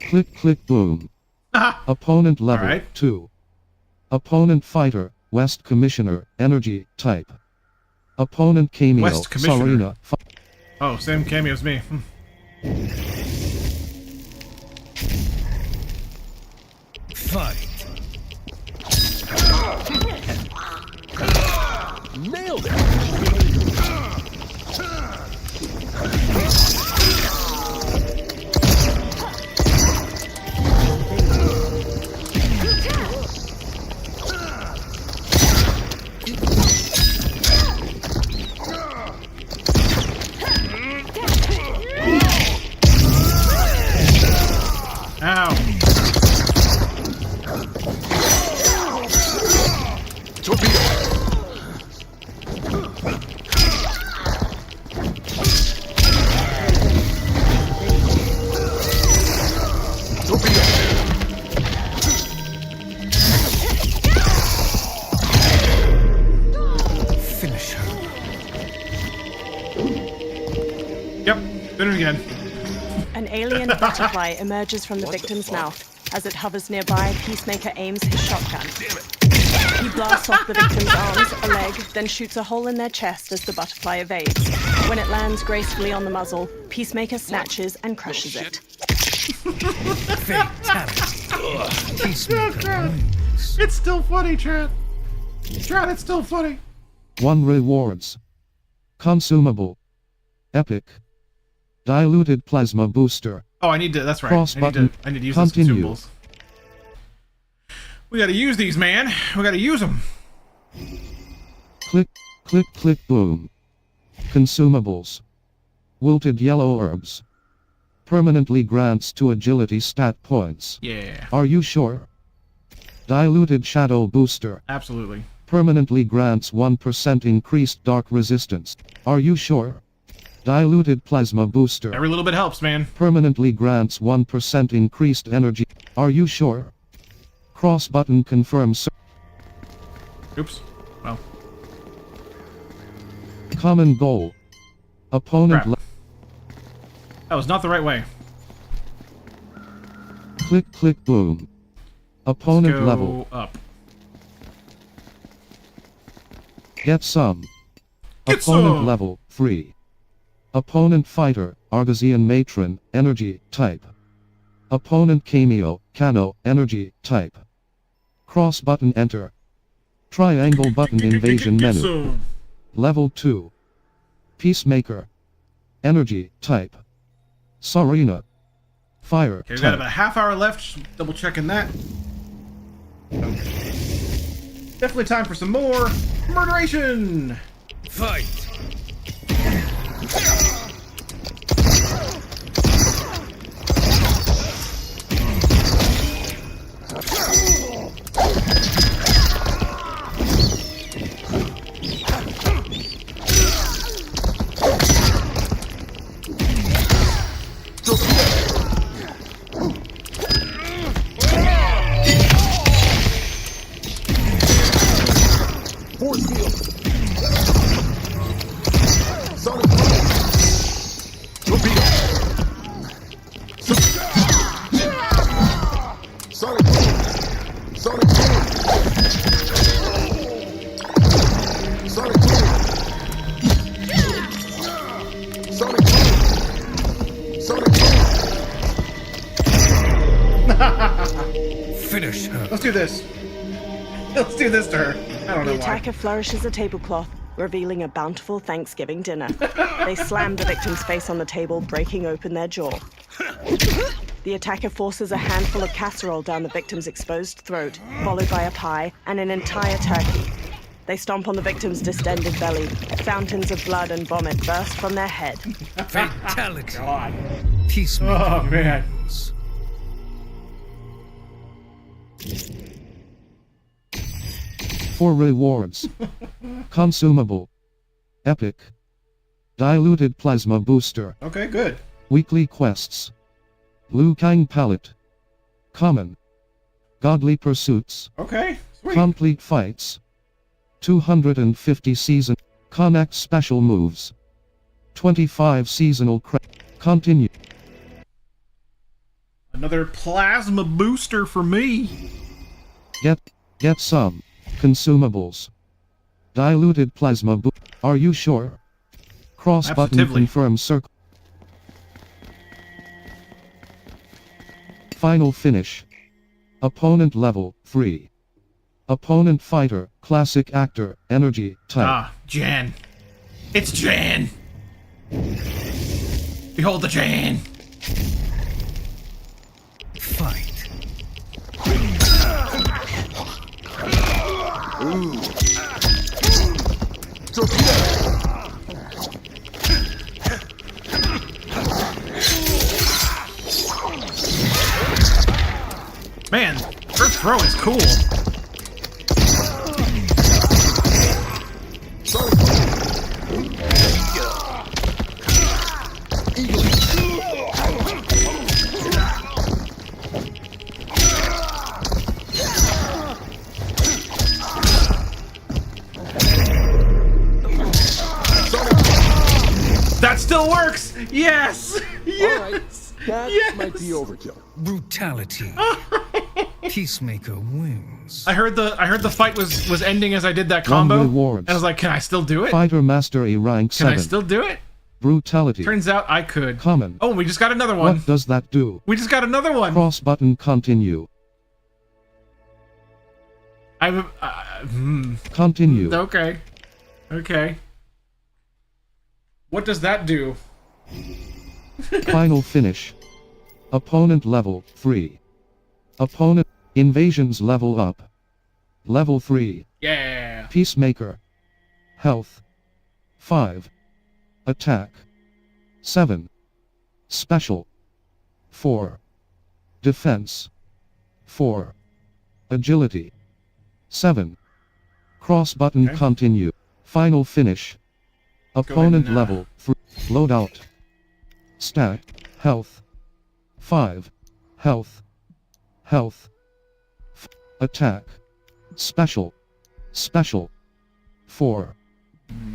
Click click boom. Opponent level 2. Opponent fighter, West Commissioner, energy, type. Opponent cameo, West Commissioner. Sarina. Oh, same cameo as me. Fight. Nailed it! Ow. Finish her. Yep, did it again. An alien butterfly emerges from the victim's mouth. As it hovers nearby, Peacemaker aims his shotgun. He blasts off the victim's arms, a leg, then shoots a hole in their chest as the butterfly evades. When it lands gracefully on the muzzle, Peacemaker snatches and crushes it. Fatality. Peacemaker. It's still funny, Trent. Trent, it's still funny. 1 rewards. Consumable. Epic. Diluted plasma booster. Oh, I need to. That's right. Cross I button. need to use Continue. those consumables. We gotta use these, man. We gotta use them. Click, click, click, boom. Consumables. Wilted yellow herbs. Permanently grants 2 agility stat points. Yeah. Are you sure? Diluted shadow booster. Absolutely. Permanently grants 1% increased dark resistance. Are you sure? Diluted plasma booster. Every little bit helps, man. Permanently grants 1% increased energy. Are you sure? Cross button confirms. Oops. Well. Common goal. Opponent. Crap. That was not the right way. Click click boom. Opponent Let's go level up. Get some. Get Opponent some. level 3. Opponent fighter, Argosian matron, energy, type. Opponent cameo, Cano, energy, type. Cross button enter. Triangle button invasion Get menu. some. Level 2. Peacemaker. Energy, type. Sarina. Fire, Okay, we type. got about a half hour left. Just double checking that. Definitely time for some more murderation. Fight. Force field. Sonic boom. Torpedo. Sonic boom. Sonic boom. Sonic boom. Sonic boom. Sonic boom. Finish her. Let's do this. Let's do this to her. I don't know The why. attacker flourishes a tablecloth, revealing a bountiful Thanksgiving dinner. They slam the victim's face on the table, breaking open their jaw. The attacker forces a handful of casserole down the victim's exposed throat, followed by a pie and an entire turkey. They stomp on the victim's distended belly. Fountains of blood and vomit burst from their head. Fatality. God. Peacemaker. Oh, man. wins. For rewards. Consumable. Epic. Diluted Plasma Booster. Okay, good. Weekly Quests. Liu Kang Palette. Common. Godly Pursuits. Okay, sweet. Complete Fights. 250 Season. Connect Special Moves. 25 Seasonal Continue. Another plasma booster for me. Get some. Consumables. Diluted Plasma Are you sure? Cross button Absolutely. confirm circle. Final finish. Opponent level 3. Opponent fighter, classic actor, energy, type. Ah, Jan. It's Jan. Behold the Jan. Fight. Man, her throw is cool. That still works! Yes! Yes! That yes! might be overkill. Brutality. Peacemaker wins. I heard the fight was ending as I did that combo. Rewards. And I was like, can I still do it? Fighter Mastery rank Can 7. I still do it? Brutality. Turns out I could. Common. Oh, we just got another one. What does that do? We just got another one. Cross button continue. Continue. Okay. Okay. What does that do? Final finish. Opponent level 3. Opponent invasions level up. Level 3. Yeah. Peacemaker. Health 5. Attack 7. Special 4. Defense 4. Agility 7. Cross button Okay. continue. Final finish. Opponent level 3. Loadout. Stat. Health 5. Health. Health. Attack. Special. Special 4.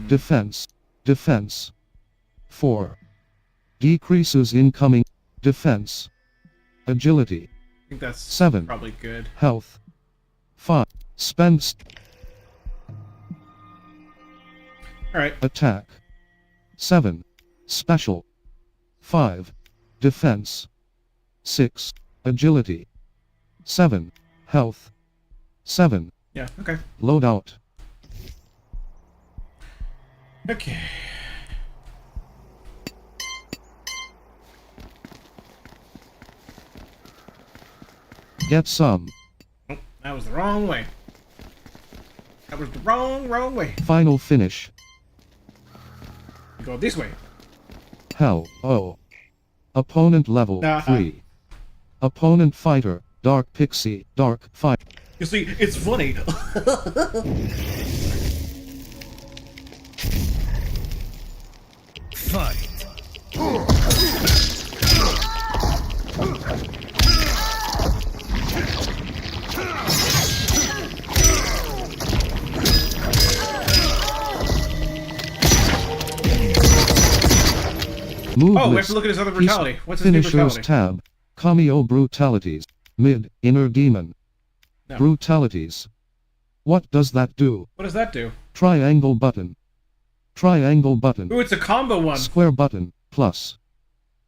Defense. Defense 4. Decreases incoming defense. Agility I think that's 7. probably good. Health 5. Spends. Alright. Attack 7. Special 5. Defense 6. Agility 7. Health 7. Yeah, okay. Loadout. Okay. Get some. Oh, that was the wrong way. That was the wrong way. Final finish. Go this way. Hell. Oh. Opponent level 3. Opponent fighter. Dark Pixie. Dark Fight. You see, it's funny. Fight. Move Oh, we have list. to look at his other Piece- brutality. What's his new Finishers brutality? tab. Cameo brutalities. Mid. Inner demon. No. Brutalities. What does that do? What does that do? Triangle button. Triangle button. Ooh, it's a combo one. Square button. Plus.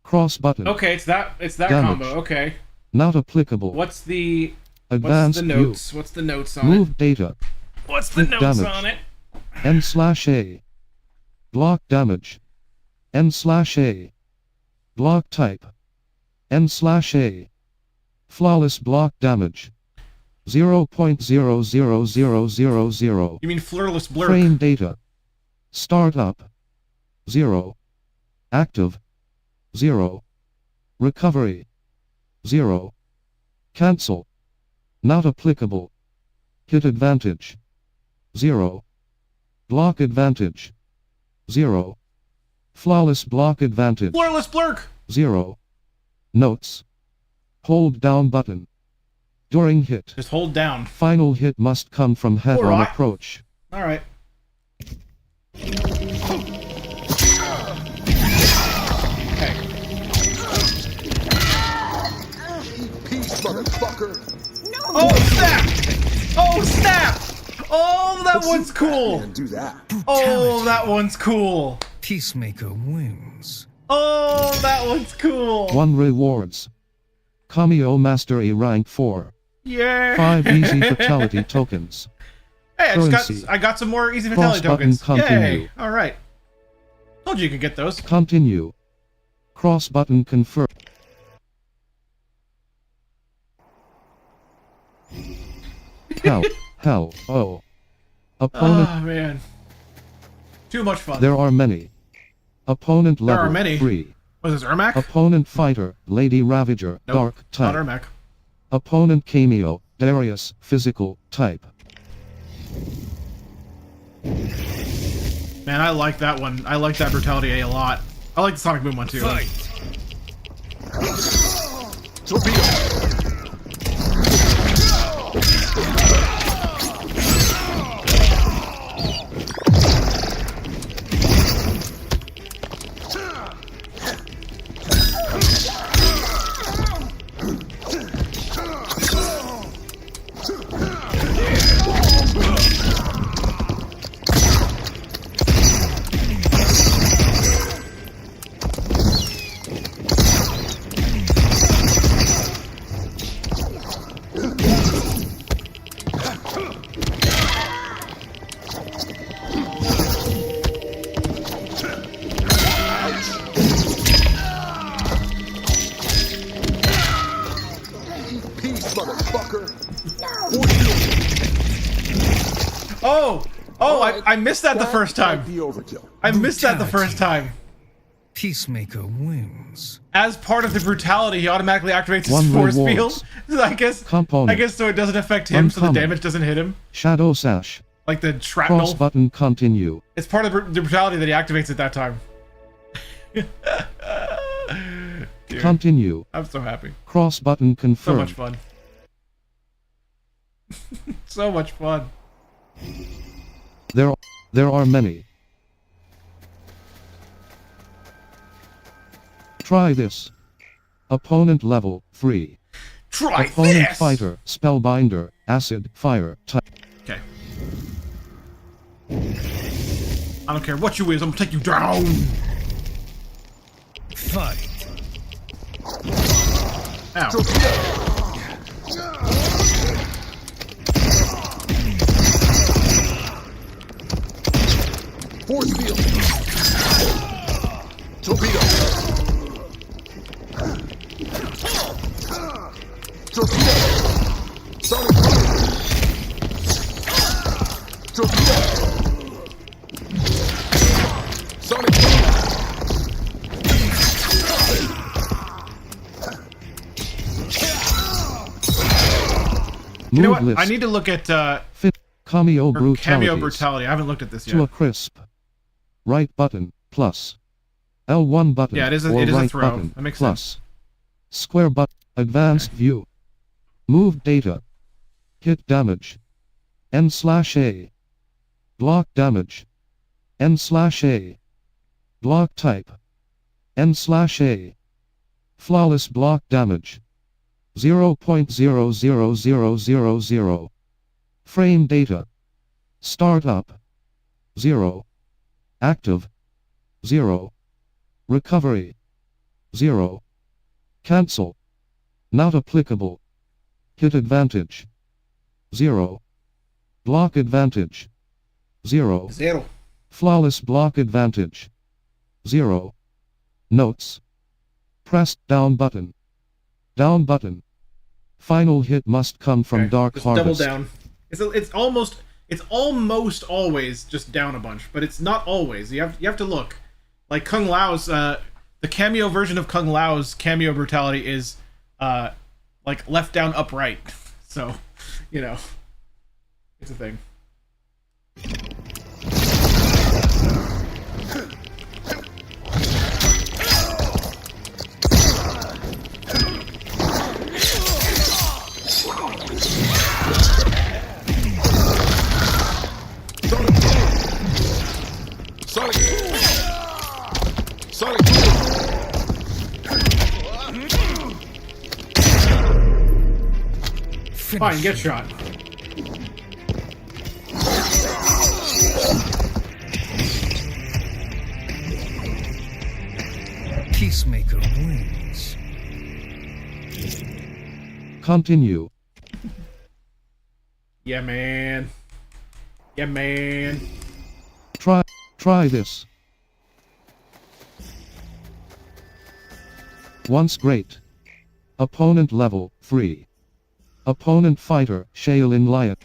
Cross button. Okay, it's that Damage. combo. Okay. Not applicable. What's the Advanced What's the view. notes? What's the notes on Move it? data. What's the Hit notes damage. on it? N/A. Block damage. N/A. Block type. N/A. Flawless block damage. 0.00000. You mean flirtless blurk? Frame data. Startup. 0. Active. 0. Recovery. 0. Cancel. Not applicable. Hit advantage. 0. Block advantage. 0. Flawless block advantage. Flirtless blurk! 0. Notes. Hold down button. During hit. Just hold down. Final hit must come from head on Alright. approach. Alright. Peace, motherfucker. Oh, snap! Oh, snap! Oh, that one's cool! Do that. Oh, that one's cool! Peacemaker wins. Oh, that one's cool! 1 rewards. Cameo Mastery rank 4. Yeah! 5 easy fatality tokens. Hey, Currency. I got some more easy Cross fatality button tokens. continue. Yay! Alright. Told you could get those. Continue. Cross button confirm. Hell, oh. Opponent. Oh, man. Too much fun. There are many. Opponent There level are many. 3. Was this Ermac? Opponent fighter, Lady Ravager, Nope, dark type. not Ermac. Opponent cameo, Darius, physical type. Man, I like that one. I like that Brutality A lot. I like the Sonic Boom one too. Peace, motherfucker. Oh, I missed that the first time. I missed that the first time. Peacemaker wins. As part of the brutality, he automatically activates his 1 force rewards. field. I guess Component. so it doesn't affect him, so the Uncommon. damage doesn't hit him. Shadow Sash. Like the shrapnel. Cross button continue. It's part of the brutality that he activates at that time. Dude, Continue. I'm so happy. Cross button So confirm. much fun. So much fun. There are many. Try this. Opponent level 3. Try Opponent this! fighter, spellbinder, acid, fire, type. Okay. I don't care what you is, I'm gonna take you down! Fight. Ow. Force field. Torpedo. Torpedo. Sonic boom. Torpedo. Sonic boom. You know what? Move I list. need to look at Cameo or brutalities. Cameo Brutality. I haven't looked at this To a yet. crisp. Right button, plus. L1 button, Yeah, it is a- or it is a right throw. button, That makes plus. Square button, advanced view. Move data. Hit damage. N/A. Block damage. N/A. Block type. N/A. Flawless block damage. 0.00000. Frame data. Startup. 0. Active. 0. Recovery. 0. Cancel. Not applicable. Hit advantage. 0. Block advantage. 0. Zero. Flawless block advantage. 0. Notes. Press down button. Down button. Final hit must come from Dark Just Harvest. double down. It's almost always just down a bunch, but it's not always. You have to look. Like Kung Lao's the cameo version of Kung Lao's cameo brutality is like left down upright. So, you know, it's a thing. Fine, get shot. Peacemaker wins. Continue. Yeah, man. Yeah, man. Try this. Once great. Opponent level 3. Opponent fighter Shaolin Lion.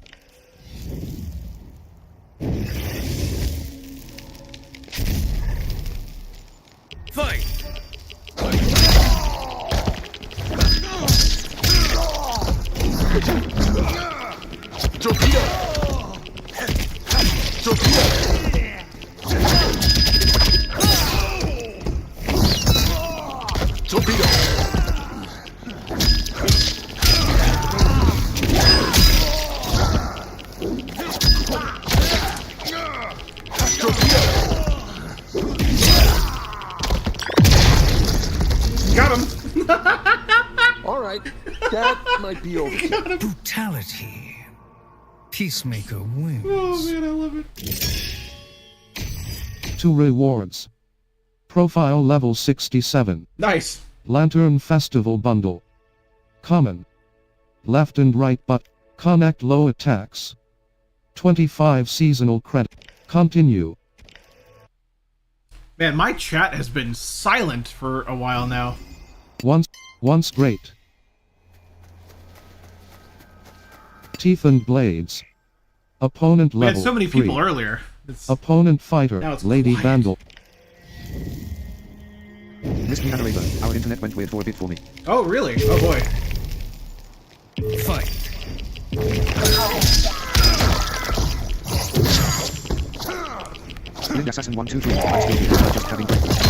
Fight! Torpedo! Torpedo! Torpedo! Got him! Alright, that might be over. Brutality. Peacemaker wins. Oh man, I love it. 2 rewards. Profile level 67. Nice. Lantern Festival Bundle. Common. Left and right but connect low attacks. 25 seasonal credit. Continue. Man, my chat has been silent for a while now. Once great. Teeth and Blades. Opponent We level had so many 3. people earlier. It's... Opponent fighter Now it's Lady quiet. Vandal. Miss me, Hannah Raver. Our internet went weird for a bit for me. Oh, really? Oh, boy. Fight! Linda Assassin 1, 2, 3. I'm still here. I'm just having breakfast.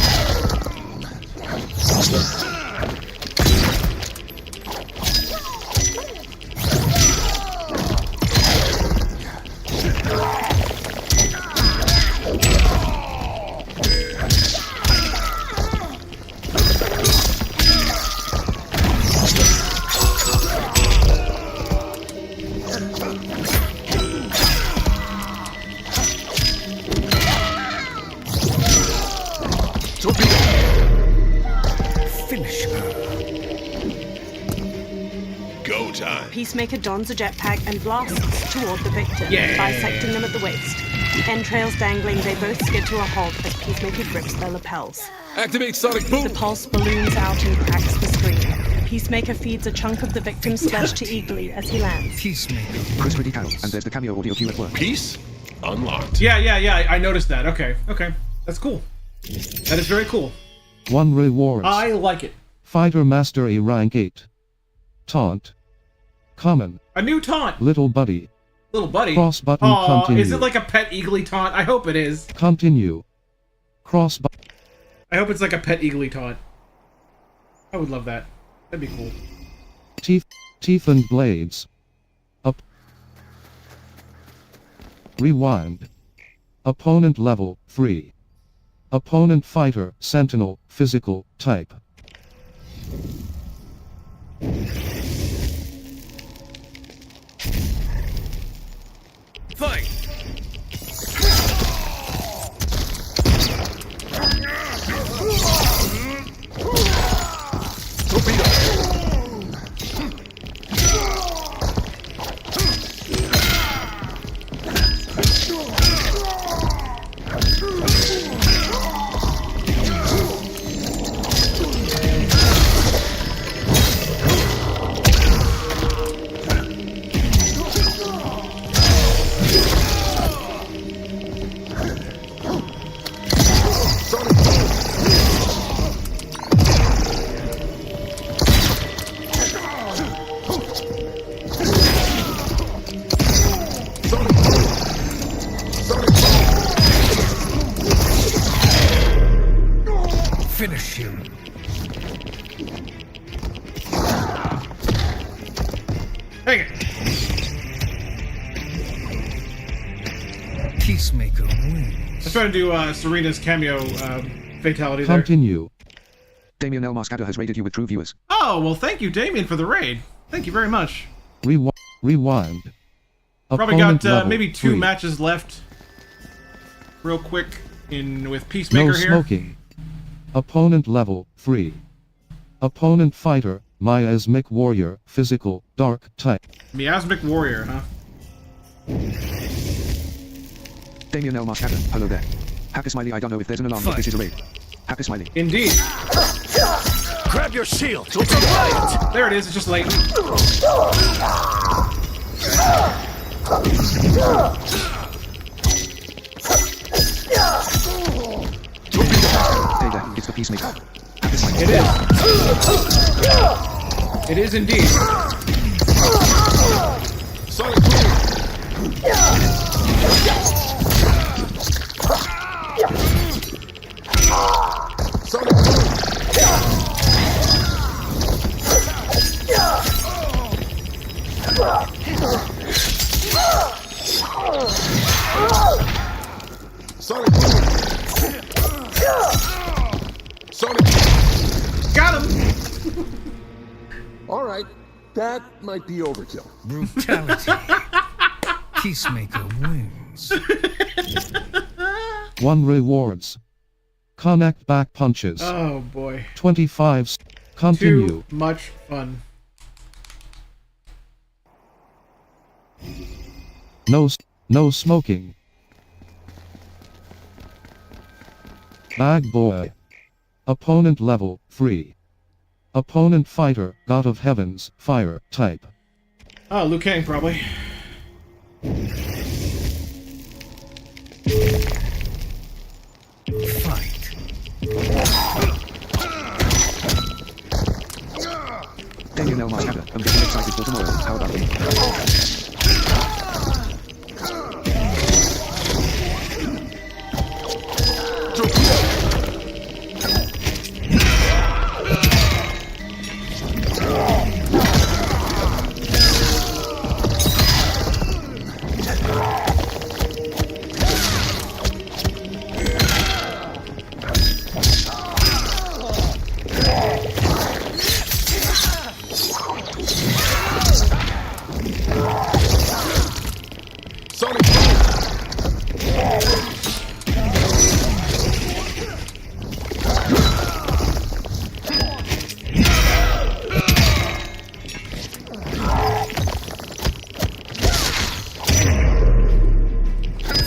Finish her. Go time. Peacemaker dons a jetpack and blasts toward the victim, Yeah. bisecting them at the waist. Entrails dangling, they both skid to a halt as Peacemaker grips their lapels. Activate sonic boom. The pulse balloons out and cracks the screen. Peacemaker feeds a chunk of the victim's flesh to Eagly as he lands. Peacemaker. Chris Riddy Carroll, and there's the cameo audio cue at work. Peace unlocked. Yeah, I noticed that. Okay. That's cool. That is very cool. 1 rewards. I like it. Fighter Master A rank 8. Taunt. Common. A new taunt. Little Buddy. Little buddy. Cross button. Aw, Continue. is it like a pet Eagly taunt? I hope it is. Continue. Cross button. I hope it's like a pet Eagly taunt. I would love that. That'd be cool. Teeth and Blades. Up. Rewind. Opponent level 3. Opponent fighter Sentinel physical type. Fight! Torpedo! Finish him. Dang it. Peacemaker wins. Let's try to do Serena's cameo fatality there. Continue. Damien El Moscato has raided you with true viewers. Oh, well, thank you, Damien, for the raid. Thank you very much. Rewind. Probably Opponent got level maybe 2 3. matches left. Real quick with Peacemaker No here. smoking. Opponent level 3. Opponent fighter, Miasmic Warrior, physical, dark type. Miasmic Warrior, huh? Damien El Moscato, hello there. Happy Smiley, I don't know if there's an alarm, but this is a raid. Happy Smiley. Indeed. Grab your shield. It's a riot. There it is. It's just late. Hey there, it's the Peacemaker. Happy Smiley. It is. It is indeed. Sonic boom. Sonic boom. Sonic boom. Sonic. Got him. All right, that might be overkill. Brutality. Peacemaker wins. 1 rewards. Connect back punches. Oh boy. 25. Continue. Too much fun. No smoking. Bag boy. Opponent level 3. Opponent fighter, God of Heavens, fire type. Oh, Liu Kang probably. Fight. Damien El Moscato, I'm getting excited for tomorrow. How about you?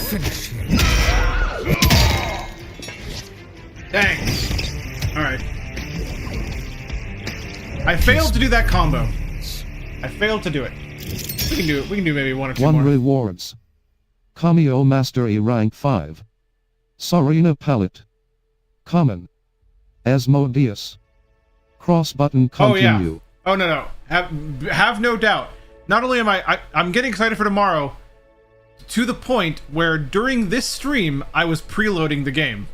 Finish him. Dang. Alright. I failed to do that combo. I failed to do it. We can do it. We can do maybe 1 or 2 1 more. rewards. Cameo Mastery rank 5. Serena Palette. Common. Asmodeus. Cross button continue. Oh yeah. Oh no. Have no doubt. Not only am I'm getting excited for tomorrow, to the point where during this stream I was preloading the game,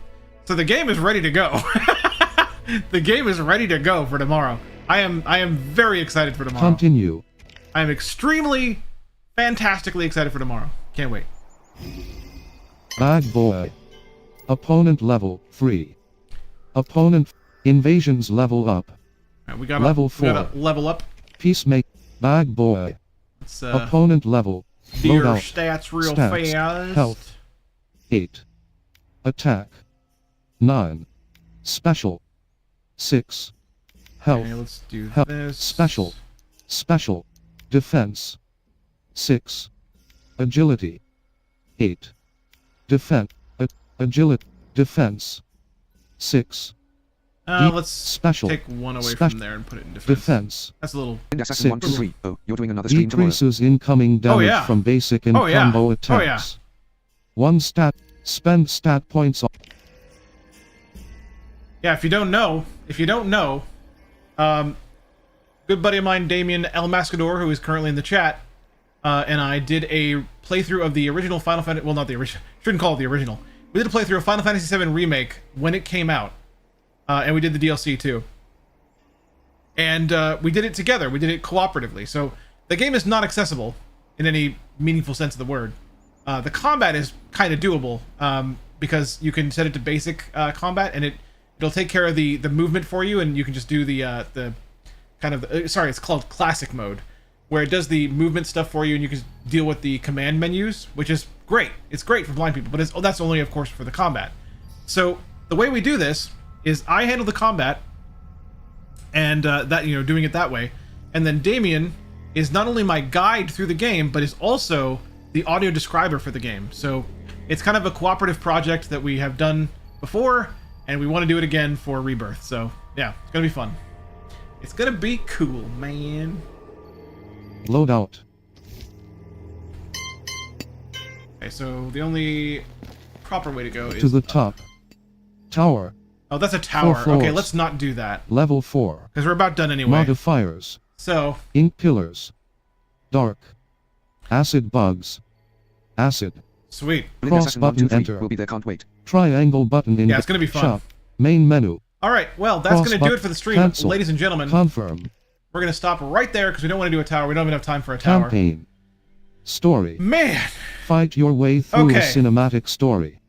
so the game is ready to go. The game is ready to go for tomorrow. I am very excited for tomorrow. Continue. I am extremely, fantastically excited for tomorrow. Can't wait. Bag boy. Opponent level 3. Opponent invasions level up. Right, we got level 4. We gotta level up. Peacemaker. Bag boy. Let's, opponent level. do your Loadout. stats real Stats. fast. Health. 8. Attack. 9. Special. 6. Health. Okay, let's do Health. this. Special. Special. Defense. 6. Agility. 8. Defense. Agility. Defense. 6. Let's special. take 1 away Special. from there and put it in defense. Defense. That's a little. Assassin 1, 2, 3. Oh, you're doing another stream tomorrow. Decreases incoming damage yeah. from basic and Oh, yeah. combo Oh, attacks. yeah. 1 stat. Spend stat points on. Yeah, if you don't know, good buddy of mine, Damien El Mascador, who is currently in the chat, and I did a playthrough of the original Final Fantasy. Well, not the original. Shouldn't call it the original. We did a playthrough of Final Fantasy VII Remake when it came out. and we did the DLC too. And we did it together. We did it cooperatively. So the game is not accessible in any meaningful sense of the word. The combat is kind of doable because you can set it to basic combat, and it'll take care of the movement for you, and you can just do the kind of sorry, it's called classic mode, where it does the movement stuff for you, and you can deal with the command menus, which is great. It's great for blind people, but that's only, of course, for the combat. So the way we do this is I handle the combat, and that, you know, doing it that way, and then Damien is not only my guide through the game, but is also the audio describer for the game. So it's kind of a cooperative project that we have done before, and we want to do it again for Rebirth. So yeah, it's gonna be fun. It's gonna be cool, man. Loadout. Okay, so the only proper way to go is To the top. Tower. Oh, that's a tower. 4 floors. Okay, let's not do that. Level 4. Because we're about done anyway. Modifiers. So. Ink pillars. Dark. Acid bugs. Acid. Sweet. Cross button enter. We'll be there, can't wait. Triangle button in Yeah, it's gonna be fun. shop. Main menu. All right, well, that's Cross going to do it for the stream, cancel. ladies and gentlemen. Confirm. We're going to stop right there because we don't want to do a tower. We don't have enough time for a tower. Campaign. Story. Man. Fight your way through Okay. a cinematic story.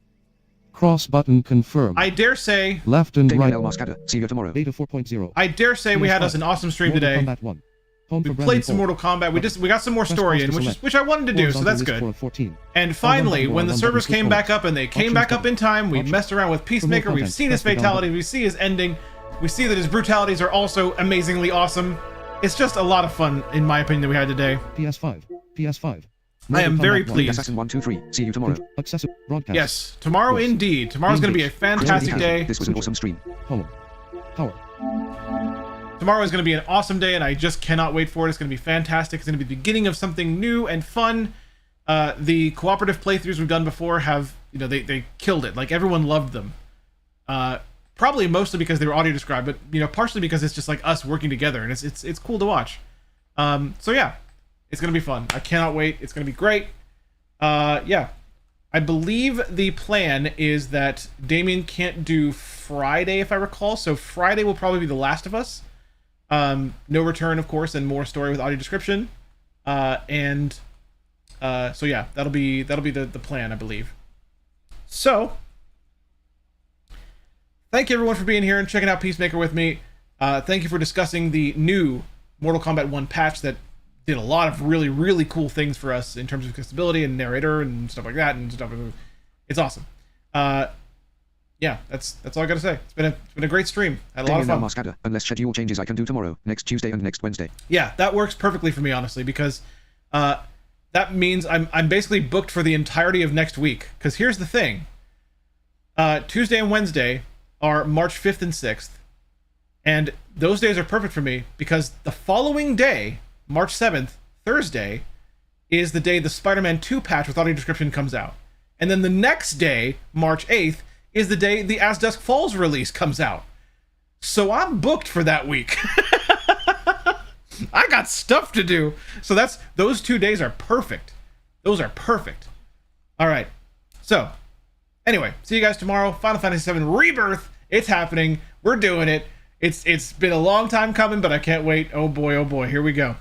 Cross button confirm. I dare say. Left and Damien right. L. Moscada. See you tomorrow. Beta 4.0. I dare say we had us an awesome stream Mortal today. Kombat 1. Home We for played Bradley some Paul. Mortal Kombat. We got some more Press story pause in, to which select. I wanted to do, so Horizontal that's list good. for 14. And finally, when the L1 servers button came back up and they came Options back up button. in time, we Options. messed around with Peacemaker. We've content. seen his Press the down fatality. button. We see his ending. We see that his brutalities are also amazingly awesome. It's just a lot of fun, in my opinion, that we had today. PS5. PS5. I am Mortal very Kombat 1. pleased. Assassin 1, 2, 3. See you tomorrow. Accessible broadcast. Yes, tomorrow Yes. indeed. Tomorrow's going to be a fantastic day. This was an awesome stream. Home. Power. Tomorrow is going to be an awesome day, and I just cannot wait for it. It's going to be fantastic. It's going to be the beginning of something new and fun. The cooperative playthroughs we've done before have, you know, they killed it. Like, everyone loved them. Probably mostly because they were audio described, but, you know, partially because it's just like us working together, and it's cool to watch. So yeah, it's going to be fun. I cannot wait. It's going to be great. Yeah. I believe the plan is that Damien can't do Friday, if I recall. So Friday will probably be The Last of Us. No Return, of course, and more story with audio description. So yeah, that'll be the plan, I believe. So thank you everyone for being here and checking out Peacemaker with me. Thank you for discussing the new Mortal Kombat 1 patch that did a lot of really, really cool things for us in terms of accessibility and narrator and stuff like that and stuff. It's awesome. Yeah, that's all I gotta say. It's been a great stream. Had a lot of fun. Moscada. Unless schedule changes, I can do tomorrow, next Tuesday, and next Wednesday. Yeah, that works perfectly for me, honestly, because that means I'm basically booked for the entirety of next week. Because here's the thing: Tuesday and Wednesday are March 5th and 6th, and those days are perfect for me because the following day, March 7th, Thursday, is the day the Spider-Man 2 patch with audio description comes out, and then the next day, March 8th, is the day the As Dusk Falls release comes out. So I'm booked for that week. I got stuff to do. So those 2 days are perfect. Those are perfect. All right. So anyway, see you guys tomorrow. Final Fantasy VII Rebirth. It's happening. We're doing it. It's been a long time coming, but I can't wait. Oh boy, here we go.